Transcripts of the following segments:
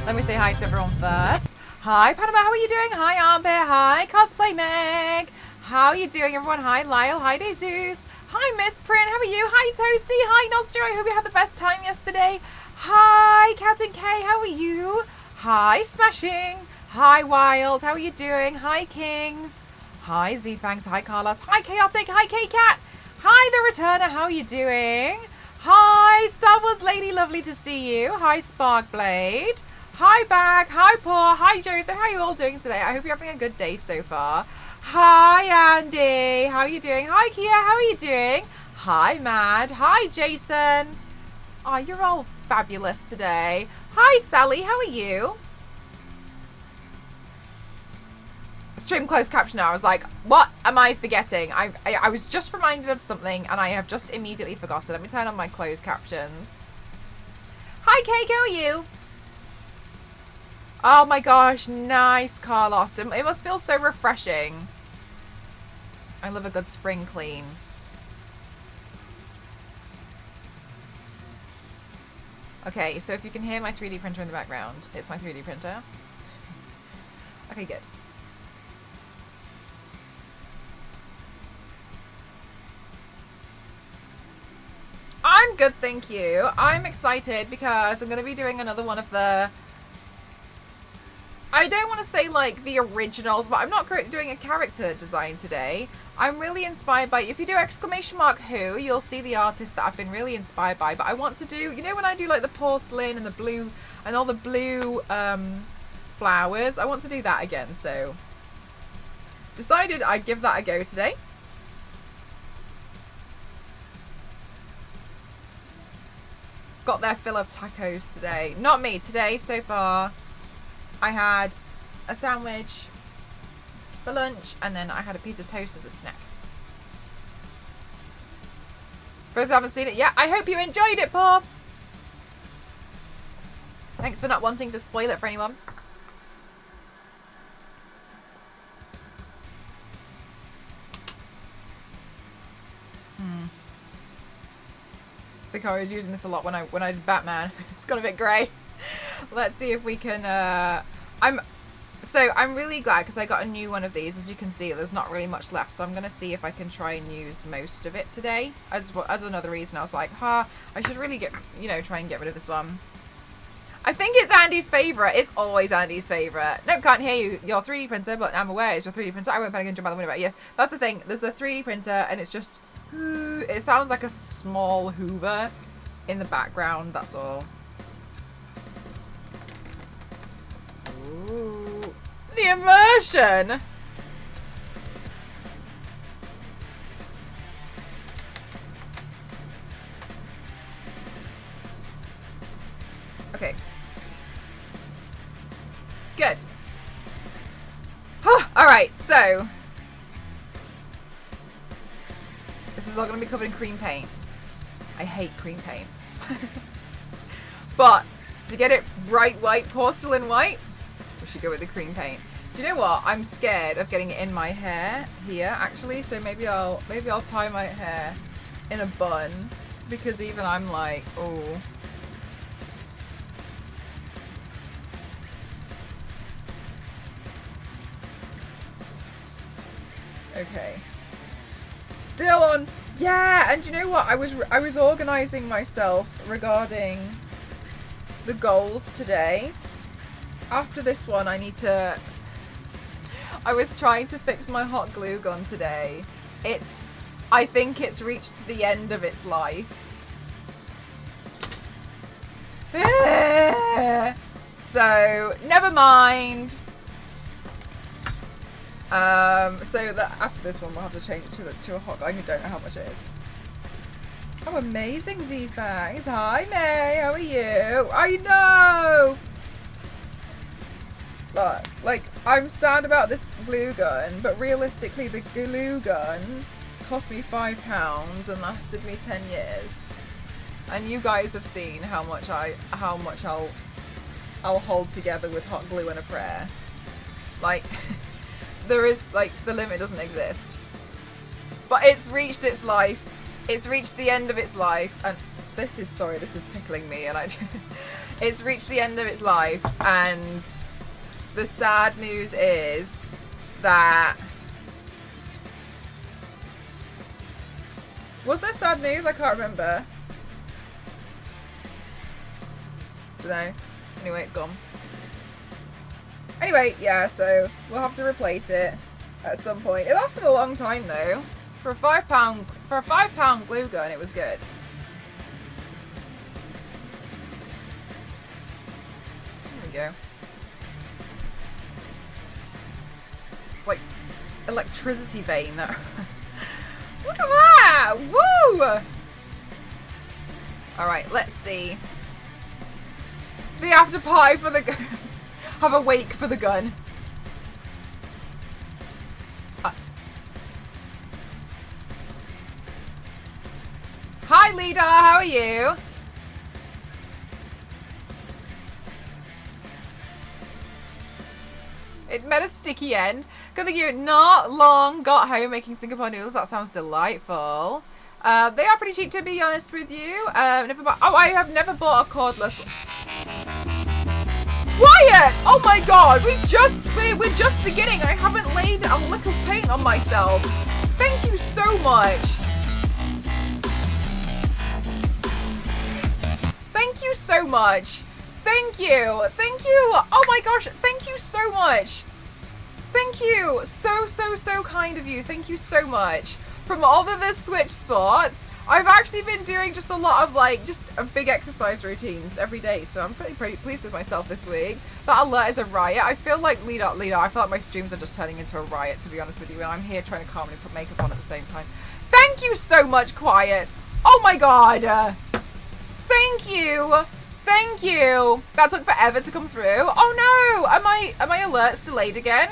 Let me say hi to everyone first. Hi, Panama, how are you doing? Hi, Armpit. Hi, Cosplay Meg. How are you doing, everyone? Hi, Lyle. Hi, Jesus. Hi, Miss Print. How are you? Hi, Toasty. Hi, Nostro. I hope you had the best time yesterday. Hi, Captain K. How are you? Hi, Smashing. Hi, Wild. How are you doing? Hi, Kings. Hi, Z-Fangs. Hi, Carlos. Hi, Chaotic. Hi, K-Cat. Hi, The Returner. How are you doing? Hi, Star Wars Lady. Lovely to see you. Hi, Sparkblade. Hi, Bag. Hi, Paul. Hi, Joseph. How are you all doing today? I hope you're having a good day so far. Hi, Andy. How are you doing? Hi, Kia. How are you doing? Hi, Mad. Hi, Jason. Oh, you're all fabulous today. Hi, Sally. How are you? Stream closed caption now. I was like, what am I forgetting? I was just reminded of something and I have just immediately forgotten. Let me turn on my closed captions. Hi, Cake. How are you? Oh my gosh, nice, Carlos. It must feel so refreshing. I love a good spring clean. Okay, so if you can hear my 3D printer in the background, it's my 3D printer. Okay, good. I'm good, thank you. I'm excited because I'm going to be doing another one of the... I don't want to say like the originals, but I'm not doing a character design today. I'm really inspired by, if you do !who, you'll see the artist that I've been really inspired by. But I want to do, you know when I do like the porcelain and the blue and all the blue flowers, I want to do that again. So decided I'd give that a go today. Got their fill of tacos today. Not me. Today, so far, I had a sandwich for lunch, and then I had a piece of toast as a snack. For those who haven't seen it yet, I hope you enjoyed it, Paul. Thanks for not wanting to spoil it for anyone. I think I was using this a lot when I did Batman. It's got a bit grey. Let's see if we can. I'm really glad because I got a new one of these. As you can see, there's not really much left, so I'm gonna see if I can try and use most of it today. As another reason, I was like, I should really try and get rid of this one. I think it's Andy's favourite. It's always Andy's favourite. No, can't hear you. Your 3D printer, but I'm aware it's your 3D printer. I won't panic and jump out the window about it. Yes, that's the thing. There's a 3D printer, and it's just. It sounds like a small Hoover in the background, that's all. Ooh. The immersion! Okay. Good. Alright, so... This is all going to be covered in cream paint. I hate cream paint. But to get it bright white, porcelain white, we should go with the cream paint. Do you know what? I'm scared of getting it in my hair here, actually. So maybe I'll tie my hair in a bun, because even I'm like, oh. Okay. Still on. Yeah, and you know what? I was organizing myself regarding the goals today. After this one, I was trying to fix my hot glue gun today. I think it's reached the end of its life. So, never mind. So that after this one, we'll have to change it to a hot. I don't know how much it is. Oh, amazing, Z-Fangs. Hi, May. How are you? I know. Like, I'm sad about this glue gun, but realistically, the glue gun cost me £5 and lasted me 10 years. And you guys have seen how much I'll hold together with hot glue and a prayer. Like. There is, like, the limit doesn't exist. But it's reached its life. It's reached the end of its life. And this is tickling me. And It's reached the end of its life, and the sad news is that... Was there sad news? I can't remember. Dunno. Anyway, it's gone. Anyway, yeah, so we'll have to replace it at some point. It lasted a long time though. For a £5 glue gun, it was good. There we go. It's like electricity vein there. Look at that! Woo! Alright, let's see. The after party for the gun. Have a wake for the gun. Hi, Lida, how are you? It met a sticky end. Good thing you not long got home making Singapore noodles. That sounds delightful. They are pretty cheap, to be honest with you. I have never bought a cordless. Wyatt! Oh my god, we're just beginning. I haven't laid a lick of paint on myself. Thank you so much. Thank you so much. Thank you. Thank you. Oh my gosh, thank you so much. Thank you. So kind of you. Thank you so much. From all of the Switch sports, I've actually been doing just a lot of just big exercise routines every day, so I'm pretty pleased with myself this week. That alert is a riot. I feel like Lida, I feel like my streams are just turning into a riot, to be honest with you, and I'm here trying to calmly put makeup on at the same time. Thank you so much, Quiet. Oh my god. Thank you. Thank you. That took forever to come through. Oh no. Are my alerts delayed again?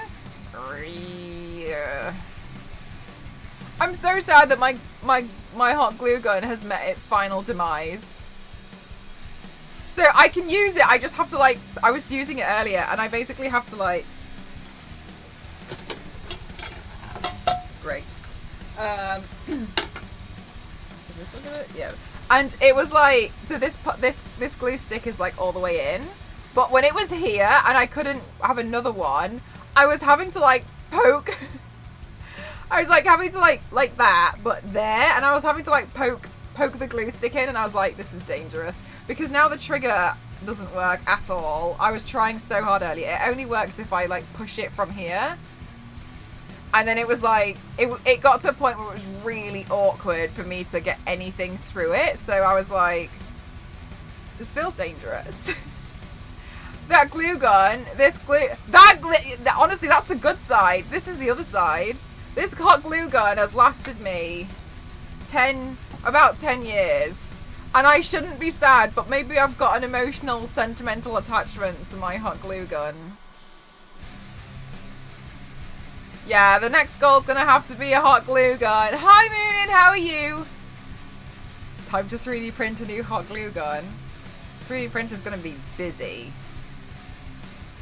I'm so sad that my hot glue gun has met its final demise. So I can use it, I just have to I was using it earlier and I basically have to great. Is this one gonna, yeah. And it was so this glue stick is all the way in, but when it was here and I couldn't have another one, I was having to poke. I was having to like that, but there, and I was having to poke the glue stick in, and I was like, this is dangerous because now the trigger doesn't work at all. I was trying so hard earlier. It only works if I push it from here, and then it was it got to a point where it was really awkward for me to get anything through it. So I was like, this feels dangerous. That glue gun, honestly, that's the good side. This is the other side. This hot glue gun has lasted me about 10 years. And I shouldn't be sad, but maybe I've got an emotional, sentimental attachment to my hot glue gun. Yeah, the next goal's gonna have to be a hot glue gun. Hi, Moonin, how are you? Time to 3D print a new hot glue gun. 3D printer's gonna be busy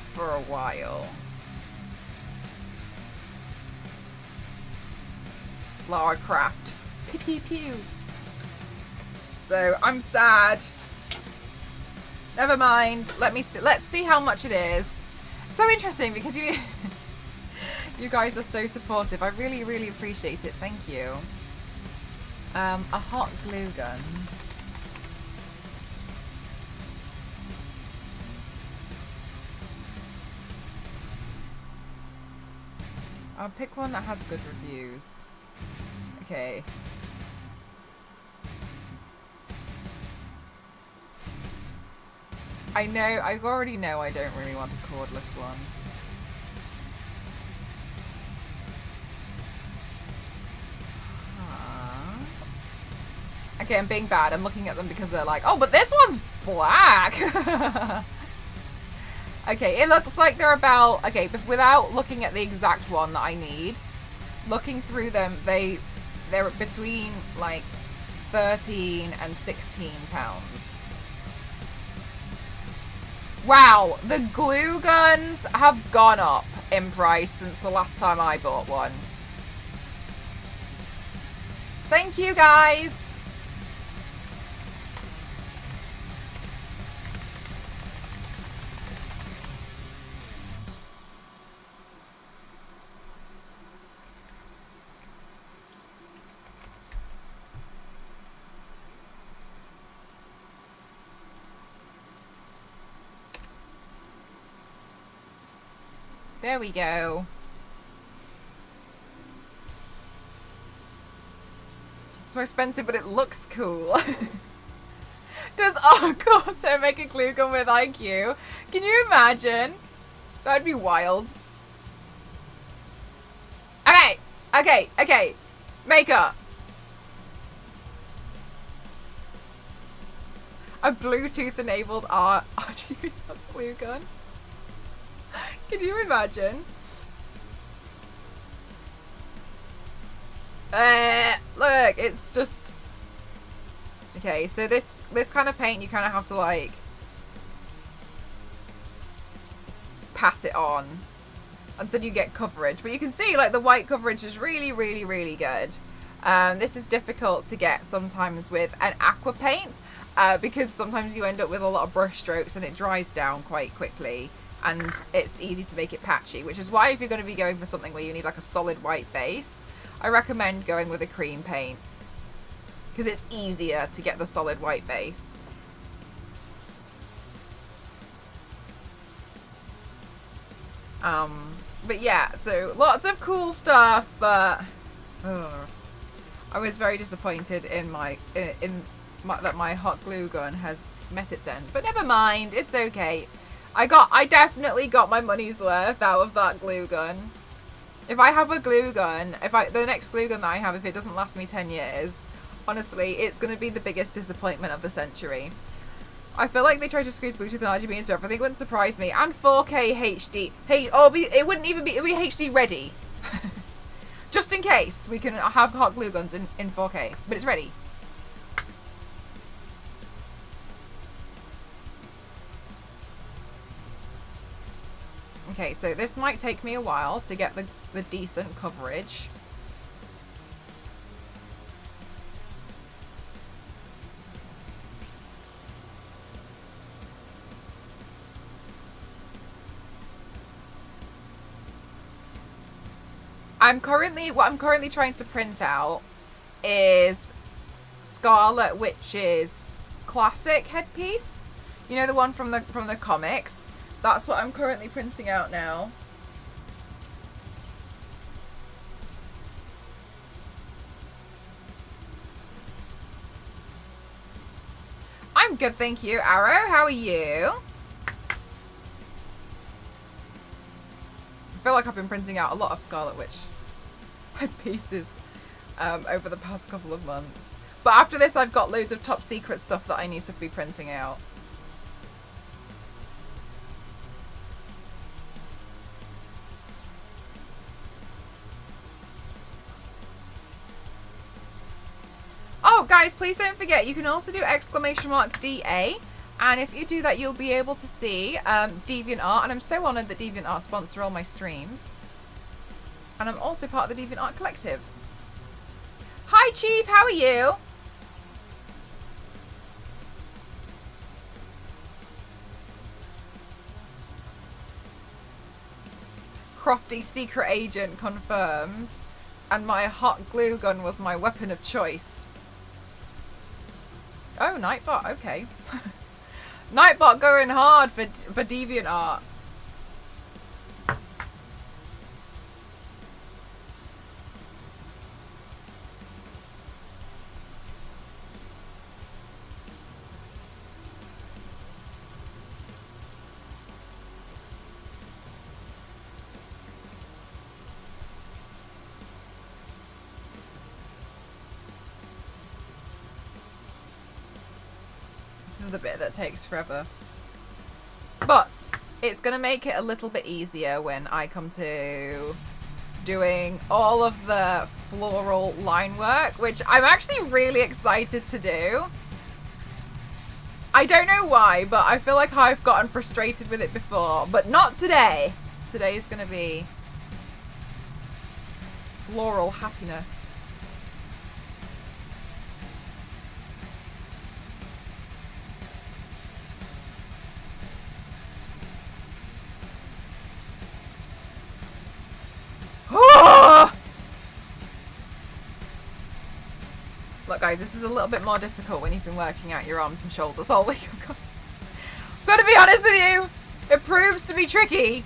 for a while. Lara Croft. Pew pew pew. So I'm sad. Never mind. Let's see how much it is. So interesting because you guys are so supportive. I really appreciate it. Thank you. A hot glue gun. I'll pick one that has good reviews. Okay. I already know I don't really want a cordless one. Okay, I'm being bad. I'm looking at them because they're oh, but this one's black. Okay, it looks like they're about, okay, but without looking at the exact one that I need, looking through them, they're between 13 and 16 pounds. Wow, the glue guns have gone up in price since the last time I bought one. Thank you, guys. There we go. It's more expensive, but it looks cool. Does, oh, Corsair make a glue gun with IQ? Can you imagine? That'd be wild. Okay, okay, okay. Makeup. A Bluetooth-enabled RGB glue gun. Can you imagine? Look, it's just... Okay, so this kind of paint, you kind of have to, like, pat it on until you get coverage. But you can see, like, the white coverage is really, really, really good. This is difficult to get sometimes with an aqua paint because sometimes you end up with a lot of brush strokes and it dries down quite quickly and it's easy to make it patchy, which is why if you're going to be going for something where you need like a solid white base, I recommend going with a cream paint because it's easier to get the solid white base. But yeah, so lots of cool stuff, but I was very disappointed in that my hot glue gun has met its end. But never mind, it's okay. I definitely got my money's worth out of that glue gun. If I have a glue gun, the next glue gun that I have, if it doesn't last me 10 years, honestly, it's going to be the biggest disappointment of the century. I feel like they tried to squeeze Bluetooth and RGB and stuff. I think it wouldn't surprise me. And 4K HD. It wouldn't even be, it would be HD ready. Just in case we can have hot glue guns in 4K. But it's ready. Okay, so this might take me a while to get the decent coverage. What I'm currently trying to print out is Scarlet Witch's classic headpiece. You know, the one from the comics. That's what I'm currently printing out now. I'm good, thank you. Arrow, how are you? I feel like I've been printing out a lot of Scarlet Witch headpieces over the past couple of months. But after this, I've got loads of top secret stuff that I need to be printing out. Oh, guys, please don't forget, you can also do !DA. And if you do that, you'll be able to see DeviantArt. And I'm so honoured that DeviantArt sponsor all my streams. And I'm also part of the DeviantArt Collective. Hi, Chief. How are you? Crofty secret agent confirmed. And my hot glue gun was my weapon of choice. Oh, Nightbot. Okay. Nightbot going hard for DeviantArt. This is the bit that takes forever. But it's going to make it a little bit easier when I come to doing all of the floral line work, which I'm actually really excited to do. I don't know why, but I feel like I've gotten frustrated with it before, but not today. Today is going to be floral happiness. Look, guys, this is a little bit more difficult when you've been working out your arms and shoulders all week. I've got to be honest with you. It proves to be tricky.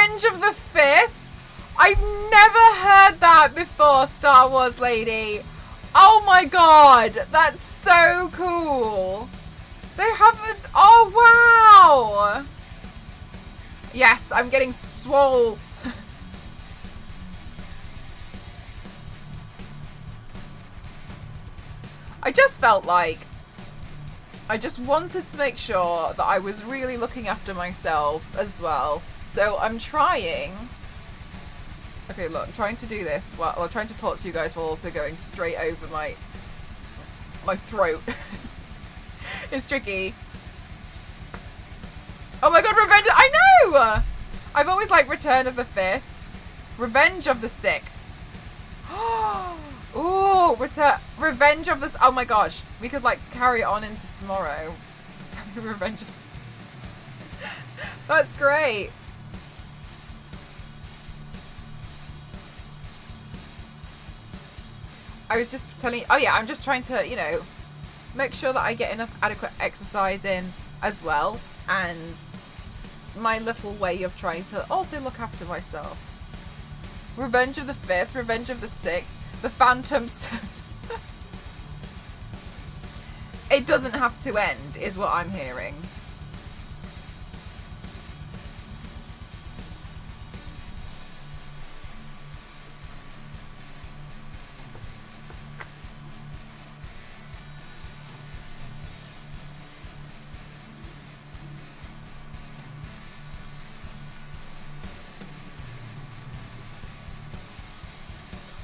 Revenge of the 5th? I've never heard that before, Star Wars lady. Oh my god, that's so cool. They have the... Oh, wow. Yes, I'm getting swole. I just felt like I just wanted to make sure that I was really looking after myself as well. So I'm trying... Okay, look, I'm trying to do this while I'm trying to talk to you guys while also going straight over my throat. It's tricky. Oh my god, Revenge... I know! I've always liked Return of the 5th. Revenge of the 6th. Ooh, Revenge of this... Oh my gosh. We could, like, carry it on into tomorrow. Revenge of this... That's great. I was just telling you... Oh yeah, I'm just trying to, you know, make sure that I get enough adequate exercise in as well. And my little way of trying to also look after myself. Revenge of the 5th, Revenge of the 6th, the Phantoms. It doesn't have to end, is what I'm hearing.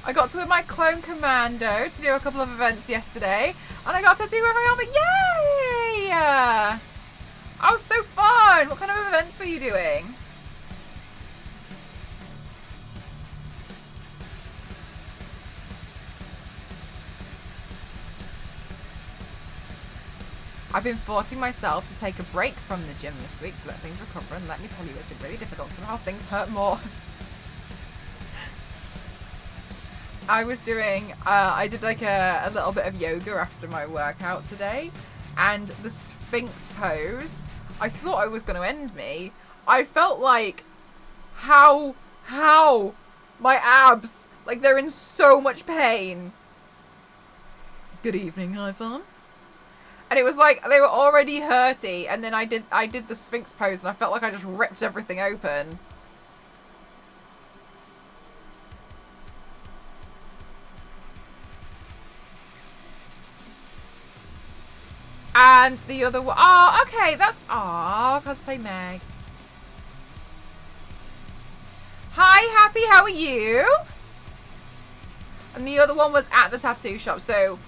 I got to with my clone commando to do a couple of events yesterday, and I got to do with my armor. Yay! Oh, so fun! What kind of events were you doing? I've been forcing myself to take a break from the gym this week to let things recover, and let me tell you, it's been really difficult. Somehow things hurt more. I was doing, I did like a little bit of yoga after my workout today, and the Sphinx pose, I thought I was going to end me. I felt like, how, my abs, like they're in so much pain. Good evening, Ivan. And it was like, they were already hurty, and then I did the Sphinx pose, and I felt like I just ripped everything open. And the other one... Oh, okay, that's... Oh, cosplay Meg. Hi, Happy, how are you? And the other one was at the tattoo shop. So,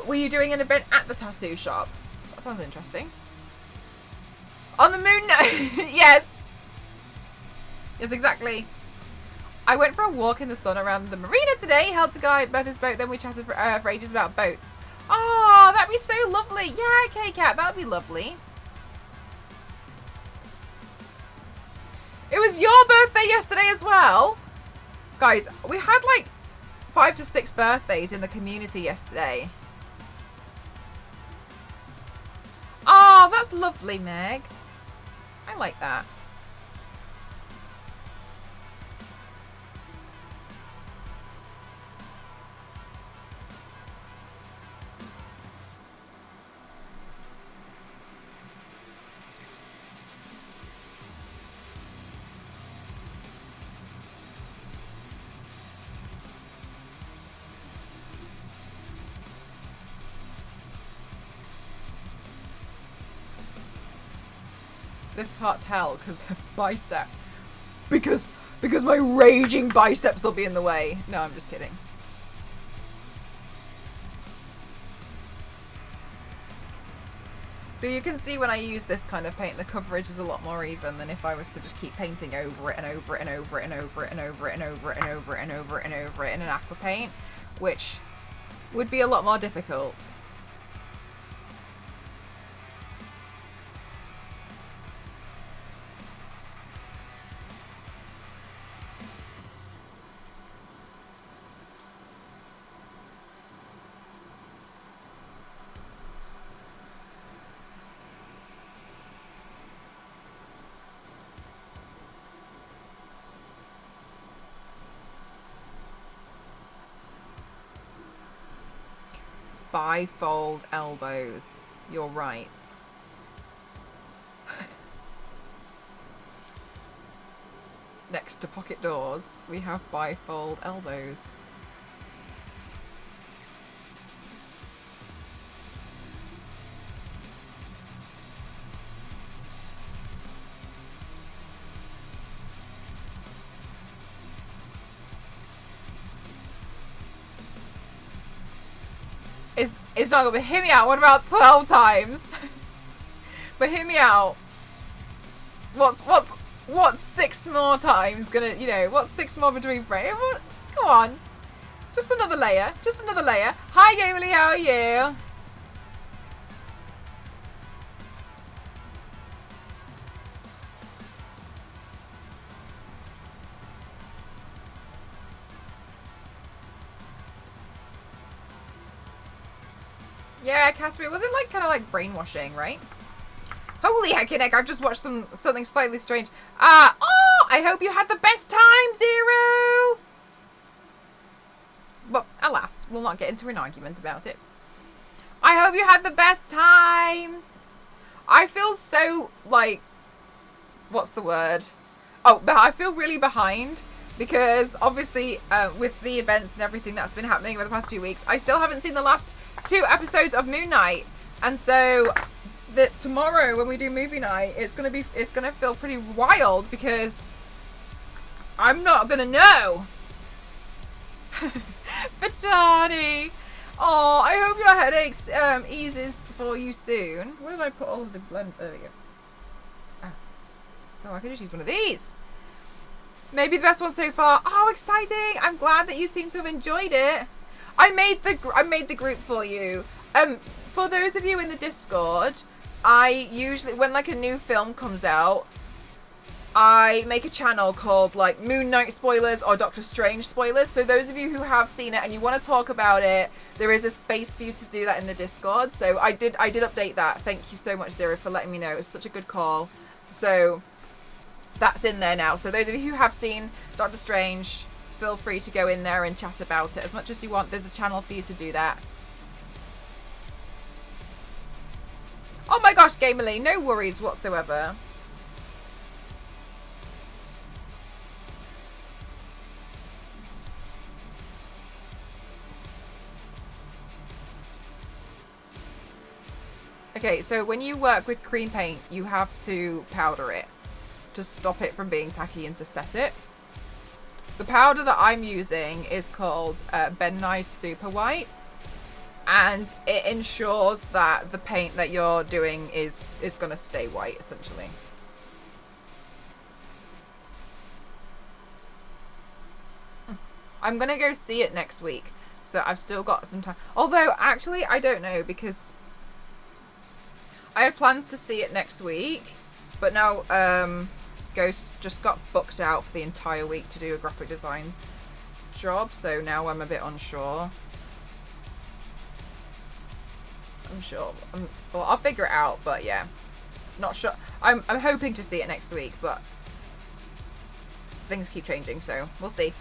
were you doing an event at the tattoo shop? That sounds interesting. On the moon? Yes. Yes, exactly. I went for a walk in the sun around the marina today. Helped a guy both his boat. Then we chatted for ages about boats. Oh, that'd be so lovely. Yeah, K-Cat, that'd be lovely. It was your birthday yesterday as well. Guys, we had like 5 to 6 birthdays in the community yesterday. Oh, that's lovely, Meg. I like that. This part's hell because bicep. Because my raging biceps will be in the way. No, I'm just kidding. So you can see when I use this kind of paint, the coverage is a lot more even than if I was to just keep painting over it and over it and over it and over it and over it and over it and over it and over it and over it in an aqua paint, which would be a lot more difficult. bifold elbows. You're right. Next to pocket doors, we have bifold elbows. It's not gonna hear me out. What about 12 times? But hear me out. What's 6 more times gonna, you know, what's 6 more between frames? Go on. Just another layer. Just another layer. Hi, Gamerly, how are you? Yeah, Casper, was it like kind of like brainwashing, right? Holy heckin' heck, I've just watched something slightly strange. Oh, I hope you had the best time, Zero! But alas, we'll not get into an argument about it. I hope you had the best time. I feel so, like, what's the word? Oh, but I feel really behind because obviously with the events and everything that's been happening over the past few weeks, I still haven't seen the last 2 episodes of Moon Knight. And so that tomorrow when we do movie night, it's gonna feel pretty wild because I'm not gonna know. Fatani. Oh, I hope your headaches eases for you soon. Where did I put all of the blend? There we go. Oh, I could just use one of these. Maybe the best one so far. Oh, exciting! I'm glad that you seem to have enjoyed it. I made the group for you. For those of you in the Discord, I usually, when like a new film comes out, I make a channel called like Moon Knight spoilers or Doctor Strange spoilers. So those of you who have seen it and you want to talk about it, there is a space for you to do that in the Discord. So I did update that. Thank you so much, Zero, for letting me know. It was such a good call. So that's in there now. So those of you who have seen Doctor Strange, feel free to go in there and chat about it as much as you want. There's a channel for you to do that. Oh my gosh, Gamerly, no worries whatsoever. Okay, so when you work with cream paint, you have to powder it to stop it from being tacky and to set it. The powder that I'm using is called Ben Nye's Super White, and it ensures that the paint that you're doing is going to stay white, essentially. I'm going to go see it next week, so I've still got some time. Although, actually, I don't know, because I had plans to see it next week, but now Ghost just got booked out for the entire week to do a graphic design job, so now I'm a bit unsure. I'm sure. Well, I'll figure it out, but yeah. Not sure. I'm hoping to see it next week, but things keep changing, so we'll see.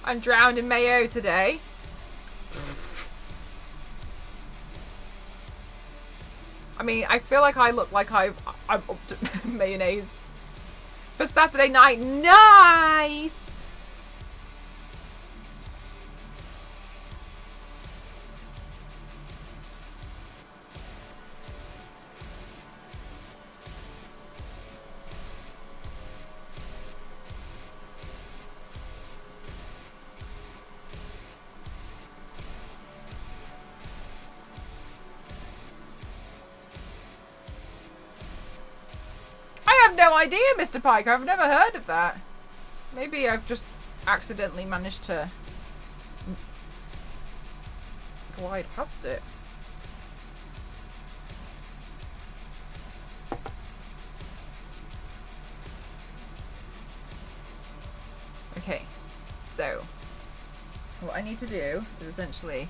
I'm drowned in mayo today. I mean, I feel like I look like I'm up to mayonnaise. For Saturday night. Nice! I have no idea, Mr. Pike. I've never heard of that. Maybe I've just accidentally managed to glide past it. Okay, so what I need to do is essentially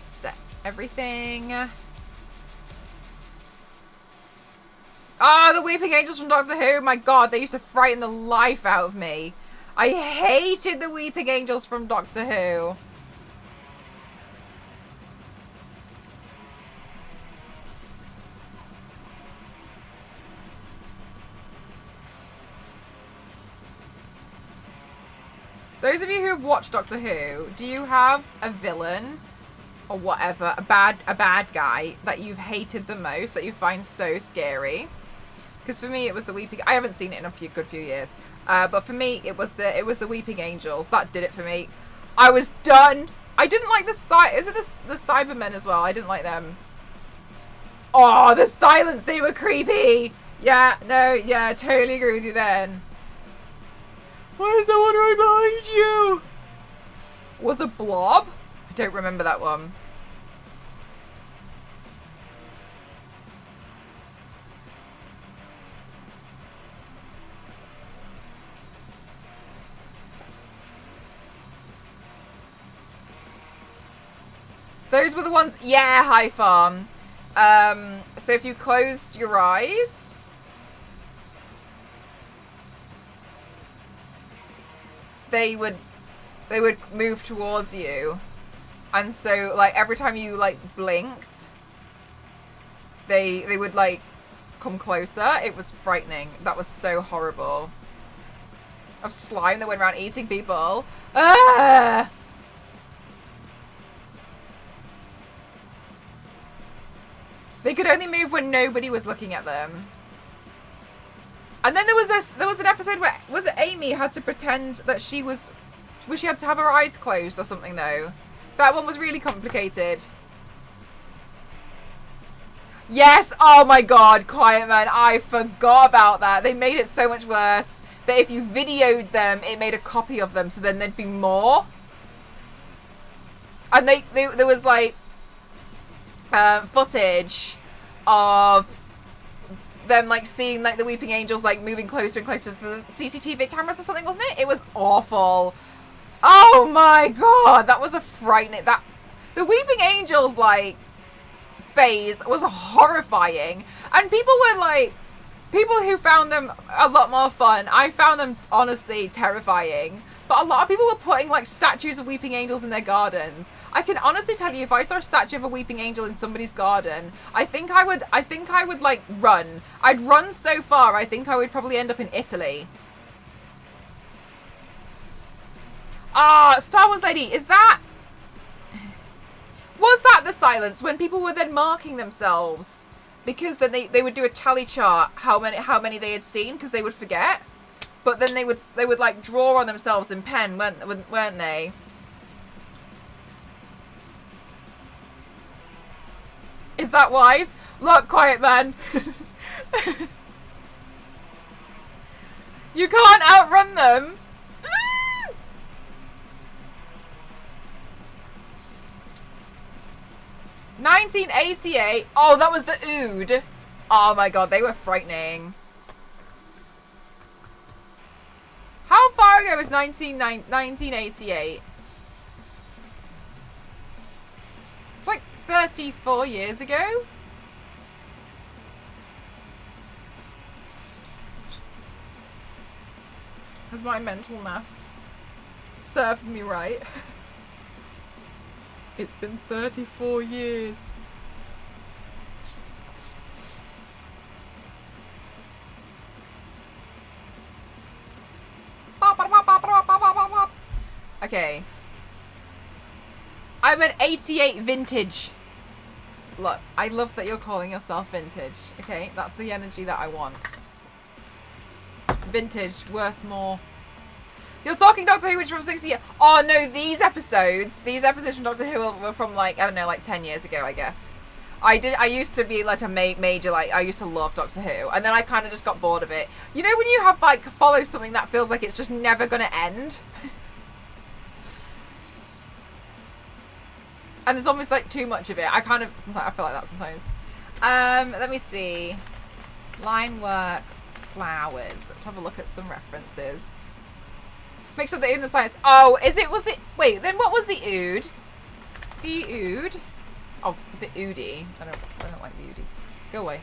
set everything. Ah, the Weeping Angels from Doctor Who. My God, they used to frighten the life out of me. I hated the Weeping Angels from Doctor Who. Those of you who have watched Doctor Who, do you have a villain or whatever, a bad guy that you've hated the most, that you find so scary? Because for me, it was the Weeping. I haven't seen it in a good few years, but for me, it was the Weeping Angels that did it for me. I was done. I didn't like the Cybermen as well. I didn't like them. Oh, the silence! They were creepy. Yeah, no, yeah, totally agree with you then. Why is that one right behind you? Was a blob? I don't remember that one. Those were the ones, yeah, High Farm. So if you closed your eyes, they would move towards you. And so, like, every time you, like, blinked, they would, like, come closer. It was frightening. That was so horrible. Of slime that went around eating people. Ah! They could only move when nobody was looking at them. And then there was an episode where, was it Amy had to pretend that she had to have her eyes closed or something though. That one was really complicated. Yes, oh my god, Quiet Man, I forgot about that. They made it so much worse that if you videoed them, it made a copy of them, so then there'd be more. And there was like footage of them like seeing like the Weeping Angels like moving closer and closer to the CCTV cameras or something, wasn't it? It was awful. Oh my god, that was a frightening, the Weeping Angels like phase was horrifying, and people who found them a lot more fun. I found them honestly terrifying. But a lot of people were putting like statues of Weeping Angels in their gardens. I can honestly tell you, if I saw a statue of a Weeping Angel in somebody's garden, I think I would like run. I'd run so far, I think I would probably end up in Italy. Ah, Star Wars Lady, was that the silence when people were then marking themselves? Because then they would do a tally chart, how many they had seen, because they would forget. But then they would like draw on themselves in pen, weren't they? Is that wise? Look, Quiet Man. You can't outrun them. 1988. Oh, that was the Ood. Oh my god, they were frightening. How far ago was 1988? It's like 34 years ago. Has my mental maths served me right? It's been 34 years. Okay. I'm an 88 vintage. Look, I love that you're calling yourself vintage. Okay, that's the energy that I want. Vintage, worth more. You're talking Doctor Who, which from 60 years. Oh no, these episodes from Doctor Who were from like, I don't know, like 10 years ago, I guess. I used to be like a major, like, I used to love Doctor Who, and then I kind of just got bored of it. You know when you have like follow something that feels like it's just never gonna end? And there's almost like too much of it. I feel like that sometimes. Let me see. Line work, flowers. Let's have a look at some references. Mix up the Ood and the science. Oh, wait, then what was the Ood? The Ood? Oh, the Oodie. I don't like the Oodie. Go away.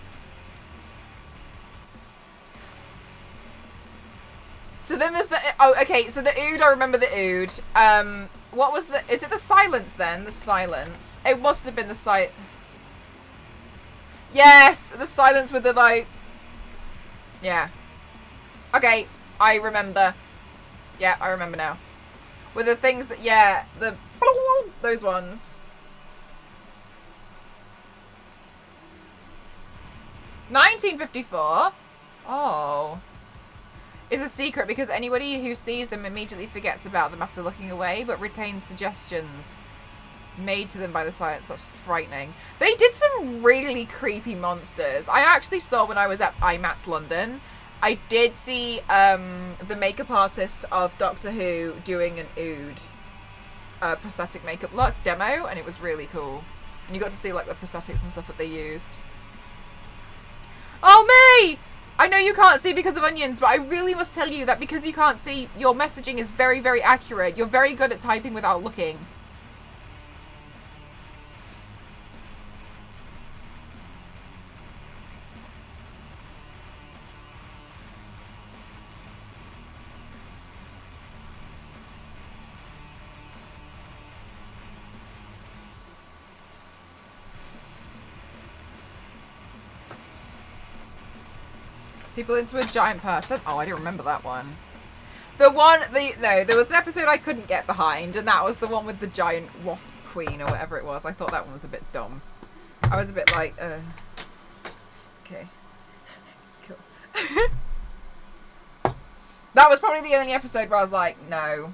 So then there's the... Oh, okay. So the oud, I remember the oud. What was the... Is it the silence then? The silence. It must have been the Yes! The silence with the, like... Yeah. Okay. I remember. Yeah, I remember now. With the things that... Yeah. The... Those ones. 1954? Oh. Is a secret because anybody who sees them immediately forgets about them after looking away, but retains suggestions made to them by the silence. That's frightening. They did some really creepy monsters. I actually saw when I was at IMAX London. I did see the makeup artist of Doctor Who doing an oud prosthetic makeup look demo, and it was really cool. And you got to see like the prosthetics and stuff that they used. Oh, me! I know you can't see because of onions, but I really must tell you that because you can't see, your messaging is very, very accurate. You're very good at typing without looking. People into a giant person. Oh, I didn't remember that one. No, there was an episode I couldn't get behind, and that was the one with the giant wasp queen or whatever it was. I thought that one was a bit dumb. I was a bit like, okay. Cool. That was probably the only episode where I was like, no.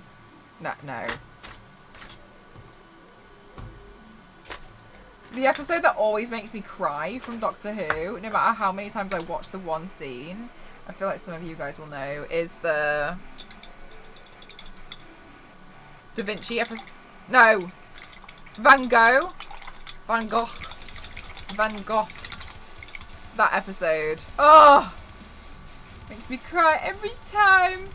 The episode that always makes me cry from Doctor Who, no matter how many times I watch the one scene, I feel like some of you guys will know, is the Da Vinci episode. No! Van Gogh. That episode. Oh! Makes me cry every time.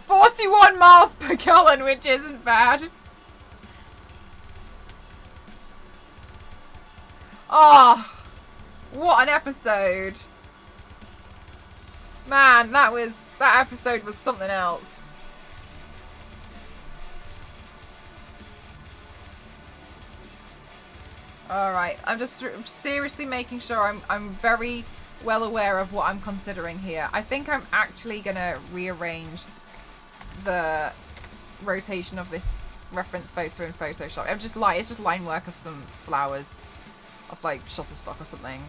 "41 miles per gallon," which isn't bad. Oh, what an episode. Man, that episode was something else. Alright, I'm just seriously making sure I'm very well aware of what I'm considering here. I think I'm actually gonna rearrange the rotation of this reference photo in Photoshop. It's just line work of some flowers of like Shutterstock or something.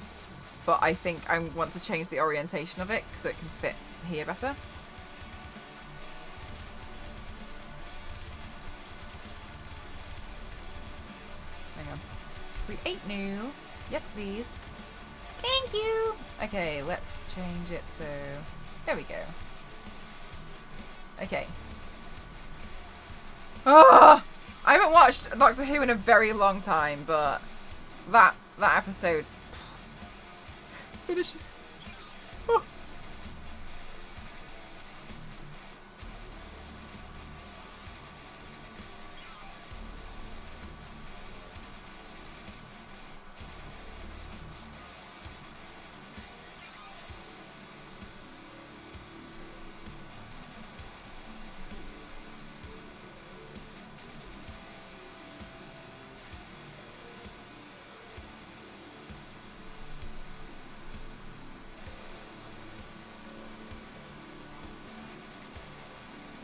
But I think I want to change the orientation of it so it can fit here better. Hang on. Create new. Yes, please. Thank you. Okay, let's change it so... There we go. Okay. Oh, I haven't watched Doctor Who in a very long time, but that episode finishes. Oh.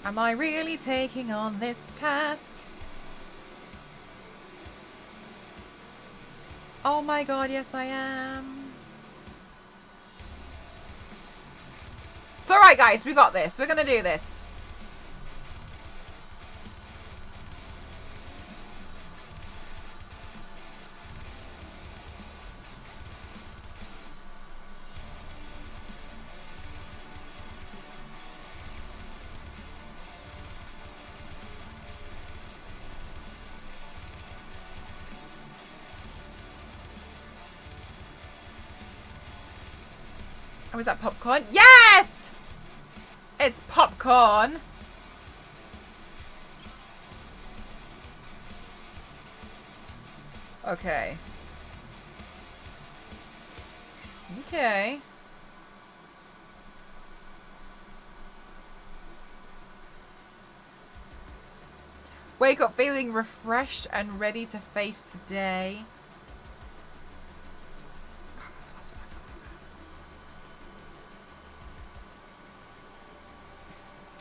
Am I really taking on this task? Oh my god, yes I am. It's alright guys, we got this. We're gonna do this. Oh, is that popcorn? Yes! It's popcorn. Okay. Okay. Wake up feeling refreshed and ready to face the day.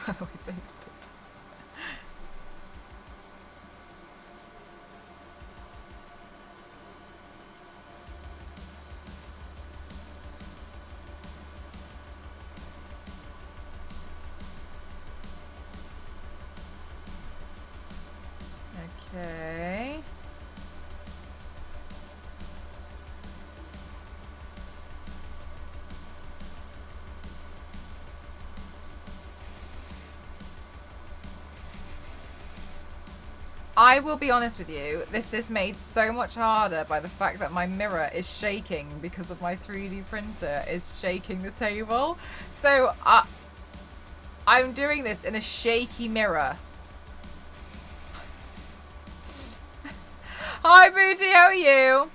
By the way, David. Okay. I will be honest with you, this is made so much harder by the fact that my mirror is shaking because of my 3D printer is shaking the table. So I'm doing this in a shaky mirror. Hi Booty, how are you?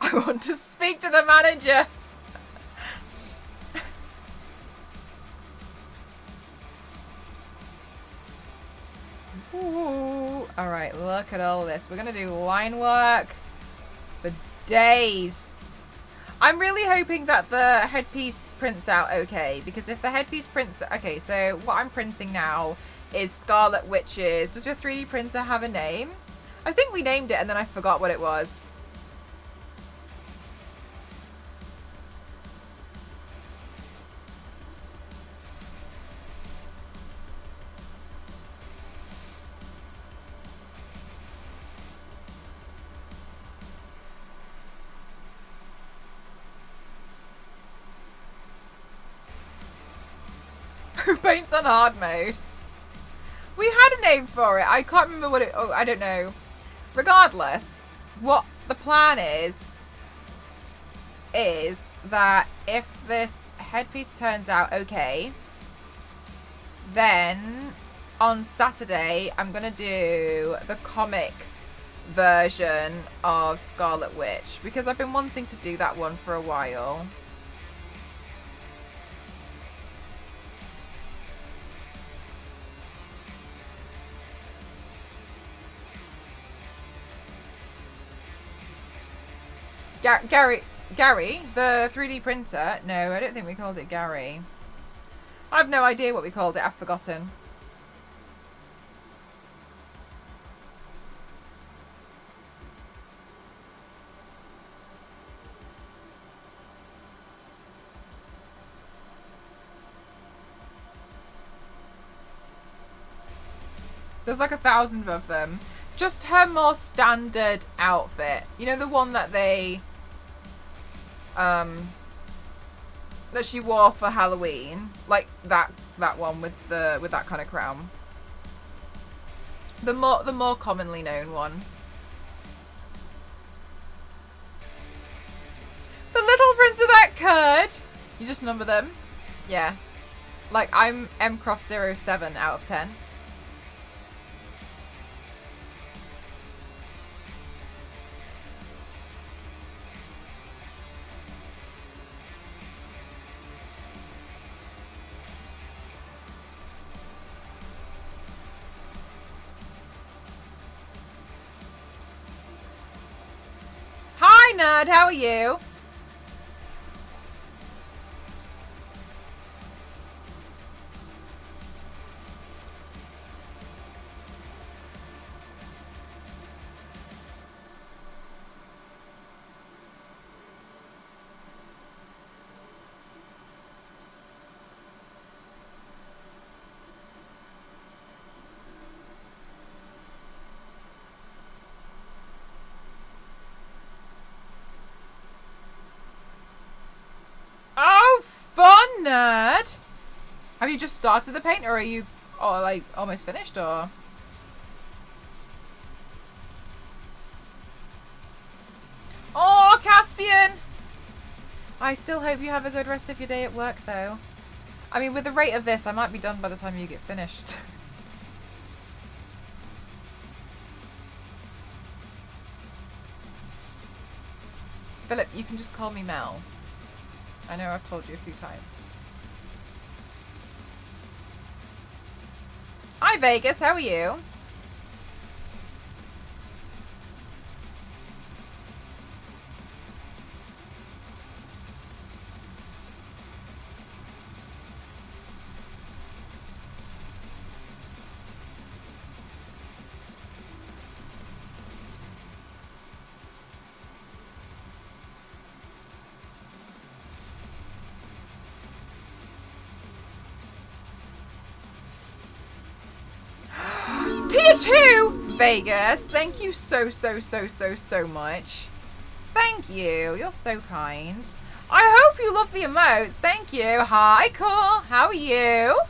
I want to speak to the manager. Ooh. All right, look at all this. We're going to do line work for days. I'm really hoping that the headpiece prints out okay, because if the headpiece prints... Okay, so what I'm printing now is Scarlet Witches. Does your 3D printer have a name? I think we named it and then I forgot what it was. Who paints on hard mode? We had a name for it. I can't remember what it... Oh, I don't know. Regardless, what the plan is that if this headpiece turns out okay, then on Saturday I'm going to do the comic version of Scarlet Witch, because I've been wanting to do that one for a while. Gary, the 3D printer? No, I don't think we called it Gary. I have no idea what we called it. I've forgotten. There's like 1,000 of them. Just her more standard outfit. You know, the one that they... that she wore for Halloween, like that one with that kind of crown. The more commonly known one. The little printer that could. You just number them. Yeah. Like I'm mcroft07 out of 10. Nerd, how are you? Nerd, have you just started the paint, or are you like almost finished, or? Oh, Caspian! I still hope you have a good rest of your day at work, though. I mean, with the rate of this, I might be done by the time you get finished. Philip, you can just call me Mel. I know I've told you a few times. Hi, Vegas. How are you? Tier 2! Vegas, thank you so much. Thank you. You're so kind. I hope you love the emotes. Thank you. Hi, cool. How are you?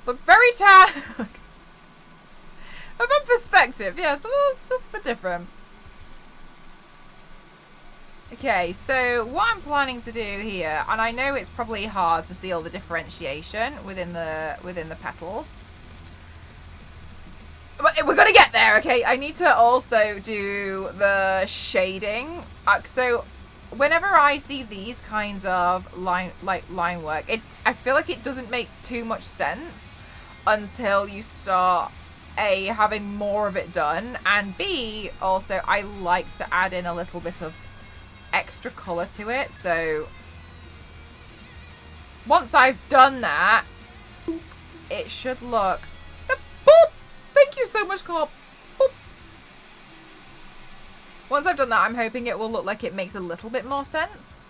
Look very tired. About perspective. Yeah, so it's just a bit different. Okay, so what I'm planning to do here, and I know it's probably hard to see all the differentiation within the petals. But we're gonna get there, okay? I need to also do the shading. So whenever I see these kinds of line work, I feel like it doesn't make too much sense until you start A, having more of it done, and B, also I like to add in a little bit of extra color to it. So once I've done that, it should look boop. Thank you so much, Cobb. Boop. Once I've done that, I'm hoping it will look like it makes a little bit more sense.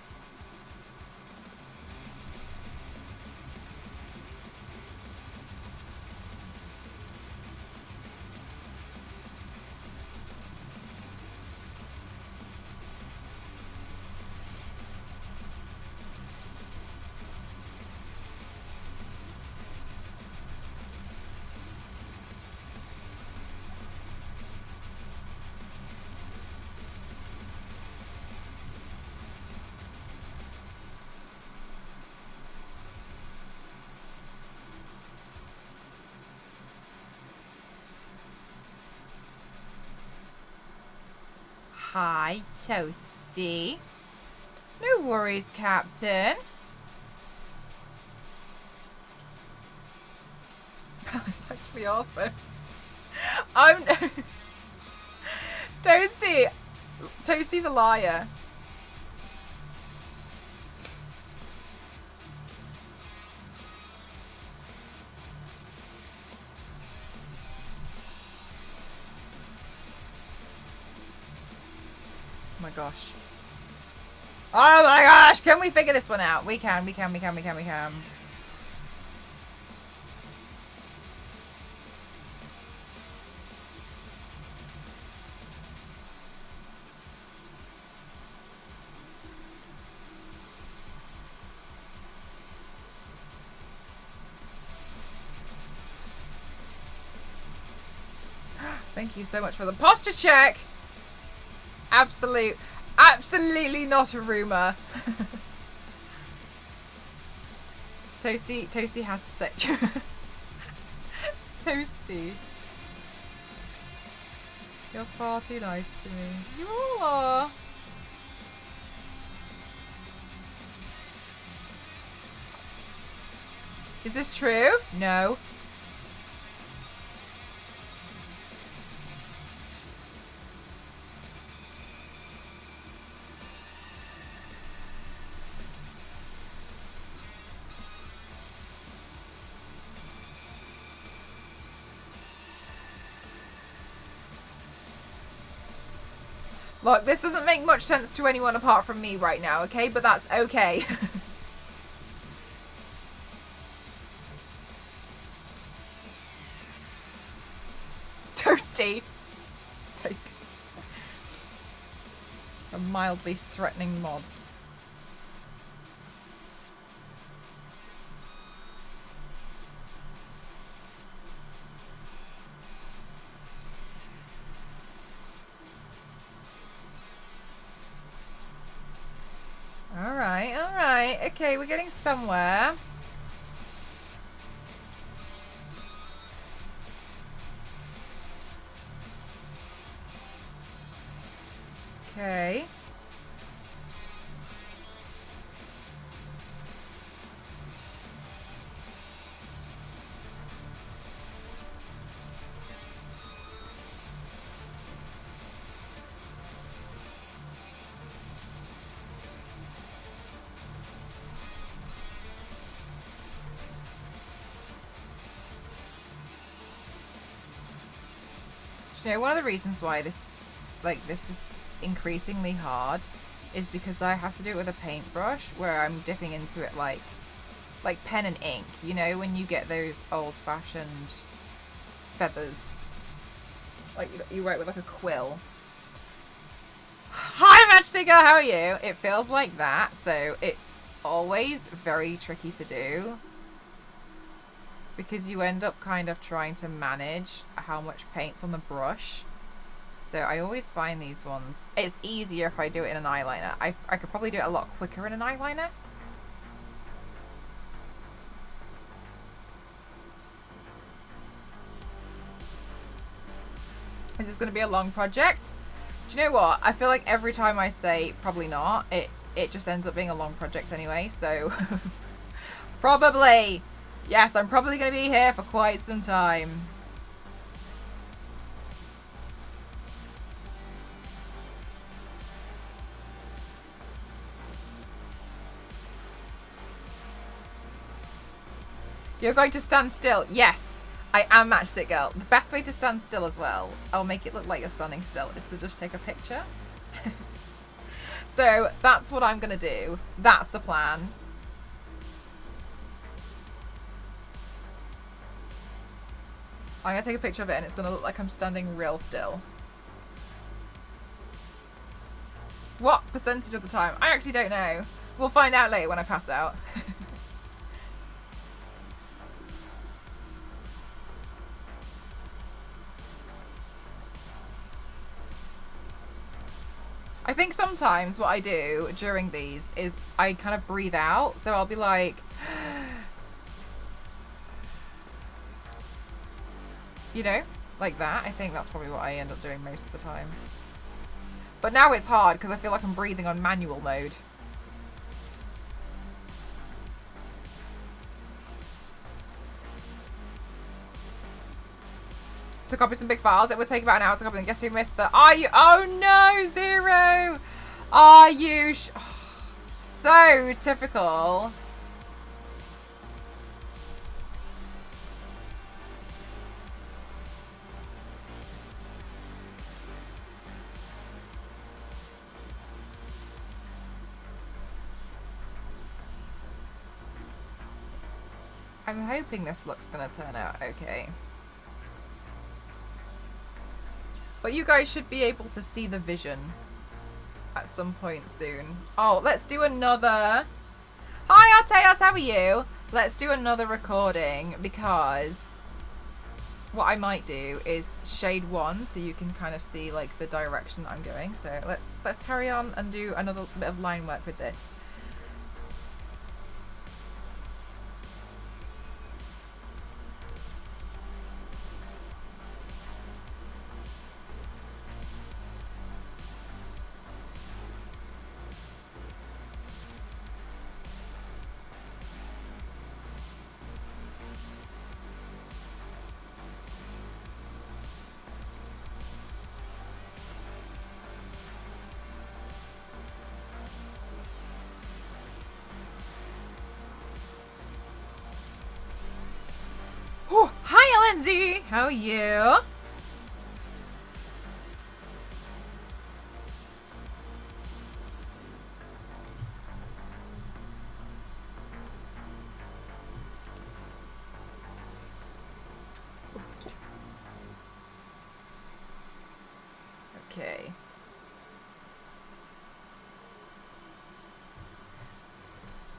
Hi, Toasty. No worries, Captain. That's actually awesome. I'm Toasty. Toasty's a liar. Oh my gosh. Oh my gosh, can we figure this one out? We can. Thank you so much for the posture check. Absolutely not a rumor. Toasty has to say. Toasty. You're far too nice to me. You all are. Is this true? No. Look, this doesn't make much sense to anyone apart from me right now, okay? But that's okay. Toasty. Sake. A mildly threatening mods. Alright. Okay, we're getting somewhere. Okay. you know, one of the reasons why this is increasingly hard is because I have to do it with a paintbrush where I'm dipping into it like pen and ink. You know, when you get those old-fashioned feathers, like you write with like a quill. Hi, Matchsticker, how are you? It feels like that, so it's always very tricky to do because you end up kind of trying to manage how much paint's on the brush. So I always find these ones, it's easier if I do it in an eyeliner. I could probably do it a lot quicker in an eyeliner. Is this going to be a long project? Do you know what? I feel like every time I say probably not, it just ends up being a long project anyway, so probably. Yes, I'm probably going to be here for quite some time. You're going to stand still. Yes, I am Matchstick Girl. The best way to stand still as well, I'll make it look like you're standing still, is to just take a picture. So that's what I'm going to do. That's the plan. I'm going to take a picture of it and it's going to look like I'm standing real still. What percentage of the time? I actually don't know. We'll find out later when I pass out. I think sometimes what I do during these is I kind of breathe out. So I'll be like, you know, like that. I think that's probably what I end up doing most of the time. But now it's hard because I feel like I'm breathing on manual mode. To copy some big files, it would take about an hour to copy them. Guess who missed the... Are you... Oh no, Zero! Are you... So typical. I'm hoping this look's gonna turn out okay. But you guys should be able to see the vision at some point soon. Oh, let's do another... Hi, Arteos, how are you? Let's do another recording because what I might do is shade one so you can kind of see like the direction that I'm going. So let's carry on and do another bit of line work with this. Lindsay, how are you? Okay.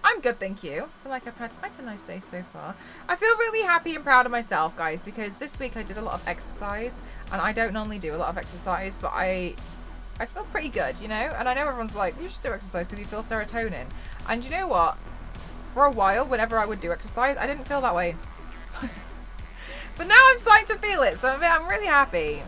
I'm good, thank you. I feel like I've had quite a nice day so far. I feel really happy and proud of myself, guys, because this week I did a lot of exercise, and I don't normally do a lot of exercise, but I feel pretty good, you know? And I know everyone's like, you should do exercise because you feel serotonin. And you know what? For a while, whenever I would do exercise, I didn't feel that way. But now I'm starting to feel it, so I'm really happy.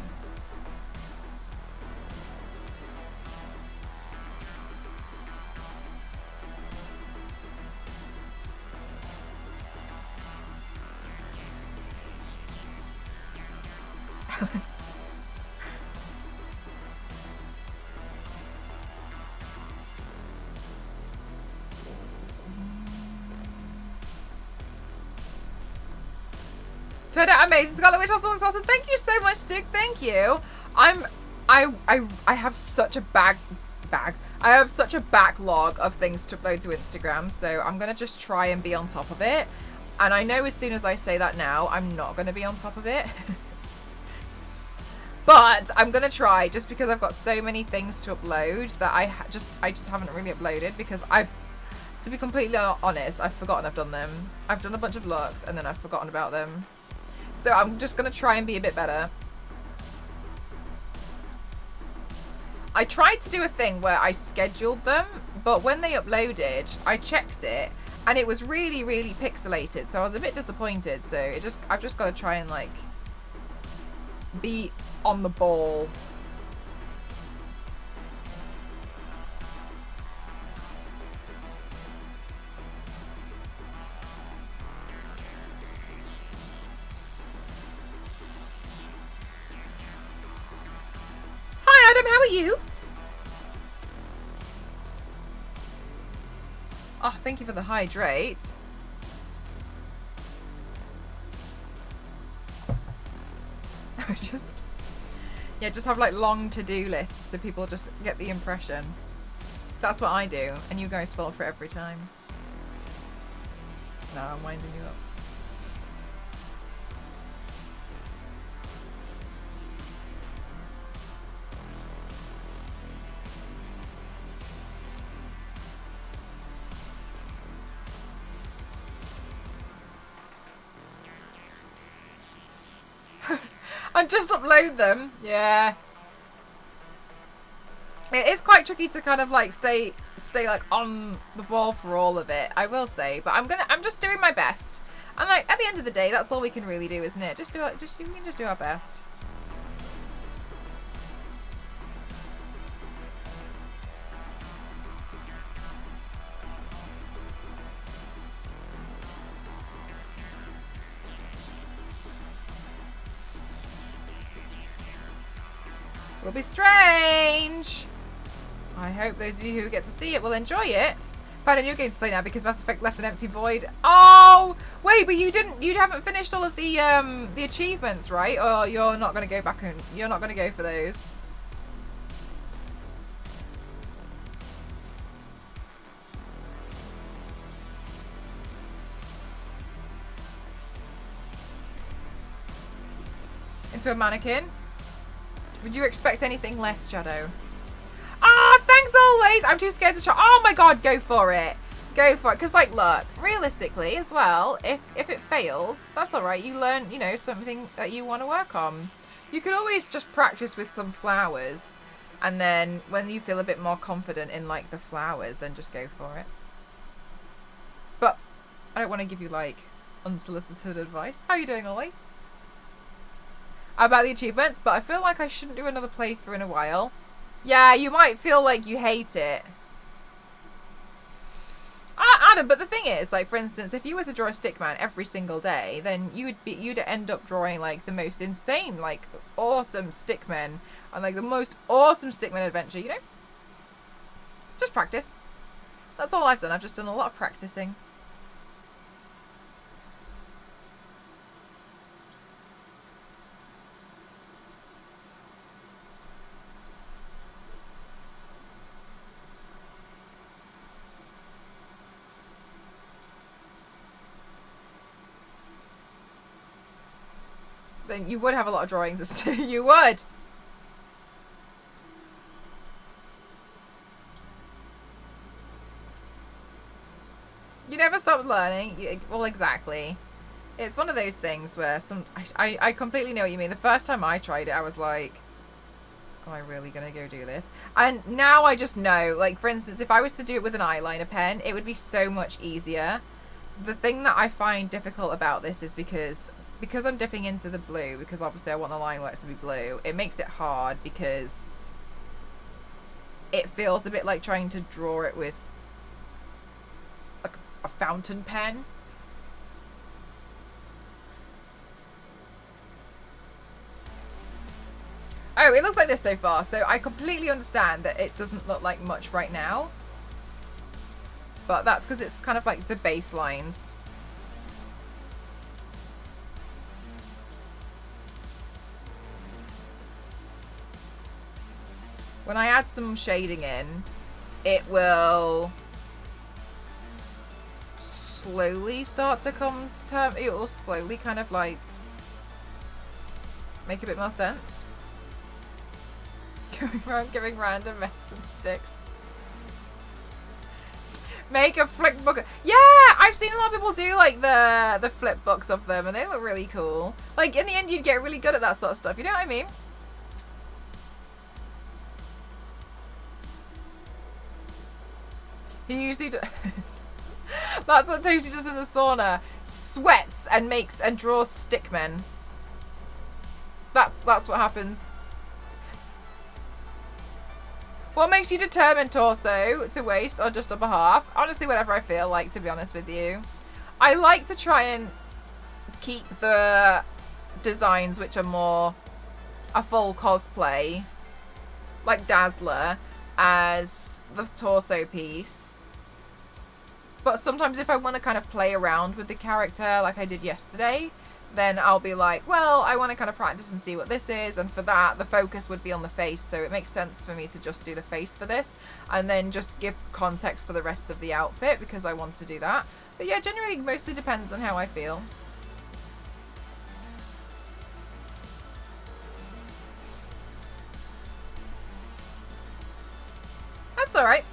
Turned out amazing. Scarlet Witch also looks awesome. Thank you so much, Stu. Thank you. I have such a I have such a backlog of things to upload to Instagram, so I'm gonna just try and be on top of it. And I know as soon as I say that now, I'm not gonna be on top of it. But I'm gonna try, just because I've got so many things to upload that I just haven't really uploaded, because to be completely honest, I've forgotten I've done them. I've done a bunch of looks and then I've forgotten about them. So I'm just gonna try and be a bit better. I tried to do a thing where I scheduled them, but when they uploaded, I checked it and it was really, really pixelated. So I was a bit disappointed. So I've just got to try and like be on the ball. Hi Adam, how are you? Oh, thank you for the hydrate. Just have like long to-do lists so people just get the impression. That's what I do, and you guys fall for it every time. No, I'm winding you up. And just upload them. Yeah. It is quite tricky to kind of like stay like on the ball for all of it, I will say, but I'm just doing my best. And like at the end of the day, that's all we can really do, isn't it? We can just do our best. Will be strange. I hope those of you who get to see it will enjoy it. Find a new game to play now because Mass Effect left an empty void. Oh wait, but you haven't finished all of the achievements, right? Or you're not gonna go back and you're not gonna go for those. Into a mannequin? Would you expect anything less, Shadow? Ah, thanks always. I'm too scared to try. Oh my god, go for it. Go for it. Because, like, look, realistically as well, if it fails, that's all right. You learn, you know, something that you want to work on. You could always just practice with some flowers. And then when you feel a bit more confident in, like, the flowers, then just go for it. But I don't want to give you, like, unsolicited advice. How are you doing always? About the achievements, but I feel like I shouldn't do another playthrough in a while. Yeah, you might feel like you hate it. Adam, but the thing is, like, for instance, if you were to draw a stickman every single day, then you'd end up drawing, like, the most insane, like, awesome stickmen and, like, the most awesome stickman adventure, you know? Just practice. That's all I've done. I've just done a lot of practicing. Then you would have a lot of drawings. You would. You never stop learning. Well, exactly. It's one of those things where I completely know what you mean. The first time I tried it, I was like, am I really going to go do this? And now I just know, like, for instance, if I was to do it with an eyeliner pen, it would be so much easier. The thing that I find difficult about this is because I'm dipping into the blue, because obviously I want the line work to be blue, it makes it hard because it feels a bit like trying to draw it with a fountain pen. Oh, it looks like this so far, so I completely understand that it doesn't look like much right now. But that's because it's kind of like the baselines. when I add some shading in, it will slowly start to come to term. It will slowly kind of like make a bit more sense. Going around giving random men some sticks. Make a flip book. Yeah, I've seen a lot of people do like the flip books of them, and they look really cool. Like in the end, you'd get really good at that sort of stuff. You know what I mean? He usually does. That's what Toshi does in the sauna. Sweats and makes and draws stickmen. That's what happens. What makes you determined, Torso, to waste or just upper half? Honestly, whatever I feel like, to be honest with you. I like to try and keep the designs which are more a full cosplay, like Dazzler, as the torso piece. But sometimes if I want to kind of play around with the character like I did yesterday, then I'll be like, well, I want to kind of practice and see what this is, and for that the focus would be on the face, so it makes sense for me to just do the face for this and then just give context for the rest of the outfit because I want to do that. But yeah, generally mostly depends on how I feel. That's alright.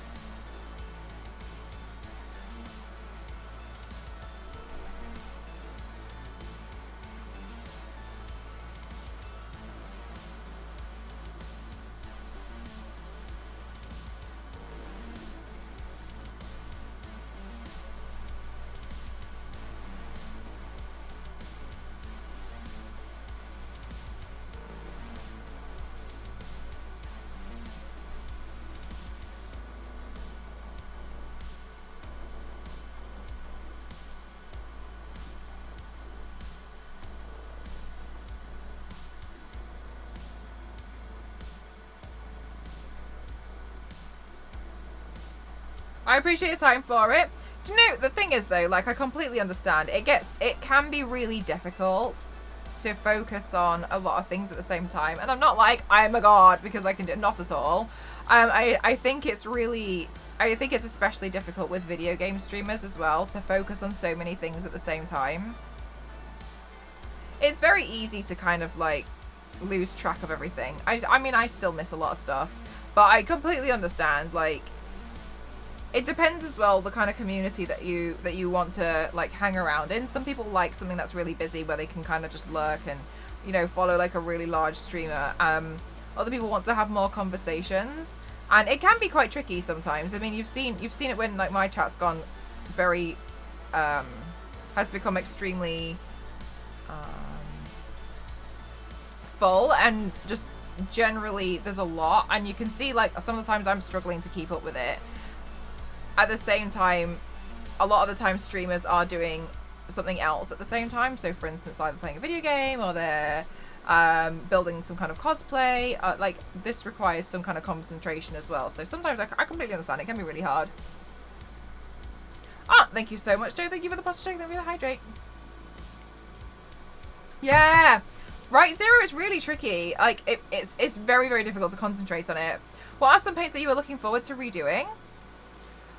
I appreciate your time for it. Do you know, the thing is though, like I completely understand. It can be really difficult to focus on a lot of things at the same time. And I'm not like, I'm a god because I can do it. Not at all. I think it's especially difficult with video game streamers as well to focus on so many things at the same time. It's very easy to kind of like lose track of everything. I mean, I still miss a lot of stuff, but I completely understand, like, it depends as well the kind of community that you want to like hang around in. Some people like something that's really busy where they can kind of just lurk and, you know, follow like a really large streamer. Other people want to have more conversations, and it can be quite tricky sometimes. I mean, you've seen it when like my chat's gone very has become extremely full, and just generally there's a lot, and you can see like some of the times I'm struggling to keep up with it. At the same time, a lot of the time streamers are doing something else at the same time. So for instance, either playing a video game or they're building some kind of cosplay. Like this requires some kind of concentration as well. So sometimes I completely understand. It can be really hard. Ah, thank you so much, Joe. Thank you for the posture check. Thank you for the hydrate. Yeah. Right, Zero is really tricky. Like it's very, very difficult to concentrate on it. What are some paints that you are looking forward to redoing?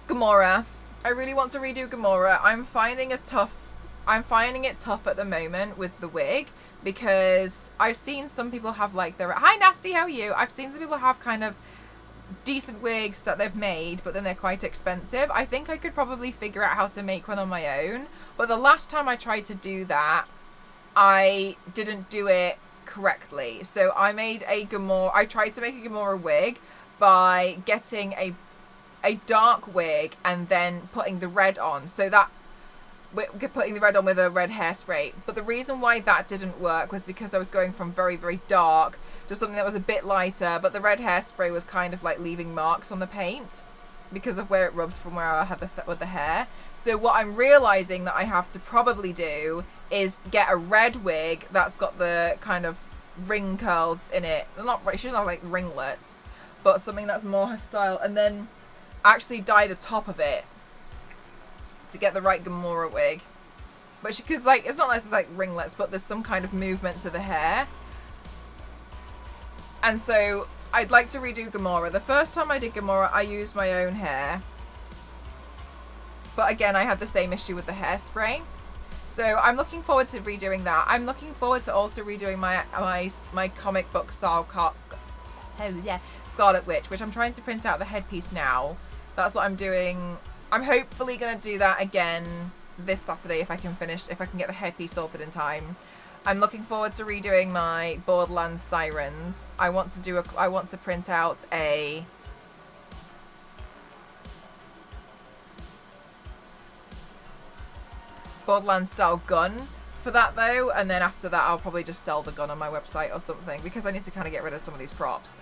Gamora. I really want to redo Gamora. I'm finding it tough at the moment with the wig, because I've seen some people have like their... Hi Nasty, how are you? I've seen some people have kind of decent wigs that they've made, but then they're quite expensive. I think I could probably figure out how to make one on my own, but the last time I tried to do that, I didn't do it correctly. So I tried to make a Gamora wig by getting a dark wig and then putting the red on, so that putting the red on with a red hairspray. But the reason why that didn't work was because I was going from very, very dark to something that was a bit lighter, but the red hairspray was kind of like leaving marks on the paint because of where it rubbed from where I had with the hair. So what I'm realizing that I have to probably do is get a red wig that's got the kind of ring curls in it. She doesn't have like ringlets, but something that's more her style, and then actually dye the top of it to get the right Gamora wig. But because like it's not like it's like ringlets, but there's some kind of movement to the hair, and so I'd like to redo Gamora. The first time I did Gamora, I used my own hair. But again, I had the same issue with the hairspray. So I'm looking forward to redoing that. I'm looking forward to also redoing my comic book style Scarlet Witch, which I'm trying to print out the headpiece now. That's what I'm doing. I'm hopefully going to do that again this Saturday if I can get the headpiece sorted in time. I'm looking forward to redoing my Borderlands Sirens. I want to print out a Borderlands style gun for that though, and then after that I'll probably just sell the gun on my website or something, because I need to kind of get rid of some of these props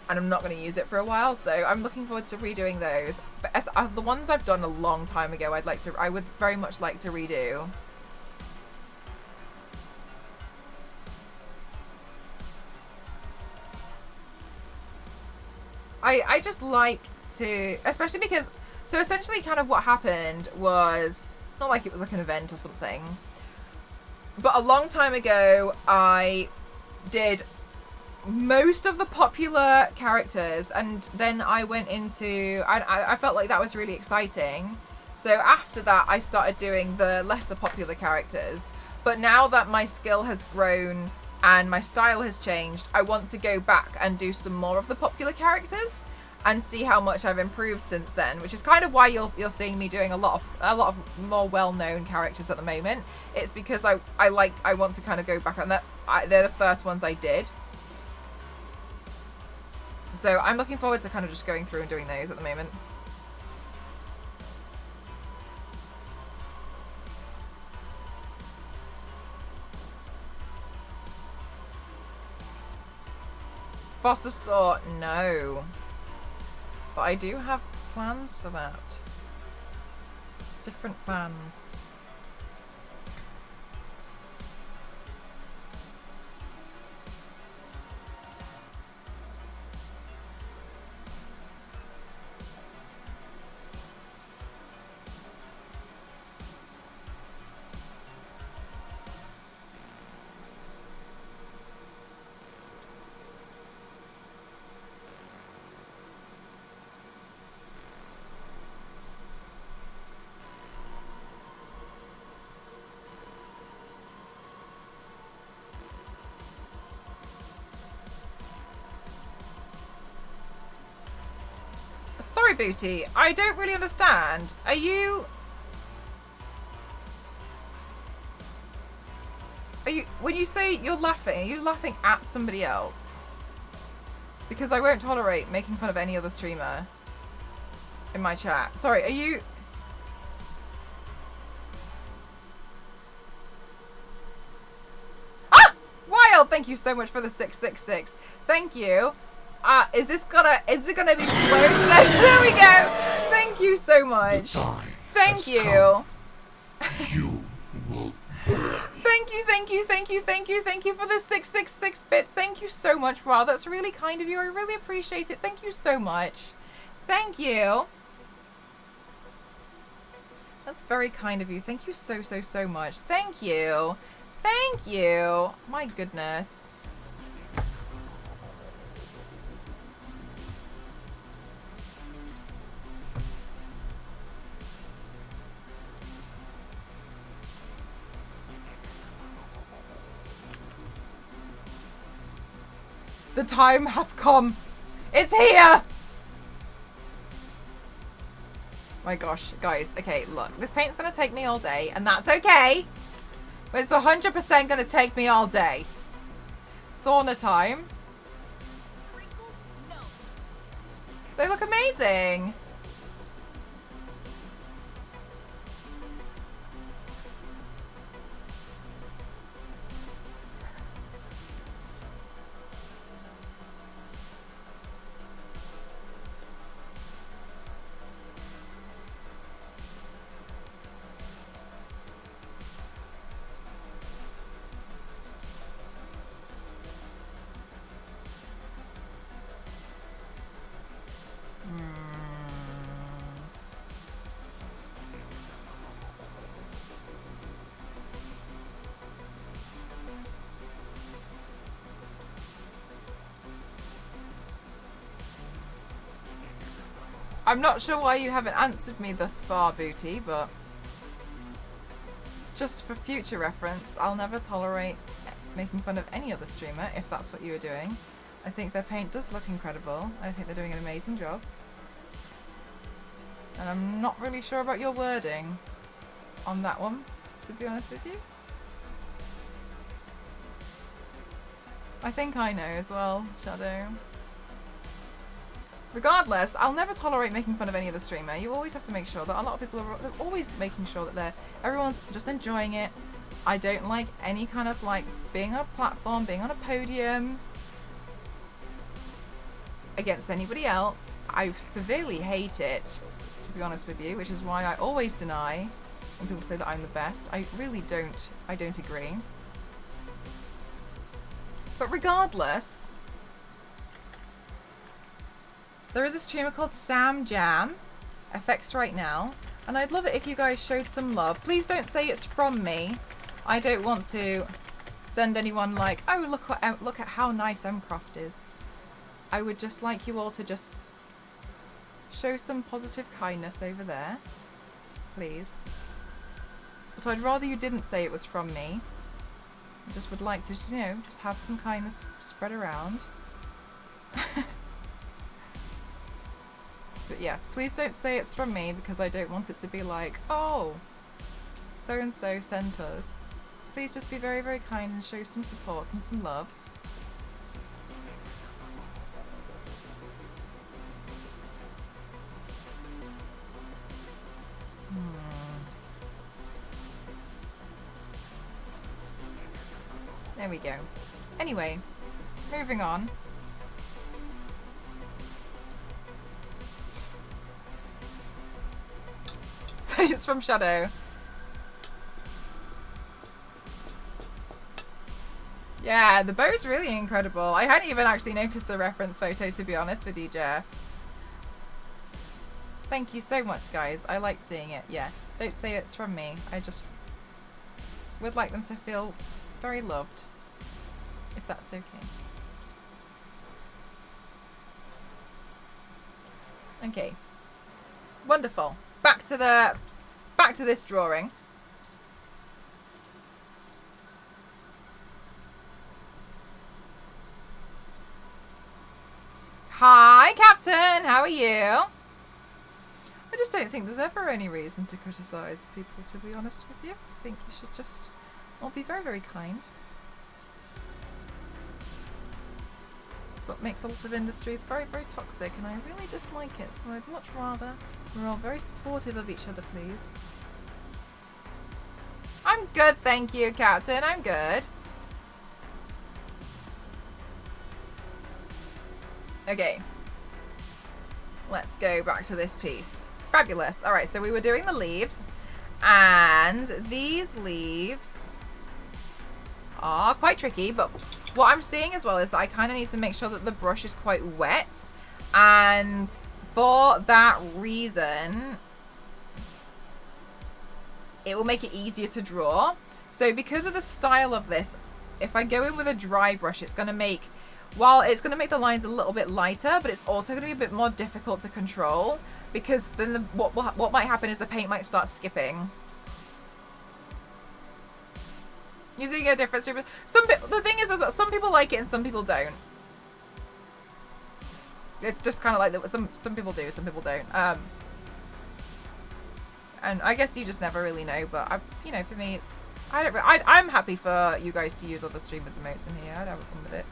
and I'm not going to use it for a while. So I'm looking forward to redoing those. But as the ones I've done a long time ago, I would very much like to redo. I just like to, especially because, so essentially kind of what happened was, not like it was like an event or something, but a long time ago I did most of the popular characters, and then I went into, I felt like that was really exciting. So after that I started doing the lesser popular characters, but now that my skill has grown and my style has changed, I want to go back and do some more of the popular characters and see how much I've improved since then, which is kind of why you're seeing me doing a lot of more well-known characters at the moment. It's because I want to kind of go back, and they're the first ones I did. So I'm looking forward to kind of just going through and doing those at the moment. Foster's Thought, no. But I do have plans for that. Different plans. Sorry, Booty. I don't really understand. Are you... When you say you're laughing, are you laughing at somebody else? Because I won't tolerate making fun of any other streamer in my chat. Sorry, are you... Ah! Wild! Thank you so much for the 666. Thank you. Is it gonna be slow today? There we go. Thank you so much. Thank you. You will Thank you for the 666 bits. Thank you so much, Ra. That's really kind of you. I really appreciate it. Thank you so much. Thank you. That's very kind of you. Thank you so much. Thank you. Thank you. My goodness. The time hath come. It's here. My gosh, guys. Okay, look. This paint's going to take me all day, and that's okay. But it's 100% going to take me all day. Sauna time. They look amazing. I'm not sure why you haven't answered me thus far, Booty, but just for future reference, I'll never tolerate making fun of any other streamer if that's what you were doing. I think their paint does look incredible. I think they're doing an amazing job. And I'm not really sure about your wording on that one, to be honest with you. I think I know as well, Shadow. Regardless, I'll never tolerate making fun of any other streamer. You always have to make sure that a lot of people are they're always making sure that everyone's just enjoying it. I don't like any kind of like being on a platform, being on a podium against anybody else. I severely hate it, to be honest with you, which is why I always deny when people say that I'm the best. I really don't. I don't agree. But regardless, there is a streamer called Sam Jam FX right now, and I'd love it if you guys showed some love. Please don't say it's from me. I don't want to send anyone like, oh, look at how nice Mcroft is. I would just like you all to just show some positive kindness over there, please. But I'd rather you didn't say it was from me. I just would like to, you know, just have some kindness spread around. But yes, please don't say it's from me, because I don't want it to be like, oh, so-and-so sent us. Please just be very, very kind and show some support and some love. There we go. Anyway, moving on. So it's from Shadow. Yeah, the bow's really incredible. I hadn't even actually noticed the reference photo, to be honest with you, Jeff. Thank you so much, guys. I like seeing it. Yeah, don't say it's from me. I just would like them to feel very loved, if that's okay. Okay. Wonderful. Back to this drawing. Hi, Captain. How are you? I just don't think there's ever any reason to criticize people, to be honest with you. I think you should just all be very, very kind. It's what makes a lot of industries very, very toxic, and I really dislike it, so I'd much rather we're all very supportive of each other, please. I'm good, thank you, Captain. I'm good. Okay. Let's go back to this piece. Fabulous. All right, so we were doing the leaves, and these leaves are quite tricky, but what I'm seeing as well is that I kind of need to make sure that the brush is quite wet, and for that reason, it will make it easier to draw. So because of the style of this, if I go in with a dry brush, it's going to make, while it's going to make the lines a little bit lighter, but it's also going to be a bit more difficult to control, because then what might happen is the paint might start skipping. Using a different strip. The thing is some people like it and some people don't. It's just kind of like that. Some people do, some people don't. And I guess you just never really know. But you know, for me, it's I'm happy for you guys to use other streamers' emotes in here. I don't have a problem with it.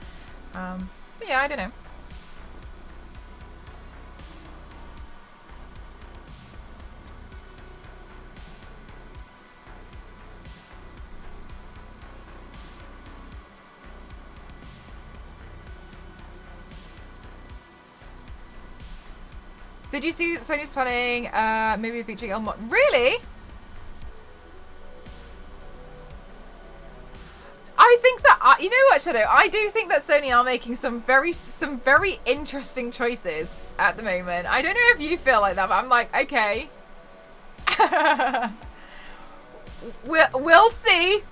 But yeah, I don't know. Did you see Sony's planning a movie featuring Elmo? Really? I think that, you know what, Shadow? I do think that Sony are making some very interesting choices at the moment. I don't know if you feel like that, but I'm like, okay. We'll see.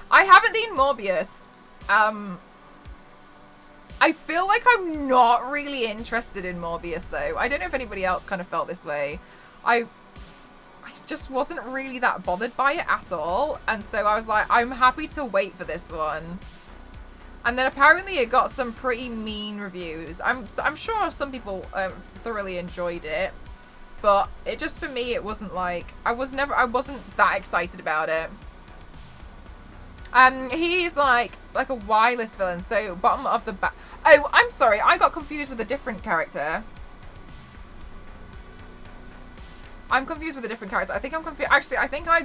I haven't seen Morbius. I feel like I'm not really interested in Morbius, though. I don't know if anybody else kind of felt this way. I just wasn't really that bothered by it at all. And so I was like, I'm happy to wait for this one. And then apparently it got some pretty mean reviews. I'm sure some people thoroughly enjoyed it. But it just, for me, it wasn't like... I wasn't that excited about it. He's like a wireless villain, so bottom of the back. Oh, I'm sorry, I got confused with a different character. I'm confused with a different character. I think I'm confused. Actually, I think I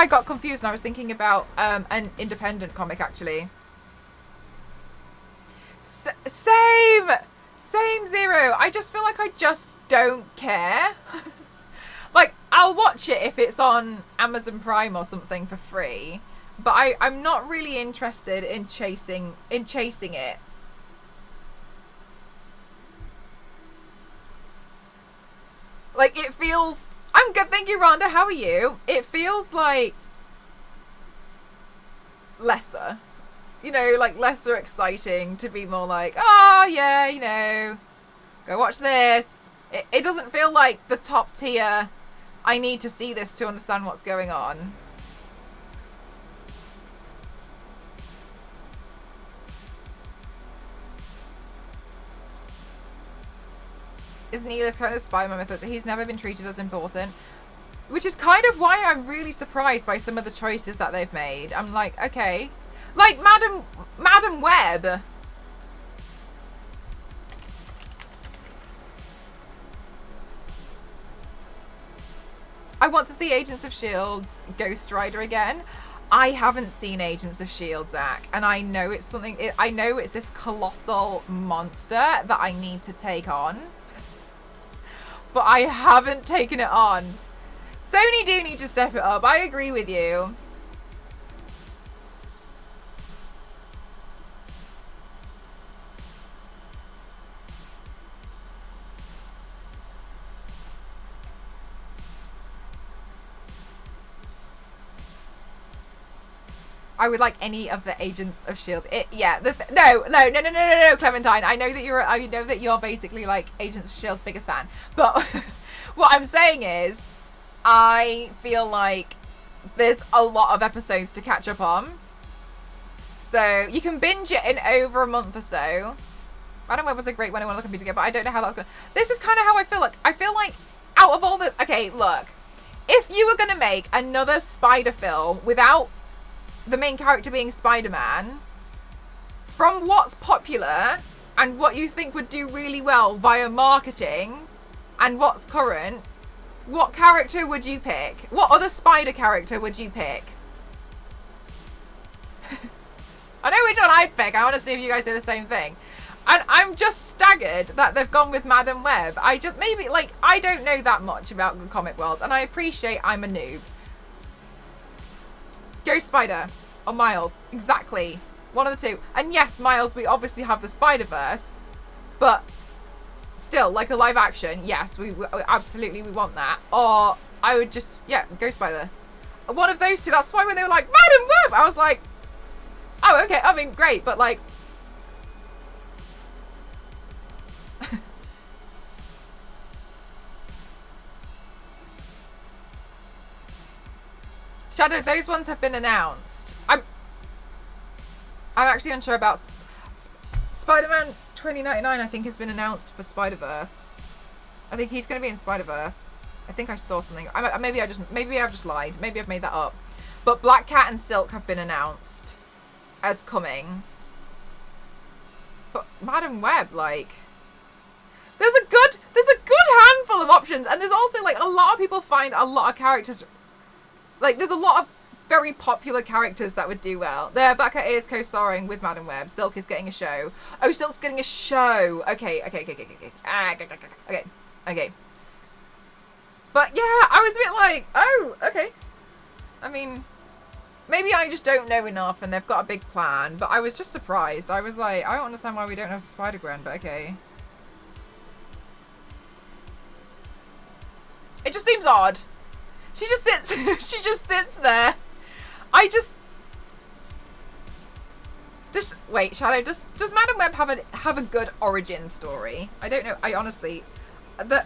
got confused, and I was thinking about an independent comic. Actually, same Zero. I just feel like I just don't care. Like, I'll watch it if it's on Amazon Prime or something for free. But I'm not really interested in chasing it. Like, it feels... I'm good, thank you, Rhonda. How are you? It feels like... lesser. You know, like, lesser exciting to be more like, oh, yeah, you know, go watch this. It doesn't feel like the top tier, I need to see this to understand what's going on. Isn't he this kind of Spider-Man mythos? He's never been treated as important. Which is kind of why I'm really surprised by some of the choices that they've made. I'm like, okay. Like Madam Web. I want to see Agents of S.H.I.E.L.D.'s Ghost Rider again. I haven't seen Agents of S.H.I.E.L.D., Zach, and I know it's something... I know it's this colossal monster that I need to take on. But I haven't taken it on. Sony do need to step it up. I agree with you. I would like any of the Agents of S.H.I.E.L.D. No, Clementine. I know that you're basically like Agents of S.H.I.E.L.D.'s biggest fan. But what I'm saying is, I feel like there's a lot of episodes to catch up on. So you can binge it in over a month or so. Madam Web was a great one. I want to look at together, but I don't know how that's going to... This is kind of how I feel like. I feel like out of all this... Okay, look. If you were going to make another Spider film without the main character being Spider-Man, from what's popular and what you think would do really well via marketing and what's current, what character would you pick? What other Spider character would you pick? I know which one I'd pick. I want to see if you guys say the same thing. And I'm just staggered that they've gone with Madam Web. I don't know that much about the comic world, and I appreciate I'm a noob. Ghost Spider or Miles, exactly. One of the two. And yes, Miles, we obviously have the Spider-Verse, but still, like a live action, yes, we absolutely, we want that. Or I would just, yeah, Ghost Spider. One of those two. That's why when they were like, Madam Web, I was like, oh, okay, I mean, great, but like... Shadow, those ones have been announced. I'm actually unsure about Spider-Man 2099. I think has been announced for Spider-Verse. I think he's going to be in Spider-Verse. I think I saw something. Maybe I've just lied. Maybe I've made that up. But Black Cat and Silk have been announced as coming. But Madam Web, like, there's a good handful of options, and there's also like a lot of people find a lot of characters. Like, there's a lot of very popular characters that would do well. There, Black Cat is co-starring with Madam Web. Silk is getting a show. Oh, Silk's getting a show. Okay. But yeah, I was a bit like, oh, okay. I mean, maybe I just don't know enough and they've got a big plan. But I was just surprised. I was like, I don't understand why we don't have Spider-Gwen, but okay. It just seems odd. She just sits there. Just wait, Shadow. Does Madam Web have a good origin story? I don't know. I honestly, the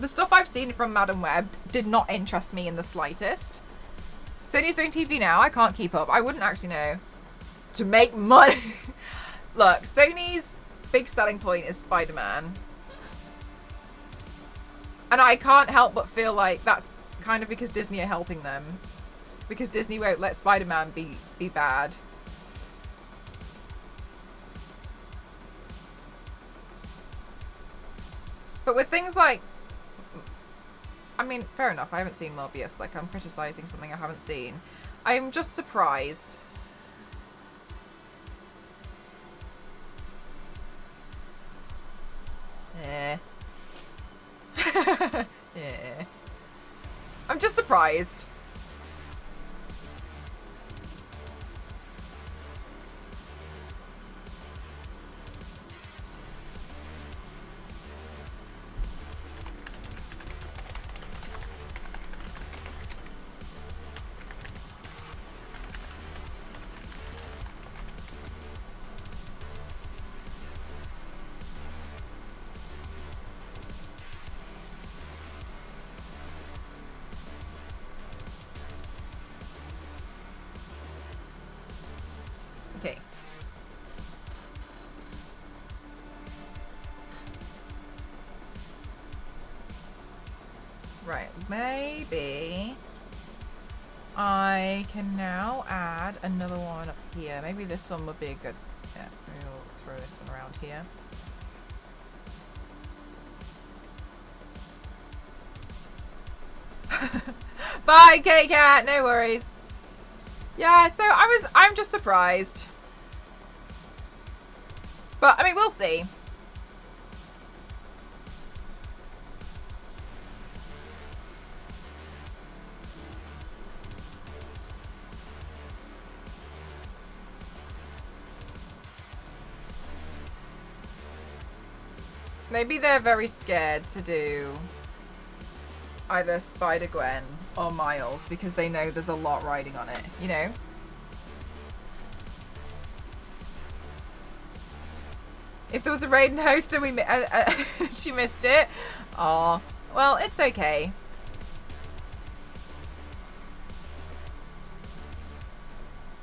stuff I've seen from Madam Web did not interest me in the slightest. Sony's doing TV now. I can't keep up. I wouldn't actually know. To make money. Look, Sony's big selling point is Spider-Man. And I can't help but feel like that's kind of because Disney are helping them. Because Disney won't let Spider-Man be bad. But with things like... I mean, fair enough, I haven't seen Morbius. Like, I'm criticizing something I haven't seen. I'm just surprised. Yeah. Yeah. I'm just surprised. Okay. Right, maybe I can now add another one up here. Maybe this one would be a good... Yeah, maybe we'll throw this one around here. Bye, Kitty Cat, no worries. Yeah, so I'm just surprised. But, I mean, we'll see. Maybe they're very scared to do either Spider-Gwen or Miles because they know there's a lot riding on it, you know? If there was a Raiden host and she missed it. Aw. Well, it's okay.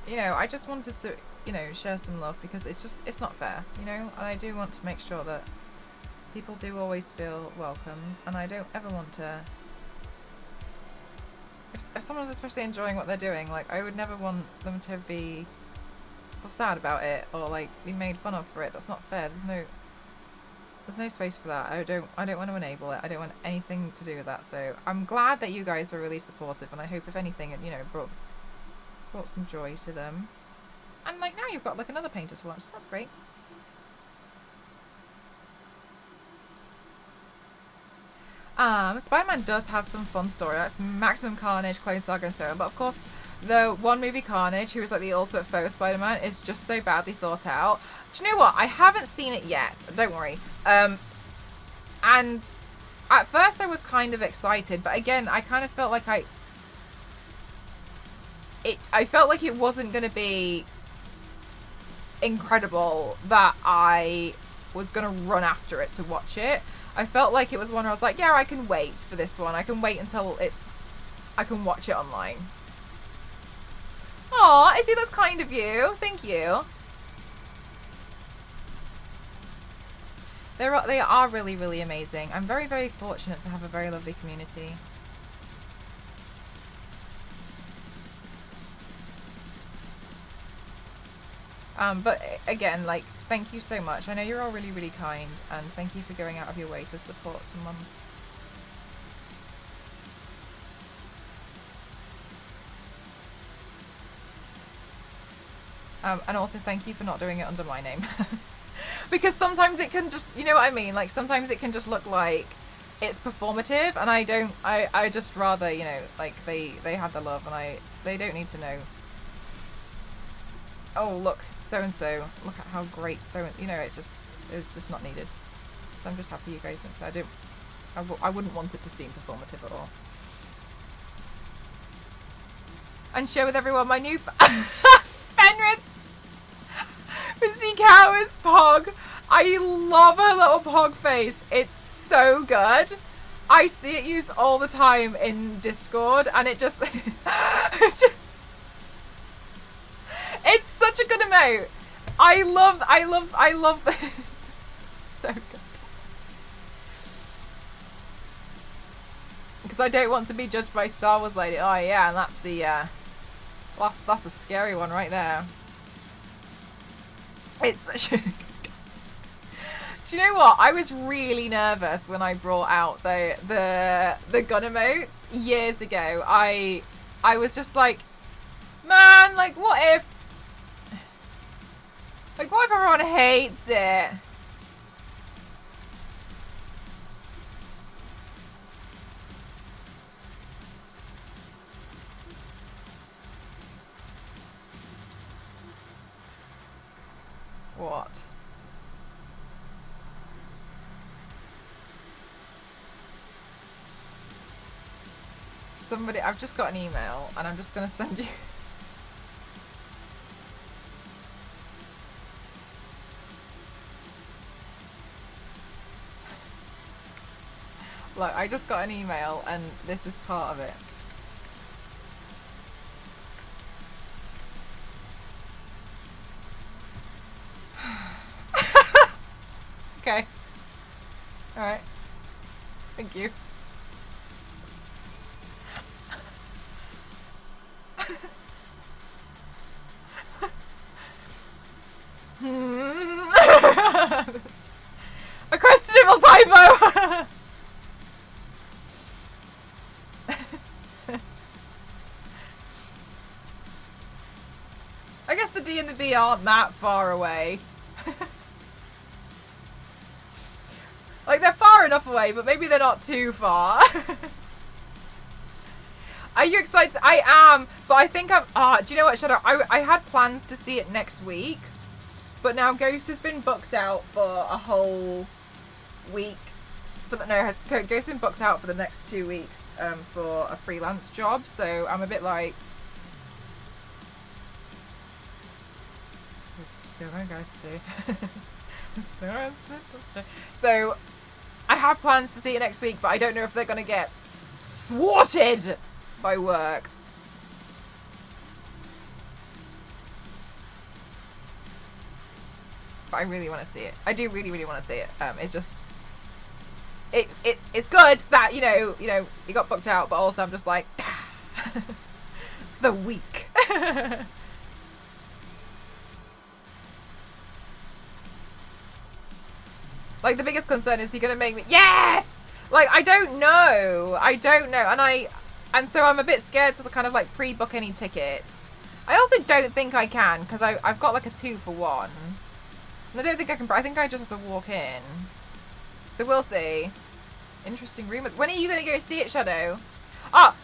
You know, I just wanted to, you know, share some love because it's not fair, you know? And I do want to make sure that people do always feel welcome, and I don't ever want to... If someone's especially enjoying what they're doing, like, I would never want them to be feel sad about it or like be made fun of for it. That's not fair. There's no space for that. I don't want to enable it. I don't want anything to do with that. So I'm glad that you guys were really supportive, and I hope if anything it, you know, brought some joy to them. And like now you've got like another painter to watch, so that's great. Spider-Man does have some fun story. That's Maximum Carnage, Clone Saga, and so on. But of course, the one movie Carnage, who was like the ultimate foe of Spider-Man, is just so badly thought out. Do you know what? I haven't seen it yet. Don't worry. And at first I was kind of excited, but again, I kind of felt like I felt like it wasn't going to be incredible that I was going to run after it to watch it. I felt like it was one where I was like, yeah, I can wait for this one. I can wait until I can watch it online. Aw, Izzy, that's kind of you. Thank you. They are really, really amazing. I'm very, very fortunate to have a very lovely community. But again, like, thank you so much. I know you're all really, really kind, and thank you for going out of your way to support someone. And also thank you for not doing it under my name. Because sometimes it can just, you know what I mean? Like, sometimes it can just look like it's performative, and I just rather, you know, like, they had the love, and they don't need to know. Oh, look, so-and-so, look at how great you know, it's just not needed. So I'm just happy you guys went, so I wouldn't want it to seem performative at all. And share with everyone my new Fenris. peak hours pog. I love her little pog face. It's so good. I see it used all the time in Discord, and it just it's such a good emote. I love this. So good. Because I don't want to be judged by Star Wars lady. Oh yeah, and that's the that's a scary one right there. It's such a... Do you know what? I was really nervous when I brought out the gun emotes years ago. I was just like, man, like what if everyone hates it? What? Somebody, I've just got an email and I'm just gonna send you. Look, I just got an email and this is part of it. Okay. Alright. Thank you. That's a questionable typo! I guess the D and the B aren't that far away. Like, they're far enough away, but maybe they're not too far. Are you excited? I am, but I think I'm... do you know what, Shadow? I had plans to see it next week, but now Ghost has been booked out for a whole week. Ghost has been booked out for the next 2 weeks for a freelance job, so I'm a bit like... So, I have plans to see it next week, but I don't know if they're going to get thwarted by work. But I really want to see it. I do really, really want to see it. It's just... It's good that, you know, you got booked out, but also I'm just like... the week. Like, the biggest concern is he gonna make me... Yes! Like, I don't know. And so I'm a bit scared to kind of, like, pre-book any tickets. I also don't think I can, because I've got, like, a 2 for 1. And I don't think I can... I think I just have to walk in. So we'll see. Interesting rumours. When are you gonna go see it, Shadow?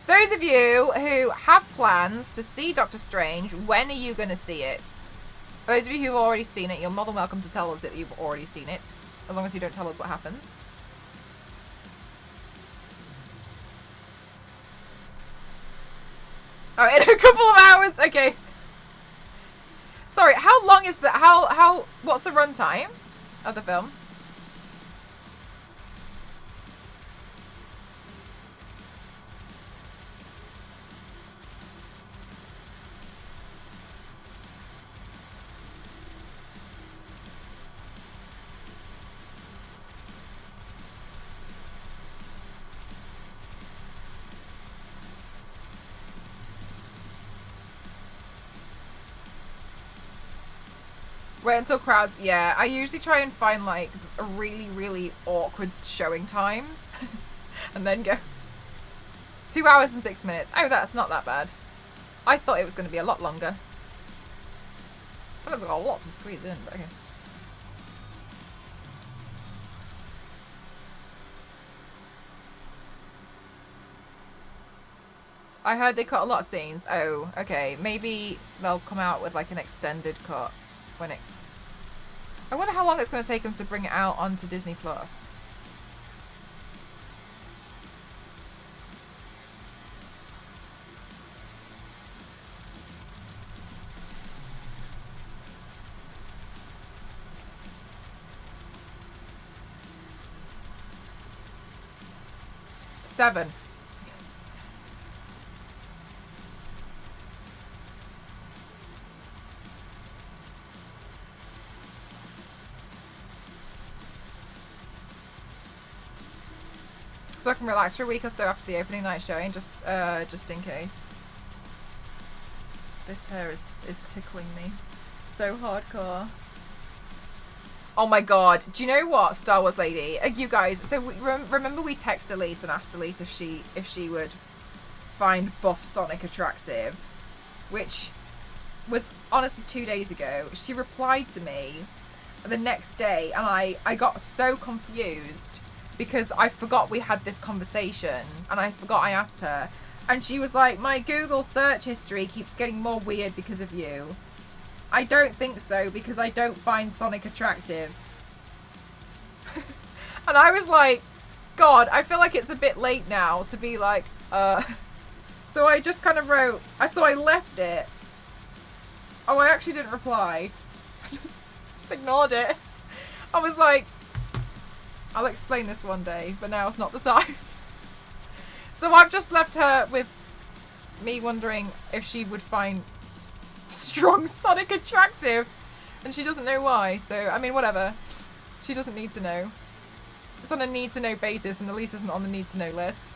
Those of you who have plans to see Doctor Strange, when are you gonna see it? Those of you who've already seen it, you're more than welcome to tell us that you've already seen it. As long as you don't tell us what happens. Oh, in a couple of hours? Okay. Sorry, how long is that? What's the runtime of the film? Wait until crowds, yeah. I usually try and find like a really, really awkward showing time and then go 2 hours and 6 minutes. Oh, that's not that bad. I thought it was going to be a lot longer. I feel like I've got a lot to squeeze in, but okay. I heard they cut a lot of scenes. Oh, okay. Maybe they'll come out with like an extended cut when it... I wonder how long it's going to take them to bring it out onto Disney Plus. 7. So I can relax for a week or so after the opening night showing, just in case. This hair is tickling me so hardcore. Oh my god, do you know what, Star Wars lady? You guys, so remember we texted Elise and asked Elise if she would find buff Sonic attractive, which was honestly 2 days ago. She replied to me the next day, and I got so confused because I forgot we had this conversation, and I forgot I asked her, and she was like, my Google search history keeps getting more weird because of you. I don't think so, because I don't find Sonic attractive. And I was like, God, I feel like it's a bit late now to be like, So I just kind of wrote, so I left it. Oh, I actually didn't reply. I just ignored it. I was like, I'll explain this one day, but now it's not the time. So I've just left her with me wondering if she would find strong Sonic attractive, and she doesn't know why, so I mean, whatever. She doesn't need to know. It's on a need to know basis, and Elise isn't on the need to know list.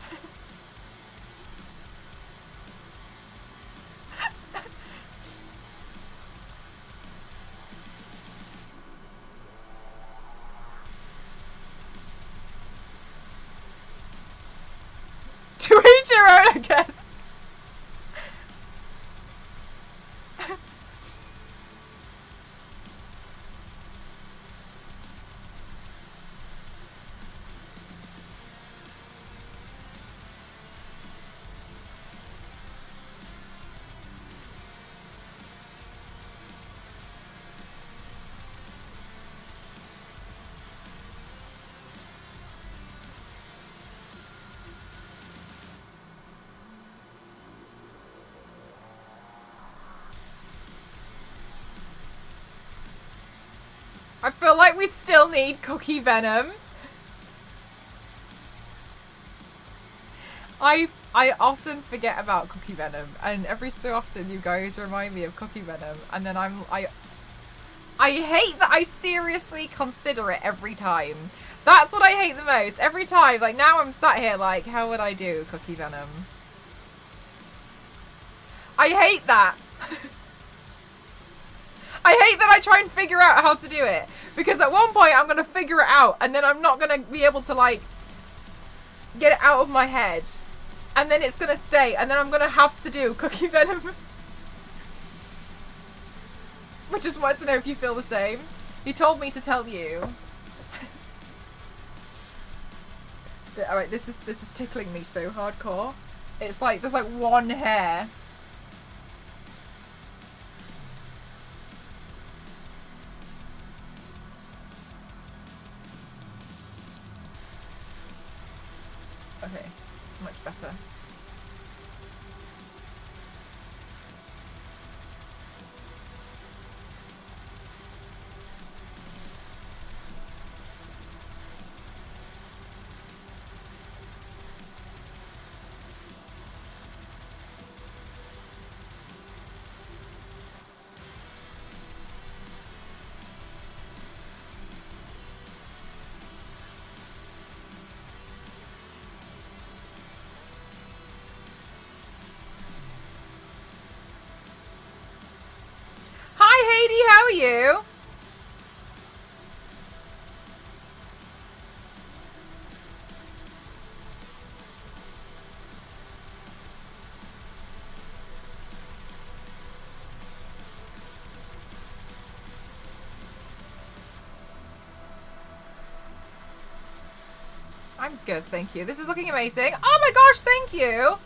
To each your own, I guess. I feel like we still need Cookie Venom. I often forget about Cookie Venom, and every so often you guys remind me of Cookie Venom, and then I hate that I seriously consider it every time. That's what I hate the most. Every time, like now I'm sat here like, how would I do Cookie Venom? I hate that. I hate that I try and figure out how to do it, because at one point I'm going to figure it out, and then I'm not going to be able to like get it out of my head, and then it's going to stay, and then I'm going to have to do Cookie Venom. I just wanted to know if you feel the same. He told me to tell you. But, all right, this is tickling me so hardcore. It's like there's like one hair. Okay, much better. How are you? I'm good, thank you. This is looking amazing. Oh my gosh, thank you.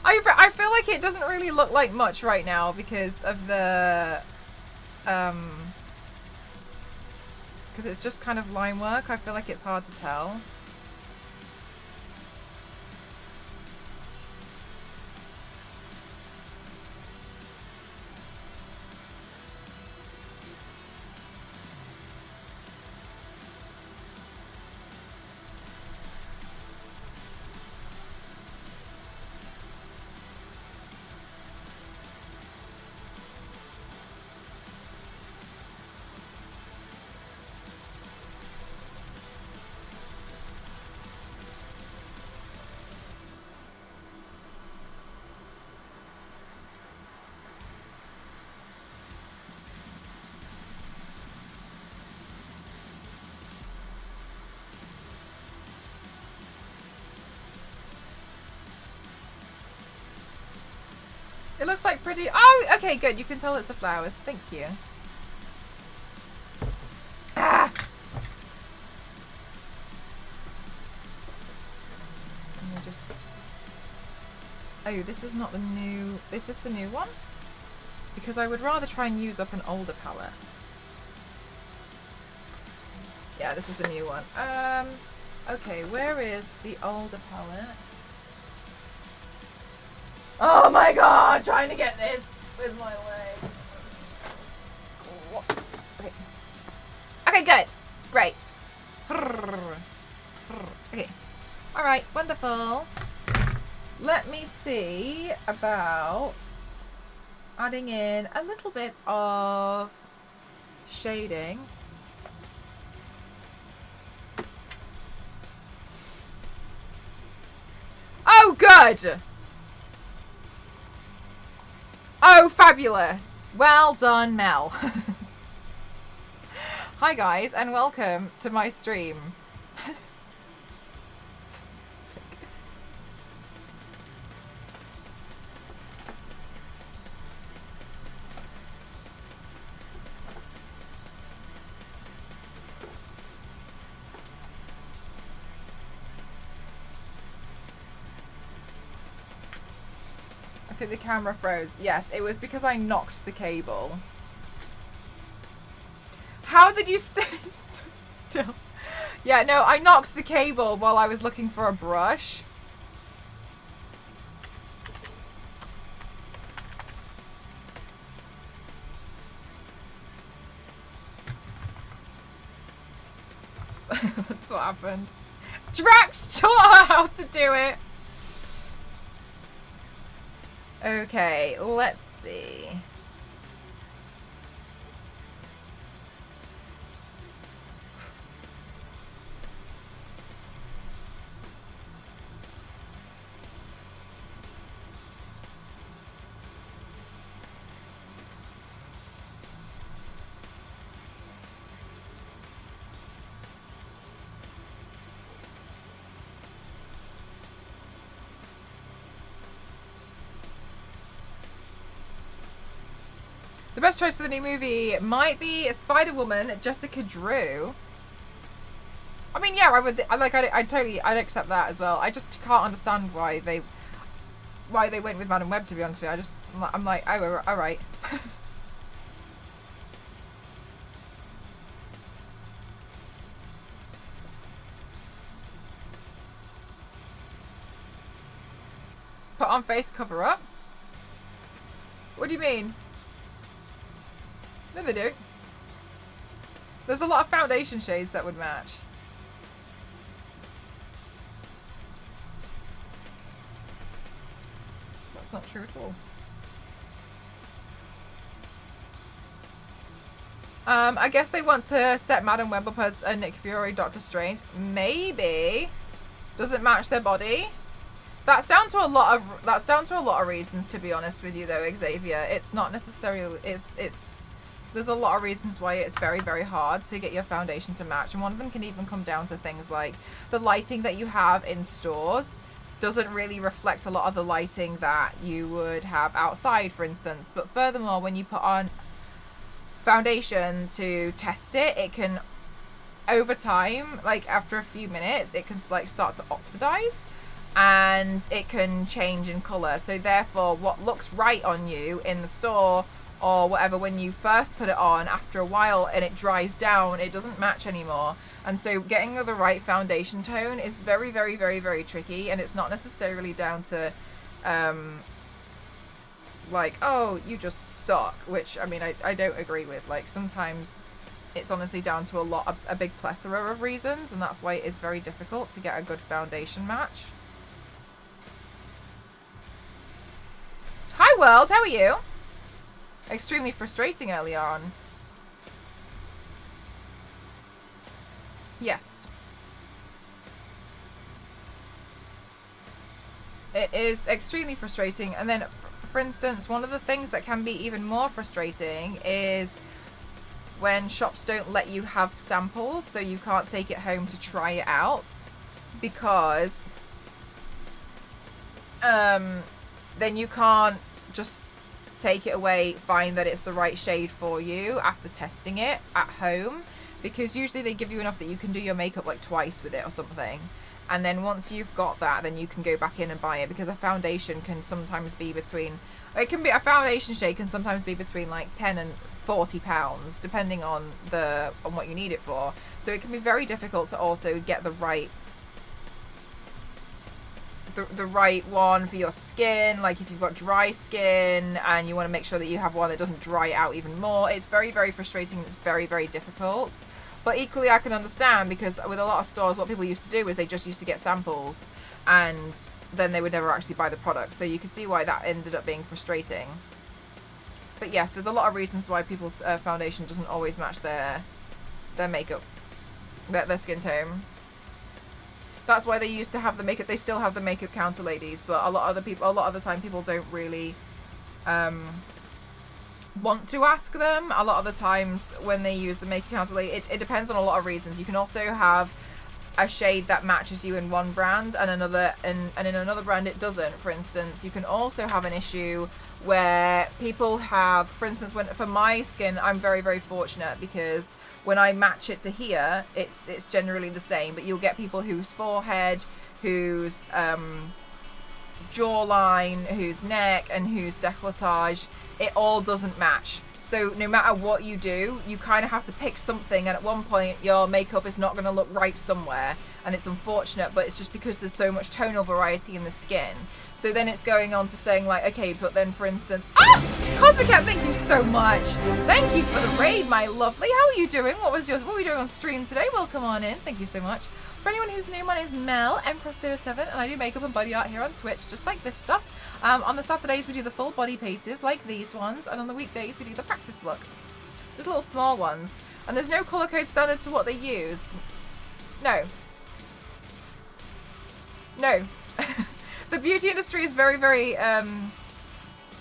I feel like it doesn't really look like much right now because of the because it's just kind of line work. I feel like it's hard to tell. It looks like pretty... Oh, okay, good. You can tell it's the flowers. Thank you. Ah! Let me just... Oh, this is not the new... This is the new one? Because I would rather try and use up an older palette. Yeah, this is the new one. Okay, where is the older palette? Oh my god, trying to get this with my leg. Okay. Okay, good. Great. Okay. Alright, wonderful. Let me see about adding in a little bit of shading. Oh, good! Oh, fabulous! Well done, Mel. Hi, guys, and welcome to my stream. Sick. I think the camera froze. Yes, it was because I knocked the cable. How did you stay so still? Yeah, no, I knocked the cable while I was looking for a brush. That's what happened. Drax taught her how to do it. Okay, let's see. The best choice for the new movie might be Spider-Woman, Jessica Drew. I mean, yeah, I'd accept that as well. I just can't understand why they went with Madam Web, to be honest with you. I'm like, oh, all right. Put on face cover up? What do you mean? No, they don't. There's a lot of foundation shades that would match. That's not true at all. I guess they want to set Madam Web up as a Nick Fury Doctor Strange. Maybe. Doesn't match their body. That's down to a lot of reasons, to be honest with you, though, Xavier. It's not necessarily there's a lot of reasons why it's very, very hard to get your foundation to match. And one of them can even come down to things like the lighting that you have in stores doesn't really reflect a lot of the lighting that you would have outside, for instance. But furthermore, when you put on foundation to test it, it can, over time, like after a few minutes, it can like start to oxidize and it can change in color. So therefore, what looks right on you in the store or whatever, when you first put it on, after a while and it dries down, it doesn't match anymore. And so getting the right foundation tone is very, very, very, very tricky. And it's not necessarily down to like, oh, you just suck, which I mean, I don't agree with. Like, sometimes it's honestly down to a big plethora of reasons, and that's why it is very difficult to get a good foundation match. Hi world, how are you? Extremely frustrating early on. Yes. It is extremely frustrating. And then, for instance, one of the things that can be even more frustrating is when shops don't let you have samples, so you can't take it home to try it out, because then you can't just take it away, find that it's the right shade for you after testing it at home, because usually they give you enough that you can do your makeup like twice with it or something. And then once you've got that, then you can go back in and buy it, because a foundation can sometimes be between, a foundation shade can sometimes be between like 10 and 40 pounds, depending on what you need it for. So it can be very difficult to also get the right one for your skin. Like if you've got dry skin and you want to make sure that you have one that doesn't dry it out even more, it's very, very frustrating. It's very, very difficult. But equally, I can understand, because with a lot of stores, what people used to do is they just used to get samples and then they would never actually buy the product. So you can see why that ended up being frustrating. But yes, there's a lot of reasons why people's foundation doesn't always match their makeup, their skin tone. That's why they used to have the makeup. They still have the makeup counter ladies, but a lot of the time, people don't really want to ask them. A lot of the times when they use the makeup counter lady, it depends on a lot of reasons. You can also have a shade that matches you in one brand and another, and in another brand it doesn't. For instance, you can also have an issue where people have, for instance, for my skin, I'm very, very fortunate, because when I match it to here, it's generally the same. But you'll get people whose forehead, whose jawline, whose neck, and whose décolletage, it all doesn't match. So no matter what you do, you kind of have to pick something, and at one point your makeup is not going to look right somewhere, and it's unfortunate, but it's just because there's so much tonal variety in the skin. So then it's going on to saying like, okay, but then for instance, Cosmic Cat, thank you so much. Thank you for the raid, my lovely. How are you doing? What were we doing on stream today? Welcome on in. Thank you so much. For anyone who's new, my name is Mel, Empress07, and I do makeup and body art here on Twitch, just like this stuff. On the Saturdays, we do the full body pieces, like these ones, and on the weekdays, we do the practice looks. The little small ones. And there's no colour code standard to what they use. No. No. The beauty industry is very, very,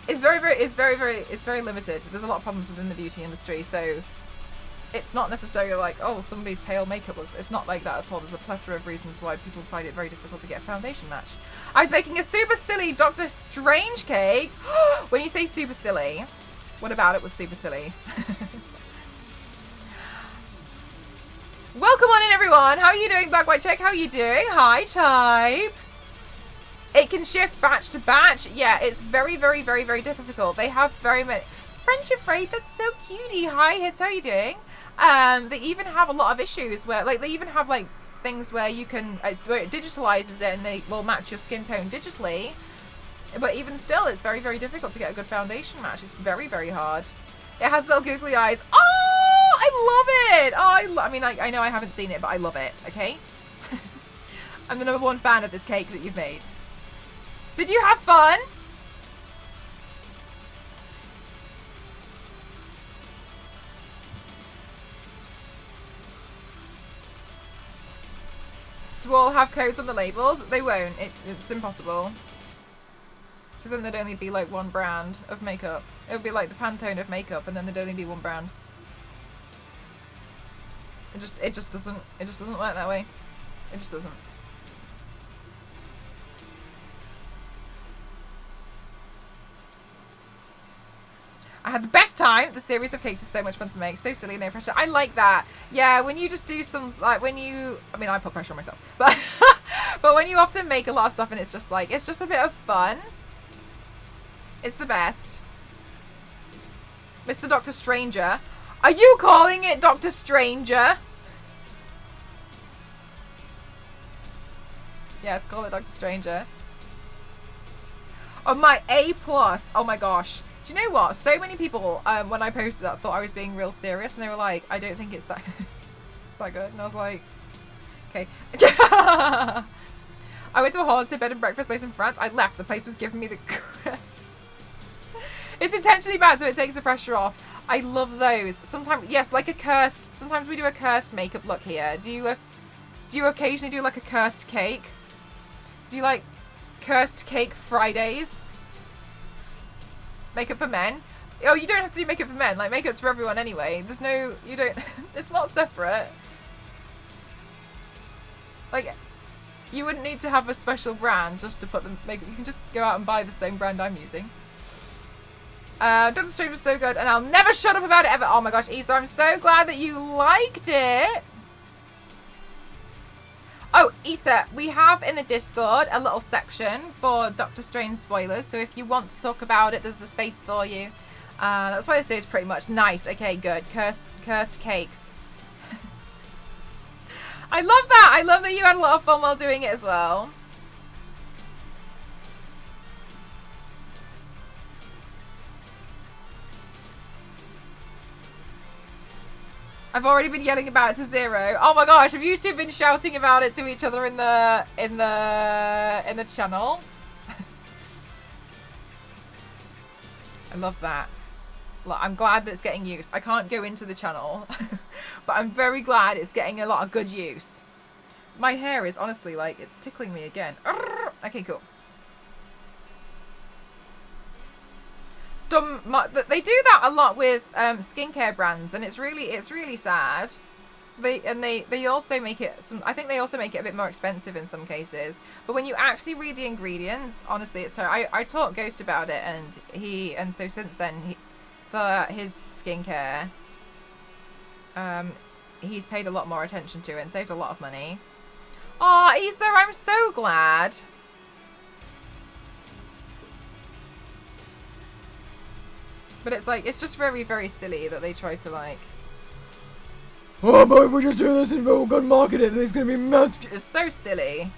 is very limited. There's a lot of problems within the beauty industry, so it's not necessarily like, oh, somebody's pale makeup looks. It's not like that at all. There's a plethora of reasons why people find it very difficult to get a foundation match. I was making a super silly Doctor Strange cake. When you say super silly, what about it was super silly? Welcome on in, everyone. How are you doing, Black White Check? How are you doing? Hi, Type. It can shift batch to batch. Yeah, it's very, very, very, very difficult. They have very many. Friendship Raid, that's so cutie. Hi, Hits. How are you doing? They even have a lot of issues where, like, they even have, like, things where you can, where it digitalizes it and they will match your skin tone digitally. But even still, it's very, very difficult to get a good foundation match. It's very, very hard. It has little googly eyes. Oh, I love it. Oh, I mean, I know I haven't seen it, but I love it, okay? I'm the #1 fan of this cake that you've made. Did you have fun? Do all have codes on the labels? They won't. It's impossible. Because then there'd only be like one brand of makeup. It would be like the Pantone of makeup, and then there'd only be one brand. It just doesn't work that way. It just doesn't. I had the best time. The series of cakes is so much fun to make. So silly, no pressure. I like that. Yeah, when you just do some, like when you, I mean, I put pressure on myself, but but when you often make a lot of stuff and it's just like, it's just a bit of fun. It's the best. Mr. Dr. Stranger. Are you calling it Dr. Stranger? Yes, call it Dr. Stranger. Oh, my A+. Oh my gosh. Do you know what? So many people, when I posted that, thought I was being real serious, and they were like, I don't think it's that, it's that good. And I was like, okay. I went to a holiday bed and breakfast place in France. I left. The place was giving me the creeps. It's intentionally bad, so it takes the pressure off. I love those. Sometimes, yes, like a cursed, sometimes we do a cursed makeup look here. Do you occasionally do like a cursed cake? Do you like cursed cake Fridays? Makeup for men? Oh, you don't have to do makeup for men. Like, makeup's for everyone anyway. There's no, you don't, it's not separate. Like, you wouldn't need to have a special brand just to put the makeup. You can just go out and buy the same brand I'm using. Doctor Strange was so good, and I'll never shut up about it ever. Oh my gosh, Issa, I'm so glad that you liked it. Oh, Issa, we have in the Discord a little section for Doctor Strange spoilers. So if you want to talk about it, there's a space for you. That's why this is pretty much nice. Okay, good. Cursed cakes. I love that. I love that you had a lot of fun while doing it as well. I've already been yelling about it to Zero. Oh my gosh, have you two been shouting about it to each other in the channel? I love that. Look, I'm glad that it's getting use. I can't go into the channel, but I'm very glad it's getting a lot of good use. My hair is honestly like, it's tickling me again. Okay, cool. They do that a lot with skincare brands, and it's really sad. They also make it I think they also make it a bit more expensive in some cases. But when you actually read the ingredients, honestly, it's terrible. I taught Ghost about it, and so since then, for his skincare, he's paid a lot more attention to it and saved a lot of money. Oh, Issa, I'm so glad. But it's like, it's just very, very silly that they try to like, oh, but if we just do this and we'll go market it, then it's going to be masked. It's so silly.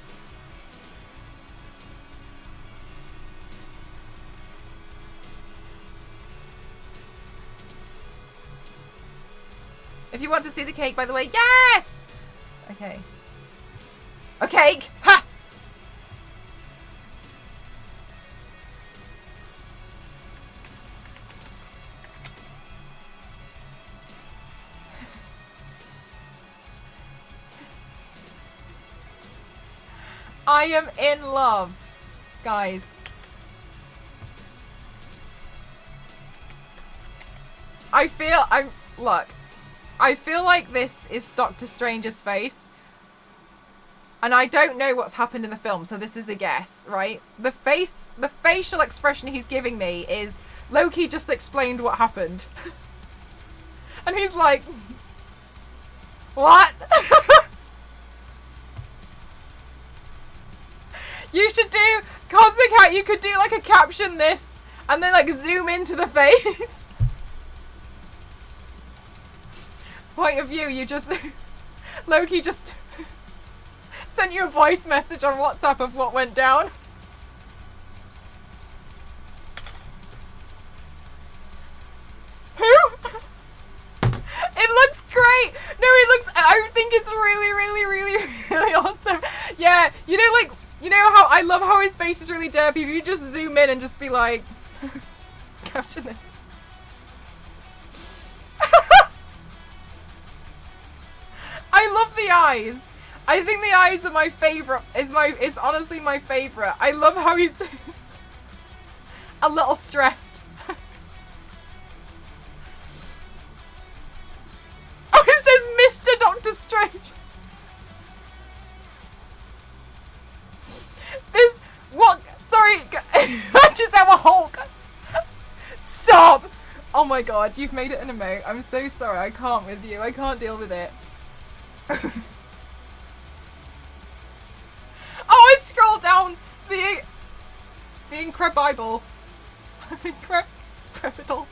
If you want to see the cake, by the way, yes! Okay. A cake! Ha! I am in love, guys. I feel like this is Doctor Strange's face. And I don't know what's happened in the film, so this is a guess, right? The facial expression he's giving me is Loki just explained what happened. And he's like, what? You should do, Cosmic Hat, you could do like a caption this and then like zoom into the face. Point of view, you just, Loki just sent you a voice message on WhatsApp of what went down. Who? It looks great. No, it looks, I think it's really awesome. Yeah, you know, like, you know how I love how his face is really derpy. If you just zoom in and just be like, caption this. I love the eyes. I think the eyes are my favorite. It's honestly my favorite. I love how he's a little stressed. Oh, it says Mr. Doctor Strange. This, what? Sorry, I just have a Hulk. Stop. Oh my god, you've made it an emote. I'm so sorry. I can't with you. I can't deal with it. Oh, I scroll down the Incredible. Incredible.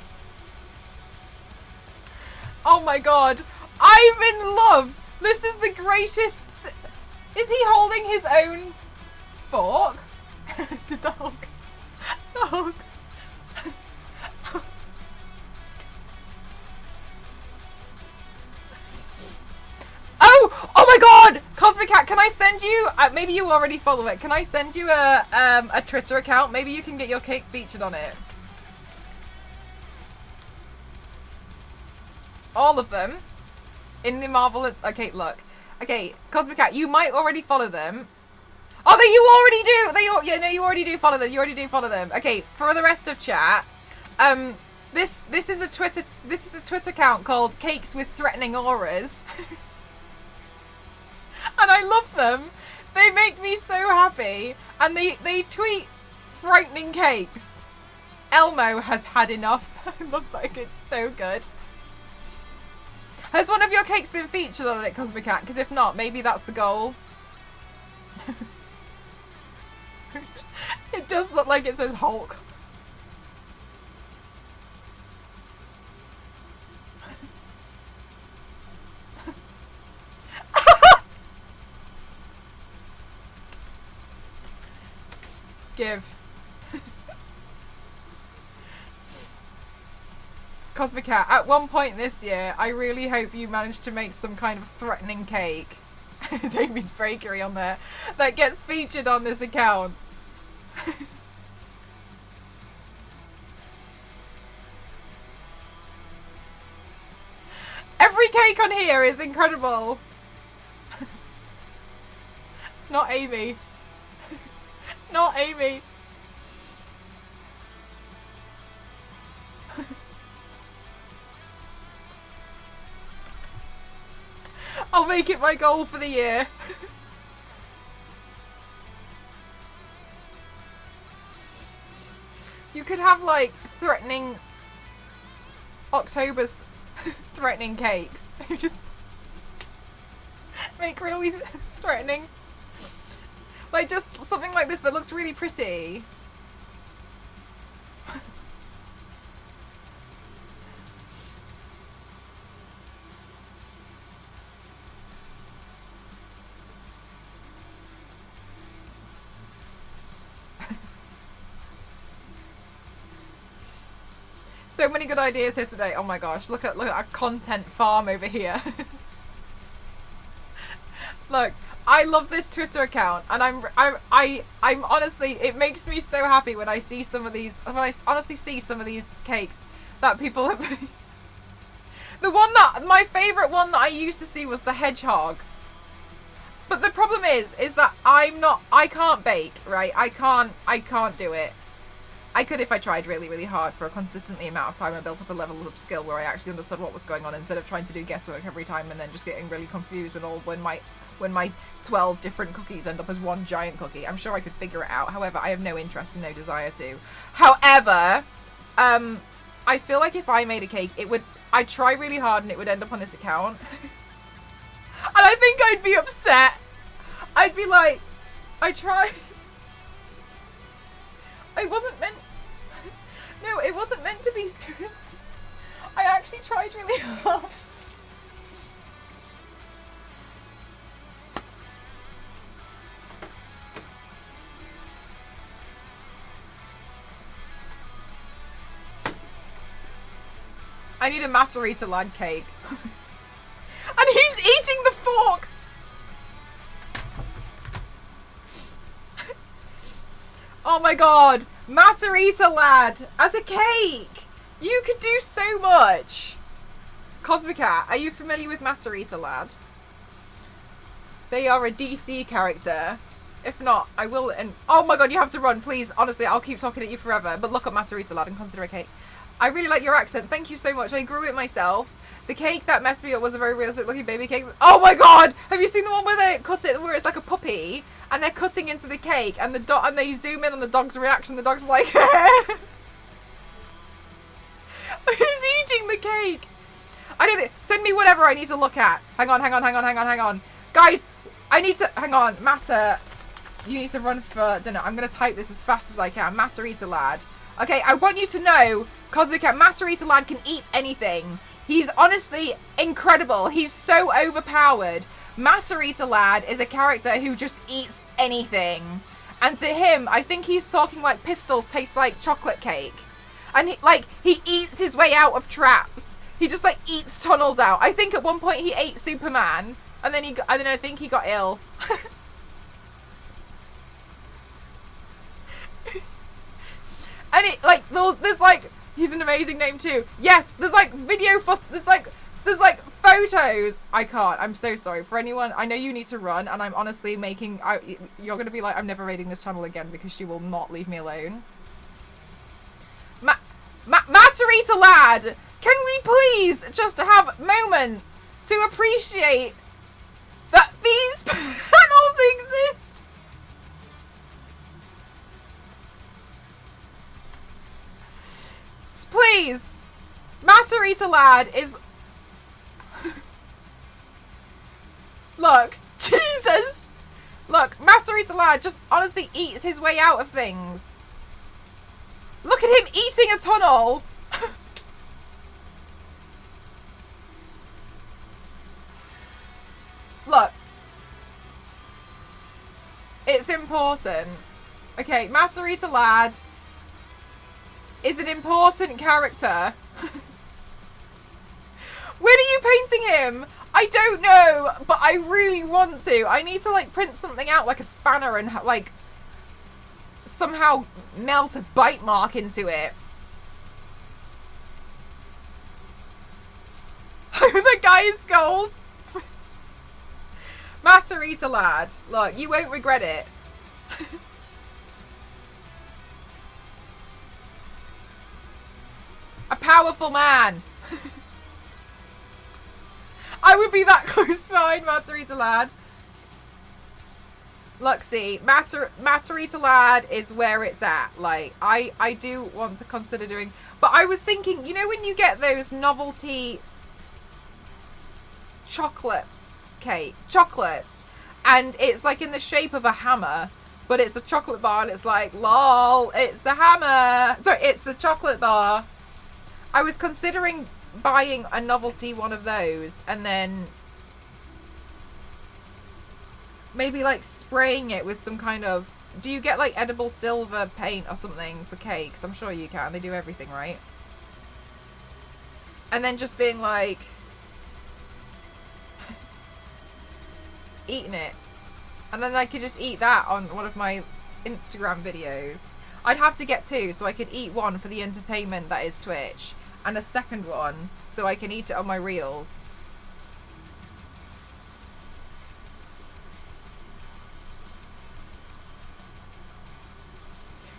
Oh my god. I'm in love. This is the greatest. Is he holding his own fork? Did the Hulk? The Hulk. Oh my god! Cosmic Cat, can I send you, maybe you already follow it, can I send you a Twitter account? Maybe you can get your cake featured on it. All of them. In the Marvel, okay, look. Okay, Cosmic Cat, you might already follow them. Oh, you already do! Yeah, no, you already do follow them. You already do follow them. Okay, for the rest of chat, this is the Twitter account called Cakes with Threatening Auras. And I love them. They make me so happy. And they tweet frightening cakes. Elmo has had enough. I love that. It's so good. Has one of your cakes been featured on it, Cosmic Cat? Because if not, maybe that's the goal. It does look like it says Hulk. Give. Cosmic Cat, at one point this year, I really hope you manage to make some kind of threatening cake. It's Amy's Bakery on there. That gets featured on this account. Every cake on here is incredible. Not Amy. Not Amy. I'll make it my goal for the year. You could have like threatening October's threatening cakes. You just make really threatening. Like just something like this, but looks really pretty. So many good ideas here today. Oh my gosh, look at our content farm over here. Look, I love this Twitter account, and I'm honestly, it makes me so happy when I see some of these, when I honestly see some of these cakes that people have. The one that, my favorite one that I used to see was the hedgehog. But the problem is that I can't bake, right? I can't do it. I could if I tried really, really hard for a consistently amount of time and built up a level of skill where I actually understood what was going on instead of trying to do guesswork every time and then just getting really confused when my 12 different cookies end up as one giant cookie. I'm sure I could figure it out. However, I have no interest and no desire to. However, I feel like if I made a cake, I'd try really hard and it would end up on this account. And I think I'd be upset. I'd be like, I tried. It wasn't meant. No, it wasn't meant to be. I actually tried really hard. I need a Matarita lad cake. And he's eating the fork! Oh my god! Matarita lad! As a cake! You could do so much! Cosmic Cat, are you familiar with Matarita lad? They are a DC character. If not, I will, and oh my god, you have to run, please. Honestly, I'll keep talking at you forever, but look up Matarita lad and consider a cake. I really like your accent. Thank you so much. I grew it myself. The cake that messed me up was a very realistic looking baby cake. Oh my god! Have you seen the one where they cut it, where it's like a puppy, and they're cutting into the cake, and and they zoom in on the dog's reaction. The dog's like, he's eating the cake. I don't think. Send me whatever I need to look at. Hang on. Guys, I need to. Hang on, Matter. You need to run for dinner. I'm gonna type this as fast as I can. Matarita lad. Okay, I want you to know, Cosmic Cat, Matarita lad can eat anything. He's honestly incredible. He's so overpowered. Matarita lad is a character who just eats anything. And to him, I think he's talking like pistols taste like chocolate cake. And he eats his way out of traps. He just like eats tunnels out. I think at one point he ate Superman, and then I think he got ill. And it like there's like, he's an amazing name too. Yes, there's like there's like photos. I can't. I'm so sorry for anyone. I know you need to run, and I'm honestly making. You're gonna be like, I'm never raiding this channel again because she will not leave me alone. Matarita lad, can we please just have a moment to appreciate that these panels exist? please. Matarita Lad is... Look. Jesus. Look, Matarita Lad just honestly eats his way out of things. Look at him eating a tunnel. Look. It's important. Okay, Matarita Lad is an important character. When are you painting him? I don't know, but I really want to. I need to like print something out like a spanner and like somehow melt a bite mark into it. The guy's goals. Matarita Lad, look, you won't regret it. A powerful man. I would be that close behind Matarita Lad. Look, see, Matarita Lad is where it's at. Like, I do want to consider doing... But I was thinking, you know when you get those novelty chocolate cake, chocolates, and it's like in the shape of a hammer, but it's a chocolate bar, and it's like, lol, it's a hammer. Sorry, it's a chocolate bar. I was considering buying a novelty one of those and then maybe like spraying it with some kind of... Do you get like edible silver paint or something for cakes? I'm sure you can. They do everything, right? And then just being like... eating it. And then I could just eat that on one of my Instagram videos. I'd have to get two, so I could eat one for the entertainment that is Twitch, and a second one so I can eat it on my reels.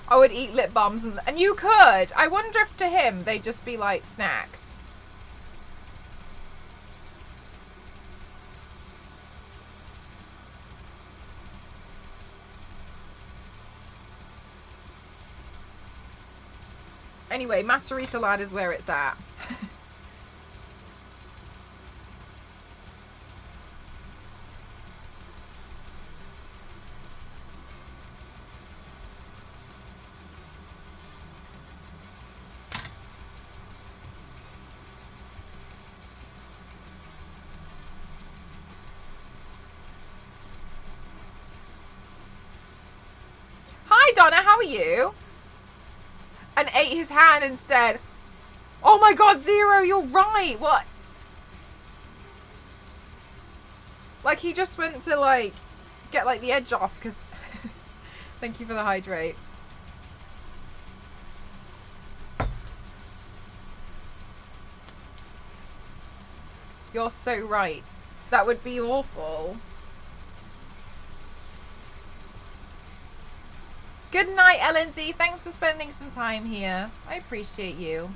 I would eat lip balms and you could. I wonder if to him they'd just be like snacks. Anyway, Matarita Lad is where it's at. Hi Donna, how are you? And ate his hand instead. Oh my god, Zero, you're right. What? Like he just went to like get like the edge off because thank you for the hydrate. You're so right. That would be awful. Good night, LNZ. Thanks for spending some time here. I appreciate you.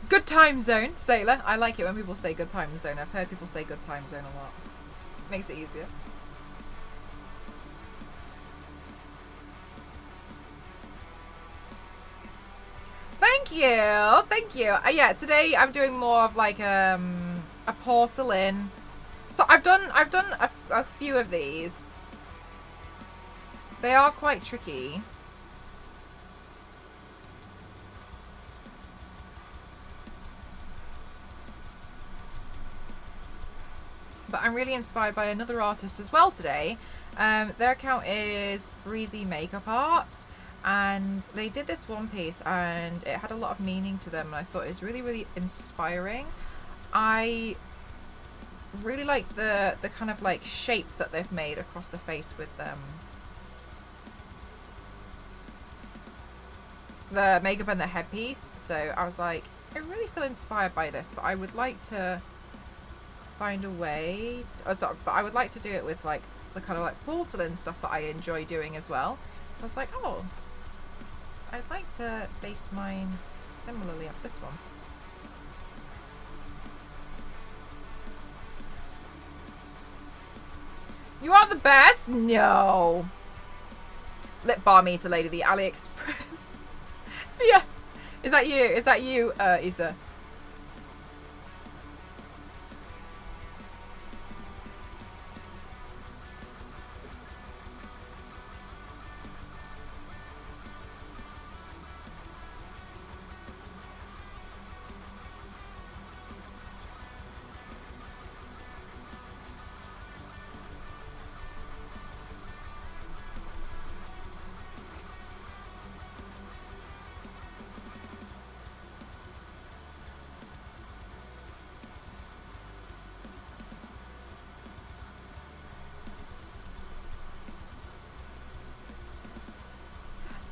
Good time zone, Sailor. I like it when people say good time zone. I've heard people say good time zone a lot. Makes it easier. Thank you. Thank you. Yeah, today I'm doing more of like a a porcelain. So I've done a few of these. They are quite tricky. But I'm really inspired by another artist as well today. Their account is BREEZYMAKEUPART, and they did this one piece and it had a lot of meaning to them, and I thought it was really, really inspiring. I really like the kind of like shape that they've made across the face with the makeup and the headpiece. So I was like, I really feel inspired by this, but I would like to find a way to, but I would like to do it with like the kind of like porcelain stuff that I enjoy doing as well. I was like, oh, I'd like to base mine similarly off this one. You are the best? No. Lip balm eater lady, the AliExpress. Yeah. Is that you? Is that you, Isa?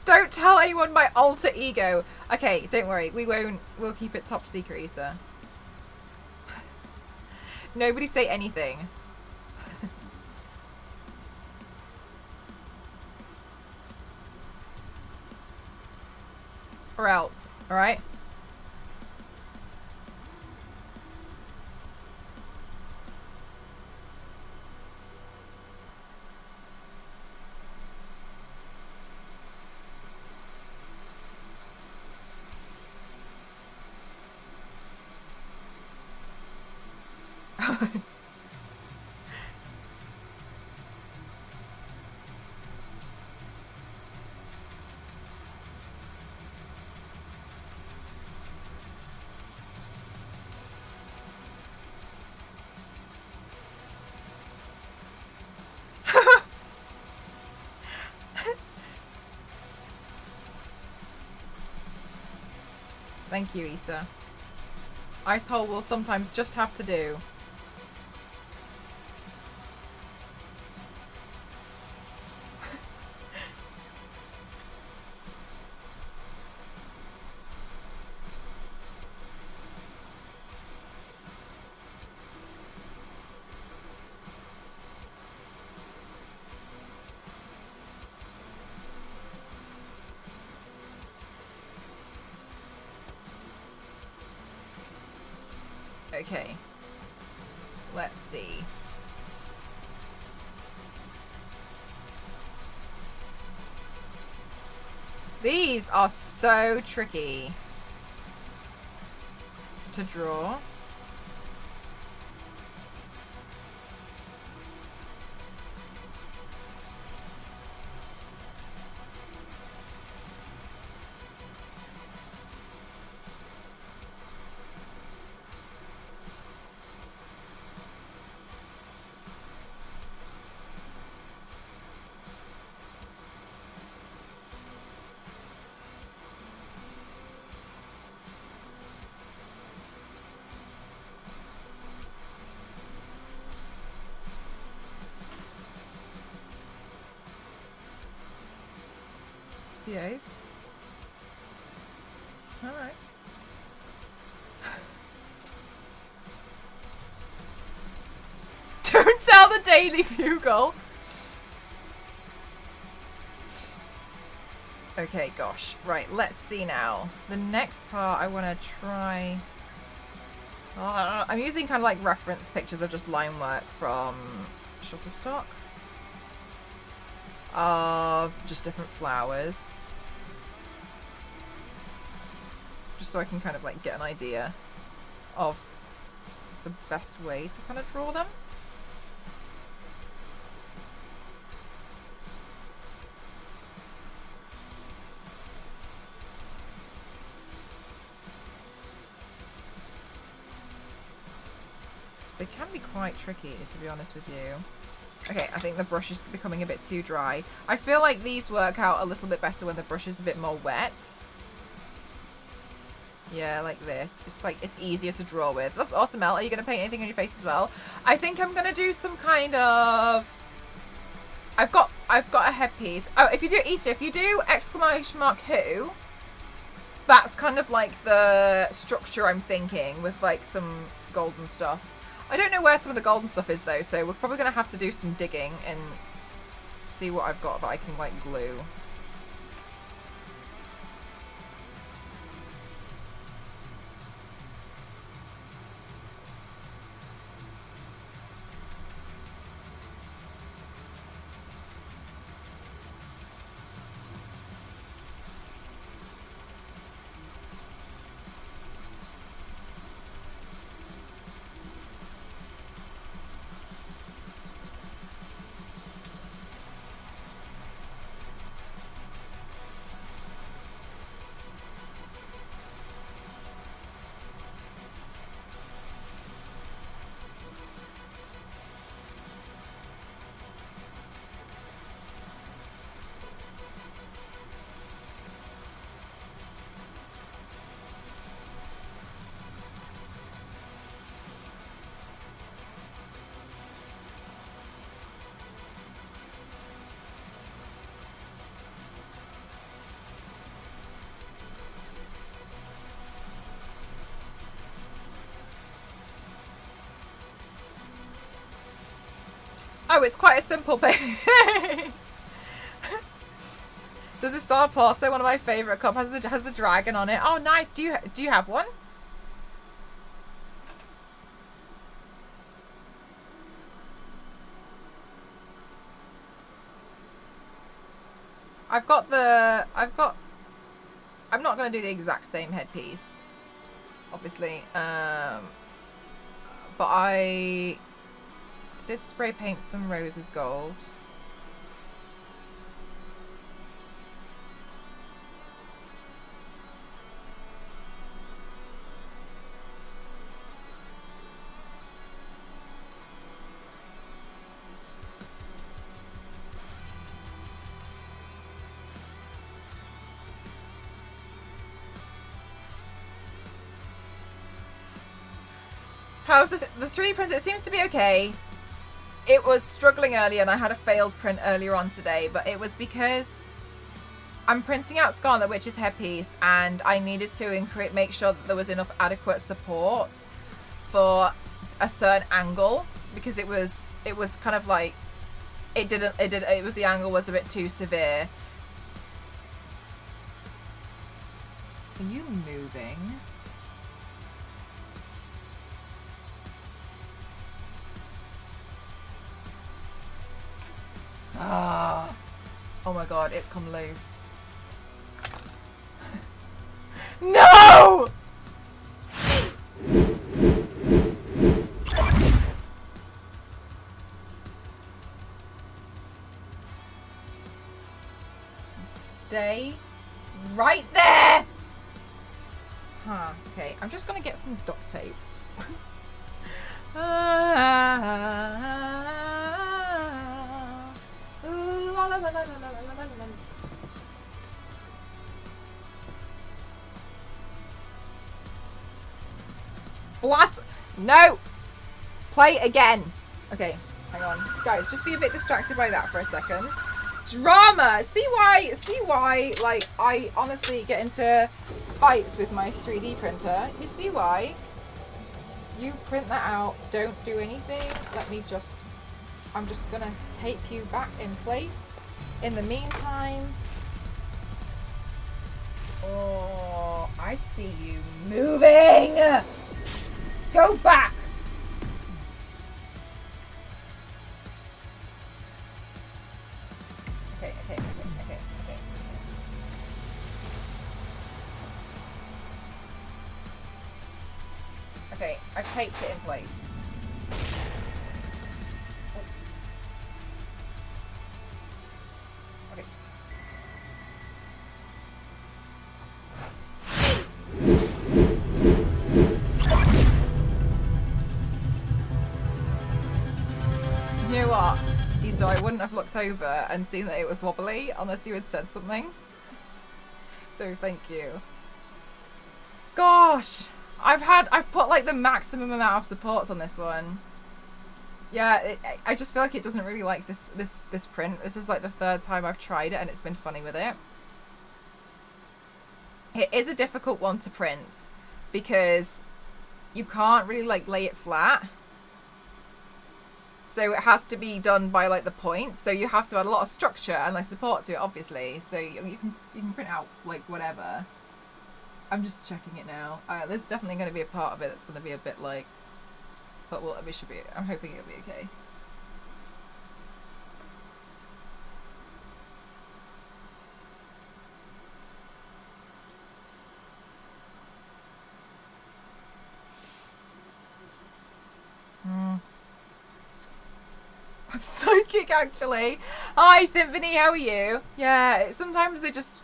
Don't tell anyone my alter ego. Okay, don't worry. We won't. We'll keep it top secret, Isa. Nobody say anything. Or else, alright? Thank you, Isa. Ice hole will sometimes just have to do. Okay. Let's see. These are so tricky to draw. Behave. Alright. Don't tell the Daily Bugle! Okay, gosh. Right, let's see now. The next part I want to try... I'm using kind of like reference pictures of just line work from Shutterstock. Of just different flowers. Just so I can kind of like get an idea of the best way to kind of draw them. They can be quite tricky, to be honest with you. Okay, I think the brush is becoming a bit too dry. I feel like these work out a little bit better when the brush is a bit more wet. Yeah, like this. It's like, it's easier to draw with. Looks awesome, Elle. Are you going to paint anything on your face as well? I think I'm going to do some kind of... I've got a headpiece. Oh, if you do Easter, if you do exclamation mark who, that's kind of like the structure I'm thinking with like some golden stuff. I don't know where some of the golden stuff is though, so we're probably going to have to do some digging and see what I've got that I can like glue. Oh, it's quite a simple thing. Does this Star Porcelain, one of my favourite cup, has the dragon on it? Oh, nice. Do you have one? I'm not going to do the exact same headpiece, obviously, but I did spray paint some roses gold. How's the 3D printer? It seems to be okay. It was struggling earlier and I had a failed print earlier on today, but it was because I'm printing out Scarlet Witch's headpiece and I needed to make sure that there was enough adequate support for a certain angle, because it was kind of like the angle was a bit too severe. Are you moving? Ah. Oh my god, it's come loose. No! Stay right there! Huh, okay. I'm just gonna get some duct tape. Blast! No! Play again. Okay, hang on. Guys, just be a bit distracted by that for a second. Drama! See why, like, I honestly get into fights with my 3D printer. You see why? You print that out, don't do anything. I'm just gonna tape you back in place. In the meantime, oh, I see you moving. Go back. Okay. Okay, I've taped it in place. Okay. You know what? So I wouldn't have looked over and seen that it was wobbly unless you had said something. So thank you. Gosh, I've put like the maximum amount of supports on this one. Yeah, I just feel like it doesn't really like this print. This is like the third time I've tried it and it's been funny with it. It is a difficult one to print because you can't really like lay it flat. So it has to be done by like the points. So you have to add a lot of structure and like support to it, obviously. So you can print out like whatever. I'm just checking it now. There's definitely going to be a part of it that's going to be a bit like, but well, it should be. I'm hoping it'll be okay. I'm psychic, actually. Hi, Symphony. How are you? Yeah, sometimes they're just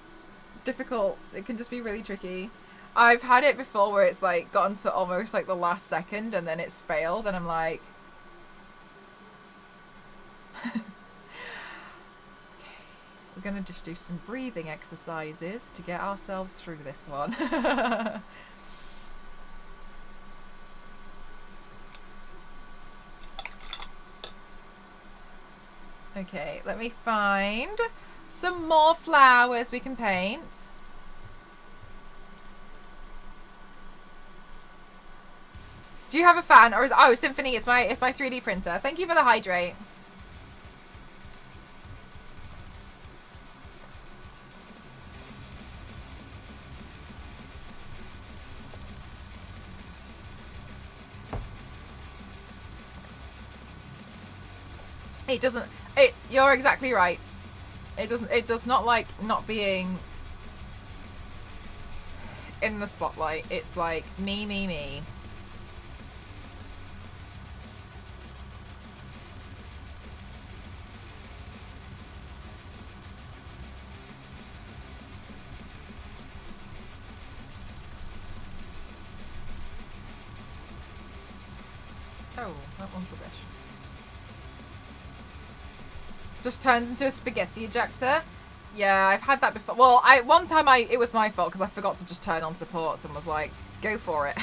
difficult. It can just be really tricky. I've had it before where it's like gotten to almost like the last second and then it's failed and I'm like... Okay. We're going to just do some breathing exercises to get ourselves through this one. Okay, let me find some more flowers we can paint. Do you have a fan or is Symphony? It's my 3D printer. Thank you for the hydrate. It doesn't. You're exactly right. It doesn't. It does not like not being in the spotlight. It's like me. Oh, that one's rubbish. Just turns into a spaghetti ejector. Yeah, I've had that before. Well, one time it was my fault because I forgot to just turn on supports and was like, go for it.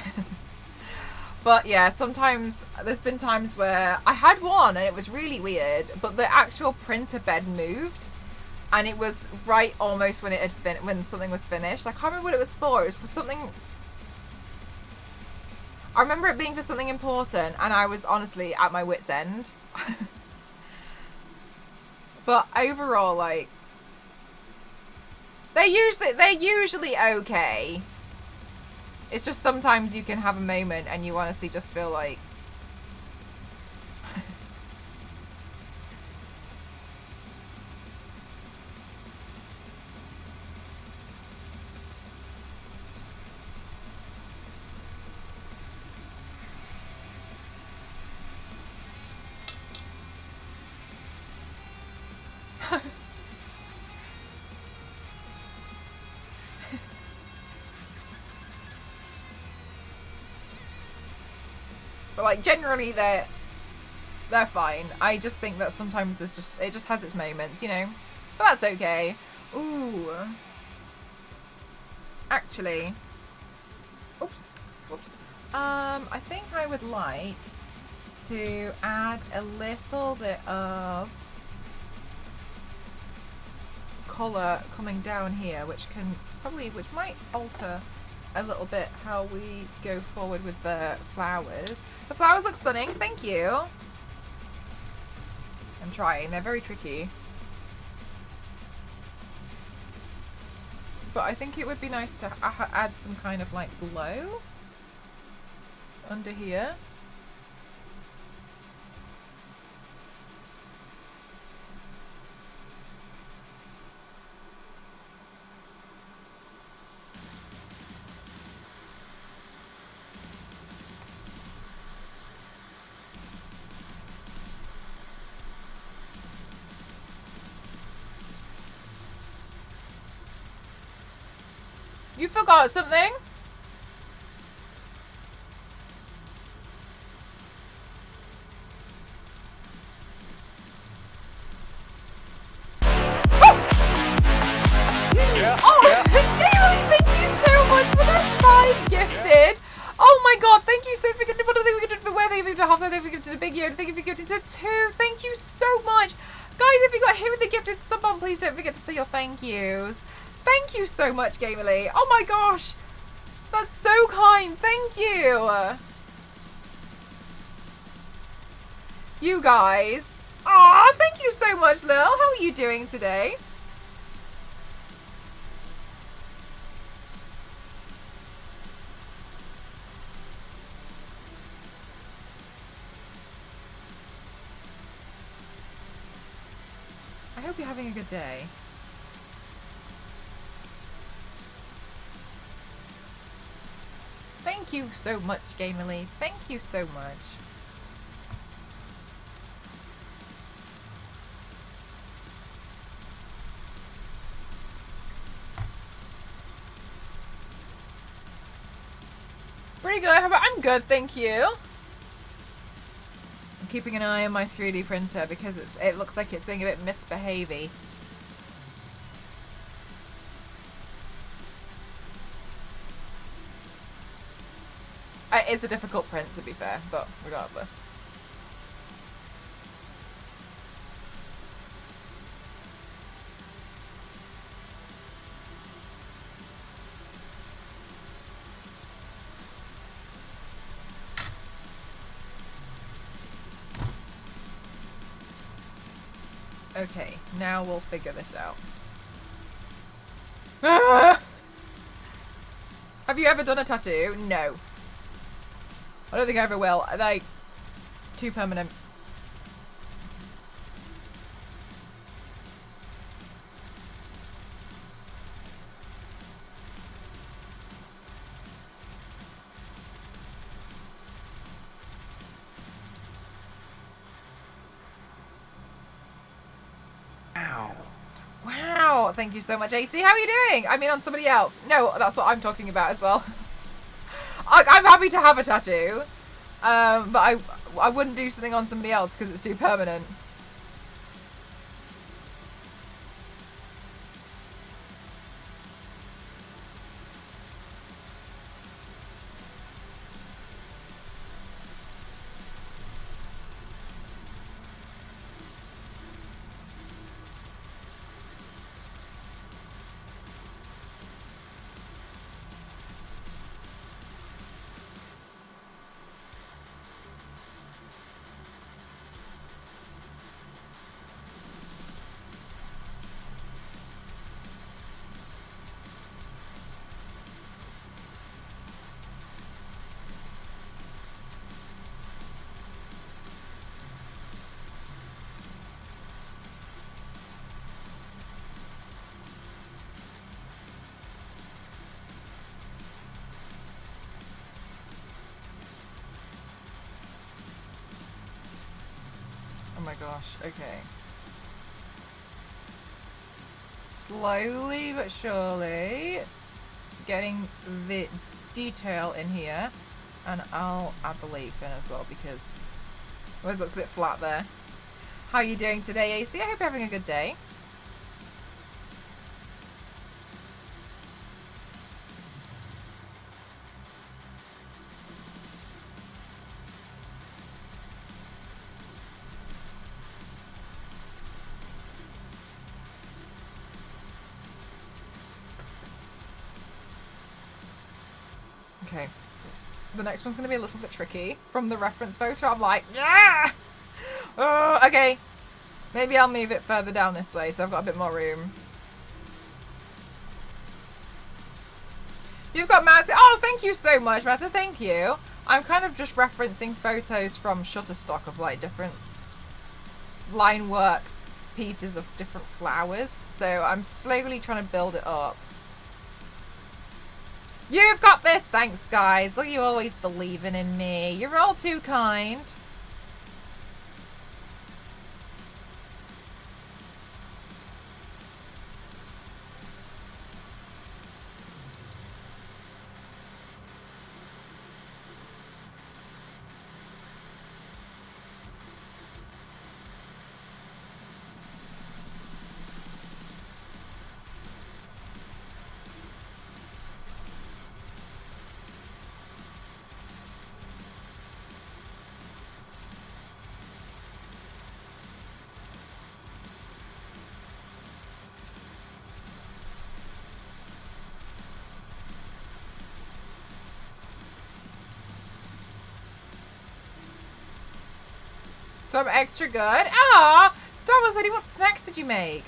But yeah, sometimes there's been times where I had one and it was really weird, but the actual printer bed moved and it was right almost when it had when something was finished. I can't remember what it was for. It was for something. I remember it being for something important and I was honestly at my wit's end. But overall, like, they're usually okay. It's just sometimes you can have a moment and you honestly just feel like but like generally they're fine. I just think that sometimes it just has its moments, you know. But that's okay. Ooh. Actually. Oops. Whoops. I think I would like to add a little bit of colour coming down here, which might alter a little bit how we go forward with the flowers. The flowers look stunning, thank you. I'm trying, they're very tricky. But I think it would be nice to add some kind of like glow under here. You forgot something? Gaily, thank you so much for the 5 gifted. Oh my god, thank you so much for gifting. What do they give to where they give to half? They give to the big Yoda. Thank you for gifting to 2. Thank you so much. Guys, if you got hit with the gifted sub on, please don't forget to say your thank yous. Thank you so much, Gaily. Oh my gosh. That's so kind. Thank you. You guys. Aw, thank you so much, Lil. How are you doing today? I hope you're having a good day. Thank you so much, Gamerly. Thank you so much. Pretty good. How about I'm good, thank you. I'm keeping an eye on my 3D printer because it looks like it's being a bit misbehavey. It is a difficult print, to be fair, but regardless. Okay, now we'll figure this out. Have you ever done a tattoo? No. I don't think I ever will. Like, too permanent. Ow. Wow, thank you so much, AC. How are you doing? I mean, on somebody else. No, that's what I'm talking about as well. I'm happy to have a tattoo, but I wouldn't do something on somebody else because it's too permanent. Oh my gosh, okay. Slowly but surely getting the detail in here, and I'll add the leaf in as well because it always looks a bit flat there. How are you doing today, AC? I hope you're having a good day. Okay, the next one's going to be a little bit tricky. From the reference photo, I'm like, yeah! Okay, maybe I'll move it further down this way so I've got a bit more room. You've got Matt. Oh, thank you so much, Matt. Thank you. I'm kind of just referencing photos from Shutterstock of like different line work pieces of different flowers. So I'm slowly trying to build it up. You've got this. Thanks, guys. Look, you always believing in me. You're all too kind. So I'm extra good. Ah! Star Wars Lady, what snacks did you make?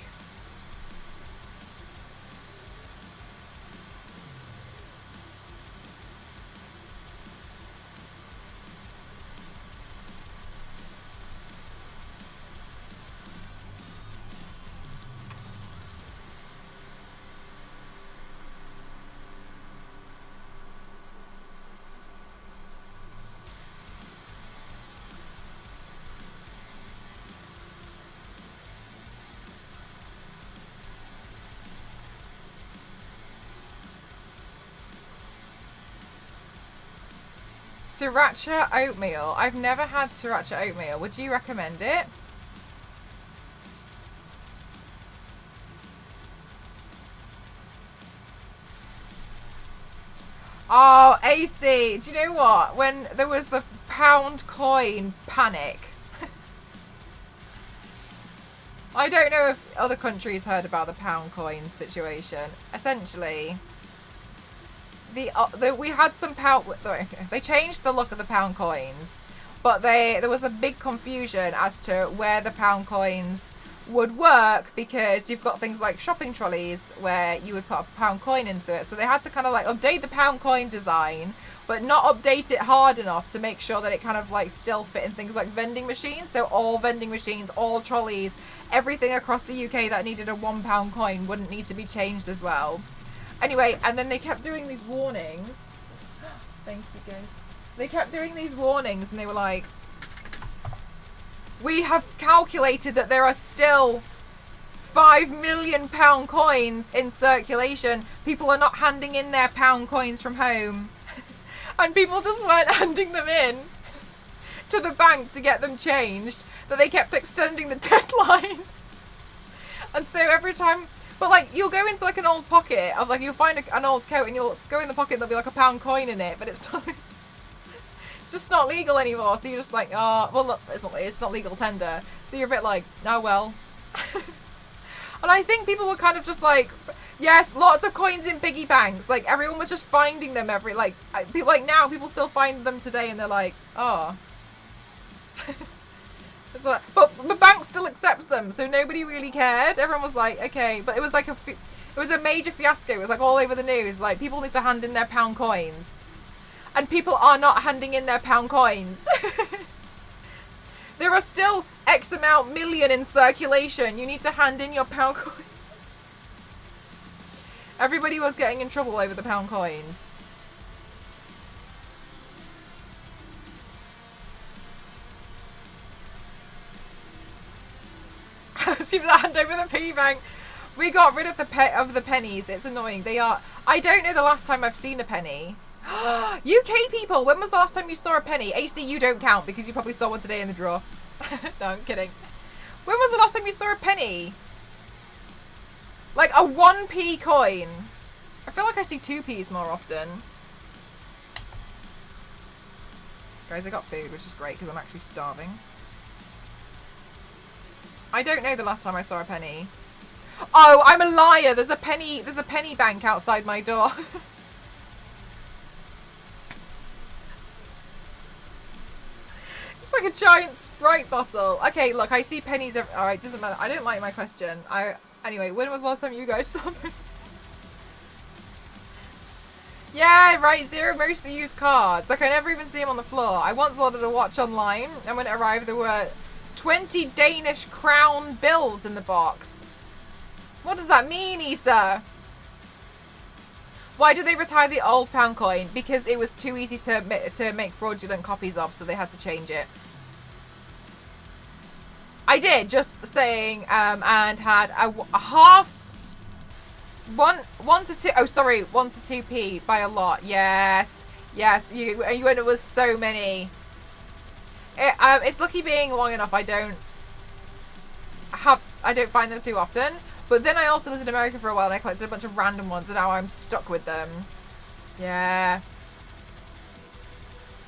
Sriracha oatmeal. I've never had sriracha oatmeal. Would you recommend it? Oh, AC. Do you know what? When there was the pound coin panic. I don't know if other countries heard about the pound coin situation. Essentially, we had some pound. They changed the look of the pound coins, but there was a big confusion as to where the pound coins would work, because you've got things like shopping trolleys where you would put a pound coin into it. So they had to kind of like update the pound coin design, but not update it hard enough to make sure that it kind of like still fit in things like vending machines. So all vending machines, all trolleys, everything across the UK that needed a £1 coin wouldn't need to be changed as well. Anyway, and then they kept doing these warnings. Thank you, Ghost. They kept doing these warnings and they were like, we have calculated that there are still £5 million coins in circulation. People are not handing in their pound coins from home. And people just weren't handing them in to the bank to get them changed. That they kept extending the deadline. And so every time... But like, you'll go into like an old pocket of like, you'll find an old coat and you'll go in the pocket and there'll be like a pound coin in it. But it's not... It's just not legal anymore, so you're just like, oh, well, look, it's not legal tender. So you're a bit like, oh, well. And I think people were kind of just like, yes, lots of coins in piggy banks. Like, everyone was just finding them now, people still find them today, and they're like, oh. It's like, but the bank still accepts them, so nobody really cared. Everyone was like, okay. But it was like it was a major fiasco. It was like all over the news. Like, people need to hand in their pound coins. And people are not handing in their pound coins. There are still X amount million in circulation. You need to hand in your pound coins. Everybody was getting in trouble over the pound coins. See that hand over the piggy bank. We got rid of the pennies. It's annoying. They are... I don't know the last time I've seen a penny. UK people, when was the last time you saw a penny? AC, you don't count because you probably saw one today in the drawer. No, I'm kidding. When was the last time you saw a penny? Like a 1p coin. I feel like I see 2p's more often. Guys, I got food, which is great because I'm actually starving. I don't know the last time I saw a penny. Oh, I'm a liar. There's a penny bank outside my door. It's like a giant Sprite bottle. Okay, look, I see pennies. Alright, doesn't matter. I don't like my question. Anyway, when was the last time you guys saw pennies? Yeah, right, Zero mostly use cards. Like, I never even see them on the floor. I once ordered a watch online, and when it arrived, there were 20 Danish crown bills in the box. What does that mean, Issa? Why did they retire the old pound coin? Because it was too easy to make fraudulent copies of, so they had to change it. I did, just saying, and had a half... 1 to 2... Oh, sorry, 1 to 2p by a lot. Yes. Yes, you end up with so many. It's lucky being long enough. I don't find them too often. But then I also lived in America for a while and I collected a bunch of random ones and now I'm stuck with them. Yeah.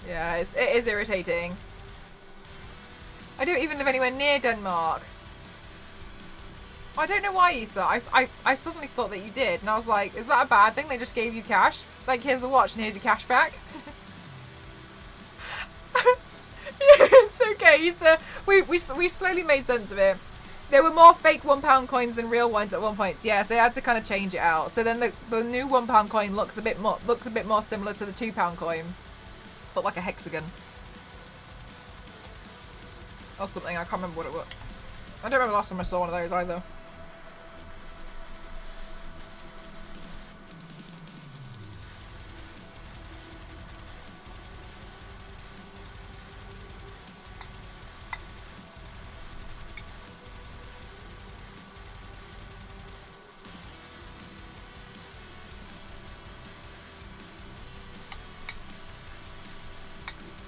Yeah, it is irritating. I don't even live anywhere near Denmark. I don't know why, Issa. I suddenly thought that you did. And I was like, is that a bad thing? They just gave you cash? Like, here's the watch and here's your cash back? Yes. It's okay. So we slowly made sense of it. There were more fake £1 coins than real ones at one point. Yes, they had to kind of change it out. So then the new £1 coin looks a bit more similar to the £2 coin, but like a hexagon or something. I can't remember what it was. I don't remember the last time I saw one of those either.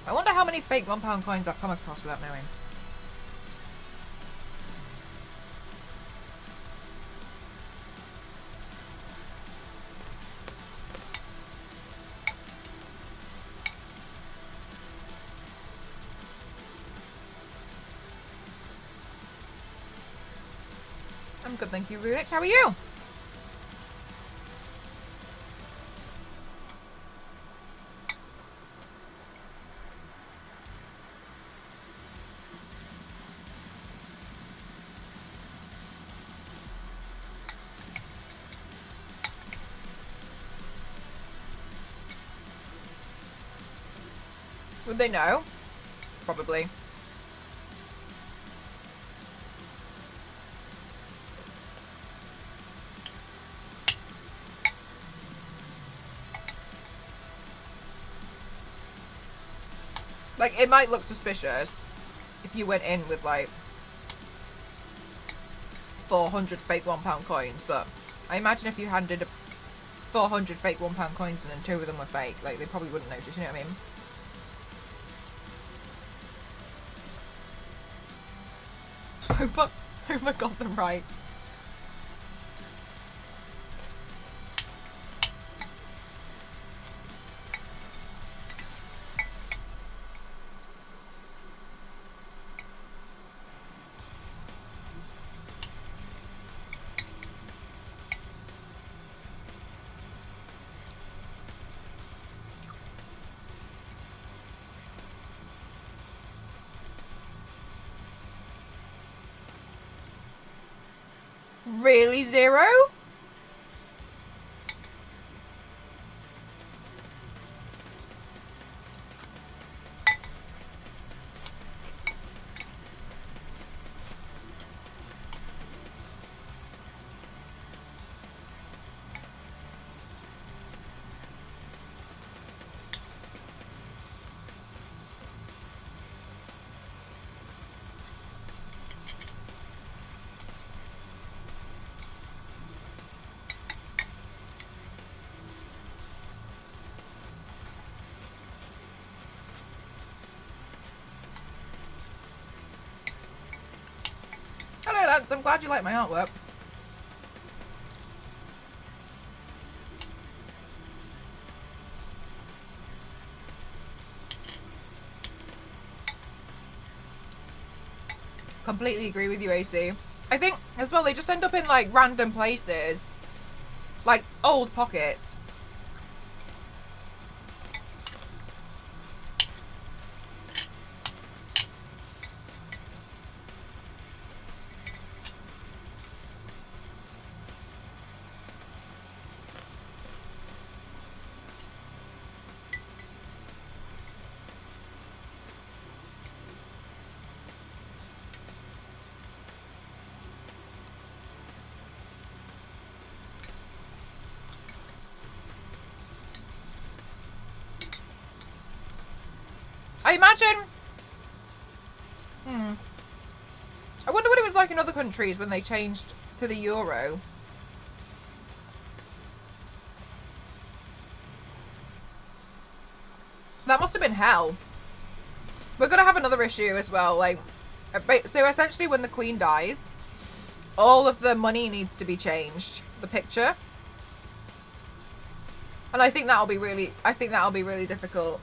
I wonder how many fake £1 coins I've come across without knowing. I'm good, thank you, Rubix. How are you? Would they know? Probably. Like, it might look suspicious if you went in with, like, 400 fake £1 coins, but I imagine if you handed 400 fake £1 coins in and 2 of them were fake, like, they probably wouldn't notice, you know what I mean? Homer got them right. Really, Zero? Hello, lads. I'm glad you like my artwork. Completely agree with you, AC. I think, as well, they just end up in, like, random places. Like, old pockets. I imagine... I wonder what it was like in other countries when they changed to the euro. That must have been hell. We're going to have another issue as well. Like, so essentially when the Queen dies, all of the money needs to be changed. The picture. And I think that'll be really difficult.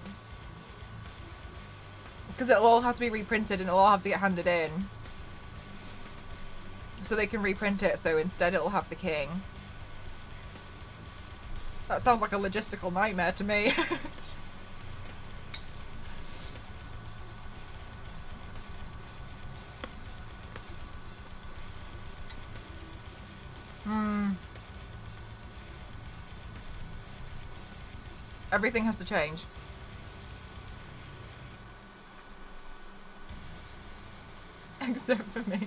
Because it'll all have to be reprinted and it'll all have to get handed in. So they can reprint it, so instead it'll have the king. That sounds like a logistical nightmare to me. Everything has to change. Except for me.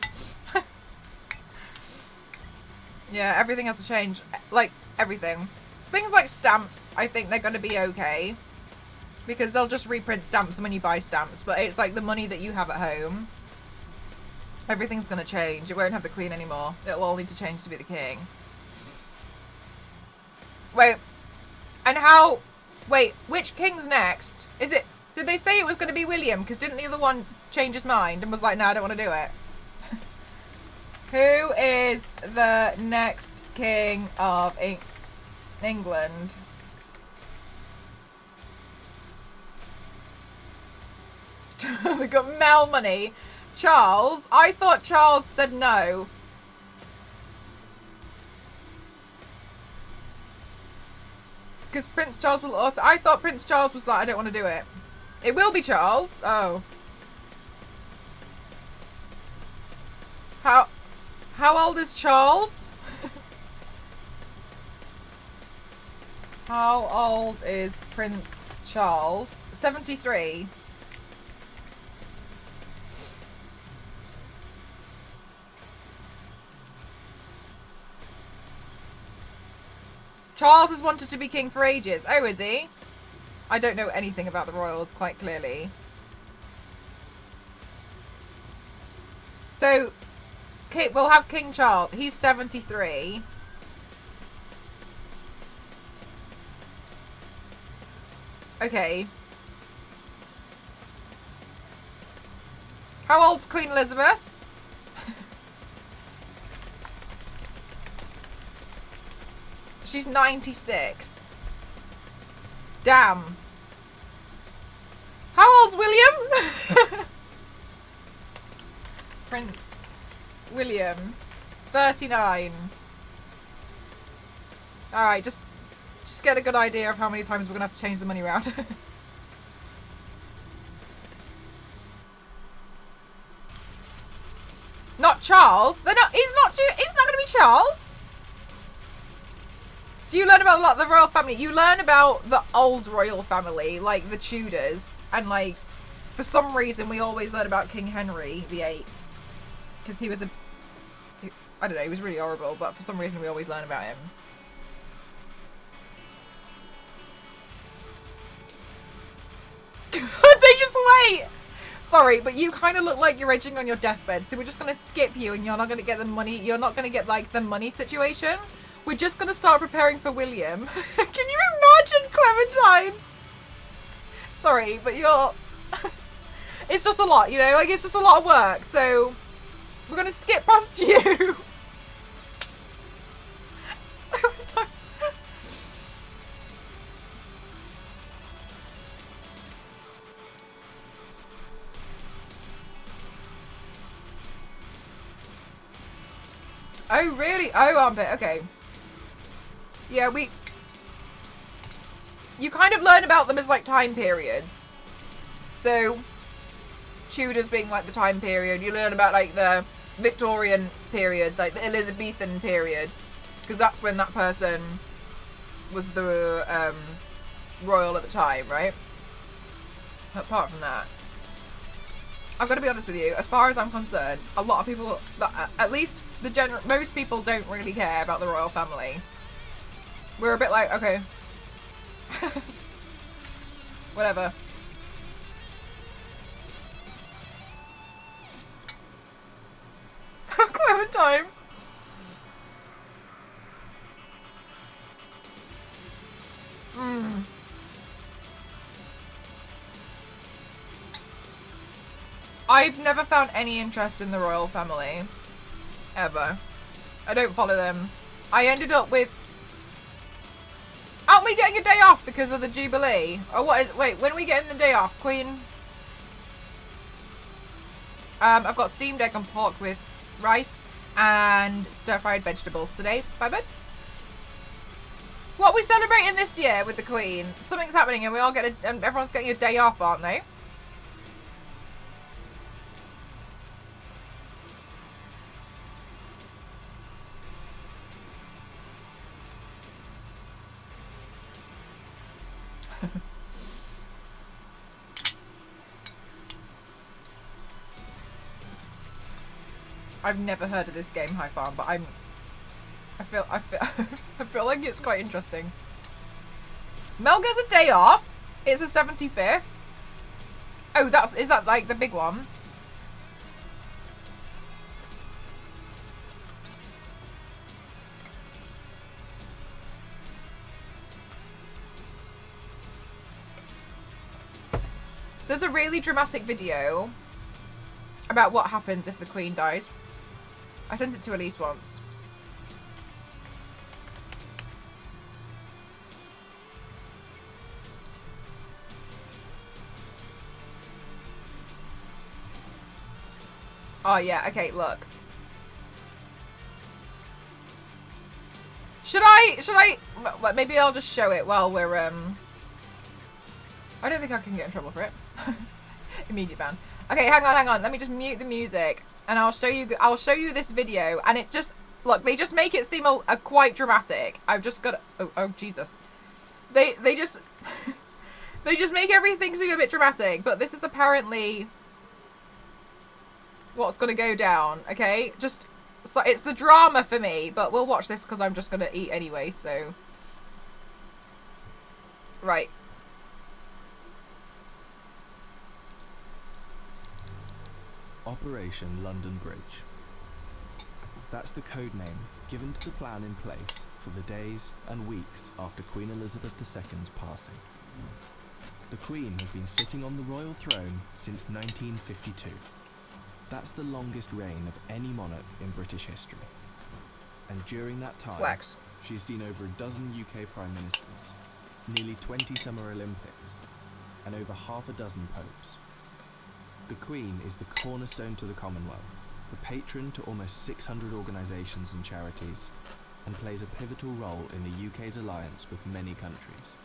Yeah, everything has to change. Like, everything. Things like stamps, I think they're going to be okay. Because they'll just reprint stamps when you buy stamps. But it's like the money that you have at home. Everything's going to change. It won't have the queen anymore. It'll all need to change to be the king. Wait. And how... Wait, which king's next? Is it... Did they say it was going to be William? Because didn't the other one change his mind and was like, no, I don't want to do it? Who is the next king of England? They got Mel money. Charles? I thought Charles said no. Because Prince Charles will auto... I thought Prince Charles was like, I don't want to do it. It will be Charles. Oh. How old is Charles? How old is Prince Charles? 73. Charles has wanted to be king for ages. Oh, is he? I don't know anything about the royals quite clearly. So, we'll have King Charles. He's 73. Okay. How old's Queen Elizabeth? She's 96. Damn. How old's William? Prince William. 39. Alright, just get a good idea of how many times we're gonna have to change the money around. Not Charles. He's not gonna be Charles. Do you learn about a lot of the royal family? You learn about the old royal family, like the Tudors, and like, for some reason we always learn about King Henry VIII. Because he was I don't know, he was really horrible, but for some reason we always learn about him. They just wait! Sorry, but you kind of look like you're edging on your deathbed, so we're just going to skip you and you're not going to get the money, you're not going to get like the money situation. We're just going to start preparing for William. Can you imagine Clementine? Sorry, but you're... It's just a lot, you know? Like, it's just a lot of work, so... We're going to skip past you. Oh, really? Oh, armpit. Okay. Yeah, you kind of learn about them as, like, time periods. So, Tudors being, like, the time period. You learn about, like, the Victorian period, like, the Elizabethan period. Because that's when that person was the, royal at the time, right? Apart from that. I've got to be honest with you, as far as I'm concerned, a lot of people, at least most people don't really care about the royal family. We're a bit like, okay. Whatever. Clementine. I've never found any interest in the royal family. Ever. I don't follow them. I ended up with... Aren't we getting a day off because of the Jubilee? Or what is... Wait, when are we getting the day off, Queen? I've got steamed egg and pork with rice and stir-fried vegetables today. Bye, bud. What are we celebrating this year with the Queen? Something's happening and we all get and everyone's getting a day off, aren't they? I've never heard of this game, High Farm, but I feel I feel like it's quite interesting. Mel gets a day off. It's a 75th. Oh, is that like the big one? There's a really dramatic video about what happens if the Queen dies. I sent it to Elise once. Oh yeah, okay, look. Should I, maybe I'll just show it while we're, I don't think I can get in trouble for it. Immediate ban. Okay, hang on. Let me just mute the music and I'll show you this video, and it just, look, they just make it seem a quite dramatic. I've just got, oh Jesus. They just, they just make everything seem a bit dramatic, but this is apparently what's gonna go down, okay? Just, so it's the drama for me, but we'll watch this because I'm just gonna eat anyway, so. Right. Operation London Bridge. That's the code name given to the plan in place for the days and weeks after Queen Elizabeth II's passing. The Queen has been sitting on the royal throne since 1952. That's the longest reign of any monarch in British history. And during that time, Flex. she's seen over a dozen UK Prime Ministers, nearly 20 Summer Olympics, and over half a dozen popes. The Queen is the cornerstone to the Commonwealth, the patron to almost 600 organisations and charities, and plays a pivotal role in the UK's alliance with many countries.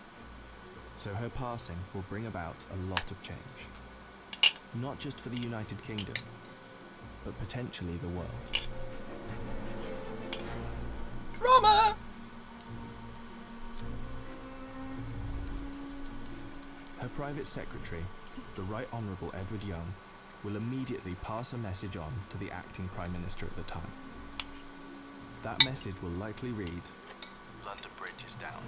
So her passing will bring about a lot of change. Not just for the United Kingdom, but potentially the world. Drama! Her private secretary, the Right Honourable Edward Young, will immediately pass a message on to the acting Prime Minister at the time. That message will likely read, "London Bridge is down."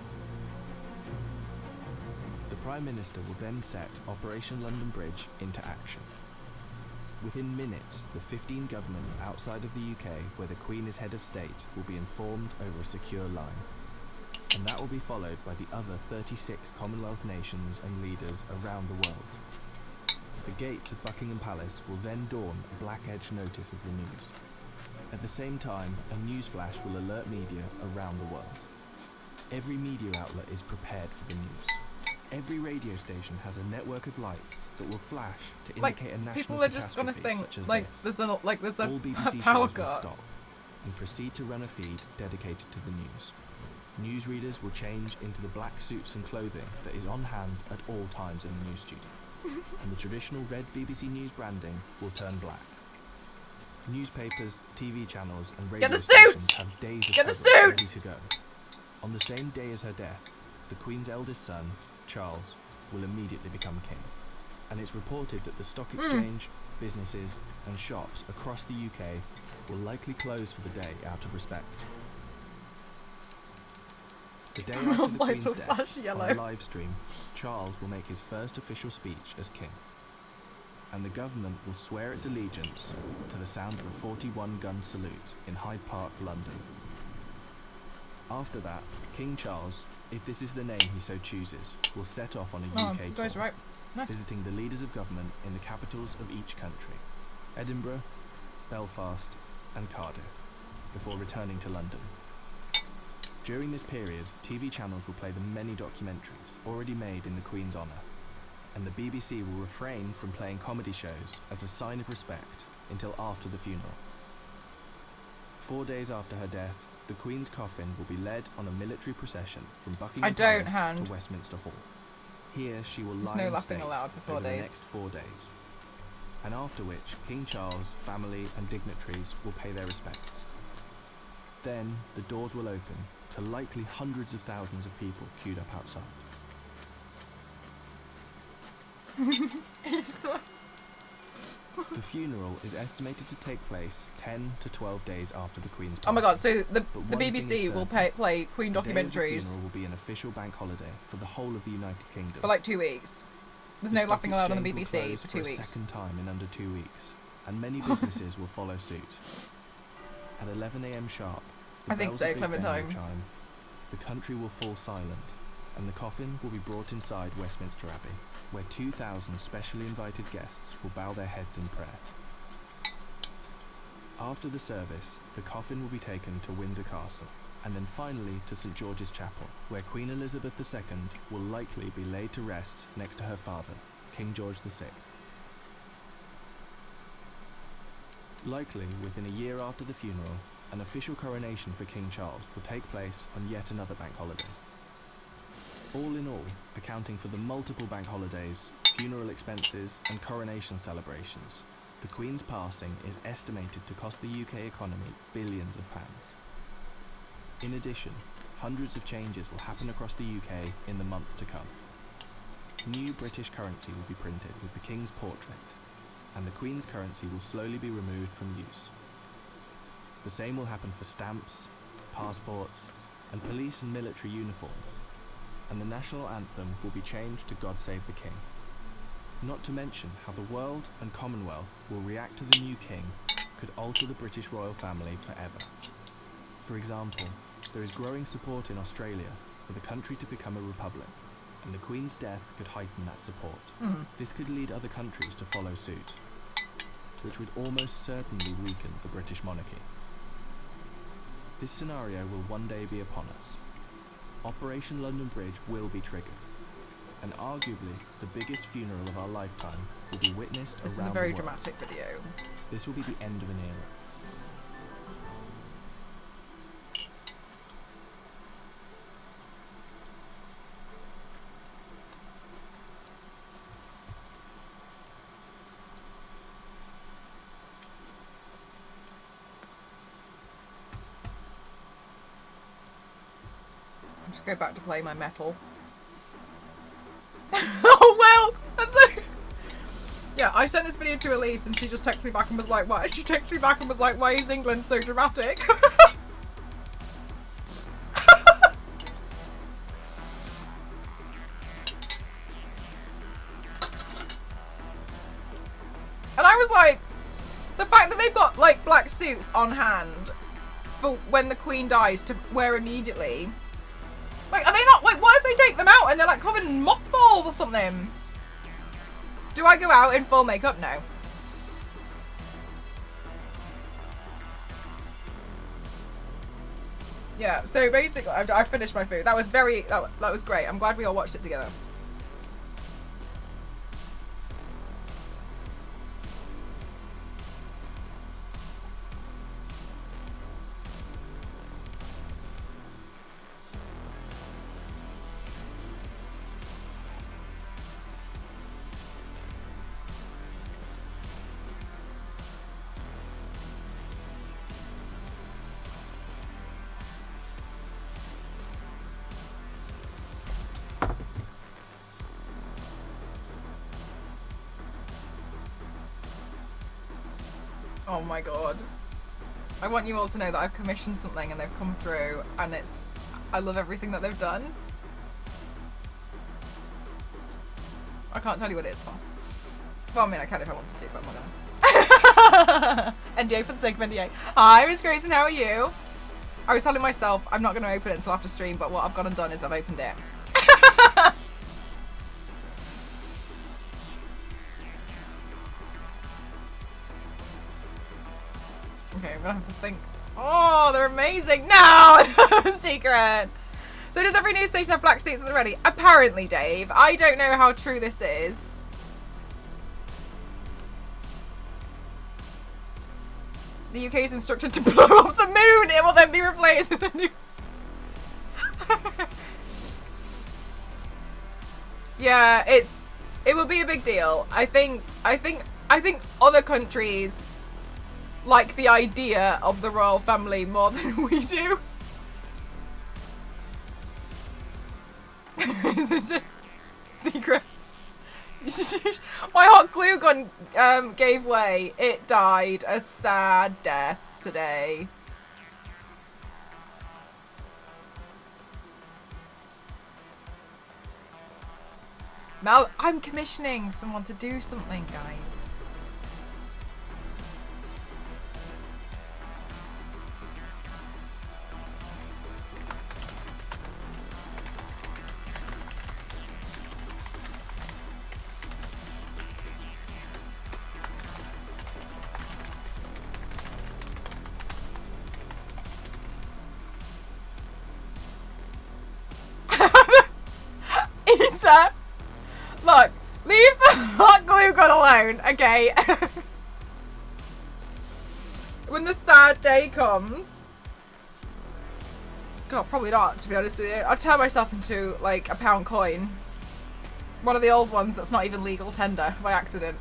The Prime Minister will then set Operation London Bridge into action. Within minutes, the 15 governments outside of the UK where the Queen is head of state will be informed over a secure line. And that will be followed by the other 36 Commonwealth nations and leaders around the world. The gates of Buckingham Palace will then dawn a black-edge notice of the news. At the same time, a news flash will alert media around the world. Every media outlet is prepared for the news. Every radio station has a network of lights that will flash to indicate a national people are just gonna catastrophe think such as like this. there's a All BBC power shows will cut. stop and proceed to run a feed dedicated to the news. Newsreaders will change into the black suits and clothing that is on hand at all times in the news studio. And the traditional red BBC News branding will turn black. Newspapers, TV channels and radio stations have days of coverage ready to go. On the same day as her death, the Queen's eldest son, Charles, will immediately become king. And it's reported that the stock exchange, businesses and shops across the UK will likely close for the day out of respect. The day after the Queen's death, on a live stream, Charles will make his first official speech as king. And the government will swear its allegiance to the sound of a 41-gun salute in Hyde Park, London. After that, King Charles, if this is the name he so chooses, will set off on a UK tour, Right. Nice. visiting the leaders of government in the capitals of each country, Edinburgh, Belfast and Cardiff, before returning to London. During this period, TV channels will play the many documentaries already made in the Queen's honour, and the BBC will refrain from playing comedy shows as a sign of respect until after the funeral. 4 days after her death, the Queen's coffin will be led on a military procession from Buckingham Palace to Westminster Hall. Here she will lie in state over the next 4 days, and after which King Charles, family and dignitaries will pay their respects. Then the doors will open to likely hundreds of thousands of people queued up outside. The funeral is estimated to take place 10 to 12 days after the Queen's passing. Oh my god, so the one BBC thing is will certain. play Queen The day of the documentaries funeral will be an official bank holiday for the whole of the United Kingdom. for like 2 weeks. There's The no stock laughing allowed on the exchange will BBC close for 2 a weeks. second time in under 2 weeks, and many businesses will follow suit. At 11 a.m. sharp, the I think bells so, of Big Ben will Clementine. chime, the country will fall silent, and the coffin will be brought inside Westminster Abbey, where 2,000 specially invited guests will bow their heads in prayer. After the service, the coffin will be taken to Windsor Castle, and then finally to St George's Chapel, where Queen Elizabeth II will likely be laid to rest next to her father, King George VI. Likely within a year after the funeral, an official coronation for King Charles will take place on yet another bank holiday. All in all, accounting for the multiple bank holidays, funeral expenses and coronation celebrations, the Queen's passing is estimated to cost the UK economy billions of pounds. In addition, hundreds of changes will happen across the UK in the months to come. New British currency will be printed with the King's portrait, and the Queen's currency will slowly be removed from use. The same will happen for stamps, passports, and police and military uniforms, and the national anthem will be changed to God Save the King. Not to mention how the world and Commonwealth will react to the new king could alter the British royal family forever. For example, there is growing support in Australia for the country to become a republic, and the Queen's death could heighten that support. This could lead other countries to follow suit, which would almost certainly weaken the British monarchy. This scenario will one day be upon us. Operation London Bridge will be triggered, and arguably the biggest funeral of our lifetime will be witnessed around the world. This is a very dramatic video. This will be the end of an era. I'll just go back to play my metal. Oh well! That's like... Yeah, I sent this video to Elise and she just texted me back and was like, why? She texted me back and was like, why is England so dramatic? And I was like, the fact that they've got like black suits on hand for when the Queen dies to wear immediately. Like, are they not, like, what if they take them out and they're like covered in mothballs or something? Do I go out in full makeup? No. Yeah, so basically, I finished my food. That was that was great. I'm glad we all watched it together. Oh my god. I want you all to know that I've commissioned something and they've come through and I love everything that they've done. I can't tell you what it is for. Well, I mean, I can if I wanted to, but I'm not gonna. NDA for the sake of NDA. Hi, Miss Grayson, how are you? I was telling myself I'm not going to open it until after stream, but what I've gone and done is I've opened it. Okay, I'm gonna have to think. Oh, they're amazing. No! Secret. So does every news station have black suits at the ready? Apparently, Dave. I don't know how true this is. The UK is instructed to blow off the moon. It will then be replaced with a new... Yeah, it will be a big deal. I think other countries like the idea of the royal family more than we do. There's a secret. My hot glue gun gave way. It died a sad death today. Mel, I'm commissioning someone to do something, guys. Isa, look, leave the hot glue gun alone, okay? When the sad day comes, God, probably not, to be honest with you. I'll turn myself into like a pound coin, one of the old ones that's not even legal tender by accident.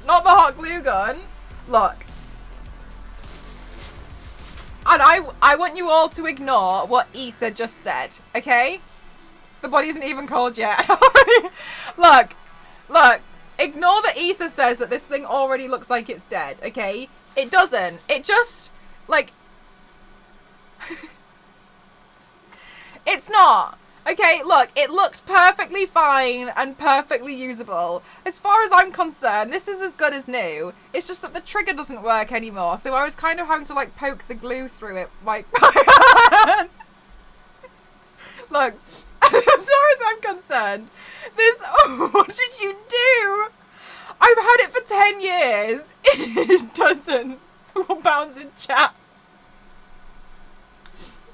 Not the hot glue gun. Look. And I want you all to ignore what Issa just said, okay? The body isn't even cold yet. Look, ignore that Issa says that this thing already looks like it's dead, okay? It doesn't. It just, like... It's not. Okay, look, it looked perfectly fine and perfectly usable. As far as I'm concerned, this is as good as new. It's just that the trigger doesn't work anymore, so I was kind of having to, like, poke the glue through it, like... Look, as far as I'm concerned, this... Oh, what did you do? I've had it for 10 years. It doesn't. £1 in chat.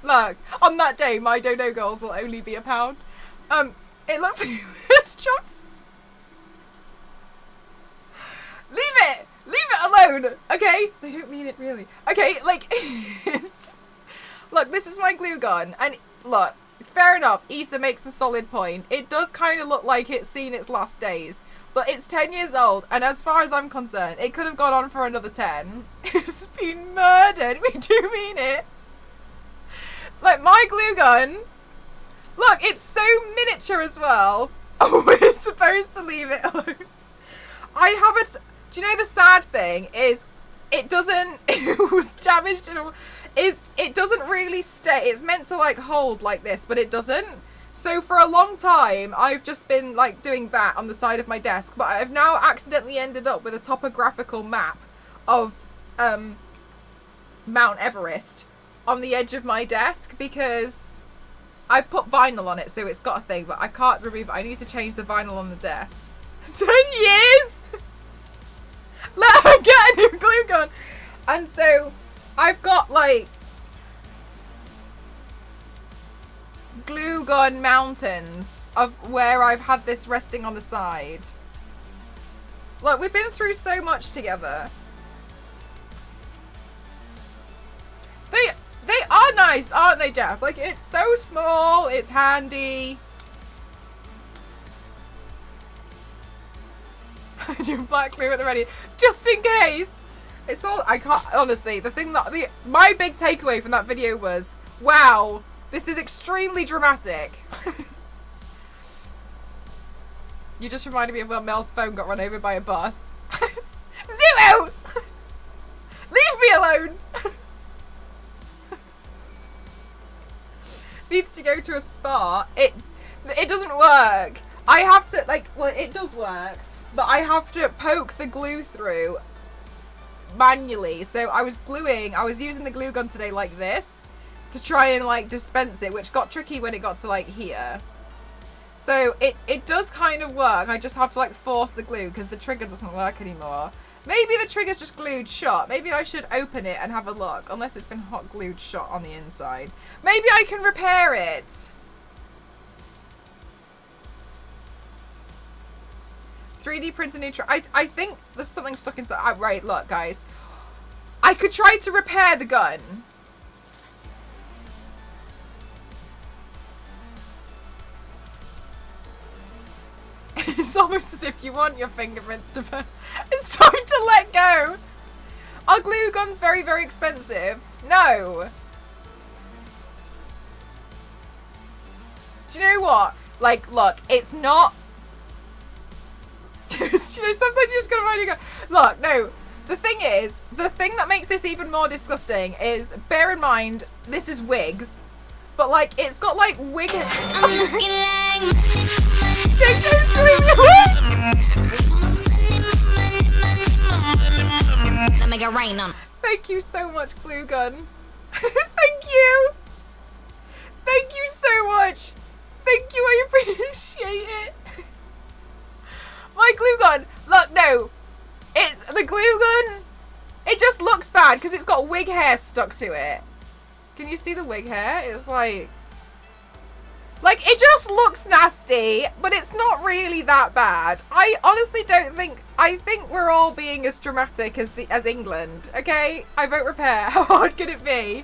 Look, on that day, my dono goals will only be £1. It looks it's dropped. Leave it alone, okay? They don't mean it really. Okay, like, look, this is my glue gun, and look, fair enough, Issa makes a solid point. It does kind of look like it's seen its last days, but it's 10 years old, and as far as I'm concerned, it could have gone on for another 10. It's been murdered, we do mean it. Like, my glue gun, look, it's so miniature as well. Oh, we're supposed to leave it alone. I haven't, do you know the sad thing is, it doesn't, it was damaged in a, it doesn't really stay, it's meant to like hold like this, but it doesn't. So for a long time, I've just been like doing that on the side of my desk, but I've now accidentally ended up with a topographical map of Mount Everest on the edge of my desk because I've put vinyl on it, so it's got a thing, but I can't remove it. I need to change the vinyl on the desk. 10 years? Let her get a new glue gun. And so I've got like glue gun mountains of where I've had this resting on the side. Look, we've been through so much together. They are nice, aren't they, Jeff? Like, it's so small, it's handy. Do black glue at the ready, just in case. It's all, I can't, honestly, the thing that, my big takeaway from that video was, wow, this is extremely dramatic. You just reminded me of when Mel's phone got run over by a bus. Zoom out! Leave me alone! Needs to go to a spa. It doesn't work. I have to, like, well, it does work, but I have to poke the glue through manually. So I was using the glue gun today like this to try and like dispense it, which got tricky when it got to like here. So it does kind of work. I just have to like force the glue because the trigger doesn't work anymore. Maybe the trigger's just glued shut. Maybe I should open it and have a look, unless it's been hot glued shut on the inside. Maybe I can repair it. 3D print a new I think there's something stuck inside. Right, look, guys. I could try to repair the gun. It's almost as if you want your fingerprints to burn. It's time to let go. Are glue guns very, very expensive? No. Do you know what? Like, look, it's not... Just, you know, sometimes you just gotta find go, look, no. The thing is, the thing that makes this even more disgusting is, bear in mind, this is wigs. But, like, it's got, like, wig... Take those Make it rain on. Thank you so much, Glue Gun. Thank you. Thank you so much. Thank you, I appreciate it. My glue gun. Look, no. It's the glue gun. It just looks bad because it's got wig hair stuck to it. Can you see the wig hair? It's like it just looks nasty, but it's not really that bad. I honestly don't think, I think we're all being as dramatic as England, okay? I vote repair. How hard could it be?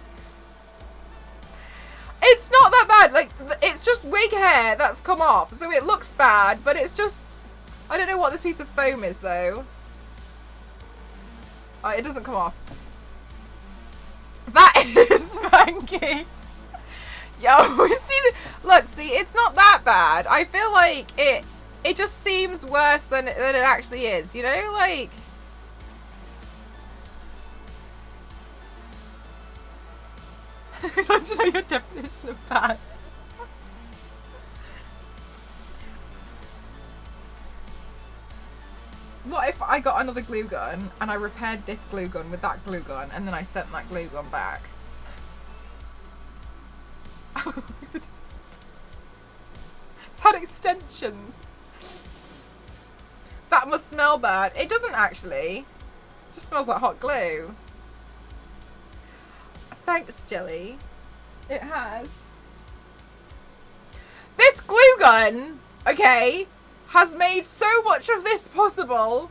It's not that bad. Like, it's just wig hair that's come off, so it looks bad, but it's just, I don't know what this piece of foam is, though. It doesn't come off. That is spanky. Yo, look, see, it's not that bad. I feel like it just seems worse than it actually is, you know? Like, I don't know your definition of bad. What if I got another glue gun and I repaired this glue gun with that glue gun and then I sent that glue gun back? It's had extensions. That must smell bad. It doesn't actually. It just smells like hot glue. Thanks, Jelly. It has. This glue gun, okay, has made so much of this possible.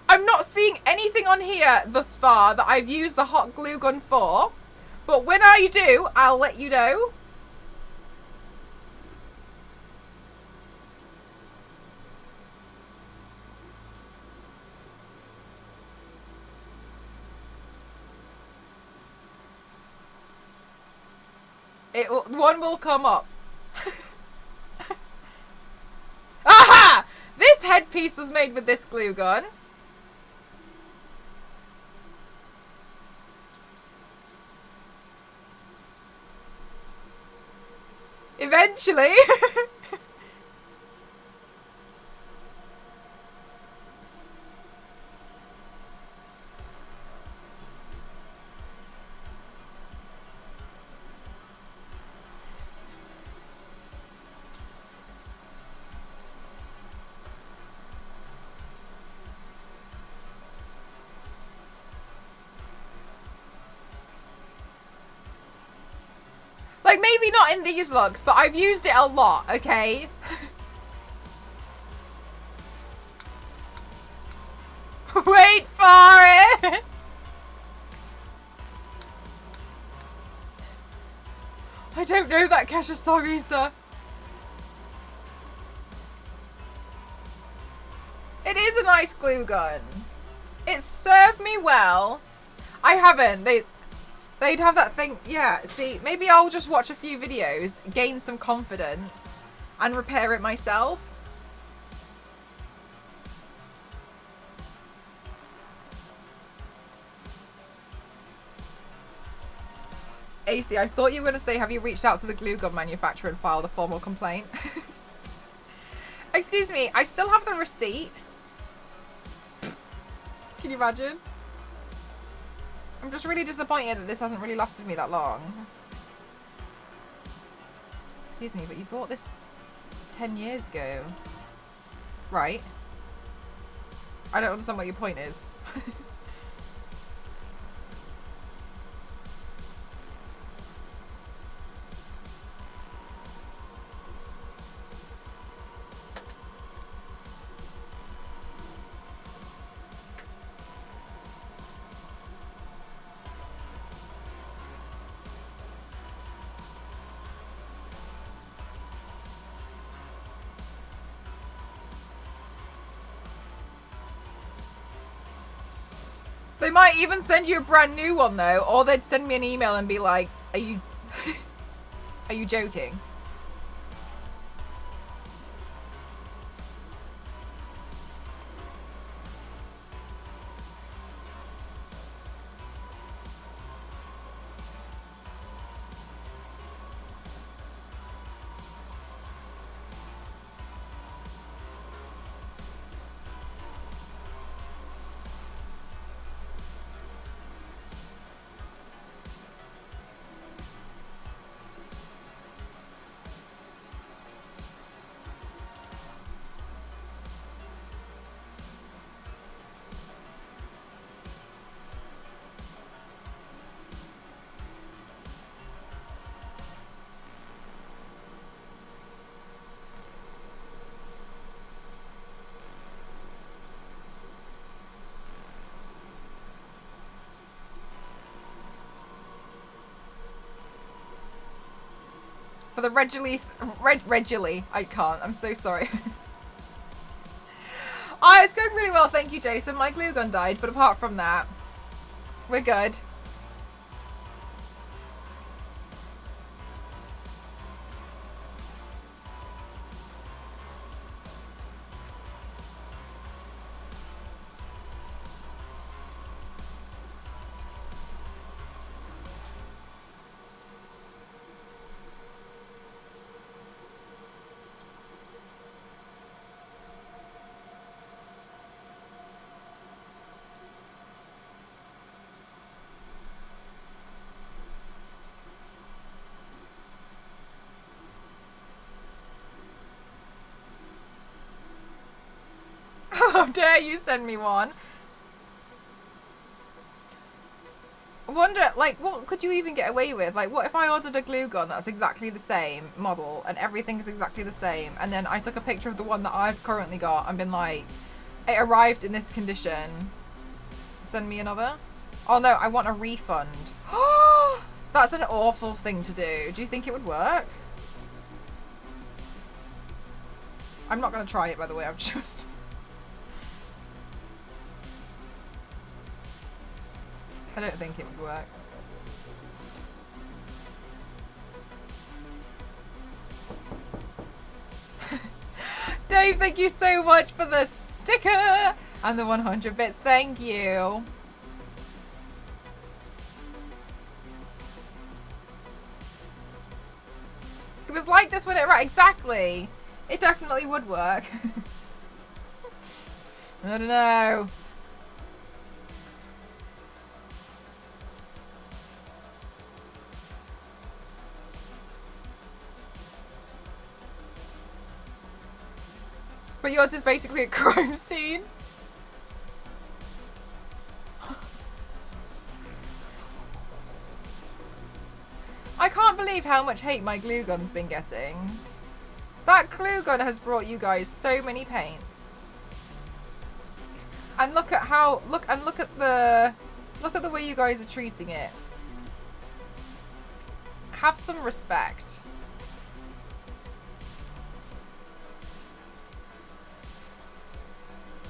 I'm not seeing anything on here thus far that I've used the hot glue gun for. But when I do, I'll let you know. One will come up. Aha! This headpiece was made with this glue gun. Eventually. Like, maybe not in these looks, but I've used it a lot, okay? Wait for it! I don't know that Kesha song, Issa. It is a nice glue gun. It served me well. I haven't. They'd have that thing, yeah, see, maybe I'll just watch a few videos, gain some confidence, and repair it myself. AC, I thought you were going to say, have you reached out to the glue gun manufacturer and filed a formal complaint? Excuse me, I still have the receipt. Can you imagine? I'm just really disappointed that this hasn't really lasted me that long. Excuse me, but you bought this 10 years ago. Right. I don't understand what your point is. They might even send you a brand new one though, or they'd send me an email and be like, are you joking? For the regularly. I can't. I'm so sorry. Oh, it's going really well. Thank you, Jason. My glue gun died, but apart from that, we're good. How dare you send me one? I wonder, like, what could you even get away with? Like, what if I ordered a glue gun that's exactly the same model and everything's exactly the same, and then I took a picture of the one that I've currently got and been like, it arrived in this condition. Send me another? Oh no, I want a refund. That's an awful thing to do. Do you think it would work? I'm not going to try it, by the way. I'm just... I don't think it would work. Dave, thank you so much for the sticker and the 100 bits. Thank you. It was like this when it... Right, exactly. It definitely would work. I don't know. But yours is basically a crime scene. I can't believe how much hate my glue gun's been getting. That glue gun has brought you guys so many paints. And look at how look at the way you guys are treating it. Have some respect.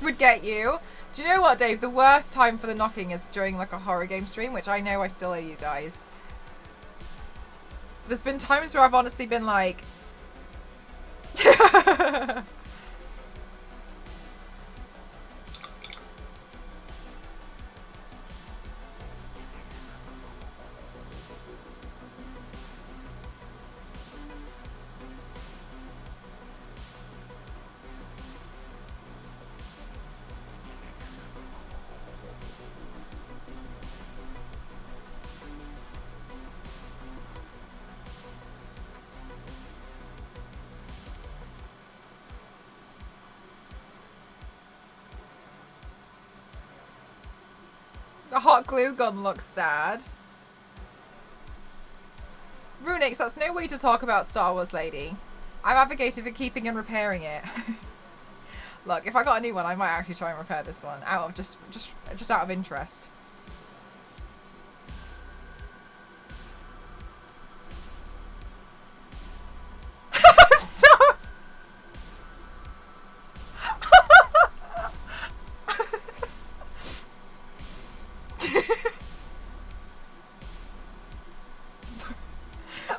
Would get you. Do you know what, Dave? The worst time for the knocking is during like a horror game stream, which I know I still owe you guys. There's been times where I've honestly been like... The hot glue gun looks sad. Runix, that's no way to talk about Star Wars, lady. I'm advocating for keeping and repairing it. Look, if I got a new one, I might actually try and repair this one out of just out of interest.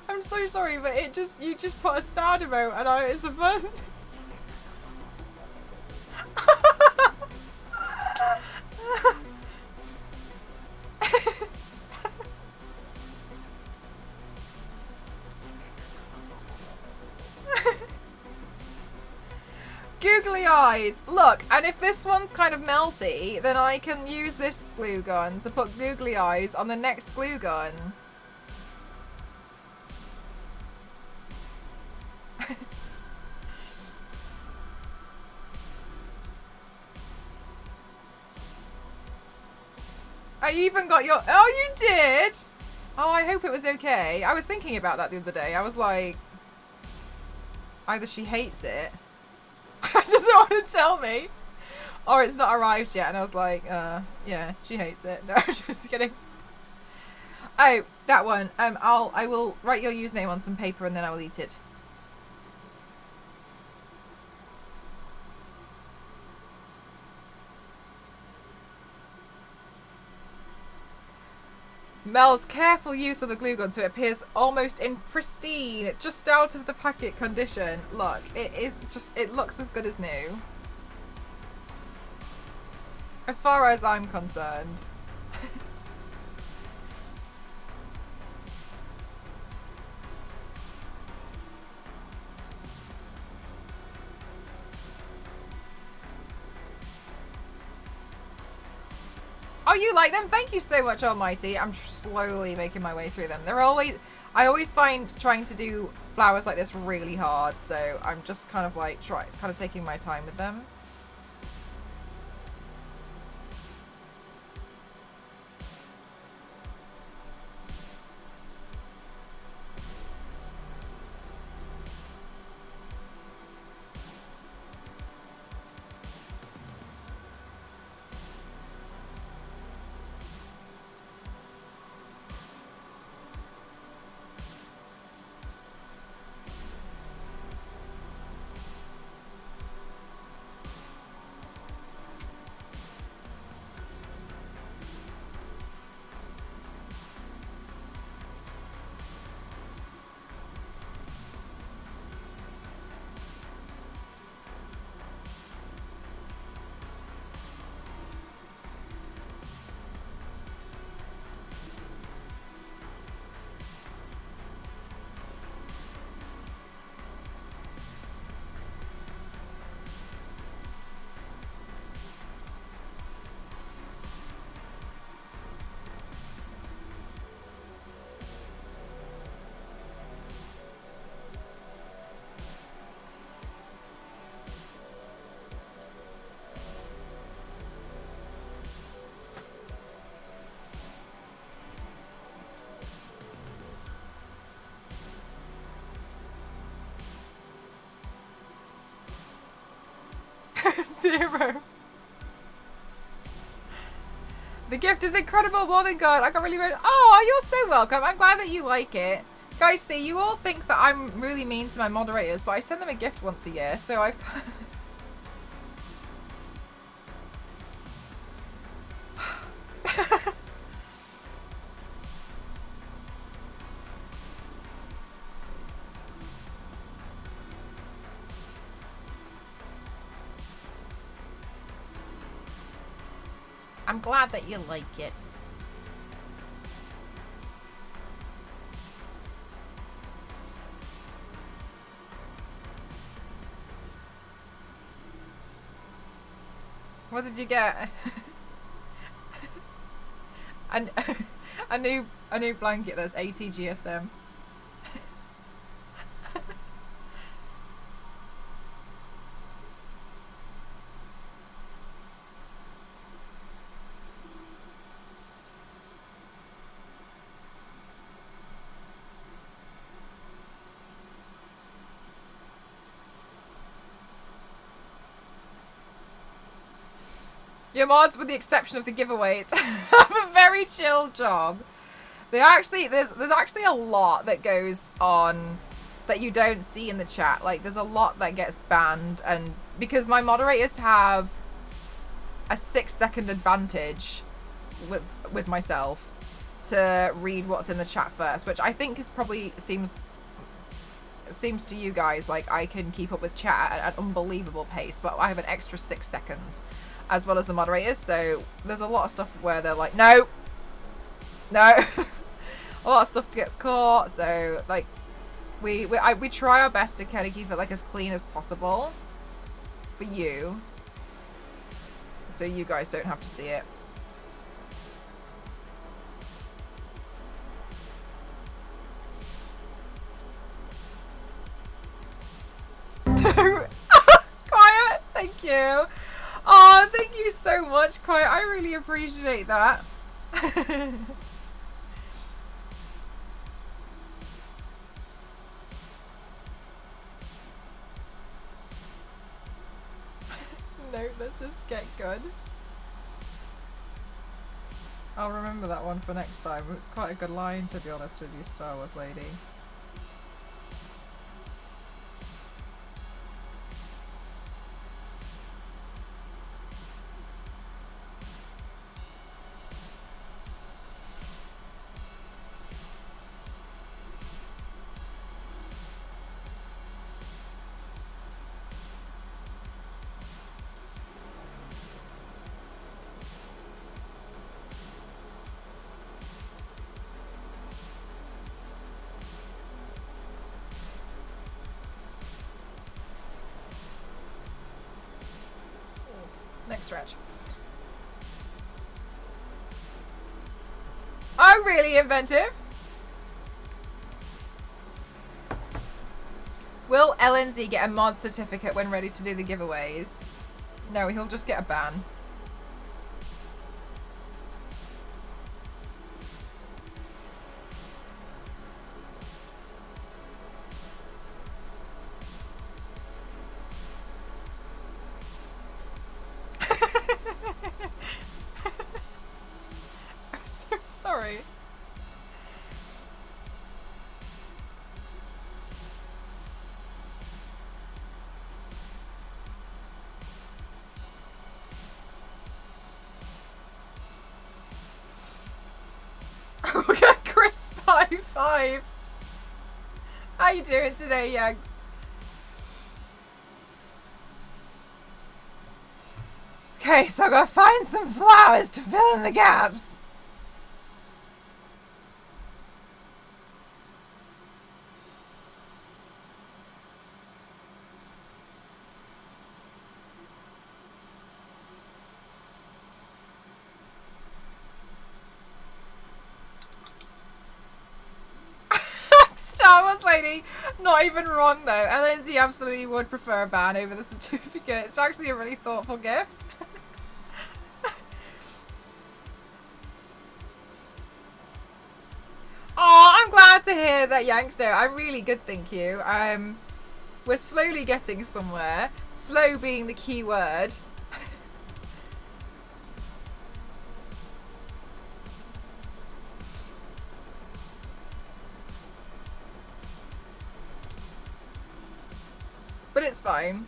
I'm so sorry, but you just put a sad emote and it's the first. Googly eyes. Look, and if this one's kind of melty, then I can use this glue gun to put googly eyes on the next glue gun. I even got your... Oh, you did? Oh, I hope it was okay. I was thinking about that the other day. I was like... Either she hates it. I just don't want to tell me. Or it's not arrived yet. And I was like, yeah, she hates it. No, just kidding. Oh, that one. I will write your username on some paper and then I will eat it. Mel's careful use of the glue gun so it appears almost in pristine, just out of the packet condition. Look, it looks as good as new. As far as I'm concerned. Oh, you like them? Thank you so much, Almighty. I'm slowly making my way through them. I always find trying to do flowers like this really hard, so I'm just kind of like taking my time with them. Zero. The gift is incredible, more than good. I got really oh, you're so welcome. I'm glad that you like it. Guys, see, you all think that I'm really mean to my moderators, but I send them a gift once a year, so I... I'm glad that you like it. What did you get? And a new blanket that's 80 GSM. Your mods, with the exception of the giveaways, have a very chill job. There's actually a lot that goes on that you don't see in the chat. Like, there's a lot that gets banned, and because my moderators have a 6-second advantage with myself to read what's in the chat first, which I think is probably seems to you guys like I can keep up with chat at an unbelievable pace, but I have an extra 6 seconds. As well as the moderators, so there's a lot of stuff where they're like, no, a lot of stuff gets caught. So like, we try our best to kind of keep it like as clean as possible for you, so you guys don't have to see it. Quiet, thank you. Oh, thank you so much, Quiet. I really appreciate that. No, let's just get good. I'll remember that one for next time. It's quite a good line, to be honest with you, Star Wars lady. Next stretch. Oh, really inventive. Will LNZ get a mod certificate when ready to do the giveaways? No, he'll just get a ban. I'm so sorry. Look at Chris 55. How you doing today, Yags? Okay, so I gotta find some flowers to fill in the gaps. Star Wars lady, not even wrong though. LNZ absolutely would prefer a ban over the certificate. It's actually a really thoughtful gift. Oh, I'm glad to hear that, Yankster. I'm really good, thank you. We're slowly getting somewhere. Slow being the key word. But it's fine.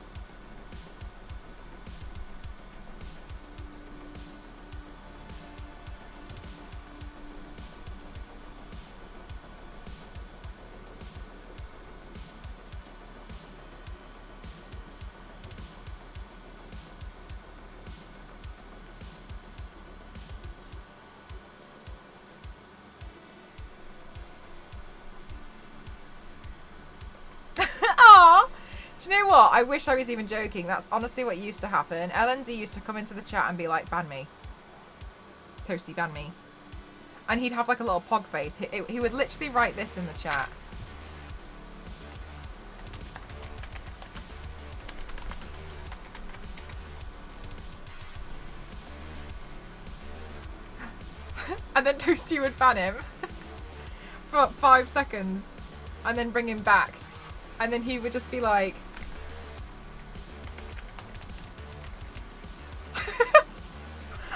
Aww. Do you know what? I wish I was even joking. That's honestly what used to happen. LNZ used to come into the chat and be like, ban me. Toasty, ban me. And he'd have like a little pog face. He would literally write this in the chat. And then Toasty would ban him for 5 seconds and then bring him back. And then he would just be like...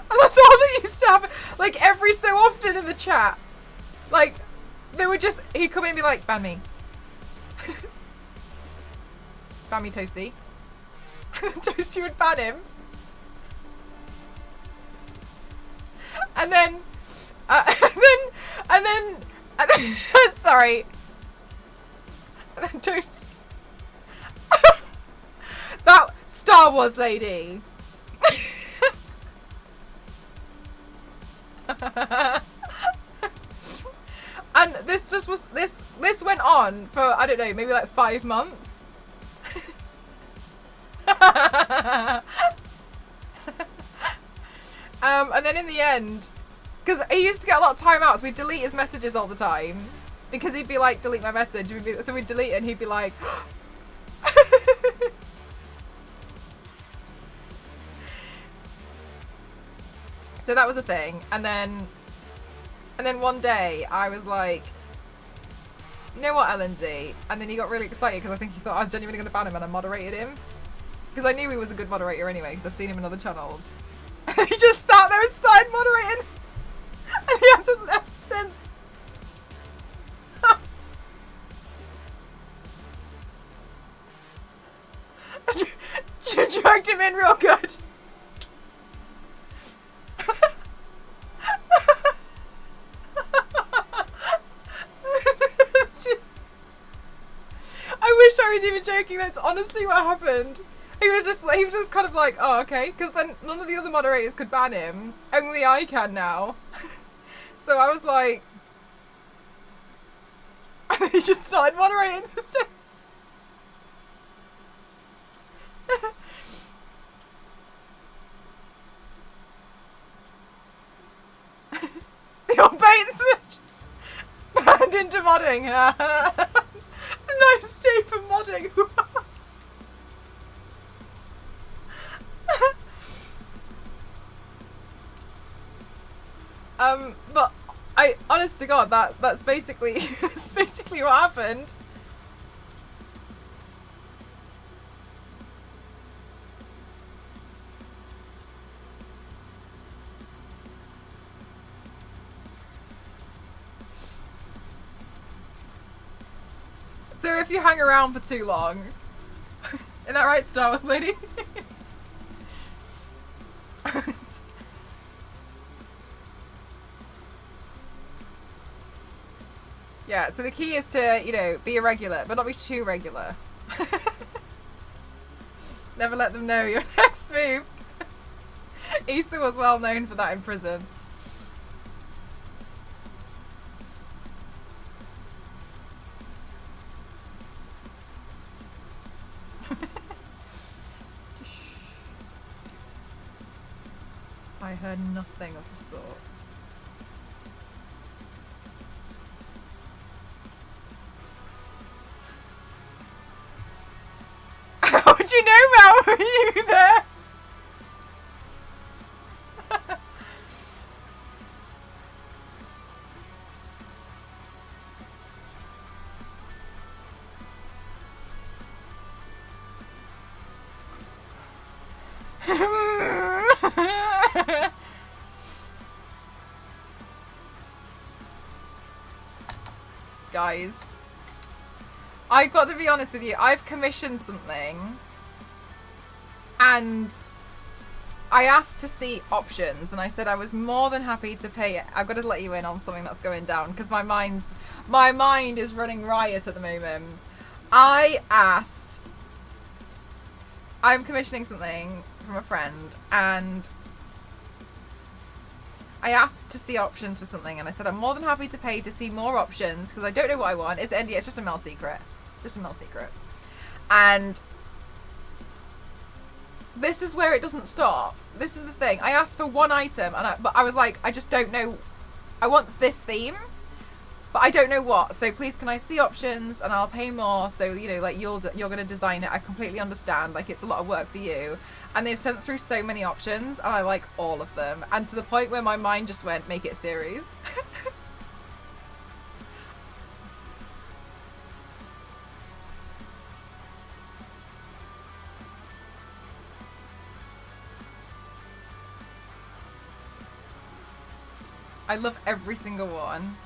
And that's all that used to happen. Like, every so often in the chat. Like, they would just... He'd come in and be like, ban me. Ban me, Toasty. Toasty would ban him. And then... And then... Sorry. And then Toast. That Star Wars lady. And this just was this went on for, I don't know, maybe like 5 months. And then in the end, because he used to get a lot of timeouts, we'd delete his messages all the time. Because he'd be like, delete my message. So we'd delete it and he'd be like... So that was a thing. And then one day I was like, you know what, LNZ? And then he got really excited because I think he thought I was genuinely going to ban him and I moderated him. Because I knew he was a good moderator anyway because I've seen him in other channels. And he just sat there and started moderating. hasn't left since. Dragged him in real good. I wish I was even joking. That's honestly what happened. He was just kind of like, oh, okay, because then none of the other moderators could ban him. Only I can now. So I was like, he just started moderating the same. The old bait and switch banned into modding. It's a nice day for modding. But honest to God, that's basically what happened. So if you hang around for too long, isn't that right, Star Wars lady? Yeah, so the key is to, you know, be irregular, but not be too regular. Never let them know your next move. Issa was well known for that in prison. I heard nothing of the sorts. How would you know, Mel? Were you there? Guys, I've got to be honest with you. I've commissioned something and I asked to see options and I said I was more than happy to pay it. I've got to let you in on something that's going down because my mind is running riot at the moment. I'm commissioning something from a friend and I asked to see options for something and I said I'm more than happy to pay to see more options because I don't know what I want. It's NDA, it's just a Mel secret. Just a Mel secret. And this is where it doesn't stop. This is the thing. I asked for one item but I was like, I just don't know. I want this theme, but I don't know what. So please can I see options and I'll pay more. So, you know, like you're going to design it. I completely understand. Like it's a lot of work for you. And they've sent through so many options and I like all of them. And to the point where my mind just went, make it a series. I love every single one.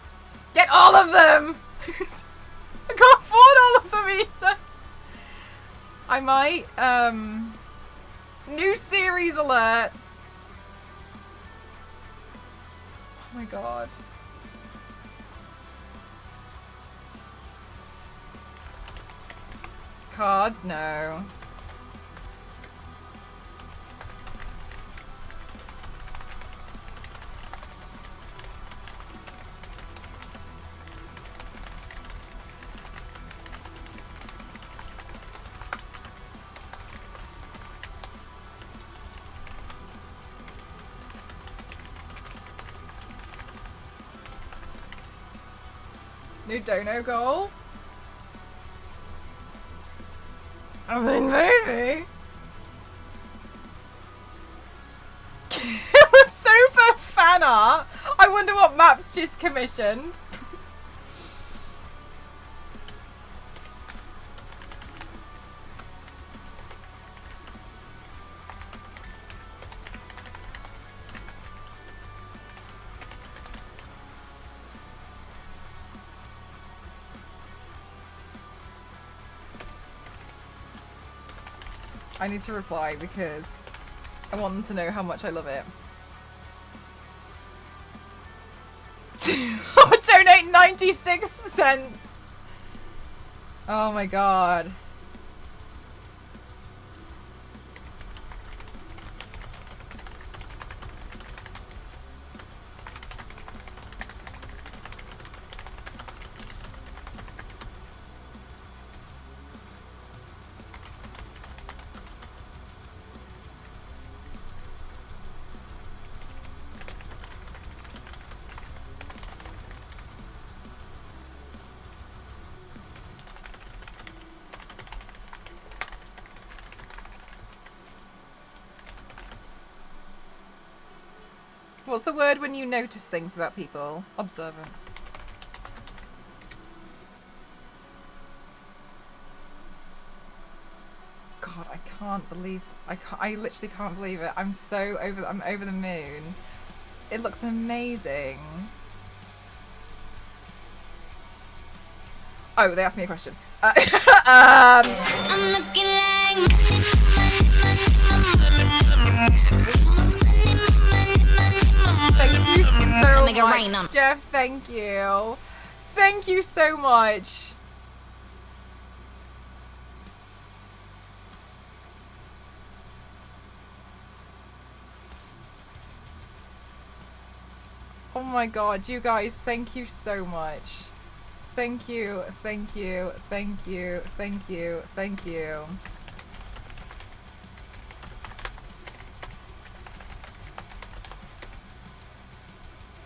Get all of them! I can't afford all of them, Issa. I might, new series alert. Oh my god. Cards, no. New dono goal? I mean, maybe. Super fan art. I wonder what Maps just commissioned. I need to reply because I want them to know how much I love it. Donate 96 cents. Oh my god. What's the word when you notice things about people? Observant. God, I can't believe I literally can't believe it. I'm over the moon. It looks amazing. Oh, they asked me a question. I'm looking like Thank you so Make it rain on much, Jeff. Thank you. Thank you so much. Oh my god, you guys, thank you so much. Thank you, thank you, thank you, thank you, thank you.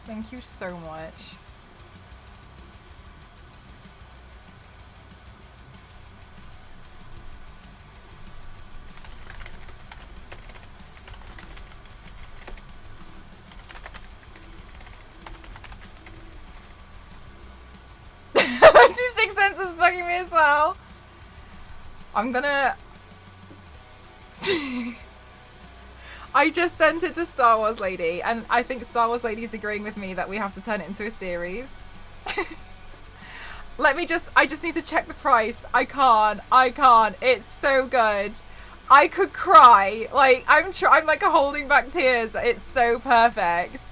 Thank you so much. $0.26 is bugging me as well. I'm gonna... I just sent it to Star Wars Lady, and I think Star Wars Lady is agreeing with me that we have to turn it into a series. I just need to check the price. I can't. It's so good. I could cry. Like, I'm like holding back tears. It's so perfect.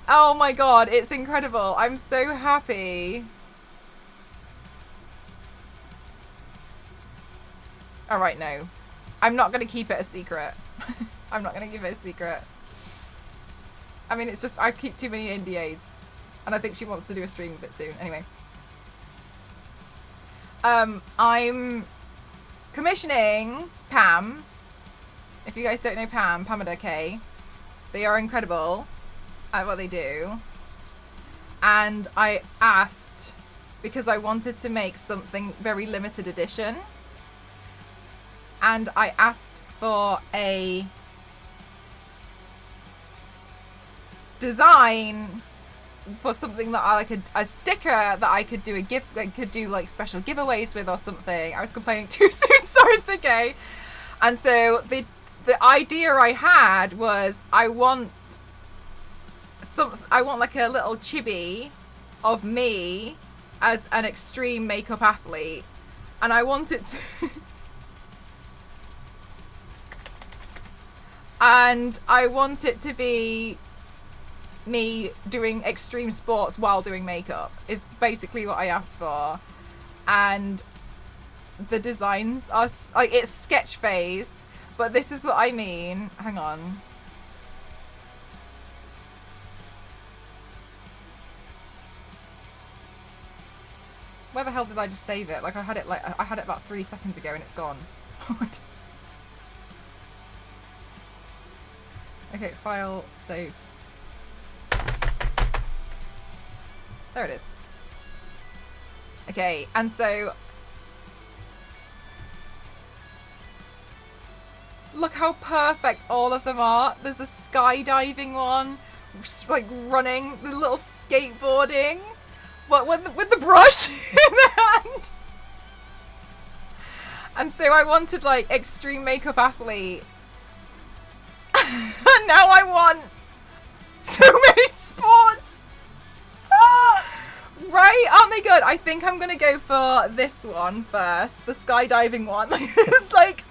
Oh my god, it's incredible. I'm so happy. Alright, no. I'm not gonna keep it a secret. I'm not gonna give it a secret. I mean, it's just I keep too many NDAs, and I think she wants to do a stream of it soon. Anyway, I'm commissioning Pam. If you guys don't know Pam, Pamela K, they are incredible at what they do, and I asked because I wanted to make something very limited edition, and I asked for a design for something that I like a sticker that I could do could do like special giveaways with or something. I was complaining too soon, so it's okay. And so the idea I had was I want like a little chibi of me as an extreme makeup athlete, and I want it to and I want it to be me doing extreme sports while doing makeup is basically what I asked for. And the designs are like, it's sketch phase, but this is what I mean. Hang on. Where the hell did I just save it? Like I had it about 3 seconds ago and it's gone. Okay, file, save. There it is. Okay, and so look how perfect all of them are. There's a skydiving one, like running, the little skateboarding, but with the brush in the hand. And so I wanted like extreme makeup athlete. And now I want so many sports. Right? Aren't they good? I think I'm gonna go for this one first, the skydiving one. It's like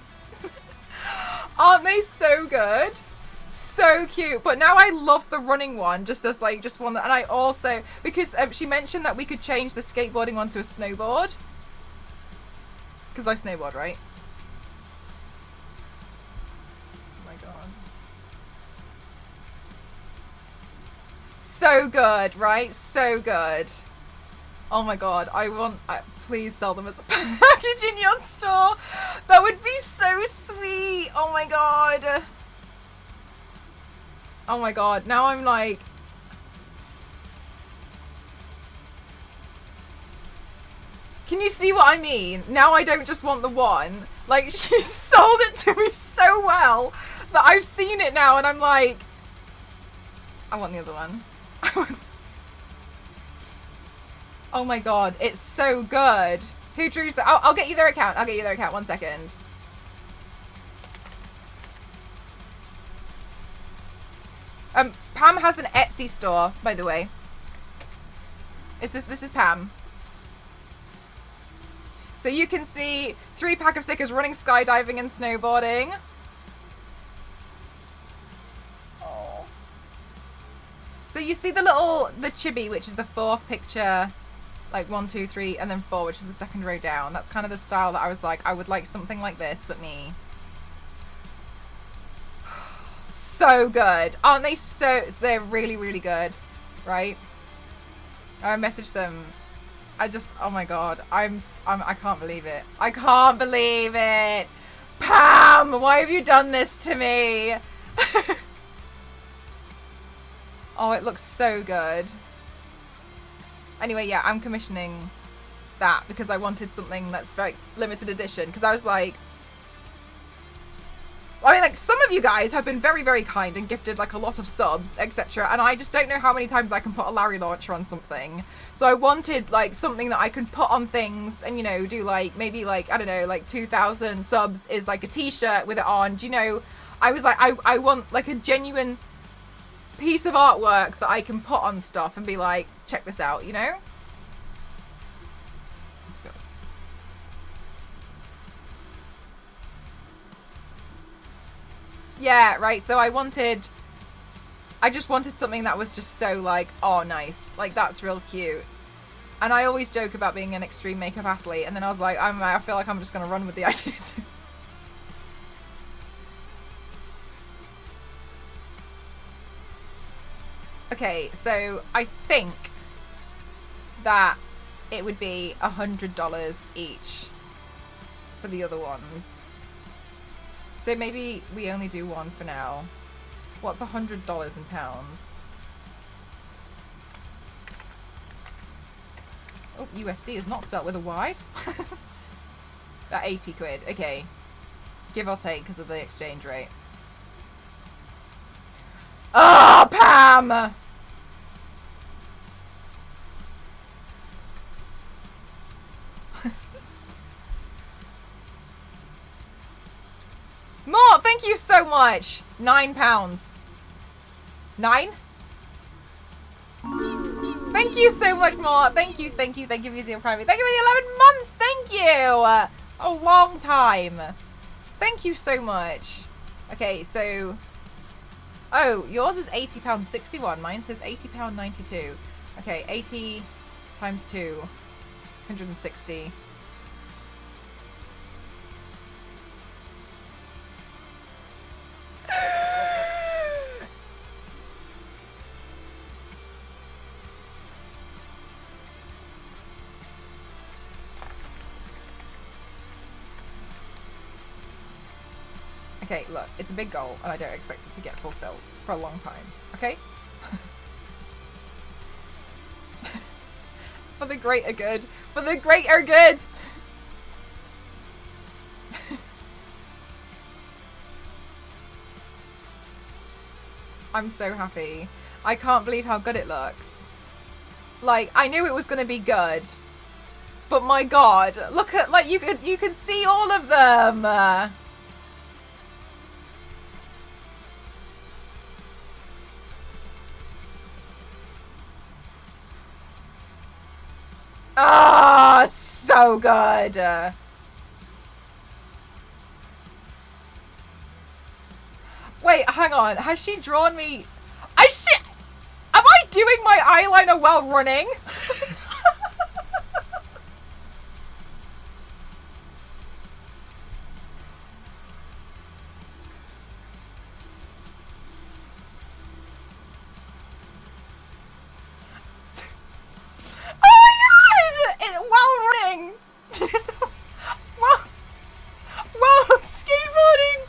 Aren't they so good? So cute. But now I love the running one, just as like just one. And I also, because she mentioned that we could change the skateboarding one to a snowboard. Because I snowboard, right? Oh my god. So good, right? So good. Oh my god, please sell them as a package in your store. That would be so sweet. Oh my god. Oh my god, now I'm like... Can you see what I mean? Now I don't just want the one. Like, she sold it to me so well that I've seen it now and I'm like... I want the other one. Oh my god, it's so good. Who drew that? I'll get you their account. I'll get you their account. 1 second. Pam has an Etsy store, by the way. This is Pam. So you can see 3-pack of stickers running, skydiving, and snowboarding. Oh. So you see the chibi, which is the 4th picture. Like 1, 2, 3, and then 4, which is the 2nd row down. That's kind of the style that I was like, I would like something like this, but me. So good. Aren't they they're really, really good, right? I messaged them. Oh my god. I can't believe it. I can't believe it. Pam, why have you done this to me? Oh, it looks so good. Anyway, yeah, I'm commissioning that because I wanted something that's very limited edition. Because I was like... I mean, like, some of you guys have been very, very kind and gifted, like, a lot of subs, etc. And I just don't know how many times I can put a Larry launcher on something. So I wanted, like, something that I could put on things and, you know, do, like, maybe, like, I don't know, like, 2,000 subs is, like, a t-shirt with it on. Do you know? I was like, I want, like, a genuine piece of artwork that I can put on stuff and be like, check this out, you know? Yeah, right, so I just wanted something that was just so like, oh nice, like that's real cute. And I always joke about being an extreme makeup athlete, and then I was like, I feel like I'm just gonna run with the idea. Okay, so I think that it would be $100 each for the other ones. So maybe we only do one for now. What's $100 in pounds? Oh, USD is not spelt with a Y. That 80 quid. Okay. Give or take because of the exchange rate. Oh, Pam! Mort, thank you so much. £9. 9? Thank you so much, Mort. Thank you for using Private. Thank you for the 11 months. Thank you. A long time. Thank you so much. Okay, so... Oh, yours is £80.61. Mine says £80.92. Okay, 80 times 2. 160. Okay, look, it's a big goal, and I don't expect it to get fulfilled for a long time, okay? For the greater good. For the greater good! I'm so happy. I can't believe how good it looks. Like, I knew it was going to be good. But my god, look at, like, you can see all of them! Ah, oh, so good. Wait, hang on. Has she drawn me? Am I doing my eyeliner while running? While running! while skateboarding!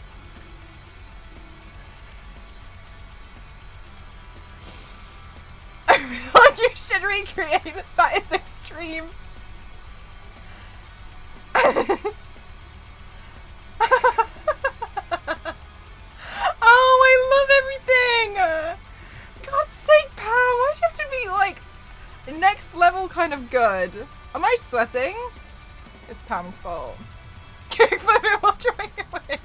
I feel like you should recreate it. That is extreme. Oh, I love everything! God's sake, Pam, why do you have to be like next level kind of good? Am I sweating? It's Pam's fault. Kickflip it while drawing away.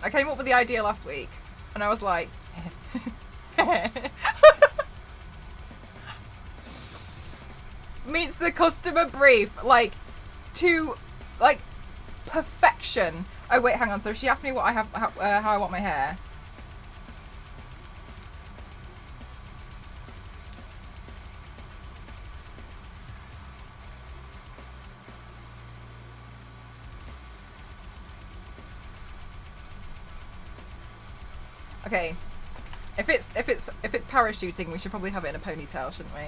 I came up with the idea last week, and I was like, meets the customer brief, like, to, like, perfection. Oh wait, hang on. So she asked me what I have, how I want my hair. Okay, if it's parachuting, we should probably have it in a ponytail, shouldn't we?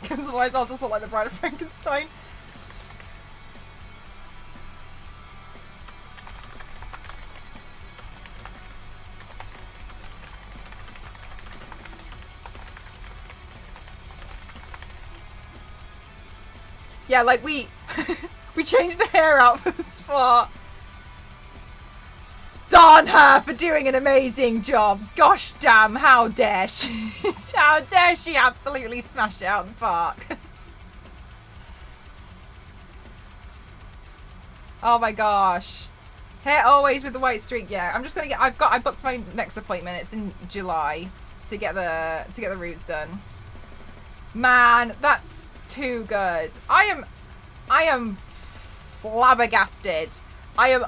Because otherwise I'll just look like the Bride of Frankenstein. Yeah, like we changed the hair out for the spot. Darn her for doing an amazing job. Gosh damn, how dare she? How dare she absolutely smash it out in the park. Oh my gosh. Hair always with the white streak, yeah. I'm just gonna get I booked my next appointment. It's in July to get the roots done. Man, that's too good. I am flabbergasted. I am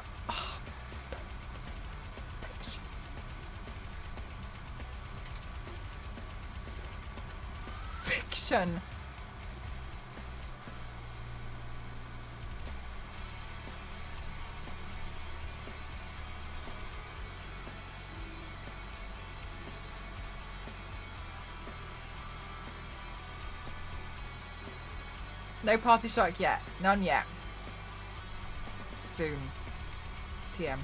fiction. No party shark yet. None yet. Soon. TM.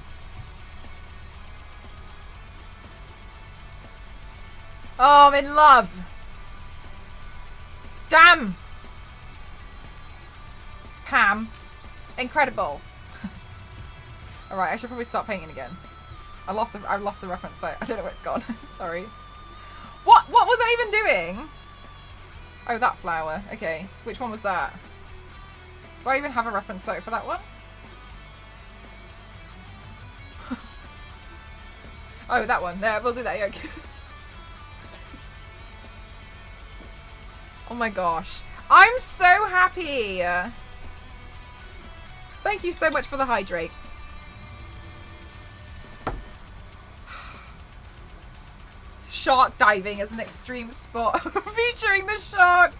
Oh, I'm in love. Damn. Pam. Incredible. Alright, I should probably start painting again. I lost the reference photo. I don't know where it's gone. Sorry. What was I even doing? Oh, that flower. Okay. Which one was that? Do I even have a reference photo for that one? Oh, that one. There, we'll do that. Yeah. Oh my gosh. I'm so happy. Thank you so much for the hydrate. Shark diving as an extreme sport featuring the shark.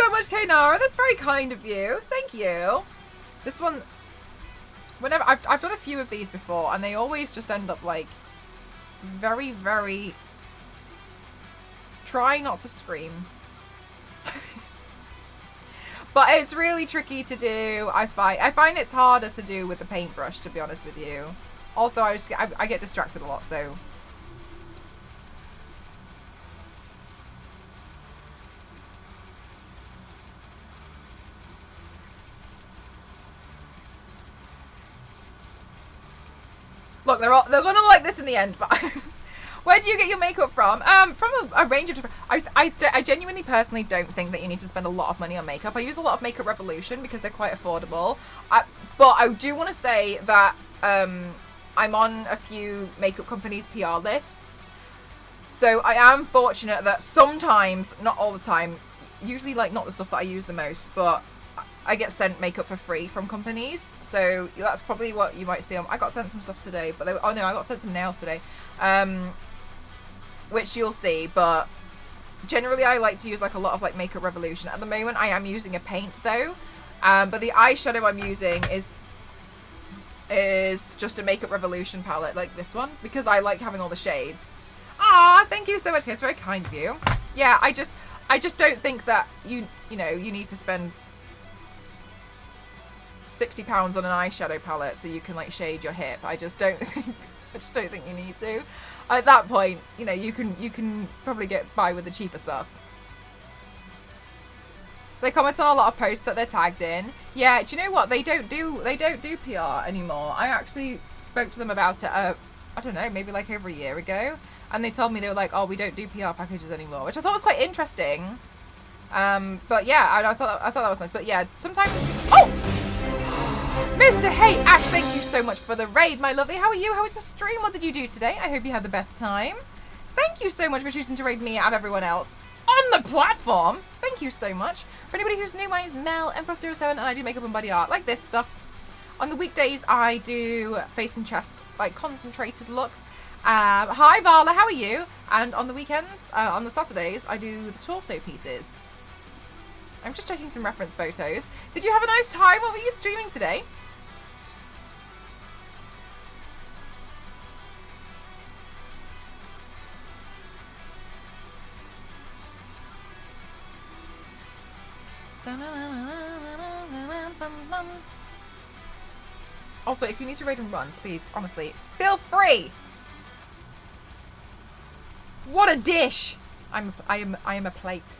so much, Kaynara. That's very kind of you. Thank you. This one, whenever I've done a few of these before, and they always just end up like very, very. Try not to scream. But it's really tricky to do. I find it's harder to do with the paintbrush, to be honest with you. Also, I get distracted a lot, so. Look, they're gonna like this in the end, but where do you get your makeup from? From a range of different. I genuinely, personally don't think that you need to spend a lot of money on makeup. I use a lot of Makeup Revolution because they're quite affordable. But I do want to say that I'm on a few makeup companies' PR lists, so I am fortunate that sometimes, not all the time, usually like not the stuff that I use the most, but I get sent makeup for free from companies, so that's probably what you might see. I got sent some stuff today, but I got sent some nails today, which you'll see. But generally, I like to use like a lot of like Makeup Revolution. At the moment, I am using a paint though, but the eyeshadow I'm using is just a Makeup Revolution palette like this one because I like having all the shades. Ah, thank you so much. It's very kind of you. Yeah, I just don't think that you need to spend £60 on an eyeshadow palette so you can like shade your hip. I just don't think you need to. At that point, you can probably get by with the cheaper stuff. They comment on a lot of posts that they're tagged in. Yeah, do you know what? They don't do PR anymore. I actually spoke to them about it I don't know, maybe like over a year ago, and they told me they were like, "Oh, we don't do PR packages anymore," which I thought was quite interesting. But yeah, I thought that was nice. But yeah, sometimes. Oh, Mr. Hey Ash, thank you so much for the raid, my lovely. How are you? How was the stream? What did you do today? I hope you had the best time. Thank you so much for choosing to raid me out of everyone else on the platform. Thank you so much. For anybody who's new, my name's Mel, Empress07, and I do makeup and body art, like this stuff. On the weekdays, I do face and chest, like concentrated looks. Hi, Vala, how are you? And on the weekends, on the Saturdays, I do the torso pieces. I'm just checking some reference photos. Did you have a nice time? What were you streaming today? Also, if you need to raid and run, please, honestly, feel free. What a dish! I am a plate.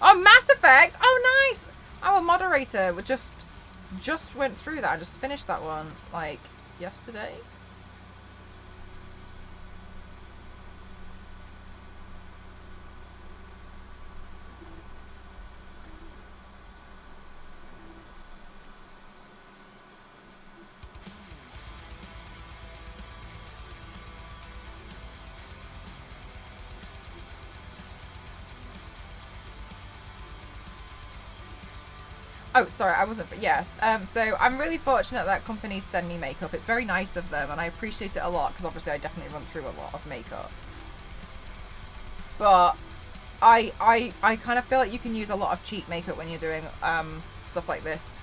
Oh, Mass Effect! Oh, nice! Our moderator just went through that. I just finished that one like yesterday. Oh, sorry, I wasn't. Yes. So I'm really fortunate that companies send me makeup. It's very nice of them, and I appreciate it a lot because obviously I definitely run through a lot of makeup. But I kind of feel like you can use a lot of cheap makeup when you're doing stuff like this.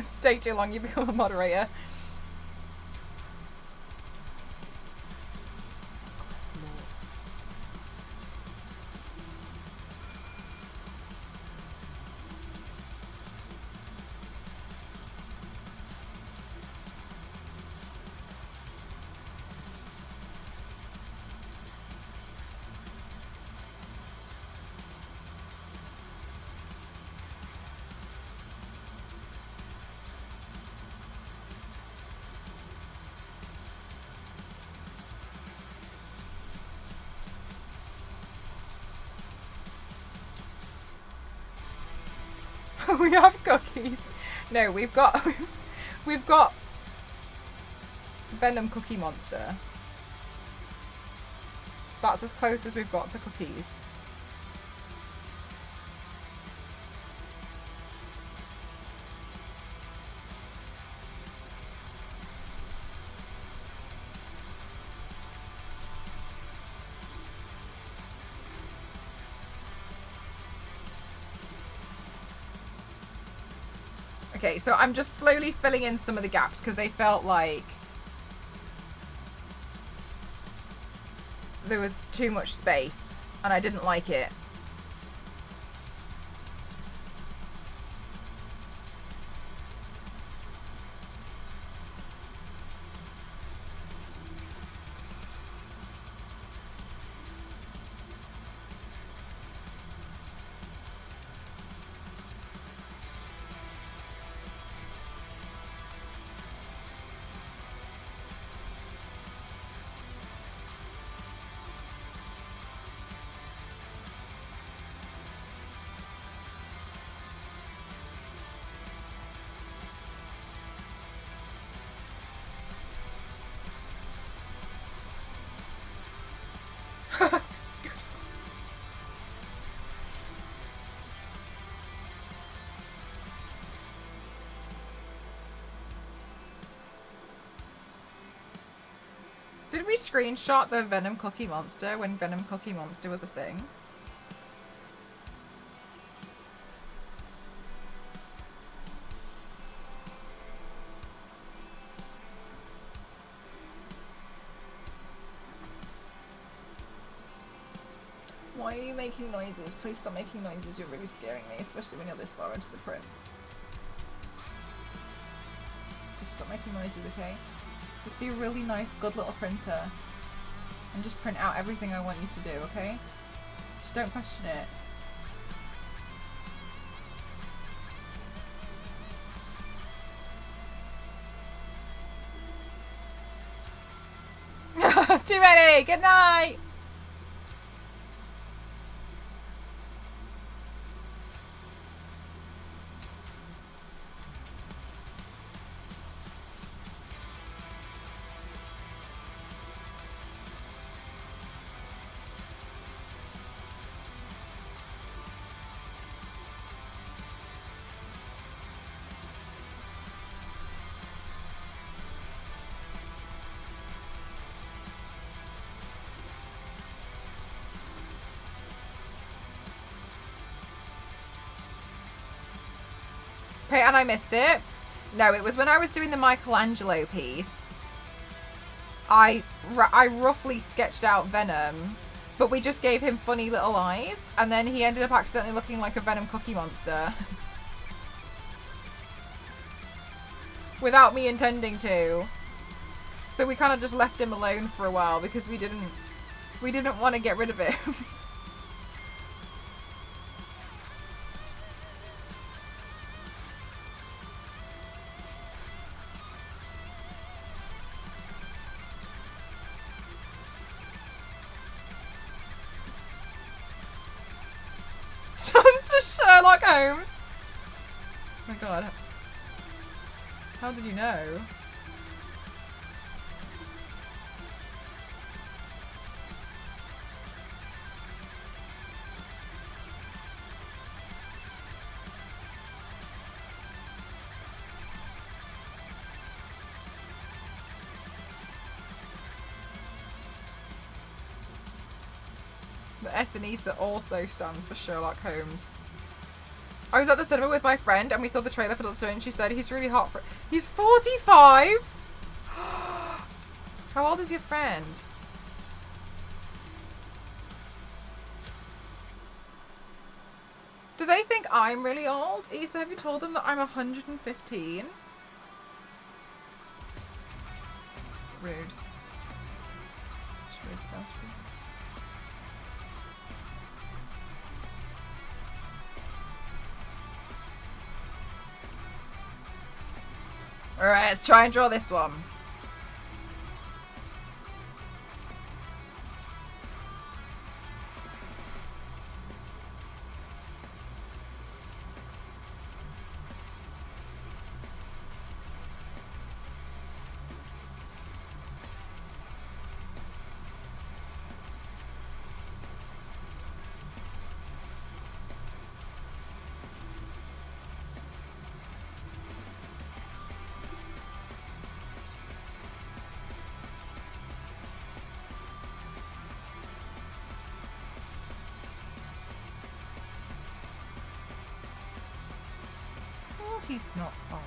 Stay too long, you become a moderator. We have cookies. No, we've got Venom Cookie Monster. That's as close as we've got to cookies. Okay, so I'm just slowly filling in some of the gaps because they felt like there was too much space and I didn't like it. Did we screenshot the Venom Cookie Monster when Venom Cookie Monster was a thing? Why are you making noises? Please stop making noises, you're really scaring me, especially when you're this far into the print. Just stop making noises, okay? Just be a really nice, good little printer. And just print out everything I want you to do, okay? Just don't question it. Too many! Good night! Okay, and I missed it. No, it was when I was doing the Michelangelo piece. I roughly sketched out Venom, but we just gave him funny little eyes, and then he ended up accidentally looking like a Venom Cookie Monster. Without me intending to. So we kind of just left him alone for a while because we didn't want to get rid of him. Stands for Sherlock Holmes. Oh my god. How did you know? The S in Issa also stands for Sherlock Holmes. I was at the cinema with my friend and we saw the trailer for Doctor and she said he's really hot for— He's 45? How old is your friend? Do they think I'm really old? Issa, have you told them that I'm 115? Rude. Just rude spells. Alright, let's try and draw this one. He's not old.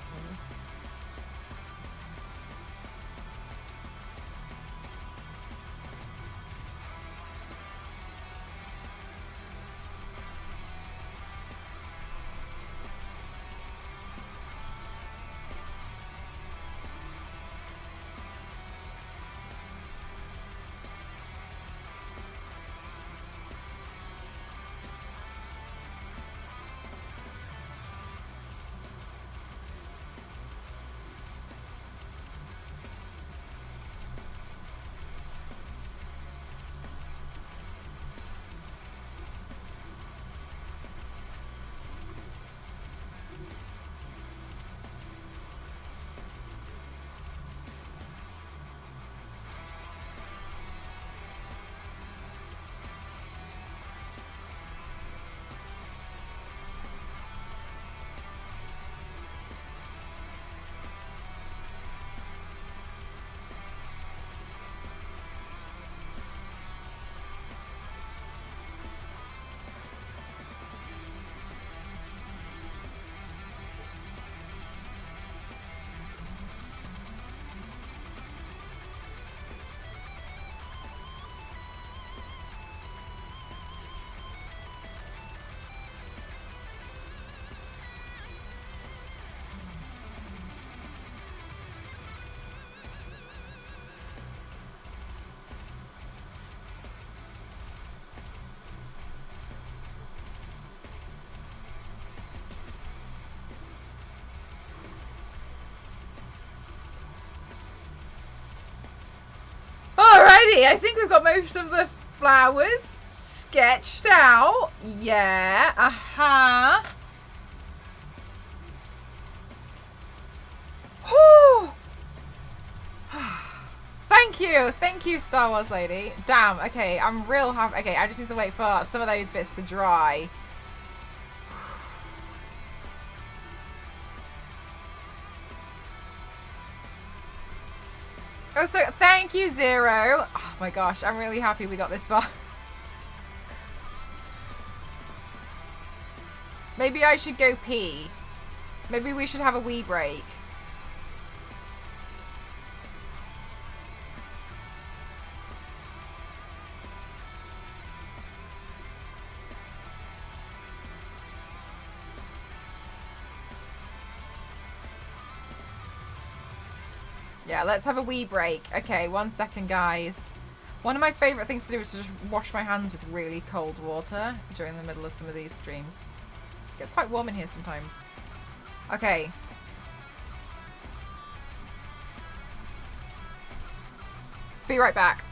Alrighty, I think we've got most of the flowers sketched out. Yeah, Thank you, Star Wars lady. Damn, okay, I'm real happy. Okay, I just need to wait for some of those bits to dry. Oh, so thank you, Zero. Oh my gosh, I'm really happy we got this far. Maybe I should go pee. Maybe we should have a wee break. Yeah, let's have a wee break. Okay, 1 second, guys. One of my favourite things to do is to just wash my hands with really cold water during the middle of some of these streams. It gets quite warm in here sometimes. Okay. Be right back.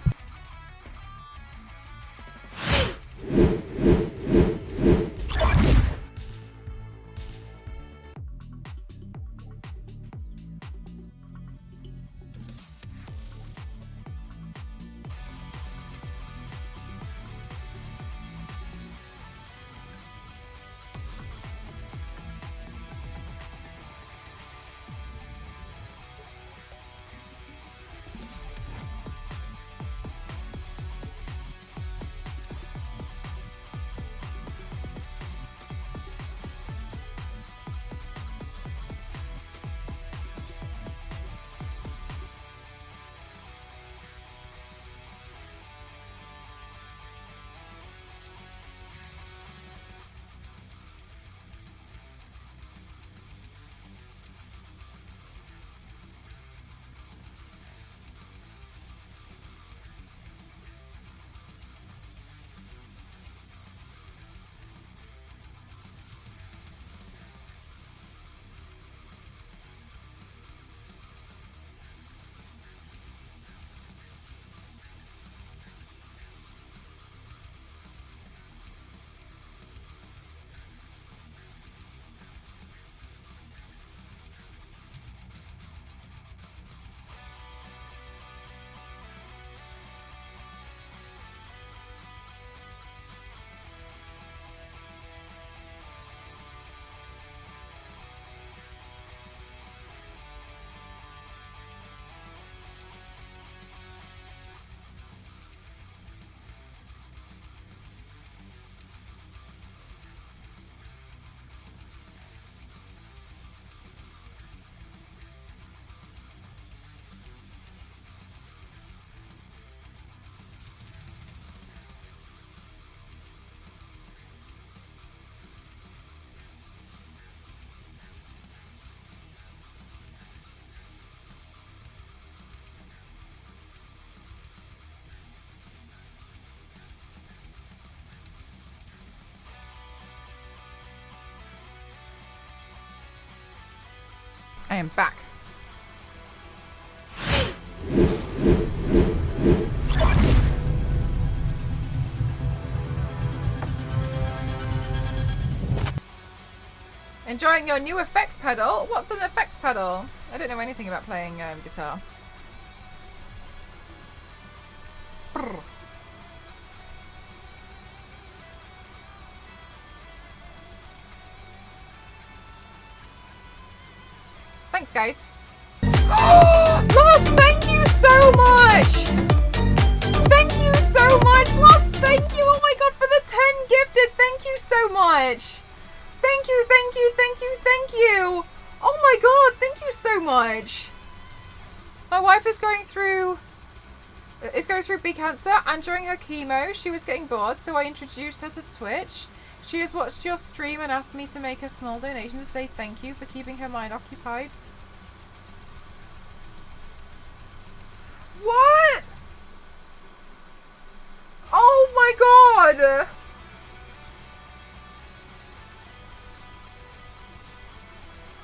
I am back. Enjoying your new effects pedal? What's an effects pedal? I don't know anything about playing guitar. Brr. Thanks, guys. Lost, thank you so much! Thank you so much, Lost, thank you! Oh my god, for the 10 gifted, thank you so much! Thank you, thank you, thank you, thank you! Oh my god, thank you so much! My wife is going through big cancer, and during her chemo, she was getting bored, so I introduced her to Twitch. She has watched your stream and asked me to make a small donation to say thank you for keeping her mind occupied. What? Oh my god!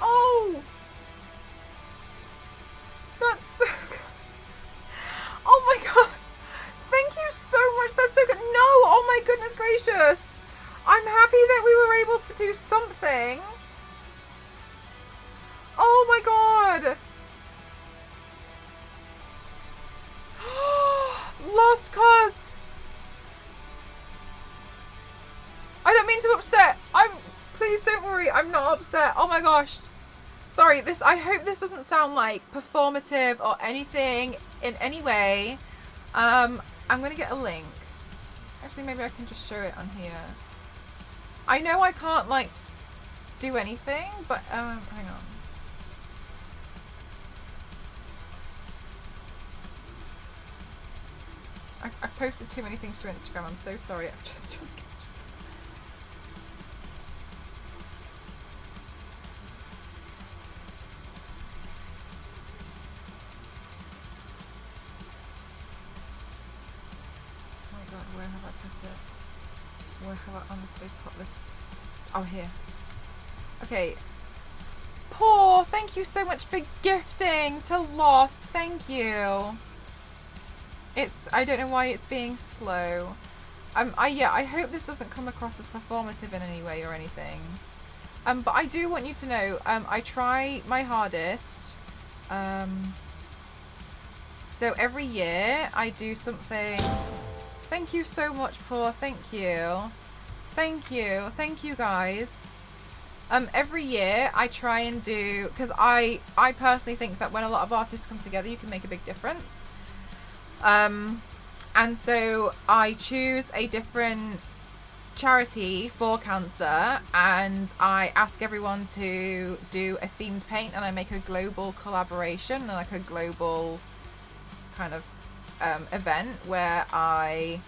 Oh! That's so good. Oh my god! Thank you so much, that's so good. No! Oh my goodness gracious! I'm happy that we were able to do something. Oh my god! Lost cause. I don't mean to upset. Please don't worry. I'm not upset. Oh my gosh. Sorry. I hope this doesn't sound like performative or anything in any way. I'm gonna get a link. Actually, maybe I can just show it on here. I know I can't like do anything, but hang on. I've posted too many things to Instagram. I'm so sorry. I've just trying to catch up. Oh my god, where have I put it? Where have I honestly put this? Oh, here. Okay. Paul, thank you so much for gifting to Lost. Thank you. I don't know why it's being slow. I hope this doesn't come across as performative in any way or anything. But I do want you to know, I try my hardest. So every year I do something. Thank you so much, Paul. Thank you. Thank you. Thank you, guys. Every year I try and do, because I personally think that when a lot of artists come together, you can make a big difference. And so I choose a different charity for cancer, and I ask everyone to do a themed paint, and I make a global collaboration and like a global kind of event where I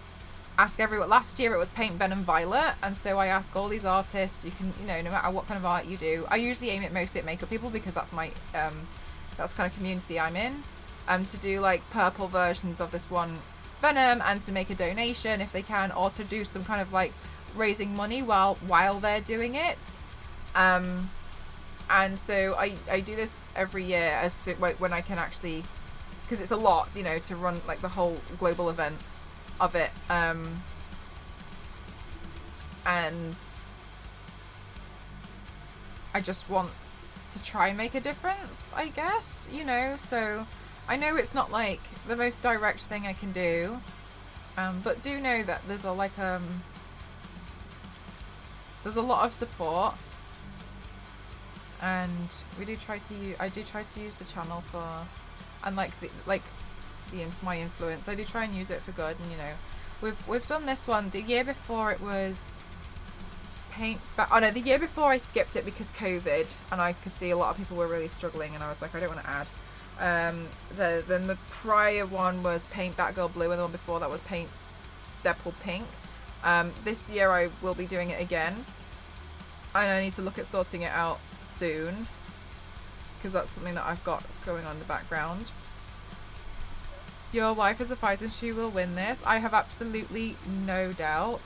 ask everyone. Last year it was Paint Ben and Violet, and so I ask all these artists, you can, you know, no matter what kind of art you do, I usually aim it mostly at makeup people because that's my that's the kind of community I'm in. To do like purple versions of this one Venom, and to make a donation if they can, or to do some kind of like raising money while they're doing it. And so I do this every year when I can actually, because it's a lot, you know, to run like the whole global event of it. And I just want to try and make a difference, I guess, you know. So I know it's not like the most direct thing I can do, but do know that there's a there's a lot of support, and I do try to use the channel for, and my influence. I do try and use it for good, and you know, we've done this one. The year before it was the year before I skipped it because COVID, and I could see a lot of people were really struggling, and I was like, I don't want to add. Then the prior one was Paint Batgirl Blue, and the one before that was Paint Deadpool Pink. This year I will be doing it again, and I need to look at sorting it out soon, because that's something that I've got going on in the background. Your wife is a fighter and she will win this. I have absolutely no doubt.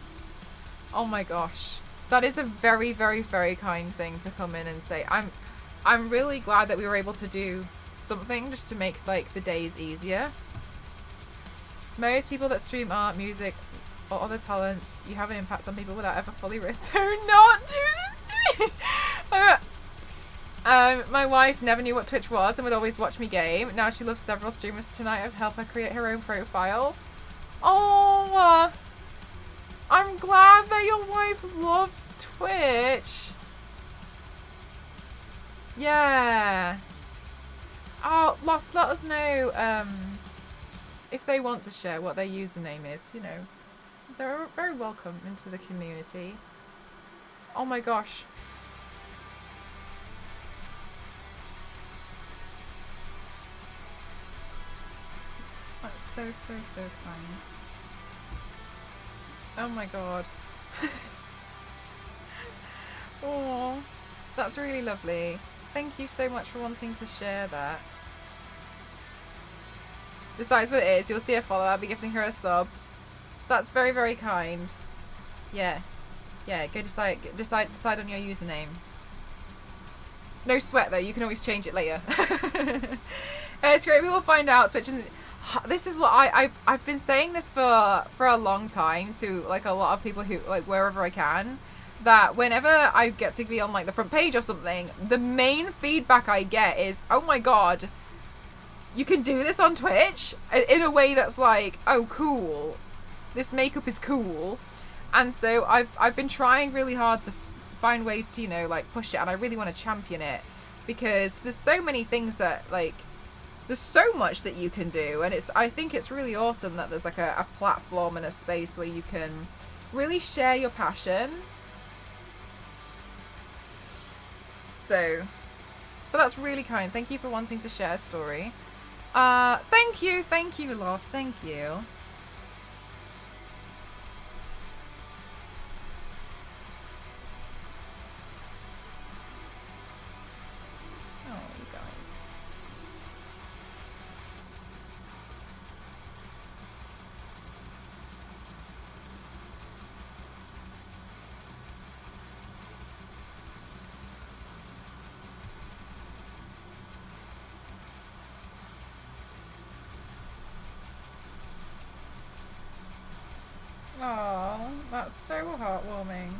Oh my gosh. That is a very, very, very kind thing to come in and say. I'm really glad that we were able to do something just to make like the days easier. Most people that stream art, music, or other talents, you have an impact on people without ever fully Do not do this to me! My wife never knew what Twitch was and would always watch me game. Now she loves several streamers tonight. I've helped her create her own profile. Oh, I'm glad that your wife loves Twitch. Yeah. Oh, let us know if they want to share what their username is. You know, they're very welcome into the community. Oh my gosh. That's so kind. Oh my god. Oh, that's really lovely. Thank you so much for wanting to share that. Besides what it is, you'll see a follow. I'll be gifting her a sub. That's very, very kind. Yeah. Yeah, go decide on your username. No sweat though, you can always change it later. It's great people find out Twitch isn't... This is what I've been saying this for a long time to like a lot of people who like wherever I can, that whenever I get to be on like the front page or something, the main feedback I get is, oh my god, you can do this on Twitch in a way that's like, oh cool, this makeup is cool. And so I've been trying really hard to find ways to, you know, like push it, and I really want to champion it because there's so many things that like, there's so much that you can do, and I think it's really awesome that there's like a platform and a space where you can really share your passion. So, but that's really kind. Thank you for wanting to share a story. Thank you, Lost, thank you. Oh, that's so heartwarming.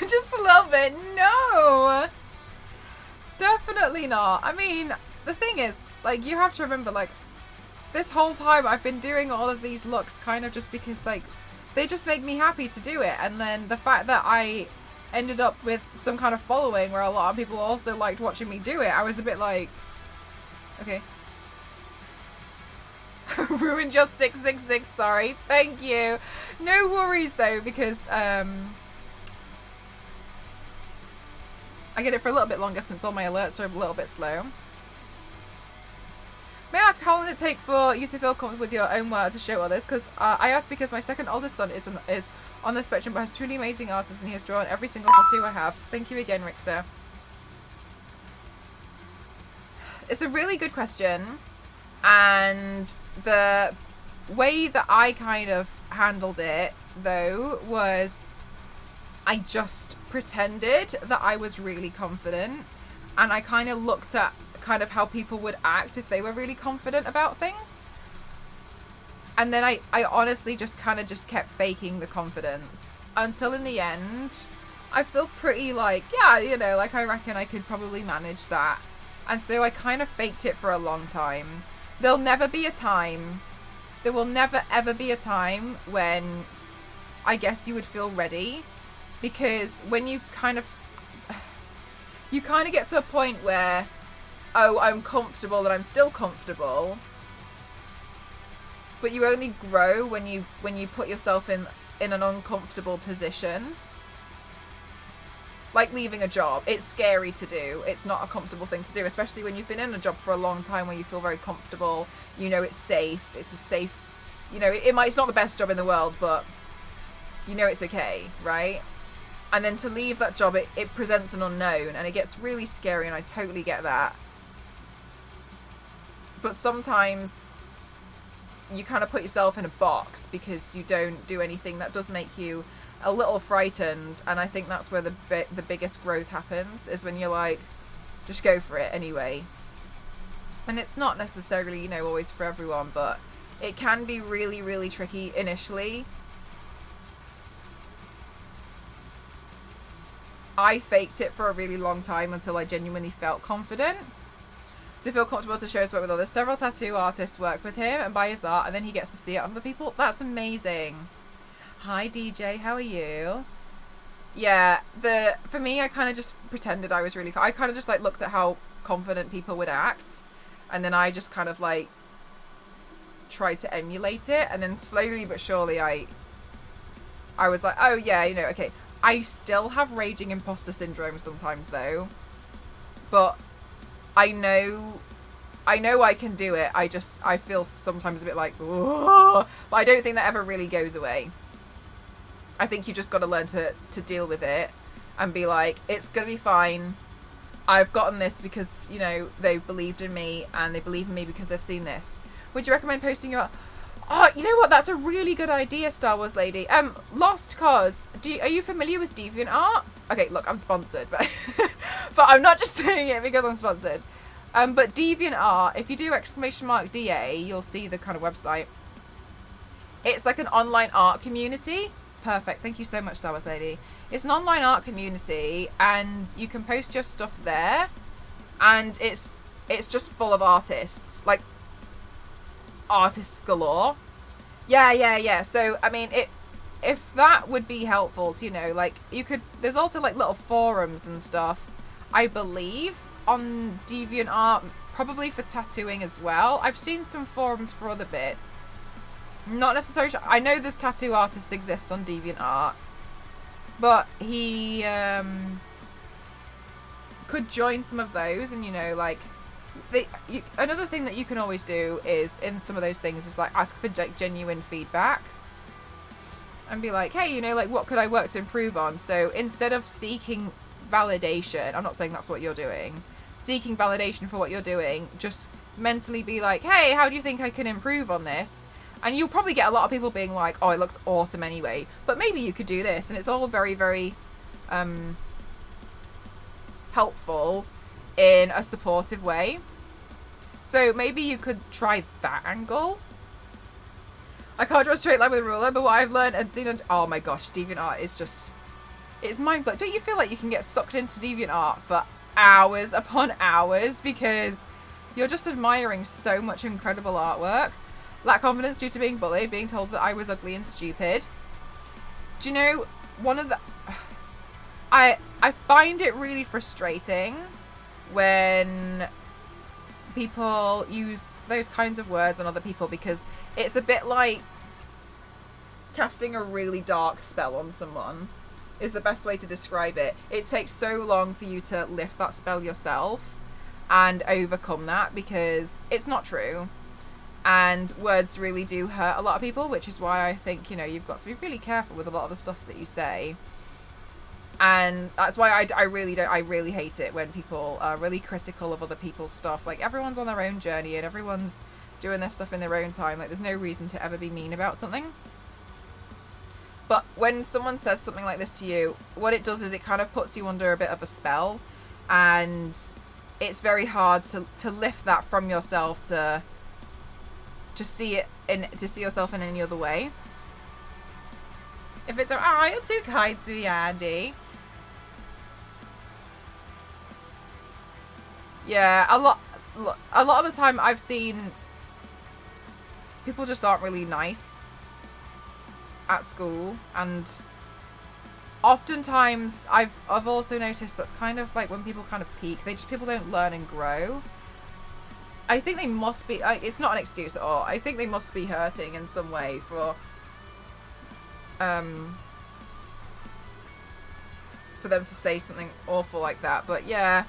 Just a little bit. No, definitely not. I mean, the thing is, like, you have to remember, like, this whole time I've been doing all of these looks kind of just because, like, they just make me happy to do it. And then the fact that I ended up with some kind of following where a lot of people also liked watching me do it, I was a bit like, okay. Ruined your 666, sorry. Thank you. No worries though, because I get it for a little bit longer since all my alerts are a little bit slow. May I ask how long did it take for you to feel comfortable with your own work to show others? Because I asked because my second oldest son is on the spectrum but has truly amazing artists and he has drawn every single tattoo I have. Thank you again, Rickster. It's a really good question, and the way that I kind of handled it though was I just pretended that I was really confident, and I kind of looked at kind of how people would act if they were really confident about things, and then I honestly just kind of just kept faking the confidence until in the end I feel pretty like, yeah, you know, like I reckon I could probably manage that. And so I kind of faked it for a long time. There will never ever be a time when I guess you would feel ready, because when you kind of get to a point where, oh, I'm comfortable and I'm still comfortable, but you only grow when you put yourself in an uncomfortable position. like leaving a job. It's scary to do. It's not a comfortable thing to do, especially when you've been in a job for a long time where you feel very comfortable. You know it's safe. It's a safe, you know, it's not the best job in the world, but you know it's okay, right? And then to leave that job, it presents an unknown, and it gets really scary, and I totally get that. But sometimes you kind of put yourself in a box because you don't do anything that does make you a little frightened, and I think that's where the biggest growth happens, is when you're like, just go for it anyway. And it's not necessarily, you know, always for everyone, but it can be really, really tricky initially. I faked it for a really long time until I genuinely felt confident. To feel comfortable to share his work with others. Several tattoo artists work with him and buy his art, and then he gets to see it on other people. That's amazing. Hi DJ, how are you? Yeah, for me, I kind of just pretended I was really, I kind of just like looked at how confident people would act, and then I just kind of like tried to emulate it, and then slowly but surely I was like, oh yeah, you know, okay. I still have raging imposter syndrome sometimes though, but I know I can do it. I feel sometimes a bit like, whoa, but I don't think that ever really goes away. I think you just got to learn to deal with it and be like, it's going to be fine. I've gotten this because, you know, they've believed in me, and they believe in me because they've seen this. Would you recommend posting your... Oh, you know what? That's a really good idea, Star Wars Lady. Lost Cause. Are you familiar with DeviantArt? Okay, look, I'm sponsored, but but I'm not just saying it because I'm sponsored. But DeviantArt, if you do !DA, you'll see the kind of website. It's like an online art community. Perfect. Thank you so much, Star Wars Lady. It's an online art community, and you can post your stuff there, and it's just full of artists, like artists galore. Yeah. So I mean, if that would be helpful to, you know, like, you could, there's also like little forums and stuff, I believe, on DeviantArt, probably for tattooing as well. I've seen some forums for other bits. Not necessarily sure. I know there's tattoo artists exist on DeviantArt, but he could join some of those, and, you know, like, another thing that you can always do is, in some of those things, is like ask for genuine feedback and be like, hey, you know, like, what could I work to improve on? So instead of seeking validation, I'm not saying that's what you're doing, seeking validation for what you're doing, just mentally be like, hey, how do you think I can improve on this? And you'll probably get a lot of people being like, oh, it looks awesome anyway, but maybe you could do this. And it's all very, very helpful in a supportive way. So maybe you could try that angle. I can't draw a straight line with a ruler, but what I've learned and seen, oh my gosh, DeviantArt is just, it's mind-blowing. Don't you feel like you can get sucked into DeviantArt for hours upon hours because you're just admiring so much incredible artwork? Lack confidence due to being bullied, being told that I was ugly and stupid. Do you know, one of the... I find it really frustrating when people use those kinds of words on other people, because it's a bit like casting a really dark spell on someone is the best way to describe it. It takes so long for you to lift that spell yourself and overcome that, because it's not true. And words really do hurt a lot of people, which is why I think, you know, you've got to be really careful with a lot of the stuff that you say. And that's why I really hate it when people are really critical of other people's stuff. Like, everyone's on their own journey and everyone's doing their stuff in their own time. Like, there's no reason to ever be mean about something. But when someone says something like this to you, what it does is it kind of puts you under a bit of a spell, and it's very hard to lift that from yourself to see yourself in any other way. If it's you're too kind to me, Andy. Yeah, a lot of the time I've seen people just aren't really nice at school, and oftentimes I've also noticed that's kind of like when people kind of peak, people don't learn and grow. I think they must be, it's not an excuse at all, I think they must be hurting in some way for for them to say something awful like that. But yeah,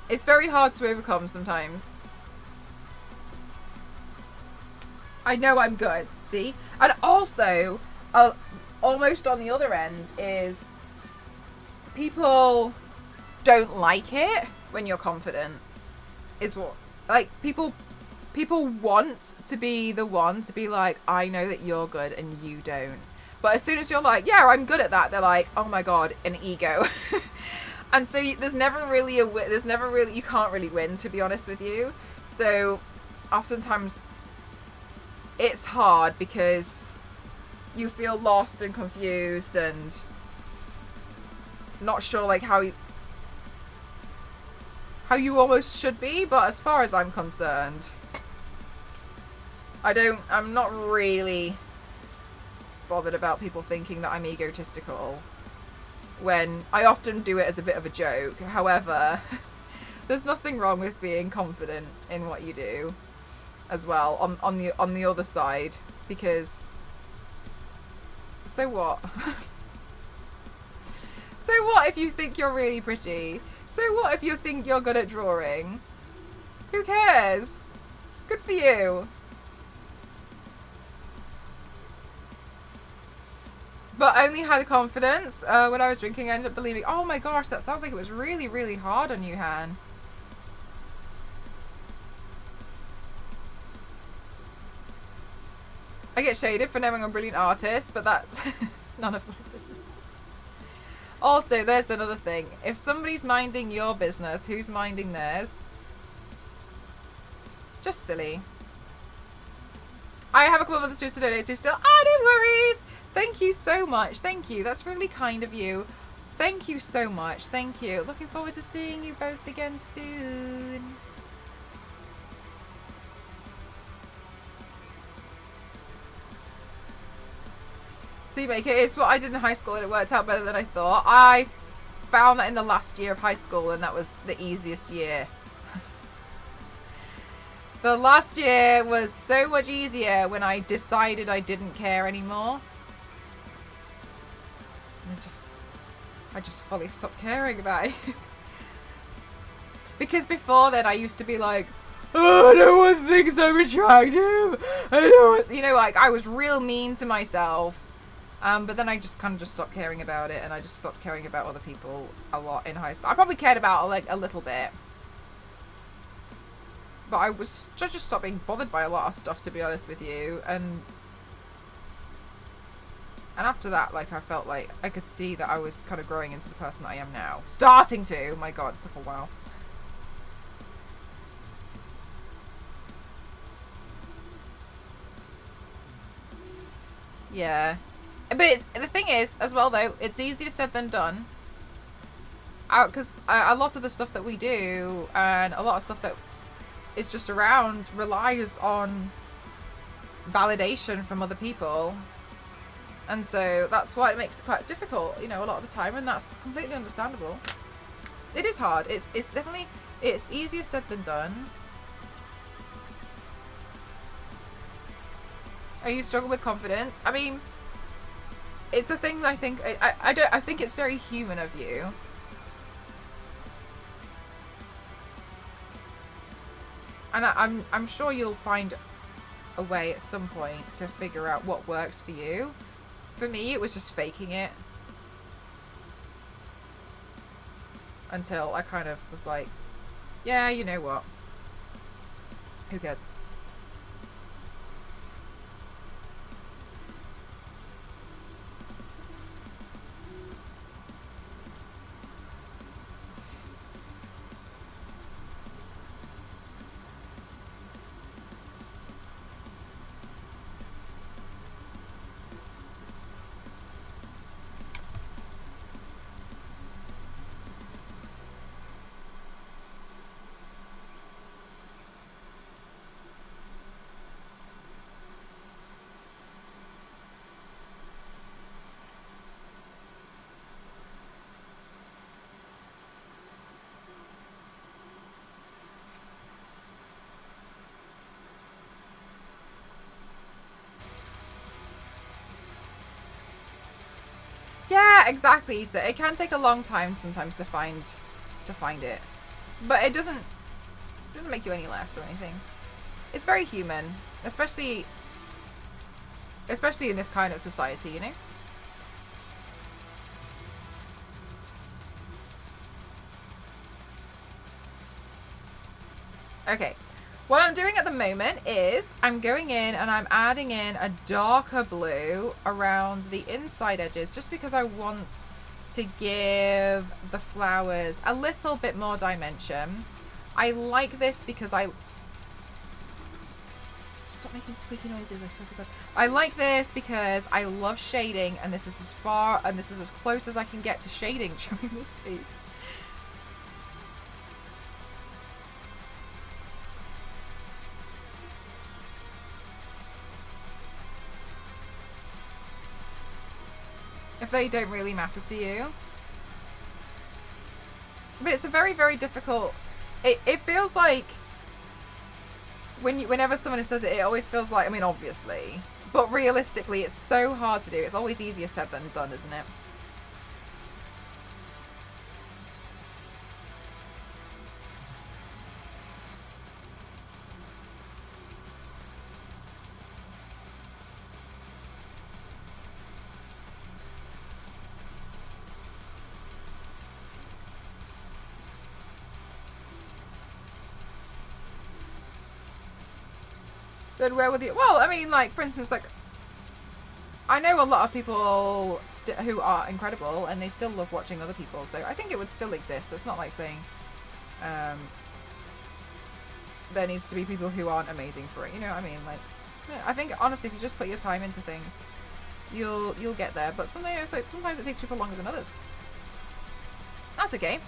it's very hard to overcome sometimes. I know I'm good, see? And also, almost on the other end is people don't like it when you're confident. Is what, like, people want to be the one to be like, I know that you're good and you don't. But as soon as you're like, yeah, I'm good at that, they're like, oh my god, an ego. And so there's never really you can't really win, to be honest with you. So oftentimes it's hard because you feel lost and confused and not sure like how you almost should be. But as far as I'm concerned, I'm not really bothered about people thinking that I'm egotistical, when I often do it as a bit of a joke. However, there's nothing wrong with being confident in what you do as well on the other side, because so what? So what if you think you're really pretty? So what if you think you're good at drawing? Who cares? Good for you. But I only had the confidence when I was drinking. I ended up believing, oh my gosh, that sounds like it was really, really hard on you, Han. I get shaded for knowing I'm a brilliant artist, but that's it's none of my business. Also, there's another thing. If somebody's minding your business, who's minding theirs? It's just silly. I have a couple of others to donate to still. Ah, no worries. Thank you so much. Thank you. That's really kind of you. Thank you so much. Thank you. Looking forward to seeing you both again soon. Maker is what I did in high school and it worked out better than I thought. I found that in the last year of high school and that was the easiest year. The last year was so much easier when I decided I didn't care anymore. I just fully stopped caring about it. Because before then I used to be like, oh, no one thinks I'm attractive. I don't, you know, like I was real mean to myself. But then I just kind of just stopped caring about it, and I just stopped caring about other people a lot in high school. I probably cared about like a little bit, but I just stopped being bothered by a lot of stuff, to be honest with you. And after that, like I felt like I could see that I was kind of growing into the person that I am now. Starting to. Oh my god, it took a while. Yeah. But the thing is, as well though, it's easier said than done. Because a lot of the stuff that we do, and a lot of stuff that is just around, relies on validation from other people. And so that's why it makes it quite difficult, you know, a lot of the time, and that's completely understandable. It is hard. It's definitely, it's easier said than done. Are you struggle with confidence? I mean, it's a thing that I think I think it's very human of you. And I'm sure you'll find a way at some point to figure out what works for you. For me, it was just faking it until I kind of was like, yeah, you know what? Who cares? Yeah, exactly. So it can take a long time sometimes to find it, but it doesn't make you any less or anything. It's very human, especially in this kind of society, you know. Okay. What I'm doing at the moment is I'm going in and I'm adding in a darker blue around the inside edges just because I want to give the flowers a little bit more dimension. I like this because stop making squeaky noises, I swear to God. I like this because I love shading, and this is as close as I can get to shading showing this piece. If they don't really matter to you. But it's a very, very difficult... It feels like... Whenever someone says it, it always feels like... I mean, obviously. But realistically, it's so hard to do. It's always easier said than done, isn't it? Then where would you... Well, I mean, like, for instance, like... I know a lot of people who are incredible and they still love watching other people, so I think it would still exist. It's not like saying there needs to be people who aren't amazing for it, you know what I mean? Like, yeah, I think, honestly, if you just put your time into things, you'll get there, but sometimes it takes people longer than others. That's okay.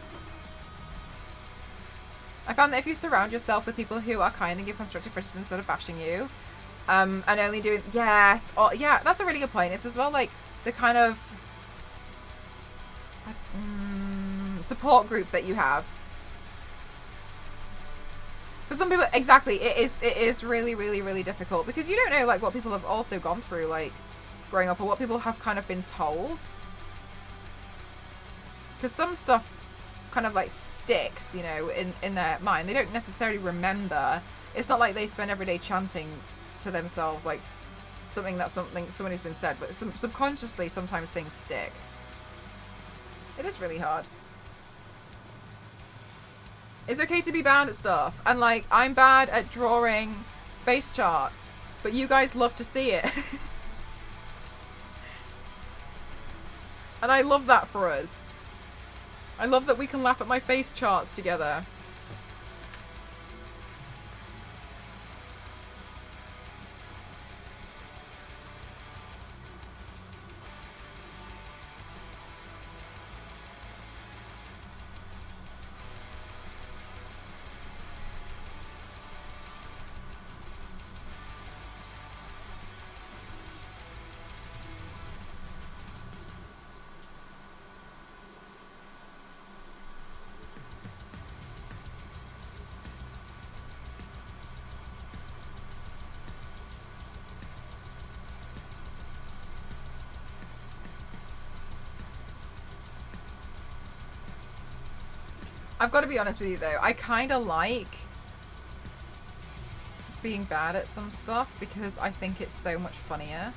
I found that if you surround yourself with people who are kind and give constructive criticism instead of bashing you, and only doing... Yes! Oh, yeah, that's a really good point. It's as well, like, the kind of... support group that you have. For some people, exactly, it is really, really, really difficult, because you don't know, like, what people have also gone through, like, growing up, or what people have kind of been told. Because some stuff kind of like sticks, you know, in their mind. They don't necessarily remember. It's not like they spend every day chanting to themselves like something somebody's been said, but subconsciously sometimes things stick. It is really hard. It's okay to be bad at stuff, and like I'm bad at drawing face charts, but you guys love to see it. And I love that for us. I love that we can laugh at my face charts together. I've got to be honest with you though, I kind of like being bad at some stuff because I think it's so much funnier.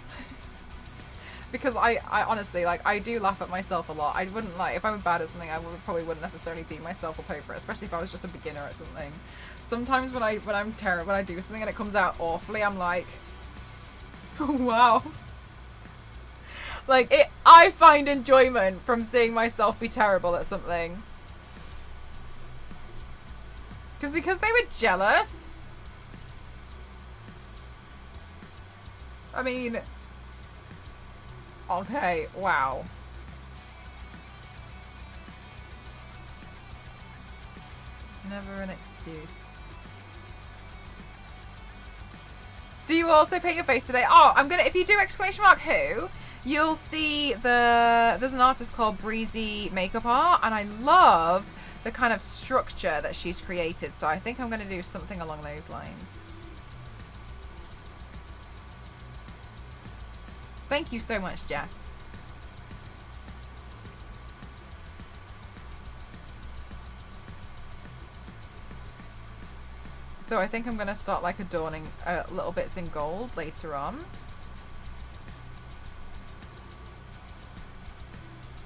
Because I honestly, like, I do laugh at myself a lot. I wouldn't, like, if I were bad at something, I probably wouldn't necessarily beat myself up over it, especially if I was just a beginner at something. Sometimes when I'm terrible, when I do something and it comes out awfully, I'm like, wow. Like, I find enjoyment from seeing myself be terrible at something. Because they were jealous. I mean... Okay, wow. Never an excuse. Do you also paint your face today? Oh, I'm gonna... If you do exclamation mark who, you'll see there's an artist called BREEZYMAKEUPART, and I love the kind of structure that she's created, so I think I'm going to do something along those lines. Thank you so much, Jeff. So I think I'm going to start like adorning little bits in gold later on.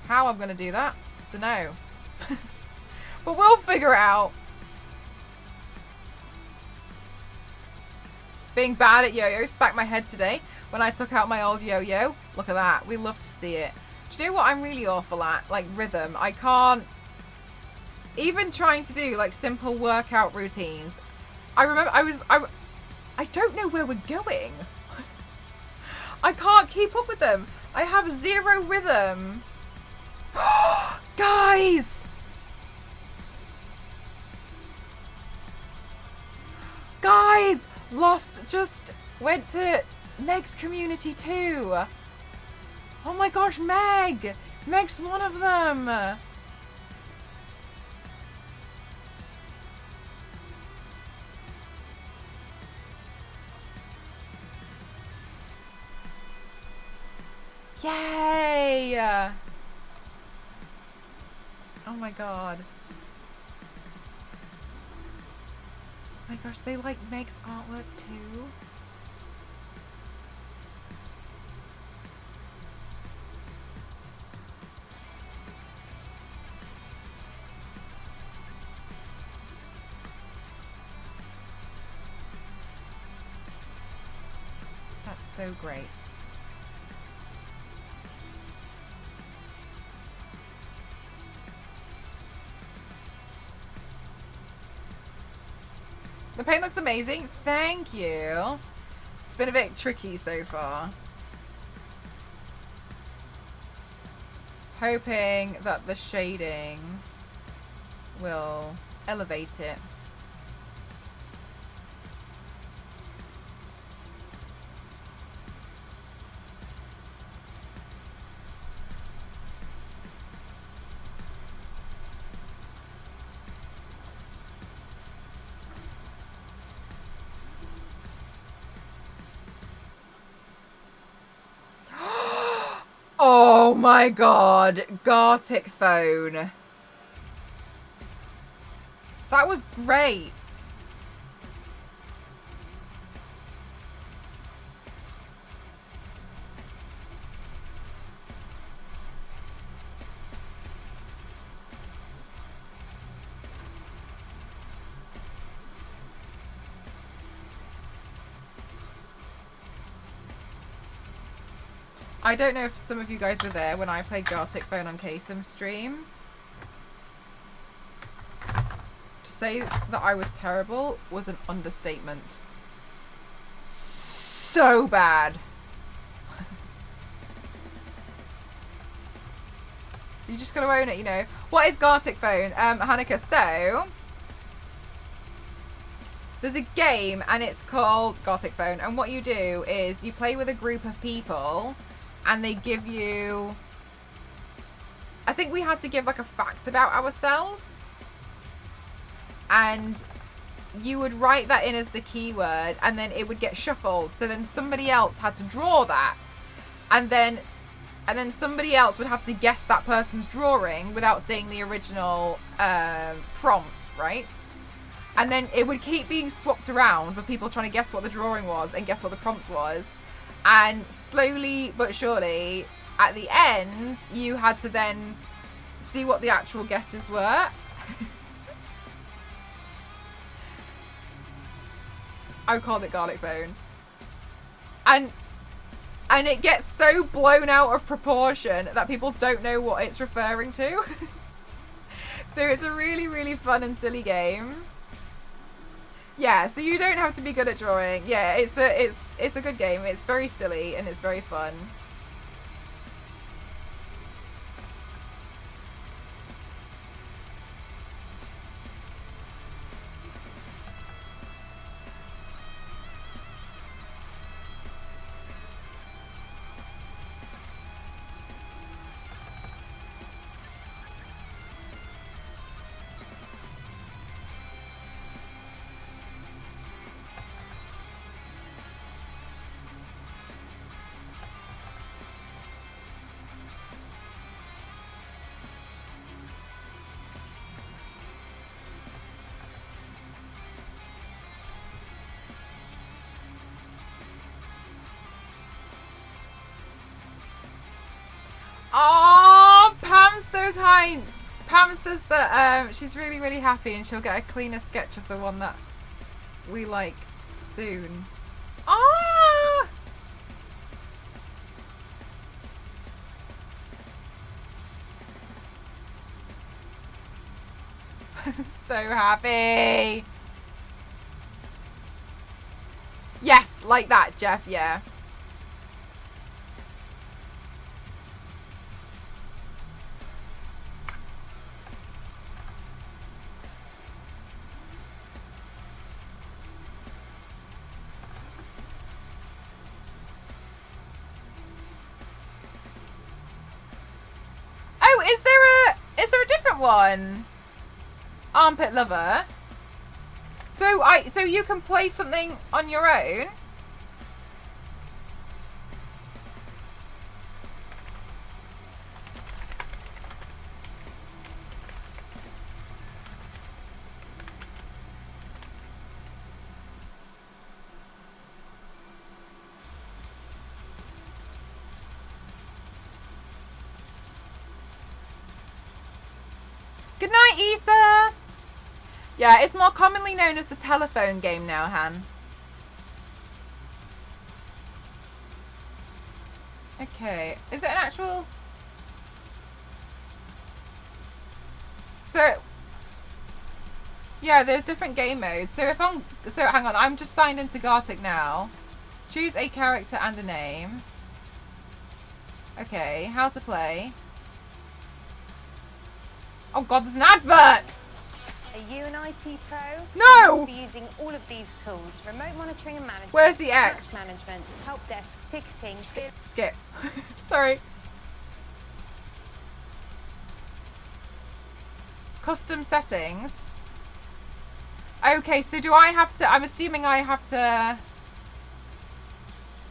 How I'm going to do that, dunno. But we'll figure it out. Being bad at yo-yos back my head today when I took out my old yo-yo. Look at that. We love to see it. Do you know what I'm really awful at? Like rhythm. I can't... Even trying to do like simple workout routines. I remember I don't know where we're going. I can't keep up with them. I have zero rhythm. Guys! Guys! Lost just went to Meg's community too. Oh my gosh, Meg! Meg's one of them. Yay! Oh my god. Oh my gosh, they like Meg's artwork too. That's so great. The paint looks amazing. Thank you. It's been a bit tricky so far. Hoping that the shading will elevate it. Oh my god, Gartic phone. That was great. I don't know if some of you guys were there when I played Gartic Phone on KSM stream. To say that I was terrible was an understatement. So bad. You just gotta own it, you know. What is Gartic Phone? Hanukkah, so... There's a game and it's called Gartic Phone, and what you do is you play with a group of people and they give you... I think we had to give like a fact about ourselves. And you would write that in as the keyword and then it would get shuffled. So then somebody else had to draw that. And then somebody else would have to guess that person's drawing without seeing the original prompt, right? And then it would keep being swapped around for people trying to guess what the drawing was and guess what the prompt was. And slowly but surely, at the end, you had to then see what the actual guesses were. I called it Garlic Phone. And it gets so blown out of proportion that people don't know what it's referring to. So it's a really, really fun and silly game. Yeah, so you don't have to be good at drawing. Yeah, it's a good game. It's very silly and it's very fun. fine. Pam says that she's really, really happy and she'll get a cleaner sketch of the one that we like soon. Ah! So happy. Yes, like that, Jeff, yeah. Oh, is there a different one? Armpit lover. So you can play something on your own? Good night, Issa. Yeah, it's more commonly known as the telephone game now, Han. Okay, is it an actual... So, yeah, there's different game modes. So if I'm... So, hang on, I'm just signed into Gartic now. Choose a character and a name. Okay, how to play. Oh god, there's an advert! Are you an IT pro? No! You'll be using all of these tools: remote monitoring and management. Where's the X? Task management, help desk, ticketing. Skip. Sorry. Custom settings. Okay, so do I have to... I'm assuming I have to...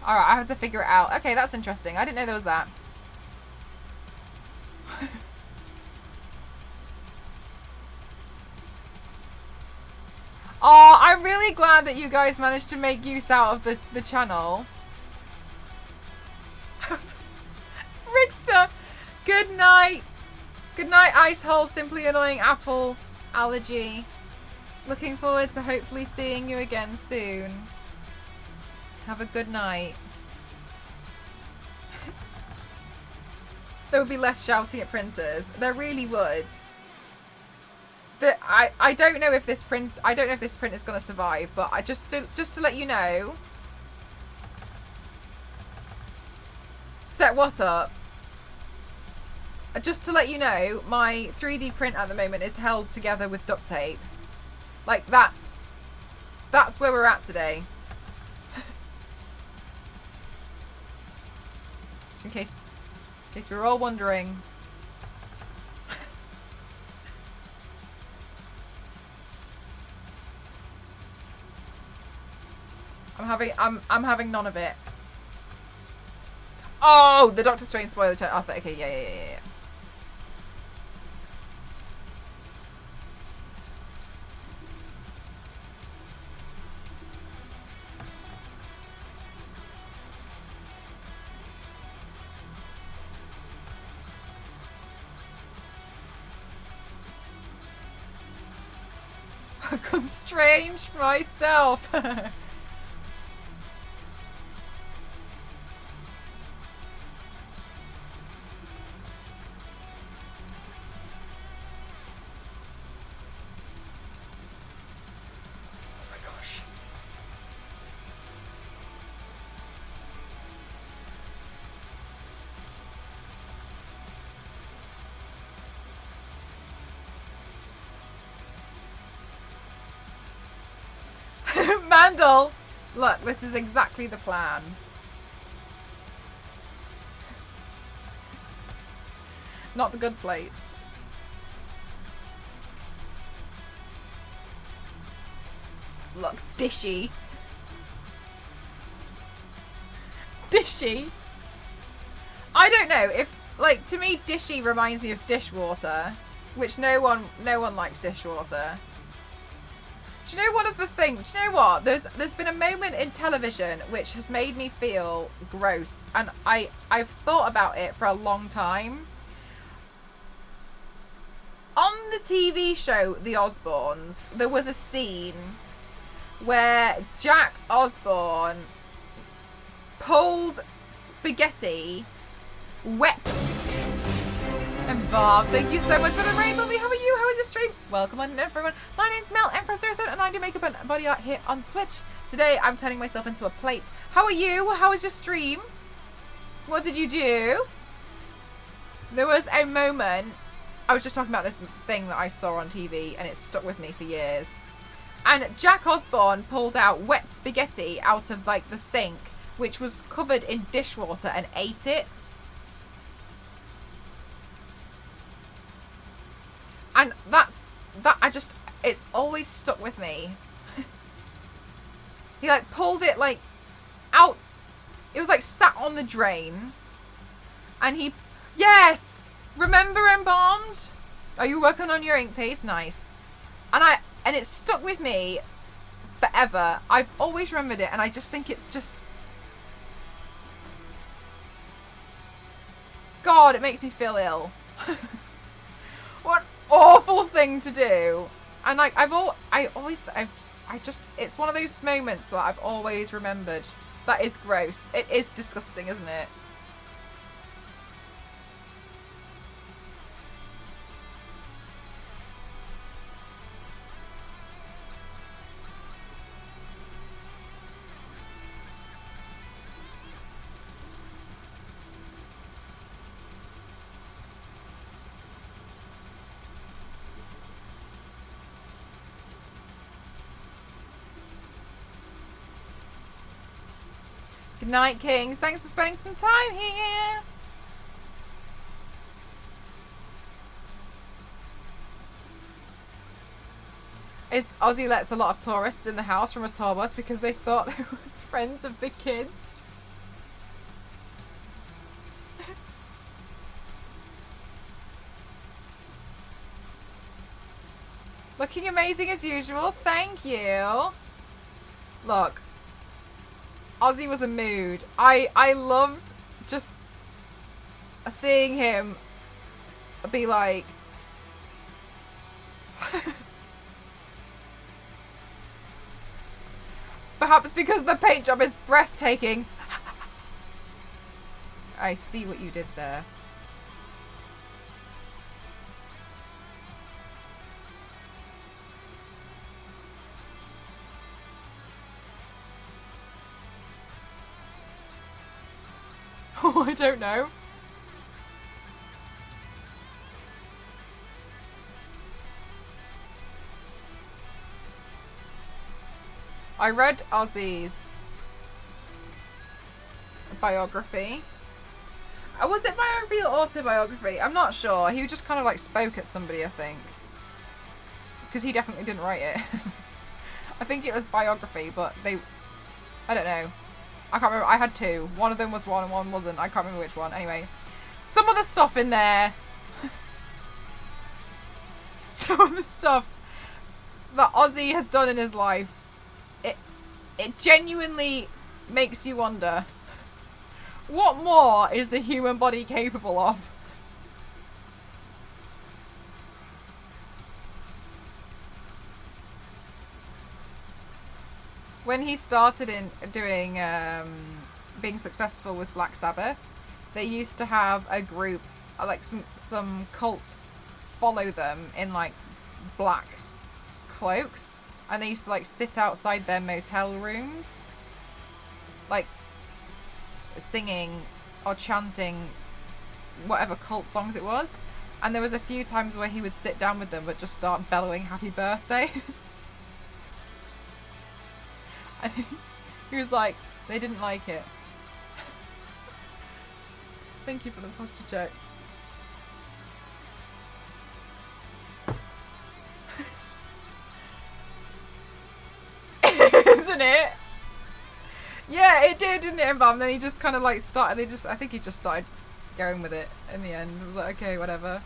Alright, I have to figure it out. Okay, that's interesting. I didn't know there was that. Oh, I'm really glad that you guys managed to make use out of the channel. Rickster, good night. Good night, Icehole, Simply Annoying Apple Allergy. Looking forward to hopefully seeing you again soon. Have a good night. There would be less shouting at printers. There really would. I don't know if this print is going to survive, but I just to let you know. Set what up? Just to let you know, my 3D print at the moment is held together with duct tape. Like that. That's where we're at today. Just in case we're all wondering. I'm having none of it. Oh, the Doctor Strange spoiler chat. Oh, okay, yeah. I've constrained myself. Mandel, look, this is exactly the plan. Not the good plates. Looks dishy. Dishy? I don't know if, like, to me dishy reminds me of dishwater, which no one likes dishwater. Do you know one of the things? Do you know what? There's been a moment in television which has made me feel gross, and I've thought about it for a long time. the TV show The Osbournes, there was a scene where Jack Osbourne pulled spaghetti, wet and Bob, thank you so much for the rain, Bobby. How are you? How is your stream? Welcome on, everyone. My name's Mel Empress07, and I do makeup and body art here on Twitch. Today, I'm turning myself into a plate. How are you? How was your stream? What did you do? There was a moment, I was just talking about this thing that I saw on TV, and it stuck with me for years. And Jack Osbourne pulled out wet spaghetti out of like the sink, which was covered in dishwater, and ate it. And it's always stuck with me. He like pulled it like out. It was like sat on the drain. And yes! Remember embalmed? Are you working on your ink piece? Nice. And it stuck with me forever. I've always remembered it, and I just think it's just... God, it makes me feel ill. What an awful thing to do. And like it's one of those moments that I've always remembered. That is gross. It is disgusting, isn't it? Good night, Kings. Thanks for spending some time here. Ozzy lets a lot of tourists in the house from a tour bus because they thought they were friends of the kids. Looking amazing as usual. Thank you. Look. Ozzy was a mood. I loved just seeing him be like... Perhaps because the paint job is breathtaking. I see what you did there. Oh, I don't know. I read Ozzy's biography. Was it biography or autobiography? I'm not sure. He just kind of like spoke at somebody, I think. Because he definitely didn't write it. I think it was biography, but I don't know. I can't remember. I had two. One of them was one and one wasn't. I can't remember which one. Anyway, some of the stuff in there. Some of the stuff that Ozzy has done in his life. It genuinely makes you wonder. What more is the human body capable of? When he started in doing being successful with Black Sabbath, they used to have a group, like some cult, follow them in like black cloaks, and they used to like sit outside their motel rooms, like singing or chanting whatever cult songs it was. And there was a few times where he would sit down with them but just start bellowing happy birthday. And he was like, they didn't like it. Thank you for the posture check. Isn't it? Yeah, it did, didn't it, Embalm? Then he just kind of like started, I think he just started going with it in the end. It was like, okay, whatever.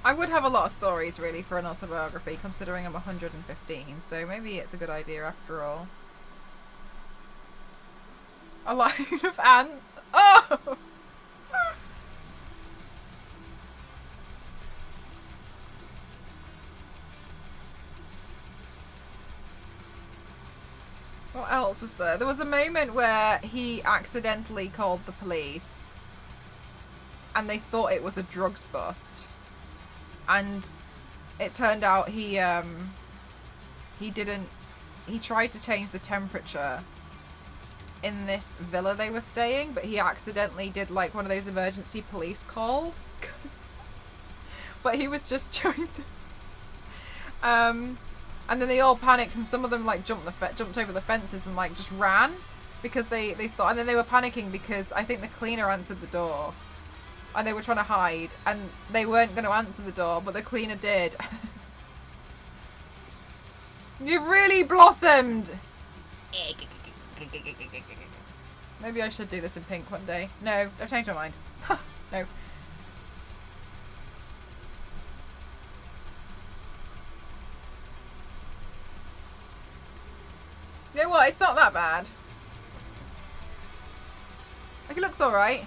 I would have a lot of stories, really, for an autobiography, considering I'm 115, so maybe it's a good idea after all. A line of ants. Oh! What else was there? There was a moment where he accidentally called the police and they thought it was a drugs bust. And it turned out he tried to change the temperature in this villa they were staying, but he accidentally did like one of those emergency police calls. But he was just trying to and then they all panicked, and some of them like jumped over the fences and like just ran because they thought, and then they were panicking because I think the cleaner answered the door and they were trying to hide and they weren't going to answer the door, but the cleaner did. You've really blossomed. Maybe I should do this in pink one day. No, I've changed my mind. No. You know what? It's not that bad. Like, it looks alright.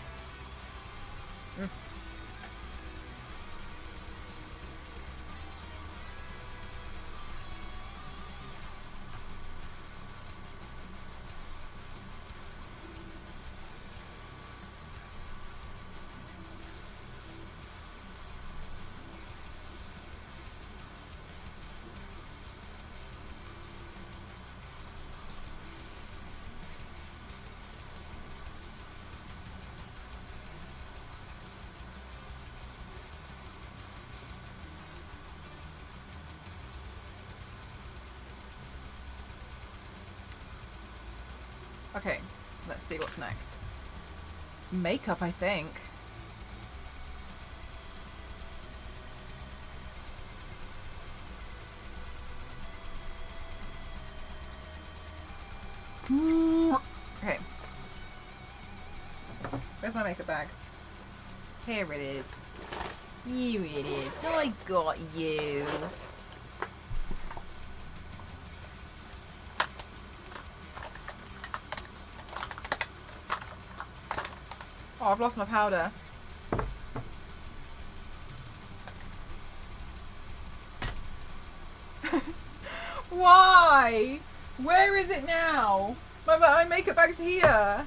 Okay, let's see what's next. Makeup, I think. Okay. Where's my makeup bag? Here it is. Here it is. I got you. Oh, I've lost my powder. Why? Where is it now? My makeup bag's here.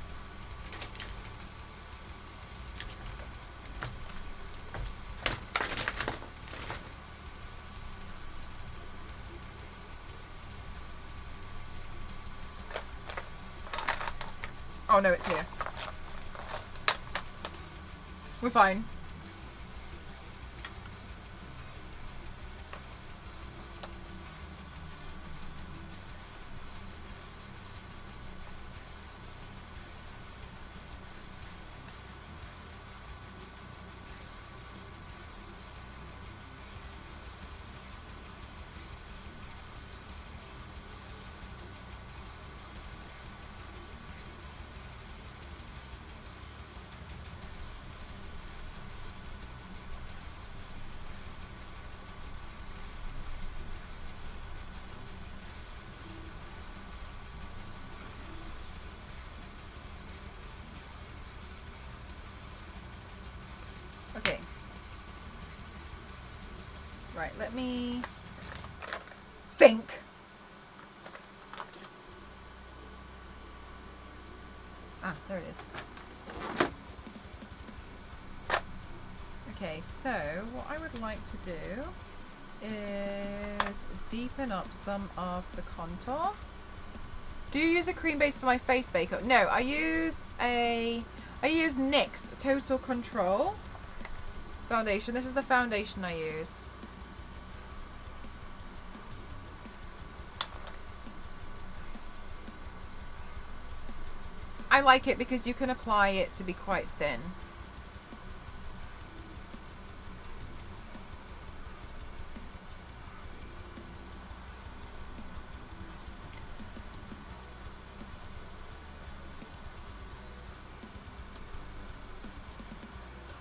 Oh no, it's here. We're fine. Okay. Right, let me think. Ah, there it is. Okay, so what I would like to do is deepen up some of the contour. Do you use a cream base for my face makeup? No, I use NYX Total Control foundation. This is the foundation I use. I like it because you can apply it to be quite thin.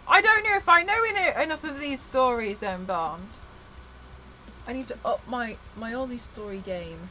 I don't know if I know enough of these stories, Bond. I need to up my Aussie story game.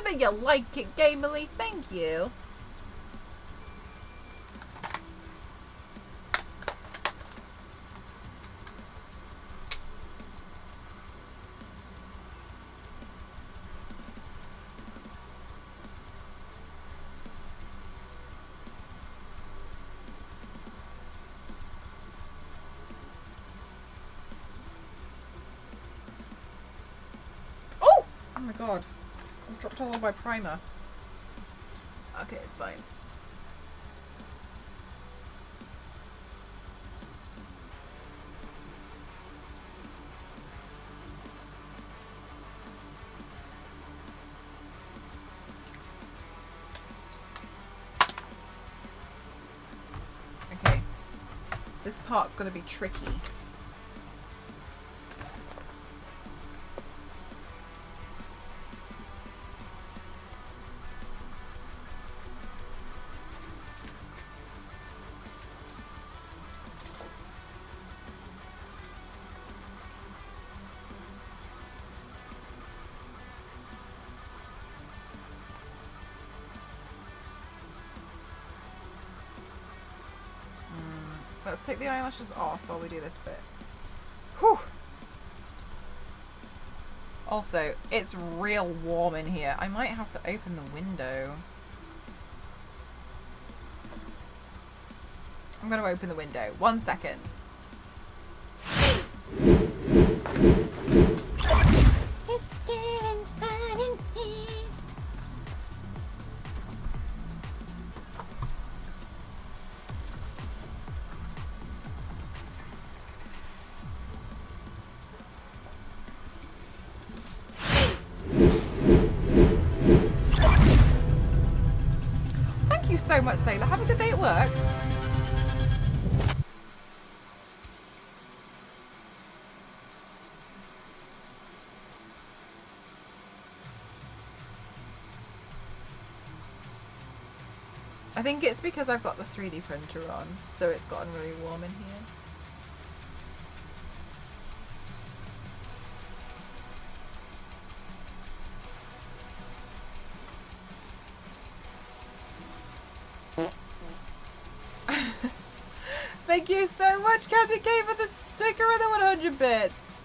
that you like it, Gamerly. Thank you. Oh my god. I dropped all of my primer. Okay, it's fine. Okay. This part's gonna be tricky. Let's take the eyelashes off while we do this bit. Whew! Also, it's real warm in here. I might have to open the window. I'm going to open the window. 1 second. Thank you so much, Sailor. Have a good day at work. I think it's because I've got the 3D printer on, so it's gotten really warm in here. Thank you so much, Captain K, for the sticker and the 100 bits.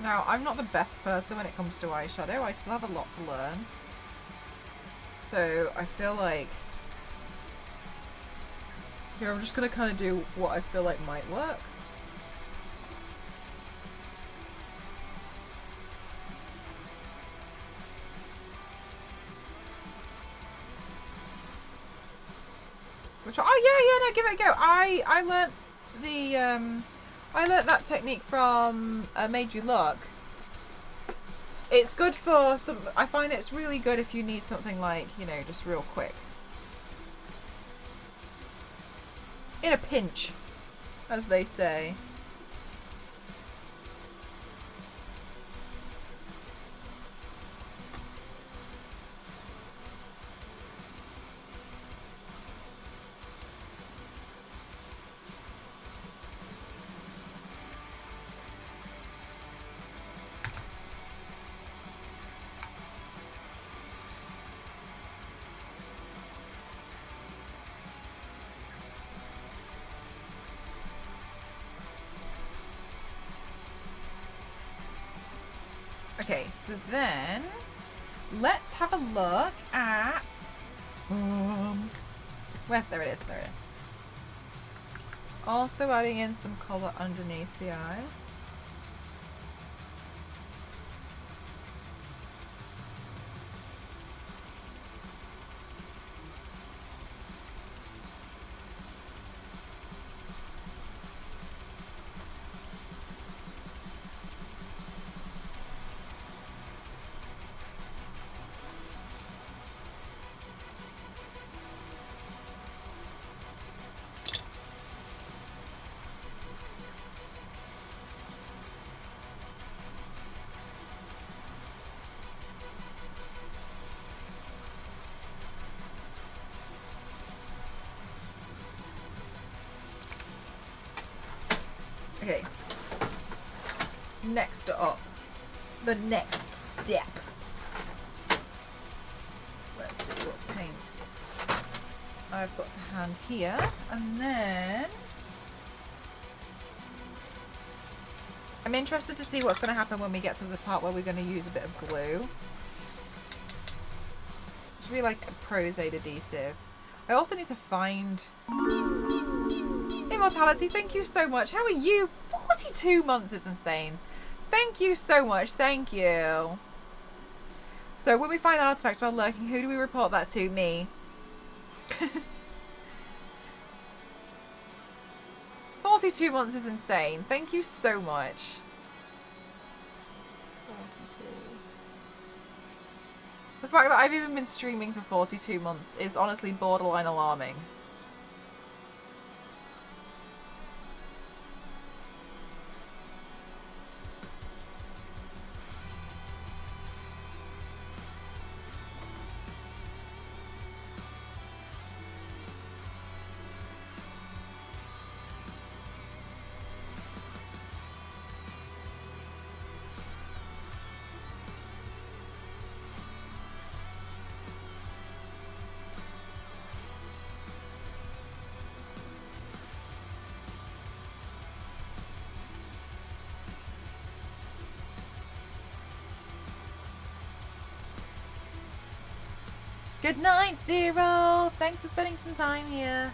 Now, I'm not the best person when it comes to eyeshadow. I still have a lot to learn. So, I feel like... Here, I'm just going to kind of do what I feel like might work. Which, oh yeah, no, give it a go. I learnt the, I learnt that technique from Made You Look. It's good for some, I find it's really good if you need something like, you know, just real quick. In a pinch, as they say. Okay, so then let's have a look at there it is. Also adding in some colour underneath the eye. Okay. Next up, the next step. Let's see what paints I've got to hand here, and then I'm interested to see what's going to happen when we get to the part where we're going to use a bit of glue. It should be like a Pros Aid adhesive. I also need to find Immortality. Thank you so much. How are you? 42 months is insane. Thank you so much. Thank you. So when we find artifacts while lurking, who do we report that to? Me. 42 months is insane. Thank you so much. 42. The fact that I've even been streaming for 42 months is honestly borderline alarming. Good night, Zero. Thanks for spending some time here.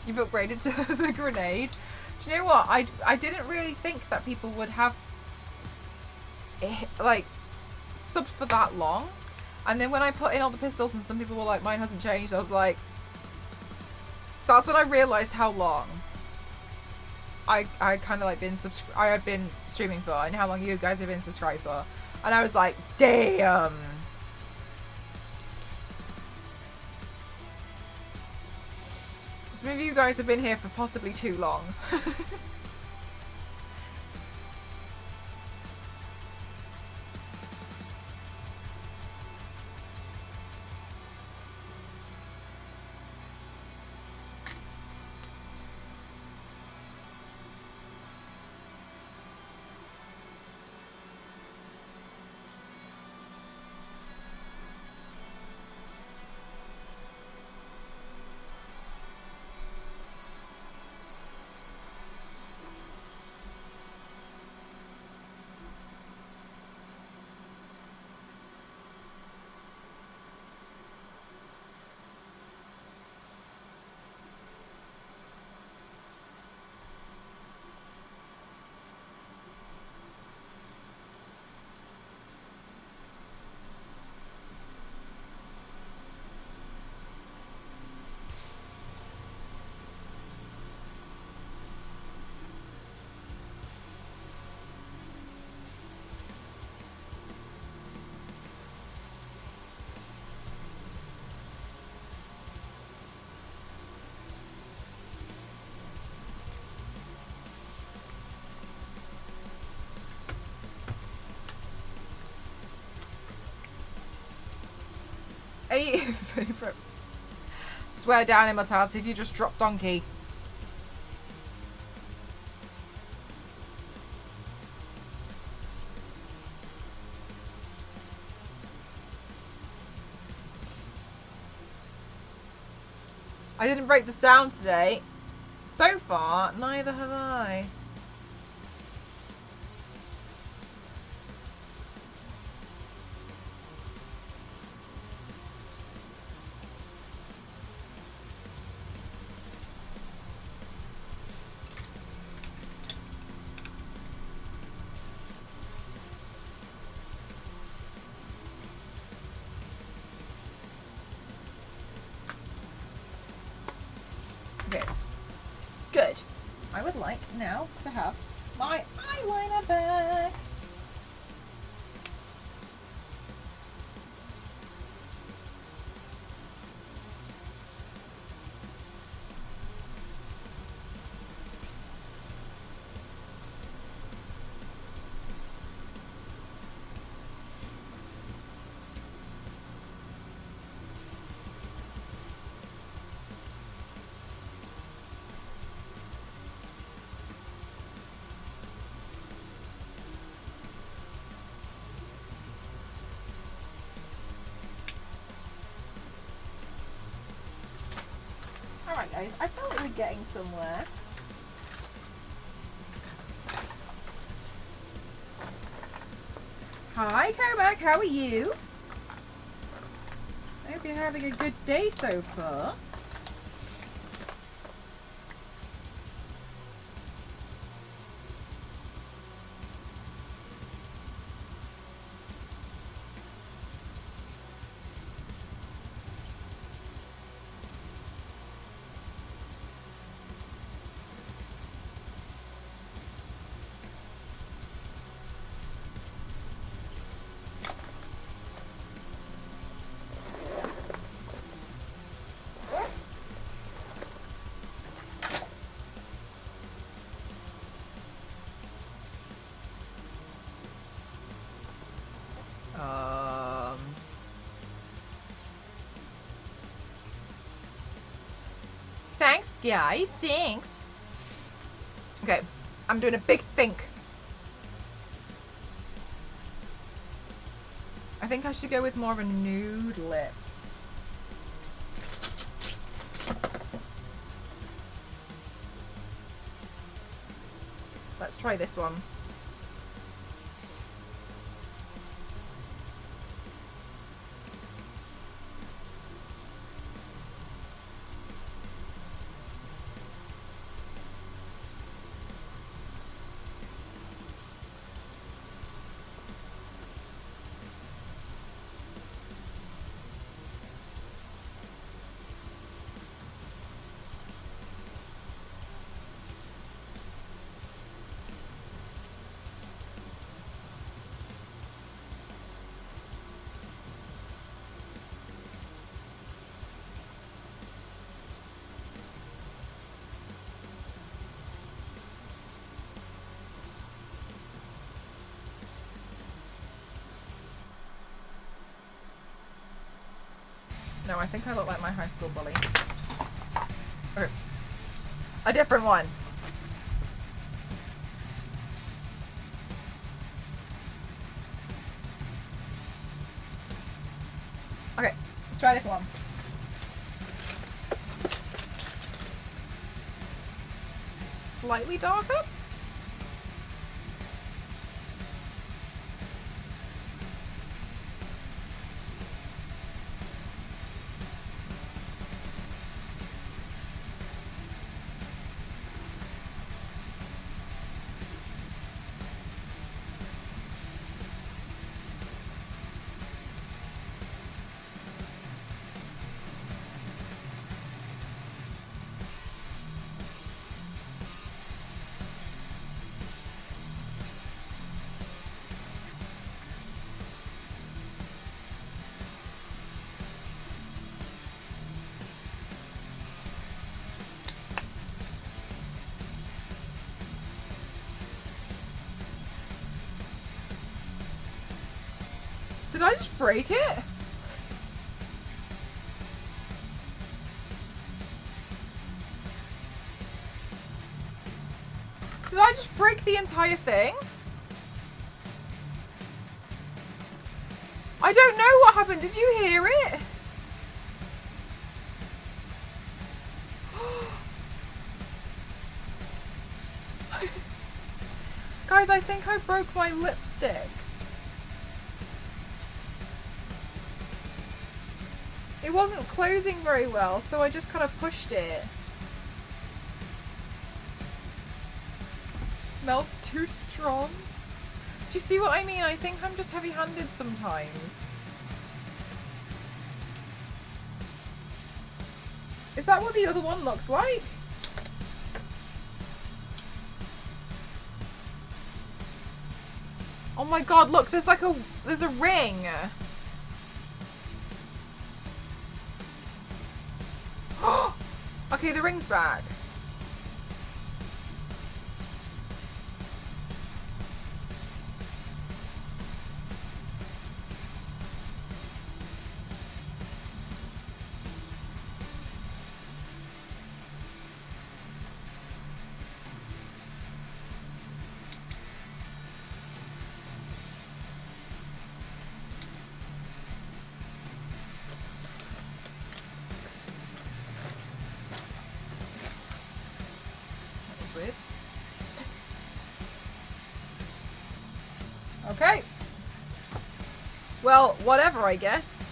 You've upgraded to the grenade. Do you know what? I didn't really think that people would have like subbed for that long. And then when I put in all the pistols and some people were like, mine hasn't changed, I was like, that's when I realised how long I kind of like I have been streaming for and how long you guys have been subscribed for. And I was like, damn. Some of you guys have been here for possibly too long. Any favourite? Swear down immortality if you just drop donkey. I didn't break the sound today. So far, neither have I. Okay. Good. I would like now to have my eyeliner back. Alright guys, I felt like we're getting somewhere. Hi Comac, how are you? I hope you're having a good day so far. Thanks, guys. Thanks. Okay, I'm doing a big think. I think I should go with more of a nude lip. Let's try this one. No, I think I look like my high school bully. Or a different one. Okay, let's try a different one. Slightly darker. Did I just break it? Did I just break the entire thing? I don't know what happened. Did you hear it? Guys, I think I broke my lipstick. It wasn't closing very well, so I just kind of pushed it. Smells too strong. Do you see what I mean? I think I'm just heavy-handed sometimes. Is that what the other one looks like? Oh my god, look, there's like there's a ring. Okay, the ring's back. Weird. Okay. Well, whatever, I guess.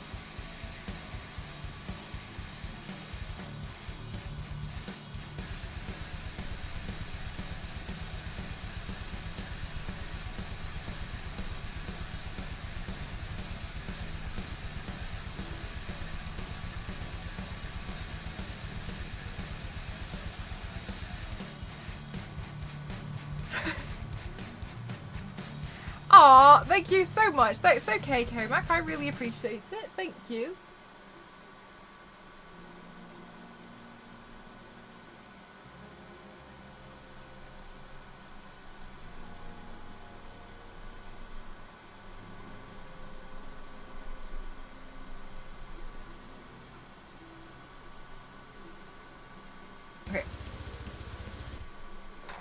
Aw, thank you so much. That's okay, Comac. I really appreciate it. Thank you. Okay.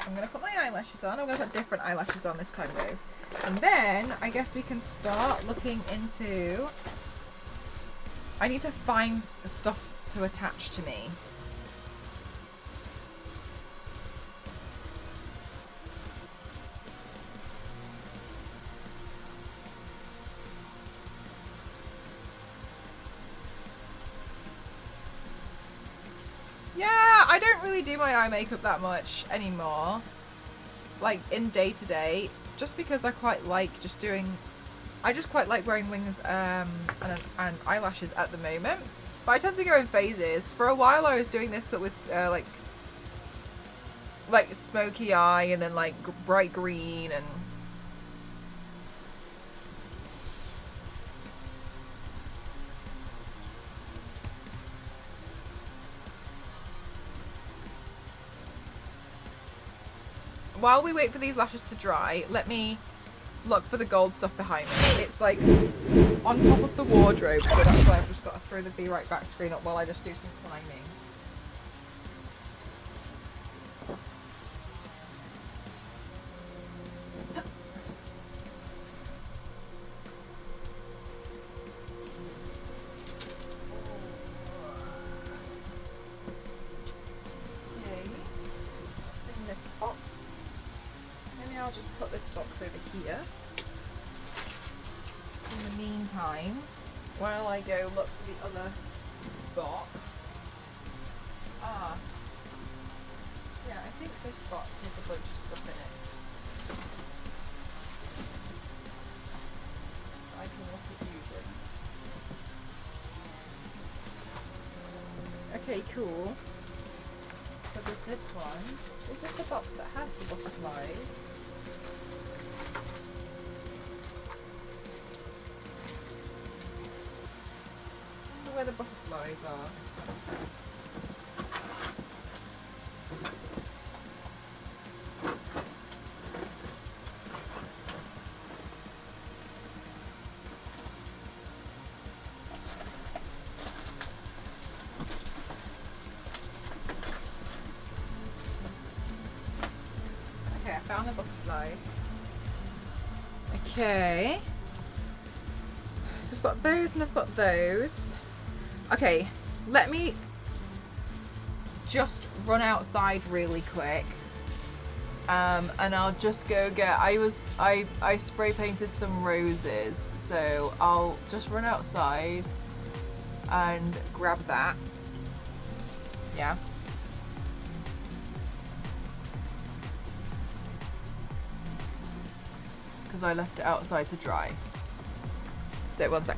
I'm gonna put my eyelashes on. I'm gonna put different eyelashes on this time though. And then I guess we can start looking into... I need to find stuff to attach to me. Yeah, I don't really do my eye makeup that much anymore. Like in day to day. Just because I quite like just doing... I just quite like wearing wings and eyelashes at the moment. But I tend to go in phases. For a while I was doing this but with like smoky eye and then like bright green and... While we wait for these lashes to dry, let me look for the gold stuff behind me. It's like on top of the wardrobe, so that's why I've just got to throw the Be Right Back screen up while I just do some climbing. Okay, what's in this box? I'll just put this box over here. In the meantime, while I go look for the other box. Ah. Yeah, I think this box has a bunch of stuff in it. I can look at using. Okay, cool. So there's this one. Is this the box that has the butterflies? Where the butterflies are. Okay, butterflies. Okay. So I've got those and I've got those. Okay, let me just run outside really quick. And I'll just go get, I spray painted some roses, so I'll just run outside and grab that. Yeah. Because I left it outside to dry. So 1 sec.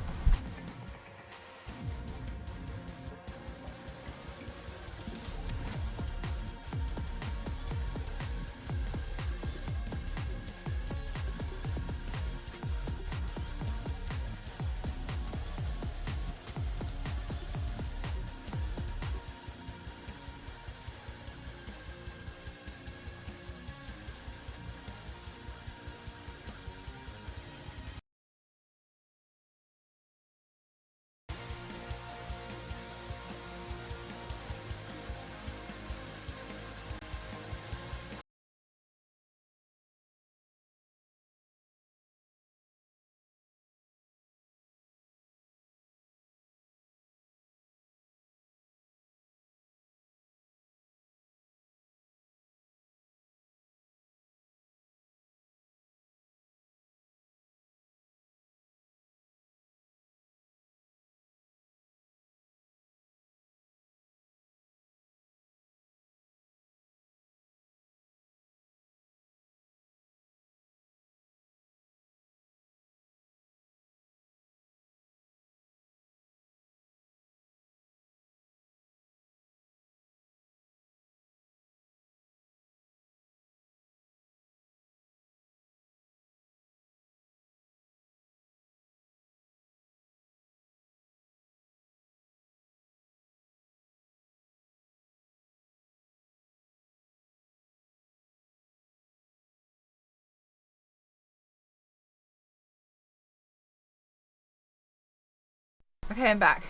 Okay, I'm back.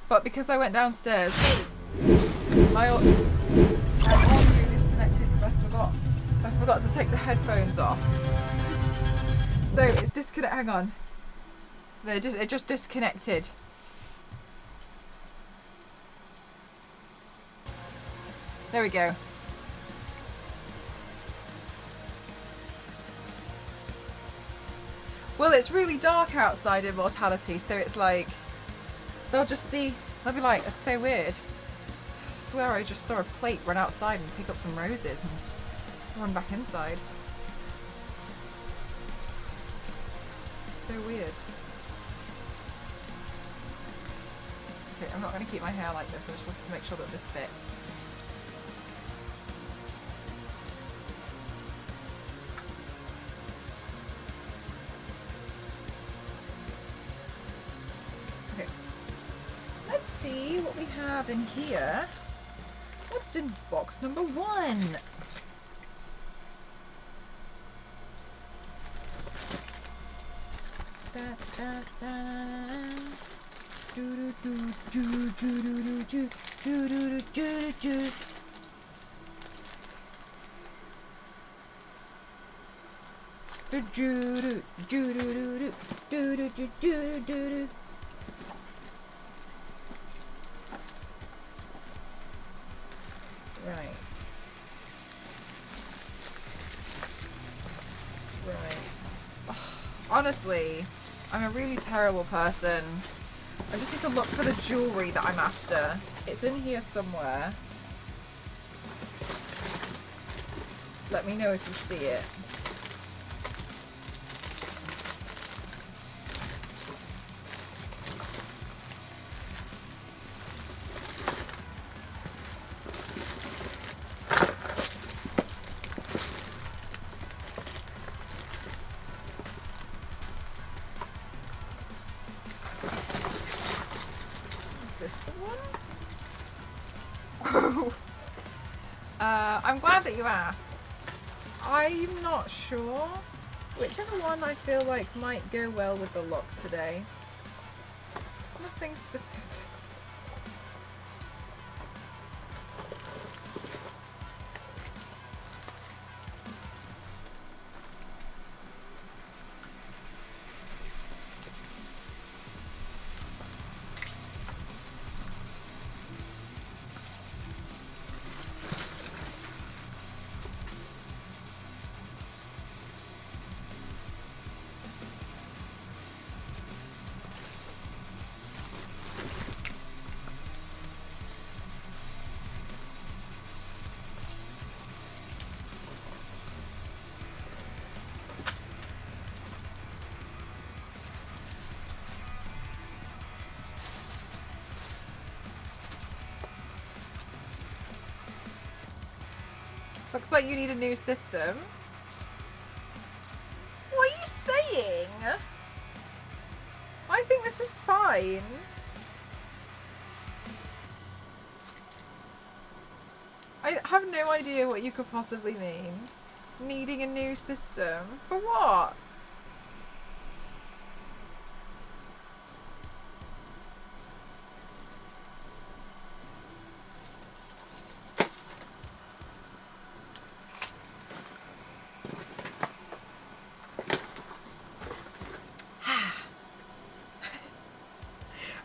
But because I went downstairs, my audio disconnected because I forgot to take the headphones off. So it's disconnect. Hang on. It just disconnected. There we go. Well, it's really dark outside in Mortality, so it's like they'll just see. They'll be like, "It's so weird. I swear I just saw a plate run outside and pick up some roses and run back inside." So weird. Okay, I'm not going to keep my hair like this. I just wanted to make sure that this fit. Okay. Let's see what we have in here. What's in box number 1? Right. Honestly, I'm a really terrible person. I just need to look for the jewellery that I'm after. It's in here somewhere. Let me know if you see it. I'm glad that you asked. I'm not sure. Whichever one I feel like might go well with the look today. Nothing specific. Looks like you need a new system. What are you saying? I think this is fine. I have no idea what you could possibly mean. Needing a new system. For what?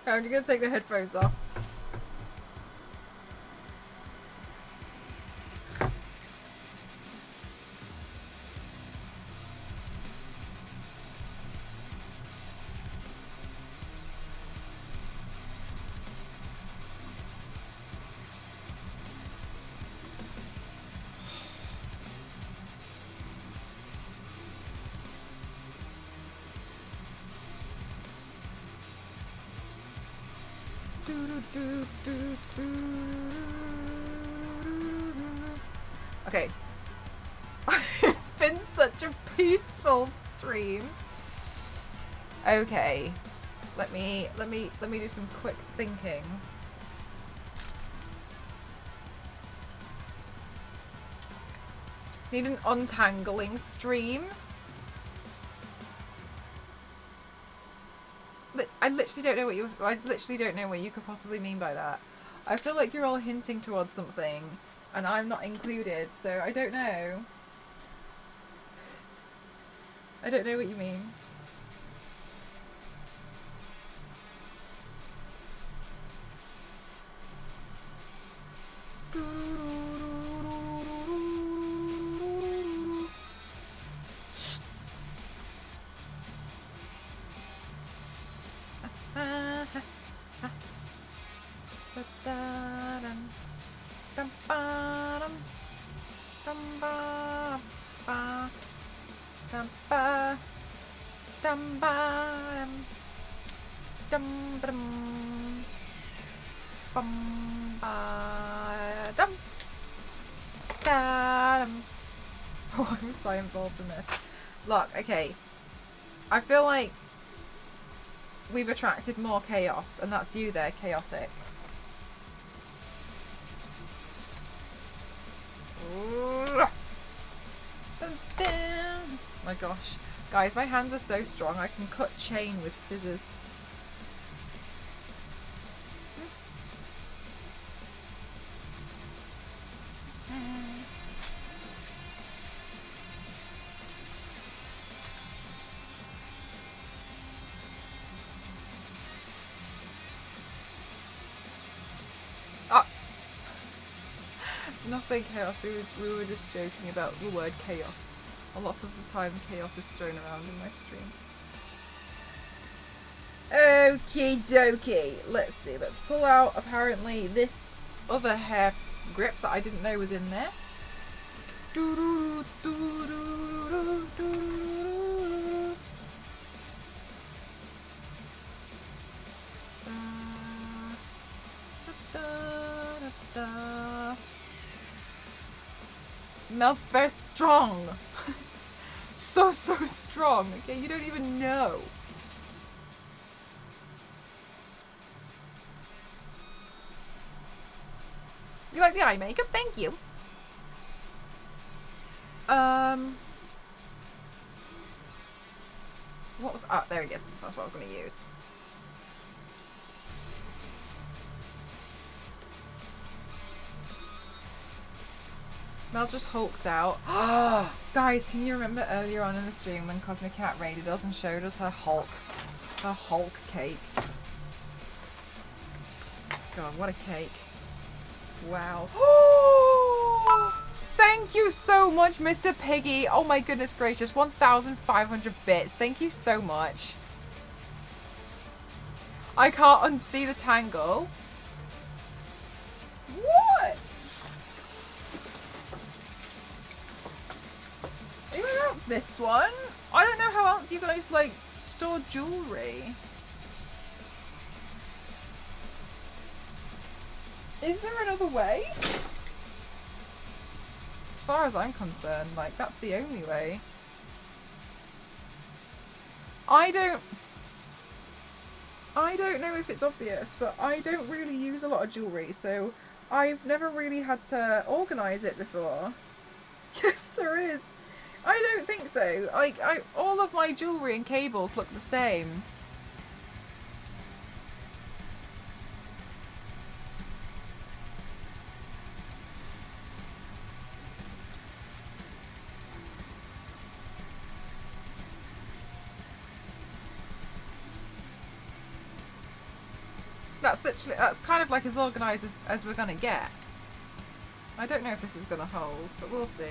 I'm gonna take the headphones off. Okay. It's been such a peaceful stream. Okay. Let me do some quick thinking. Need an untangling stream. I literally don't know what you could possibly mean by that. I feel like you're all hinting towards something and I'm not included, so I don't know. I don't know what you mean. Oh, I'm so involved in this. Look, okay. I feel like we've attracted more chaos, and that's you there, chaotic. My gosh. Guys, my hands are so strong I can cut chain with scissors. Nothing chaos, we were just joking about the word chaos. A lot of the time chaos is thrown around in my stream. Okie dokie. Let's see, let's pull out apparently this other hair grip that I didn't know was in there. Smells very strong. so strong. Okay, you don't even know. You like the eye makeup? Thank you. What was there it is. That's what I was gonna use. Mel just hulks out. Guys, can you remember earlier on in the stream when Cosmic Cat raided us and showed us her Hulk cake? God, what a cake. Wow. Thank you so much, Mr. Piggy. Oh my goodness gracious, 1,500 bits. Thank you so much. I can't unsee the tangle. What? Even about this one? I don't know how else you guys like store jewelry. Is there another way? It's far as I'm concerned, like, that's the only way. I don't know if it's obvious, but I don't really use a lot of jewellery, so I've never really had to organise it before. Yes, there is. I don't think so. Like, all of my jewellery and cables look the same. That's kind of like as organised as we're gonna get. I don't know if this is gonna hold, but we'll see.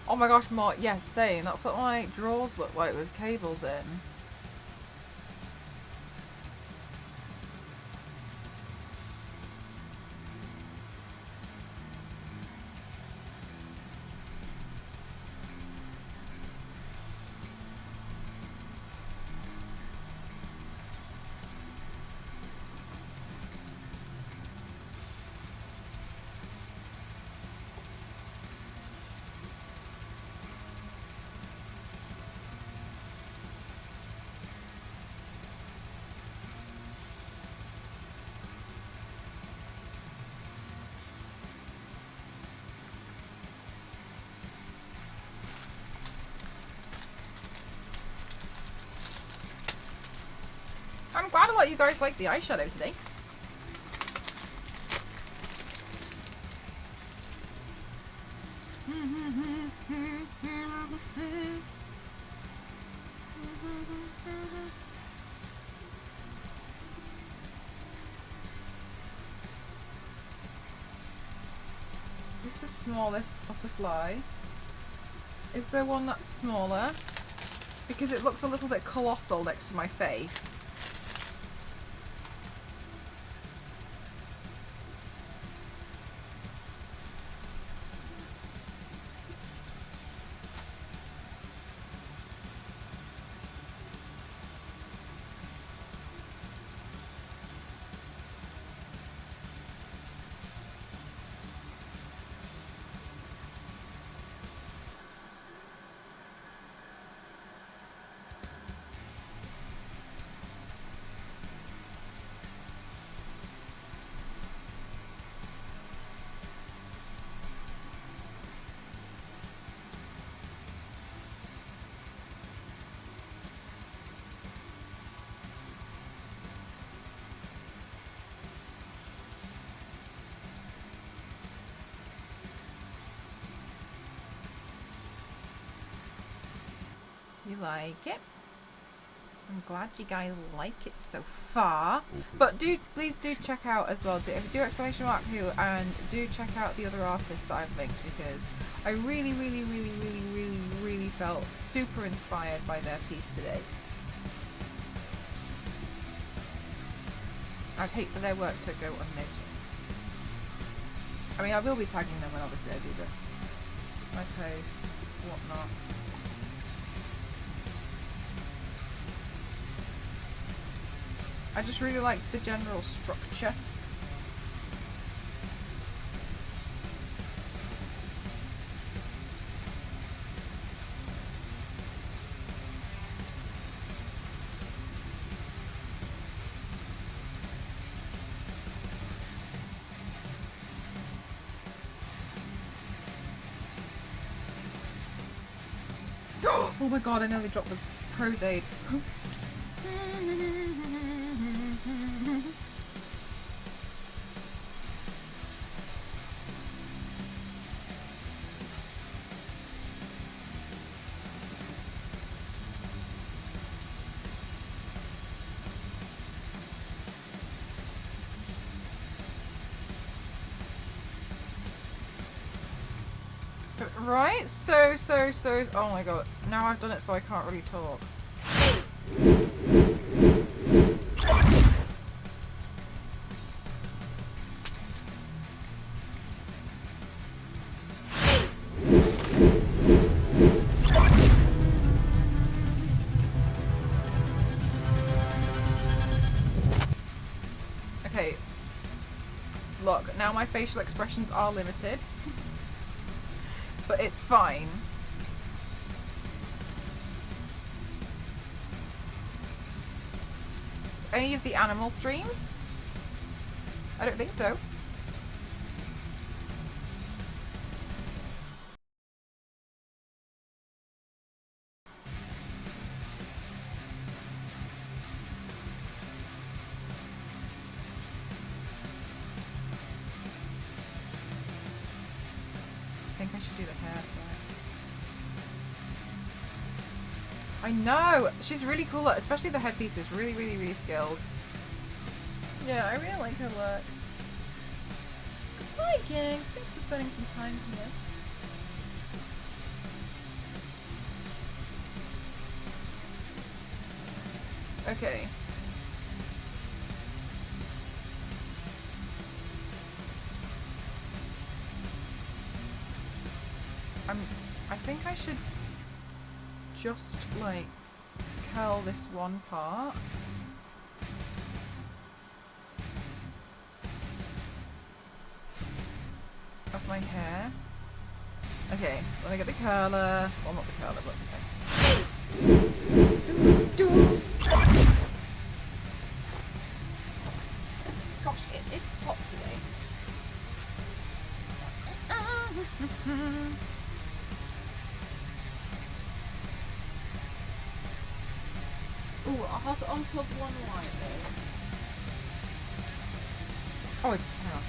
Oh my gosh, Mark, yes, same. That's what my drawers look like with cables in. I'm glad a lot of you guys like the eyeshadow today. Is this the smallest butterfly? Is there one that's smaller? Because it looks a little bit colossal next to my face. You like it? I'm glad you guys like it so far. But please do check out as well. Do exclamation mark who, and do check out the other artists that I've linked, because I really felt super inspired by their piece today. I'd hate for their work to go unnoticed. I mean, I will be tagging them when obviously I do my posts, whatnot. I just really liked the general structure. Oh my god, I nearly dropped the Prozaid. Right? So, oh my god. Now I've done it so I can't really talk. Okay. Look, now my facial expressions are limited. But it's fine. Any of the animal streams? I don't think so. I think I should do the hair first. I know! She's really cool, especially the headpiece is really, really, really skilled. Yeah, I really like her work. Hi, gang! Thanks for spending some time here. Okay. I think I should just like curl this one part. Of my hair. Okay, let me get the curler. Well, not the curler, but okay. Gosh, it is hot today. Ooh, I'll have to unplug one light though. Oh, wait, hang on.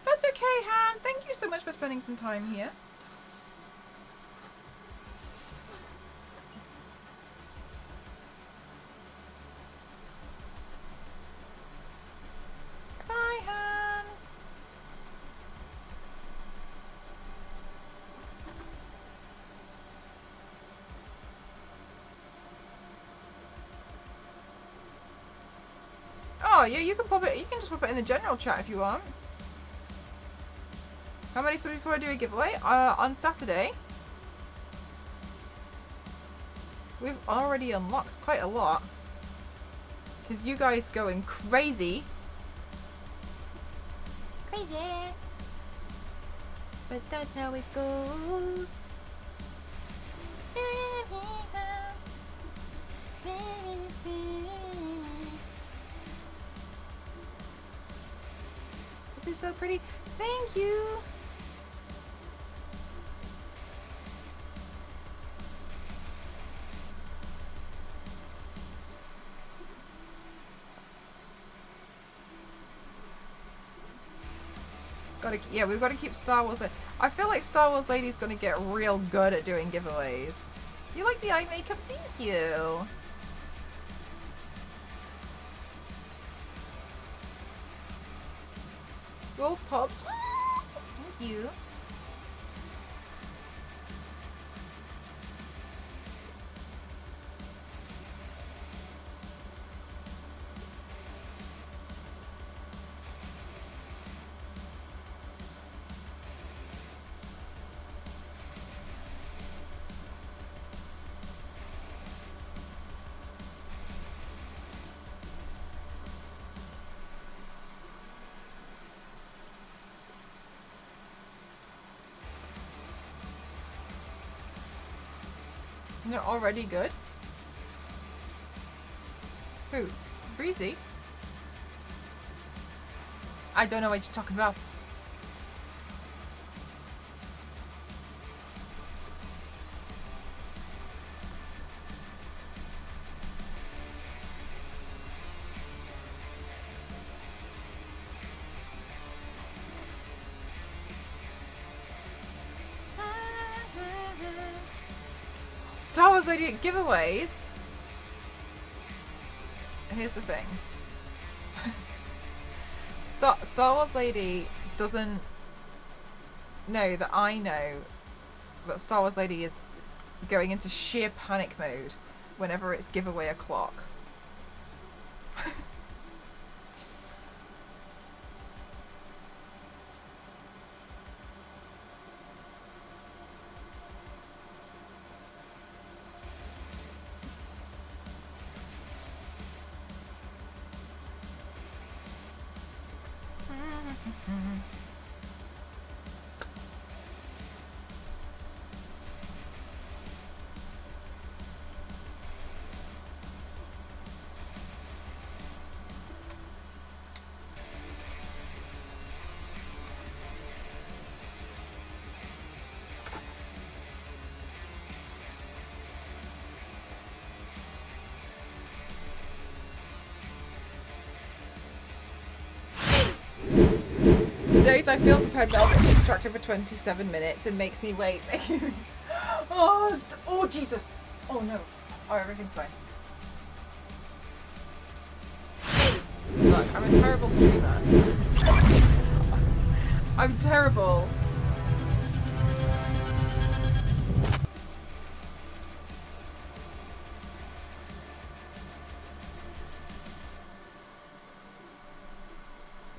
That's okay, Han. Thank you so much for spending some time here. Bye, Han. Oh, yeah, you can pop it. You can just pop it in the general chat if you want. How many subs before I do a giveaway? On Saturday. We've already unlocked quite a lot. Because you guys going crazy. Crazy. But that's how it goes. This is so pretty. Thank you. Yeah, we've got to keep Star Wars there. I feel like Star Wars Lady's gonna get real good at doing giveaways. You like the eye makeup? Thank you. Wolf Pops. Thank you. You're already good? Who? Breezy? I don't know what you're talking about. Star Wars Lady at giveaways. Here's the thing. Star Wars Lady doesn't know that I know that Star Wars Lady is going into sheer panic mode whenever it's giveaway o'clock. Days I feel prepared Mel gets distracted for 27 minutes and makes me wait. Oh Jesus! Oh no! Oh, everything's fine. Look, I'm a terrible streamer. I'm terrible.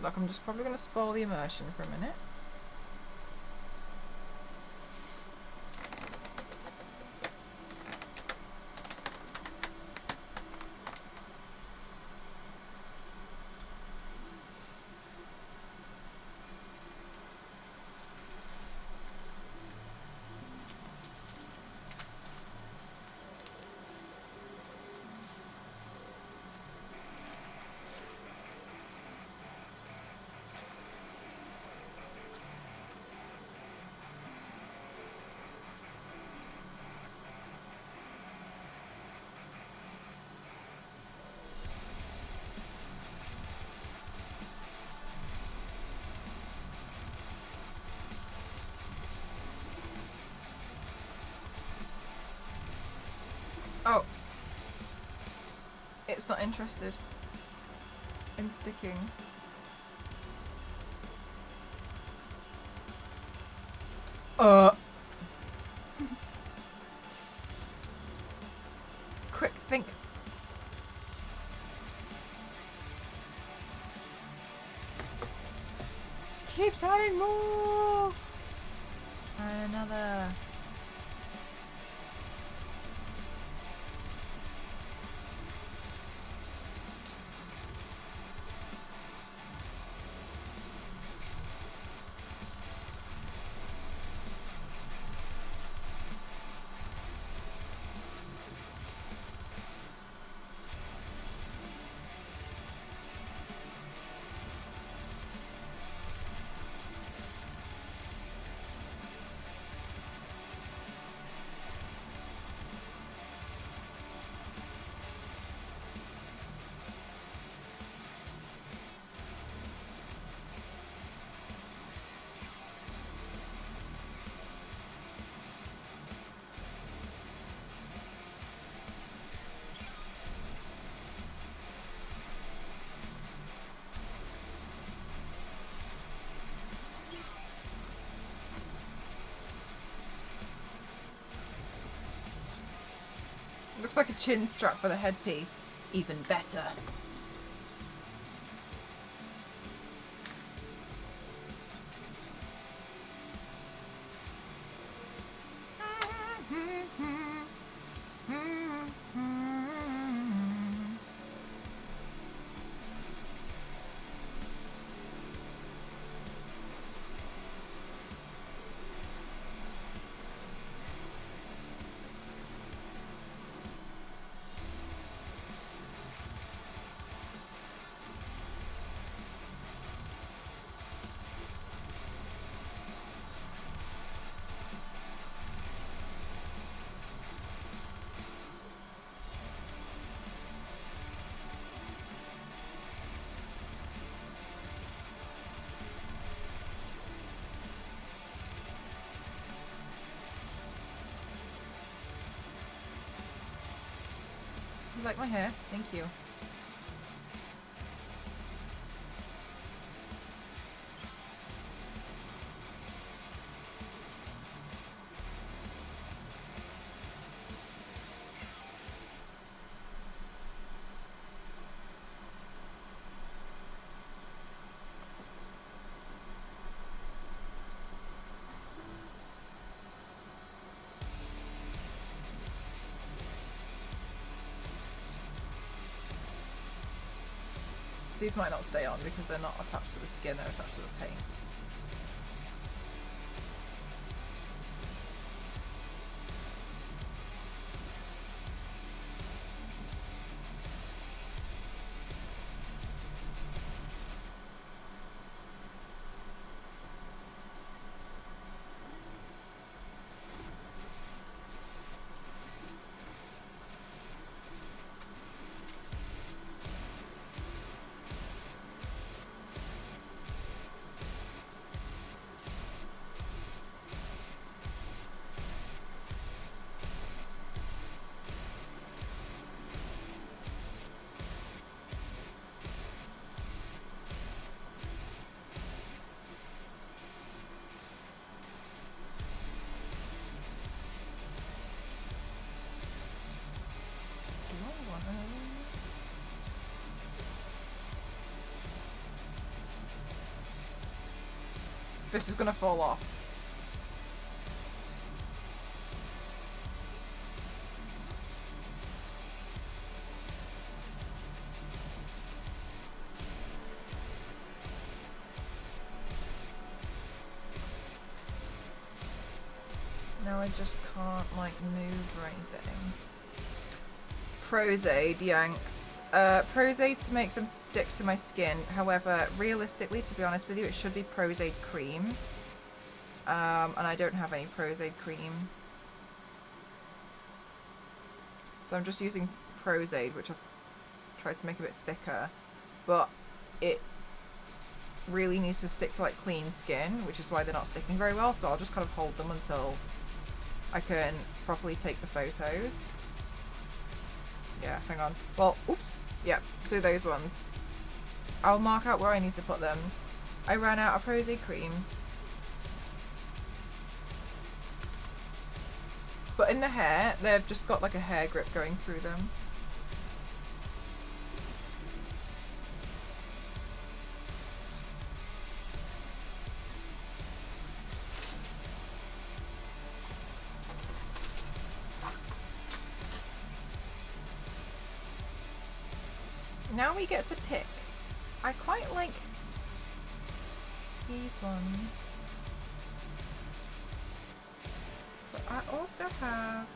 Look, I'm just probably going to spoil the immersion for a minute. Oh. It's not interested in sticking. Quick, think. She keeps adding more. And another. Looks like a chin strap for the headpiece. Even better. You like my hair? Thank you. These might not stay on because they're not attached to the skin, they're attached to the paint. This is gonna fall off. Now I just can't like move or anything. Prozaid yanks. Prozaid to make them stick to my skin. However, realistically, to be honest with you, it should be Prozaid cream. And I don't have any Prozaid cream. So I'm just using Prozaid, which I've tried to make a bit thicker. But it really needs to stick to like clean skin, which is why they're not sticking very well. So I'll just kind of hold them until I can properly take the photos. Yeah, hang on. Well, oops. Yeah, so those ones. I'll mark out where I need to put them. I ran out of Prozaid cream. But in the hair, they've just got like a hair grip going through them. Now we get to pick. I quite like these ones. But I also have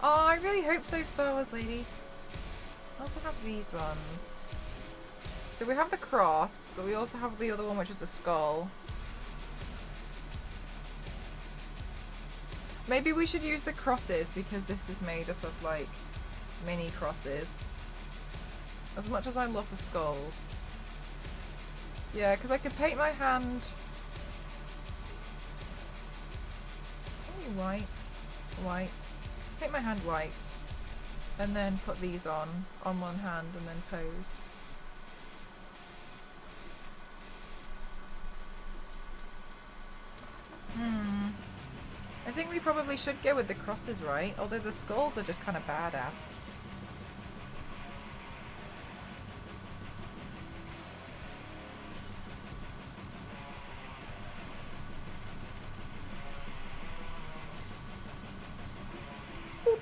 oh, I really hope so, Star Wars lady. I also have these ones. So we have the cross, but we also have the other one, which is a skull. Maybe we should use the crosses because this is made up of like mini crosses. As much as I love the skulls. Yeah, because I could paint my hand white, paint my hand white, and then put these on one hand and then pose. I think we probably should go with the crosses, right? Although the skulls are just kind of badass. Boop.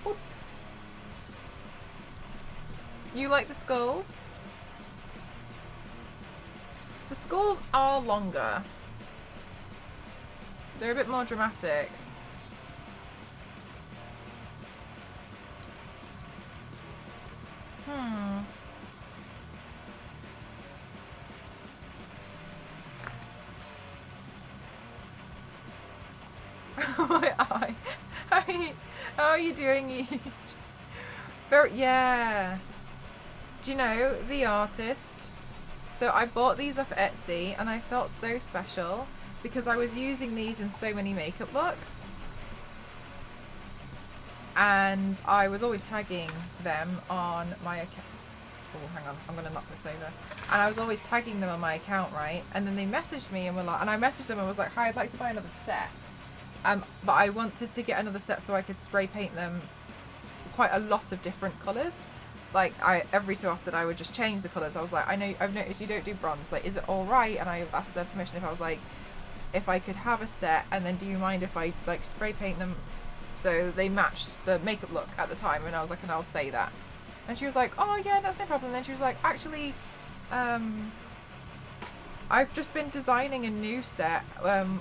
Boop. You like the skulls? The skulls are longer. They're a bit more dramatic. My eye. How are you doing, Each? Very, yeah. Do you know the artist? So I bought these off Etsy and I felt so special because I was using these in so many makeup looks. And I was always tagging them on my account. Oh, hang on, I'm gonna knock this over. And I was always tagging them on my account, right? And then they messaged me and were like, and I messaged them and was like, hi, I'd like to buy another set. But I wanted to get another set so I could spray paint them quite a lot of different colours. Like every so often I would just change the colours. I was like, I've noticed you don't do bronze. Like, is it all right? And I asked their permission if I was like, if I could have a set, and then do you mind if I like spray paint them so they matched the makeup look at the time? And I was like, and I'll say that. And she was like, oh yeah, that's no problem. And then she was like, actually, I've just been designing a new set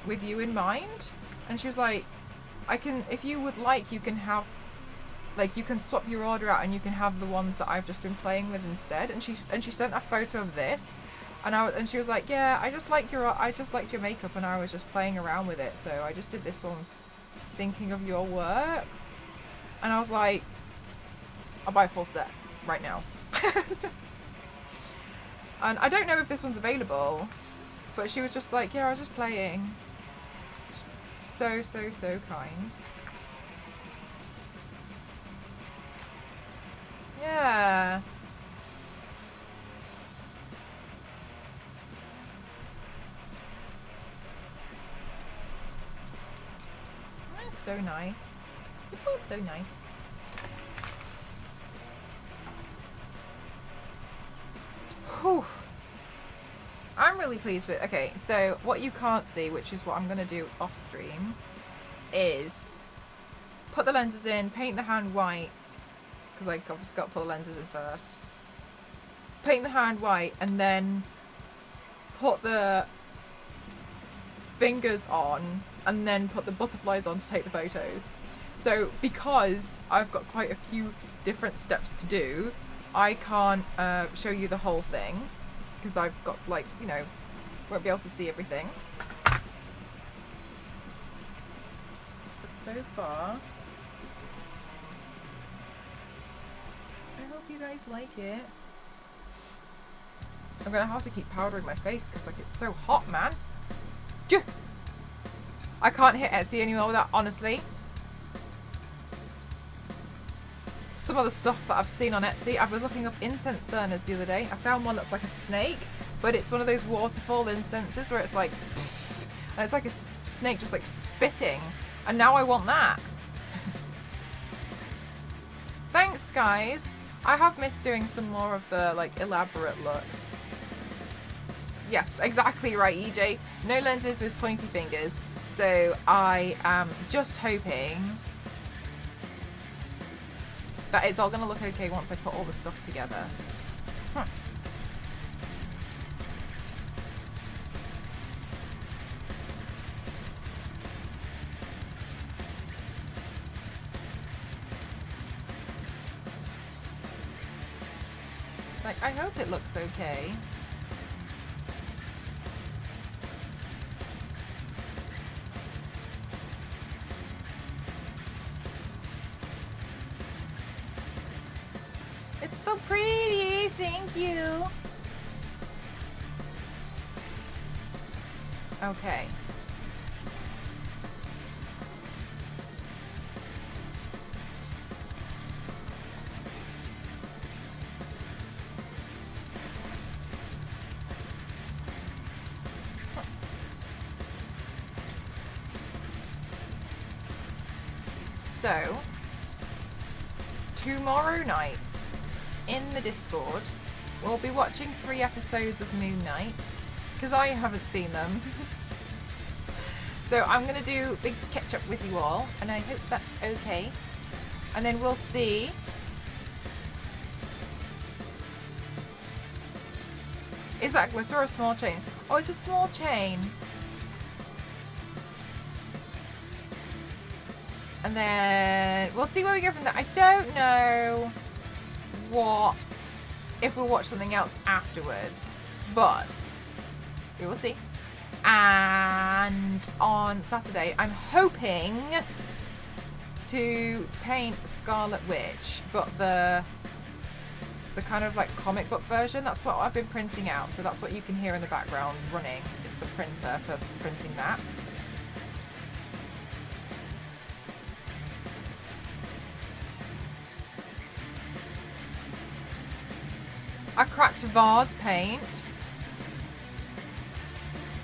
with you in mind. And she was like, I can, if you would like, you can have, like, you can swap your order out and you can have the ones that I've just been playing with instead. And she sent a photo of this, and she was like, yeah, I just liked your makeup and I was just playing around with it, so I just did this one thinking of your work. And I was like, I'll buy a full set right now. And I don't know if this one's available, but she was just like, yeah, I was just playing. So kind. Yeah. That's so nice. People are so nice. Whew. I'm really pleased with, okay, so what you can't see, which is what I'm going to do off stream, is put the lenses in, paint the hand white, because I obviously got to put the lenses in first. Paint the hand white and then put the fingers on and then put the butterflies on to take the photos. So because I've got quite a few different steps to do, I can't show you the whole thing because I've got to, like, you know, won't be able to see everything. But so far, I hope you guys like it. I'm gonna have to keep powdering my face because, like, it's so hot, man. I can't hit Etsy anymore with that, honestly. Some of the stuff that I've seen on Etsy, I was looking up incense burners the other day. I found one that's like a snake, but it's one of those waterfall incenses where it's like, and it's like a snake just like spitting. And now I want that. Thanks, guys. I have missed doing some more of the, like, elaborate looks. Yes, exactly right, EJ. No lenses with pointy fingers. So I am just hoping that it's all going to look okay once I put all the stuff together. Like, I hope it looks okay. It's so pretty, thank you. Okay. So, tomorrow night, in the Discord, we'll be watching 3 episodes of Moon Knight, because I haven't seen them. So I'm going to do big catch up with you all, and I hope that's okay. And then we'll see. Is that glitter or a small chain? Oh, it's a small chain. And then we'll see where we go from there. I don't know what, if we'll watch something else afterwards, but we will see. And on Saturday, I'm hoping to paint Scarlet Witch, but the the kind of like comic book version. That's what I've been printing out. So that's what you can hear in the background running. It's the printer for printing that. I cracked vase paint.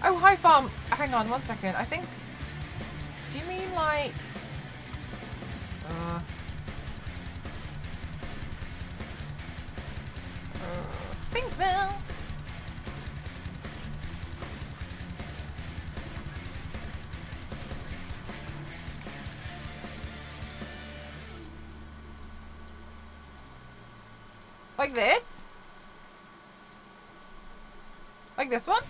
Oh, hi farm. Hang on 1 second. I think... Do you mean like... think Mel. Like this? Like this one?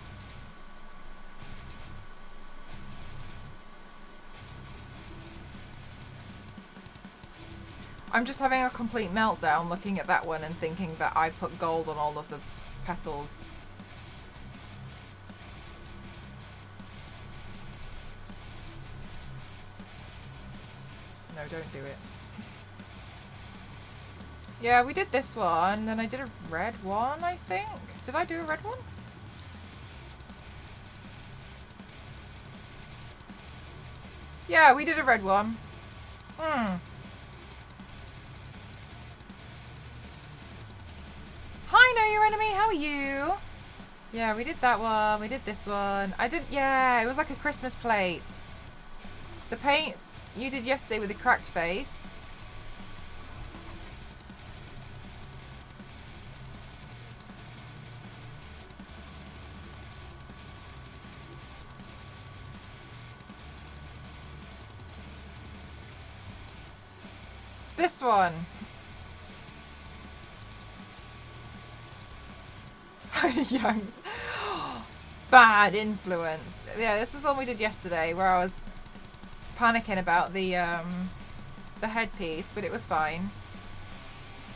I'm just having a complete meltdown looking at that one and thinking that I put gold on all of the petals. No, don't do it. Yeah, we did this one, then I did a red one, I think. Did I do a red one? Yeah, we did a red one. Hi, Know Your Enemy, how are you? Yeah, we did that one, we did this one. Yeah, it was like a Christmas plate. The paint you did yesterday with the cracked face. This one. Youngs. Bad influence. Yeah, this is the one we did yesterday where I was panicking about the headpiece, but it was fine.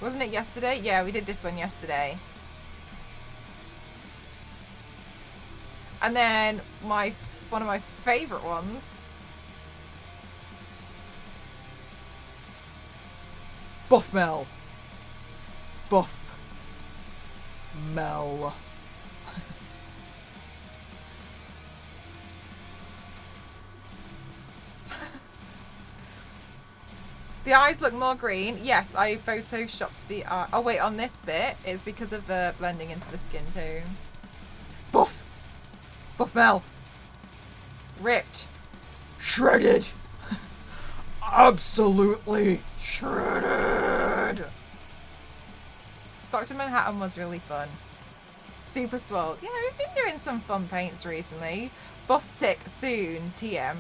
Wasn't it yesterday? Yeah, we did this one yesterday. And then one of my favorite ones. Buff Mel. Buff Mel. The eyes look more green. Yes, I photoshopped the eye. Oh wait, on this bit it's because of the blending into the skin tone. Buff. Buff Mel. Ripped. Shredded. Absolutely shredded. Dr. Manhattan was really fun. Super swole. Yeah, we've been doing some fun paints recently. Buff Tick soon, TM.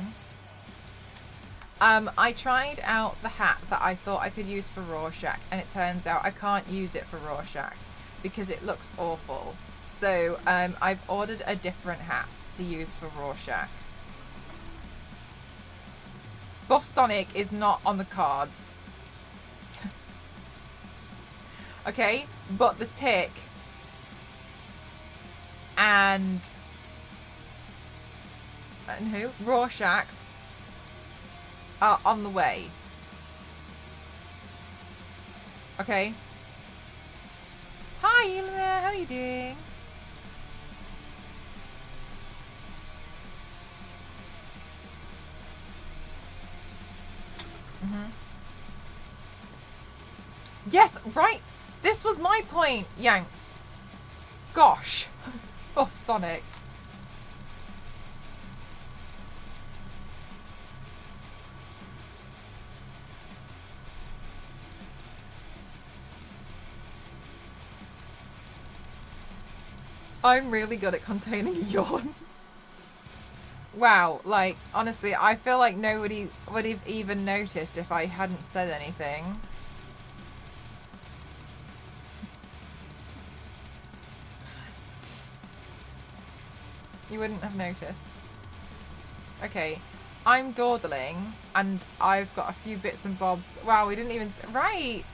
I tried out the hat that I thought I could use for Rorschach, and it turns out I can't use it for Rorschach because it looks awful. So I've ordered a different hat to use for Rorschach. Buff Sonic is not on the cards. Okay, but the Tick and who? Rorschach are on the way. Okay. Hi, Elena. How are you doing? Yes, right. This was my point, Yanks. Gosh. Buff Sonic. I'm really good at containing a yawn. Wow, like, honestly, I feel like nobody would have even noticed if I hadn't said anything. You wouldn't have noticed. Okay, I'm dawdling, and I've got a few bits and bobs. Wow, we didn't even... Right!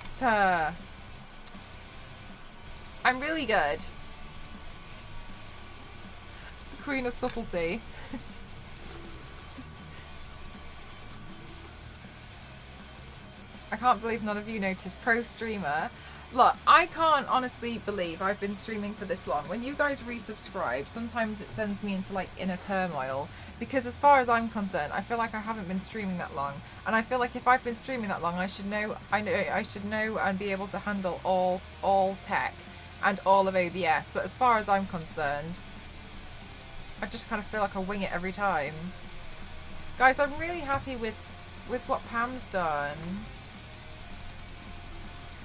I'm really good. The Queen of Subtlety. I can't believe none of you noticed. Pro streamer. Look, I can't honestly believe I've been streaming for this long. When you guys resubscribe, sometimes it sends me into like inner turmoil, because as far as I'm concerned, I feel like I haven't been streaming that long, and I feel like if I've been streaming that long, I should know and be able to handle all tech and all of OBS. But as far as I'm concerned, I just kind of feel like I wing it every time. Guys, I'm really happy with what Pam's done.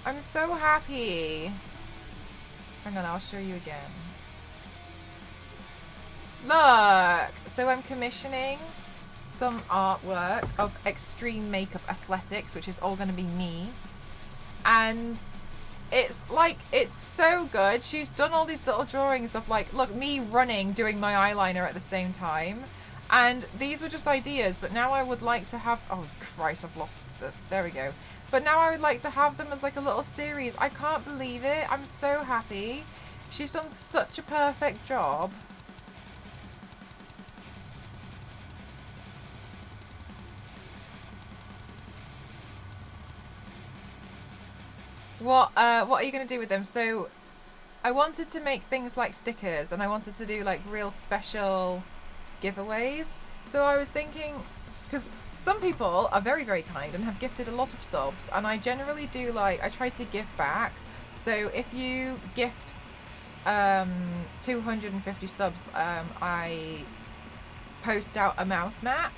I'm so happy. Hang on, I'll show you again. Look! So I'm commissioning some artwork of Extreme Makeup Athletics, which is all going to be me. And it's like, it's so good. She's done all these little drawings of like, look, me running, doing my eyeliner at the same time. And these were just ideas, but now I would like to have, oh Christ, I've lost the, there we go. But now I would like to have them as like a little series. I can't believe it. I'm so happy. She's done such a perfect job. What are you going to do with them? So I wanted to make things like stickers, and I wanted to do like real special giveaways. So I was thinking, because some people are very, very kind and have gifted a lot of subs, and I generally do like, I try to give back. So if you gift 250 subs, I post out a mouse mat.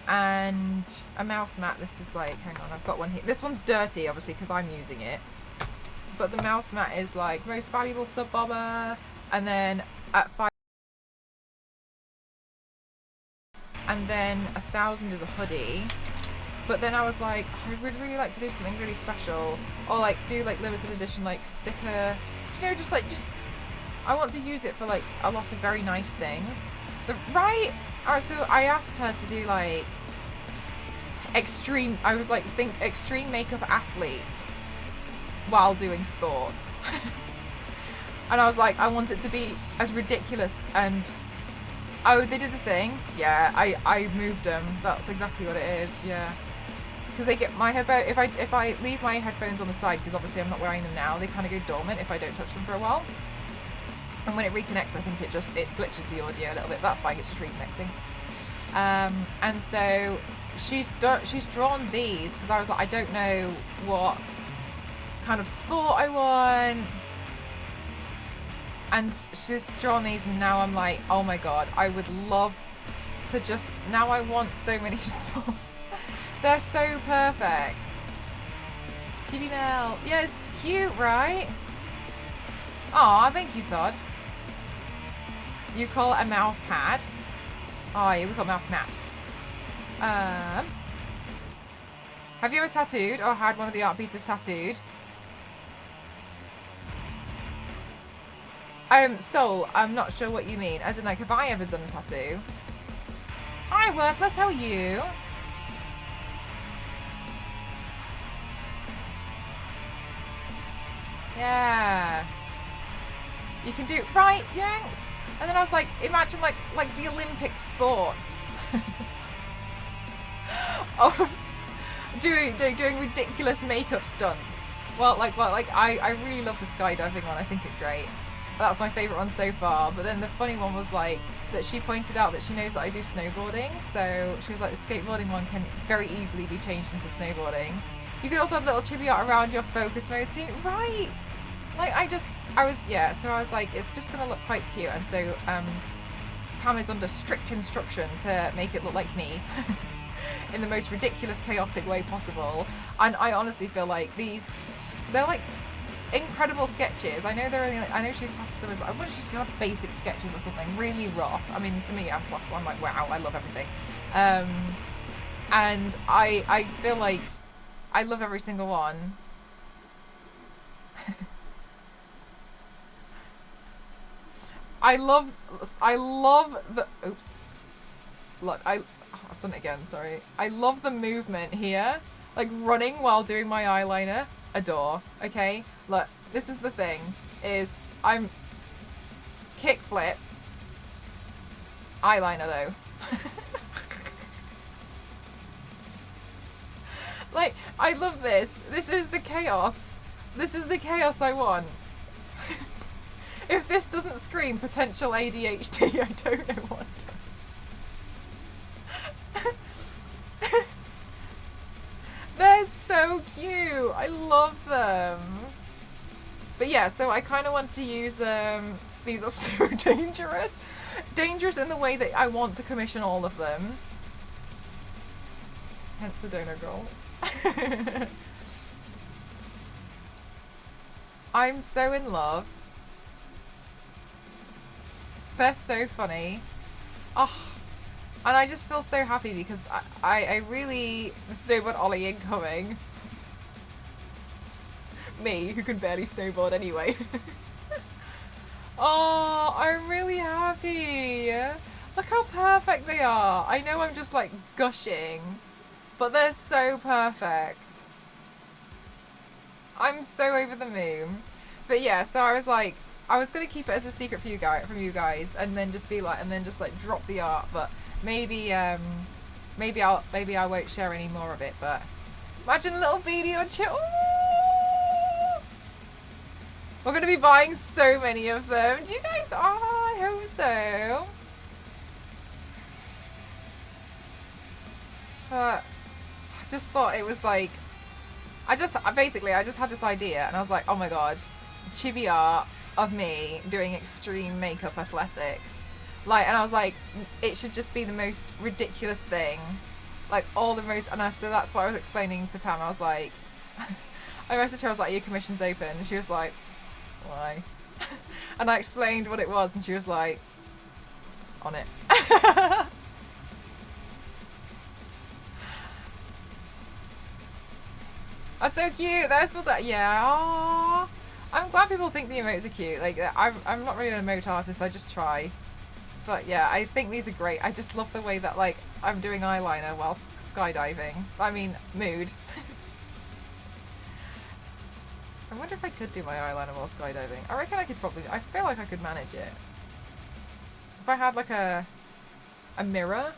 And a mouse mat, this is like, hang on, I've got one here. This one's dirty, obviously, because I'm using it. But the mouse mat is like most valuable sub bobber, and then at 5, and then 1,000 is a hoodie. But then I was like, I would really like to do something really special, or like do like limited edition like sticker, you know, just I want to use it for like a lot of very nice things. Alright, so I asked her to do like extreme, I was like, think extreme makeup athlete while doing sports. And I was like, I want it to be as ridiculous, and oh, they did the thing. Yeah, I moved them. That's exactly what it is. Yeah, because they get my headphone. If I leave my headphones on the side, because obviously I'm not wearing them now, they kind of go dormant if I don't touch them for a while. And when it reconnects, I think it glitches the audio a little bit. That's fine. It's just reconnecting. And so she's drawn these, because I was like, I don't know what kind of sport I want. And she's drawn these, and now I'm like, oh my god, I would love to just, now I want so many sports. They're so perfect. GB Mel. Yeah, it's cute, right? Aw, thank you, Todd. You call it a mouse pad? Oh yeah, we call it mouse mat. Have you ever tattooed or had one of the art pieces tattooed? Soul, I'm not sure what you mean. As in, like, have I ever done a tattoo? Hi, Worthless, how are you? Yeah. You can do, right, Yanks? And then I was like, imagine like the Olympic sports. Oh, doing ridiculous makeup stunts. Well, I really love the skydiving one. I think it's great. That's my favourite one so far. But then the funny one was like that she pointed out that she knows that I do snowboarding. So she was like, the skateboarding one can very easily be changed into snowboarding. You could also have little chibi art around your focus mode scene. Right. Like so I was like, it's just going to look quite cute. And so Pam is under strict instruction to make it look like me in the most ridiculous, chaotic way possible. And I honestly feel like they're like incredible sketches. I know they're only I know she classes them as, I want to have basic sketches or something really rough. I mean, to me, I'm like, wow, I love everything. And I feel like I love every single one. I love the, oops. Look, I've done it again, sorry. I love the movement here. Like running while doing my eyeliner. Adore, okay? Look, this is the thing, is I'm kickflip. Eyeliner though. Like, I love this. This is the chaos This is the chaos I want. If this doesn't scream potential ADHD, I don't know what does. They're so cute. I love them. But yeah, so I kind of want to use them. These are so dangerous. Dangerous in the way that I want to commission all of them. Hence the donor goal. I'm so in love. They're so funny. Oh, and I just feel so happy because I really... The snowboard ollie incoming. Me, who can barely snowboard anyway. Oh, I'm really happy. Look how perfect they are. I know I'm just like gushing, but they're so perfect. I'm so over the moon. But yeah, so I was like, I was gonna keep it as a secret for you guys, from you guys, and then just be like, and then just like drop the art. But maybe I won't share any more of it. But imagine a little beanie on chill. We're going to be buying so many of them. Do you guys? Oh, I hope so. But I just thought it was like, I just had this idea and I was like, oh my god, chibi art of me doing extreme makeup athletics. Like, and I was like, it should just be the most ridiculous thing. Like all the most, and so that's what I was explaining to Pam. I was like, I messaged her, I was like, your commission's open. And she was like, why? And I explained what it was and she was like, on it. That's so cute. That's what that, yeah. Aww. I'm glad people think the emotes are cute. Like, I'm not really an emote artist, I just try. But yeah, I think these are great. I just love the way that like I'm doing eyeliner while skydiving. I mean, mood. I wonder if I could do my eyeliner while skydiving. I reckon I could probably, I feel like I could manage it. If I had like a mirror.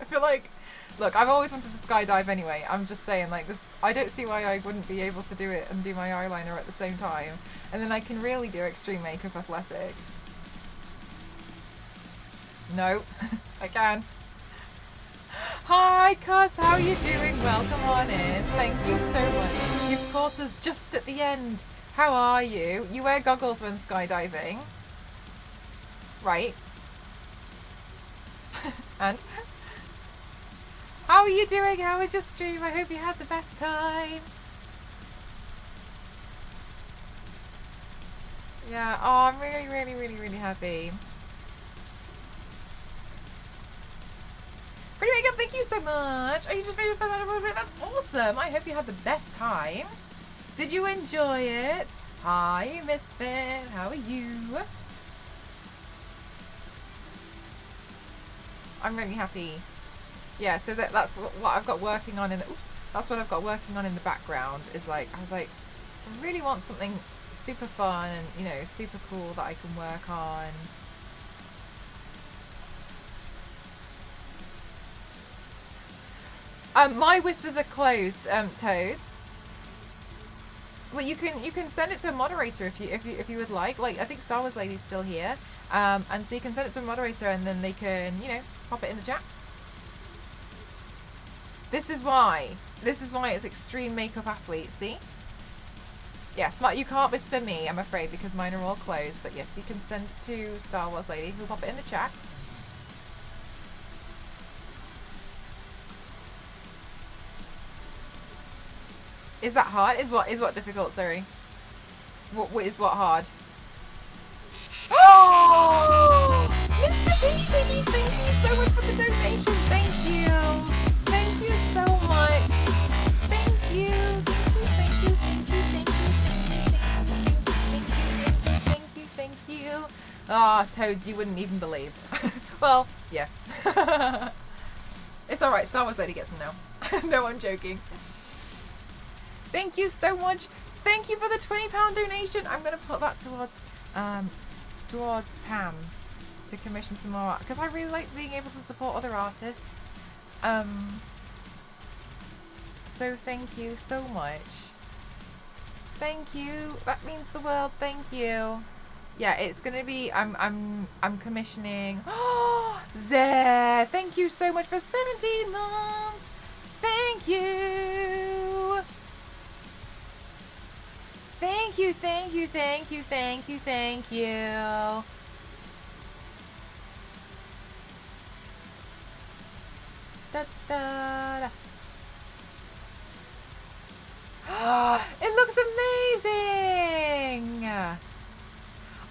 I feel like, look, I've always wanted to skydive anyway. I'm just saying like this, I don't see why I wouldn't be able to do it and do my eyeliner at the same time. And then I can really do extreme makeup athletics. No, I can. Hi, Cuz, how are you doing? Welcome on in. Thank you so much. You've caught us just at the end. How are you? You wear goggles when skydiving. Right. And? How are you doing? How was your stream? I hope you had the best time. Yeah, oh, I'm really, really, really, really happy. Pretty Makeup, thank you so much. Are you just ready for that? That's awesome. I hope you had the best time. Did you enjoy it? Hi, Misfit. How are you? I'm really happy. Yeah, so that's what I've got working on in the, oops, that's what I've got working on in the background is like, I was like, I really want something super fun and, you know, super cool that I can work on. My whispers are closed, Toads. Well, you can send it to a moderator if you would like. Like, I think Star Wars Lady's still here, and so you can send it to a moderator, and then they can, you know, pop it in the chat. This is why it's extreme makeup athlete. See? Yes, but you can't whisper me, I'm afraid, because mine are all closed. But yes, you can send it to Star Wars Lady, who'll pop it in the chat. Is that hard? Is what difficult? Sorry. What is what hard? Oh, Mr. Baby, thank you so much for the donation. Thank you. Thank you so much. Thank you. Thank you. Thank you. Ah, Toads, you wouldn't even believe. Well, yeah. It's alright, Star Wars Lady gets them now. No, I'm joking. Thank you so much. Thank you for the £20 donation. I'm going to put that towards Pam to commission some more, because I really like being able to support other artists. So thank you so much. Thank you. That means the world. Thank you. Yeah, it's gonna be. I'm commissioning. Oh, Zeh, thank you so much for 17 months. Thank you. Thank you. Thank you. Thank you. Thank you. Thank you. Da, da, da. It looks amazing!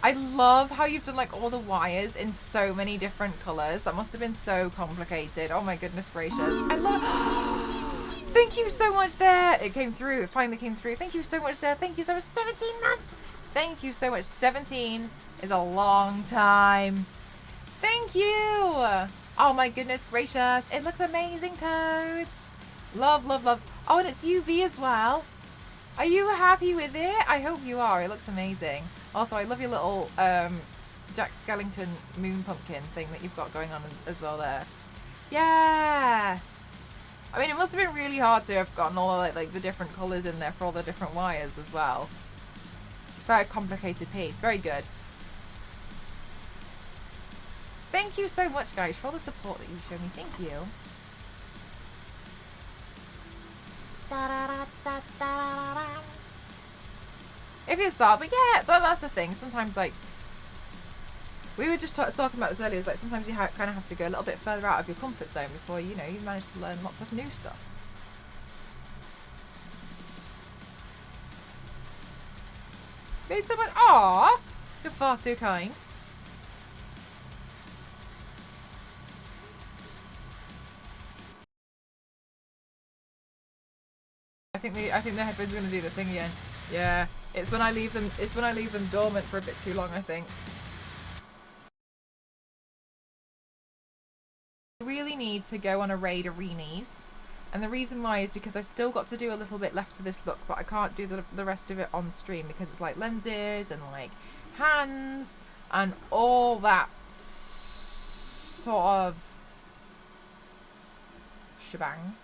I love how you've done like all the wires in so many different colours. That must have been so complicated. Oh my goodness gracious. I love it. Thank you so much there. It came through. It finally came through. Thank you so much there. Thank you so much. 17 months. Thank you so much. 17 is a long time. Thank you. Oh my goodness gracious. It looks amazing, Toads. Love, love, love. Oh, and it's UV as well. Are you happy with it? I hope you are. It looks amazing. Also, I love your little Jack Skellington moon pumpkin thing that you've got going on as well there. Yeah. I mean, it must have been really hard to have gotten all like the different colours in there for all the different wires as well. Very complicated piece. Very good. Thank you so much, guys, for all the support that you've shown me. Thank you. If it's that, but yeah, but that's the thing. Sometimes, like, we were just talking about this earlier. Is like sometimes you kind of have to go a little bit further out of your comfort zone before you manage to learn lots of new stuff. Made someone. Aww, you're far too kind. I think the headphones are going to do the thing again. Yeah, it's when I leave them. It's when I leave them dormant for a bit too long, I think. I really need to go on a raid arenas, and the reason why is because I've still got to do a little bit left to this look, but I can't do the rest of it on stream because it's like lenses and like hands and all that sort of shebang.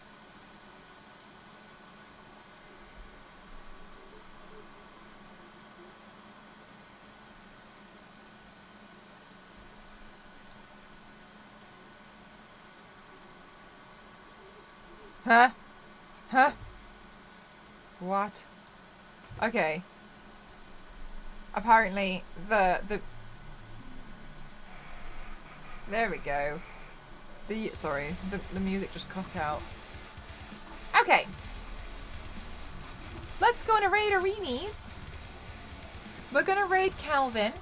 Huh? Huh? What? Okay. Apparently the there we go. The music just cut out. Okay. Let's go on a raid arenas. We're gonna raid Calvin.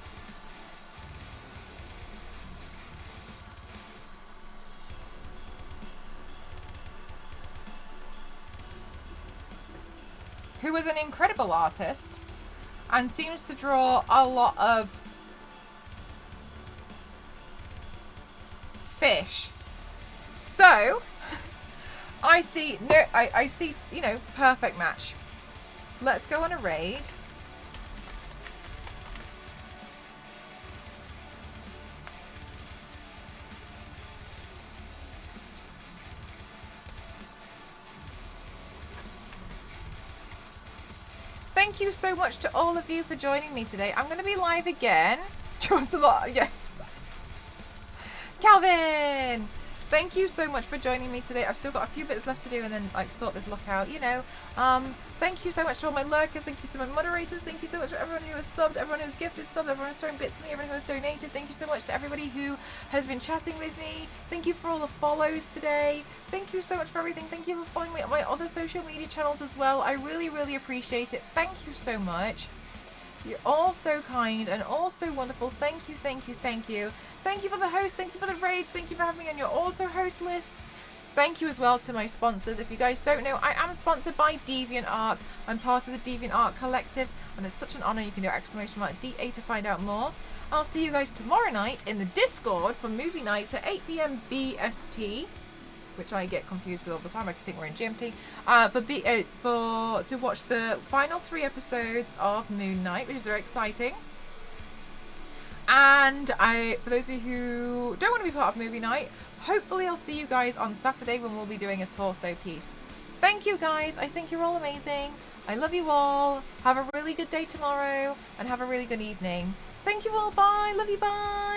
Who is an incredible artist and seems to draw a lot of fish. So I see perfect match. Let's go on a raid. Thank you so much to all of you for joining me today. I'm going to be live again. Draws a lot, yes. Calvin! Thank you so much for joining me today. I've still got a few bits left to do and then like sort this look out, Thank you so much to all my lurkers. Thank you to my moderators. Thank you so much to everyone who has subbed, everyone who has gifted subs, everyone who's throwing bits to me, everyone who has donated. Thank you so much to everybody who has been chatting with me. Thank you for all the follows today. Thank you so much for everything. Thank you for following me on my other social media channels as well. I really, really appreciate it. Thank you so much. You're all so kind and all so wonderful. Thank you, thank you, thank you. Thank you for the host. Thank you for the raids. Thank you for having me on your auto host lists. Thank you as well to my sponsors. If you guys don't know, I am sponsored by DeviantArt. I'm part of the DeviantArt Collective, and it's such an honor. You can do !DA to find out more. I'll see you guys tomorrow night in the Discord for movie night at 8 PM BST, which I get confused with all the time. I think we're in GMT. To watch the final 3 episodes of Moon Knight, which is very exciting. And for those of you who don't want to be part of movie night, hopefully I'll see you guys on Saturday when we'll be doing a torso piece. Thank you guys. I think you're all amazing. I love you all. Have a really good day tomorrow and have a really good evening. Thank you all. Bye. Love you. Bye.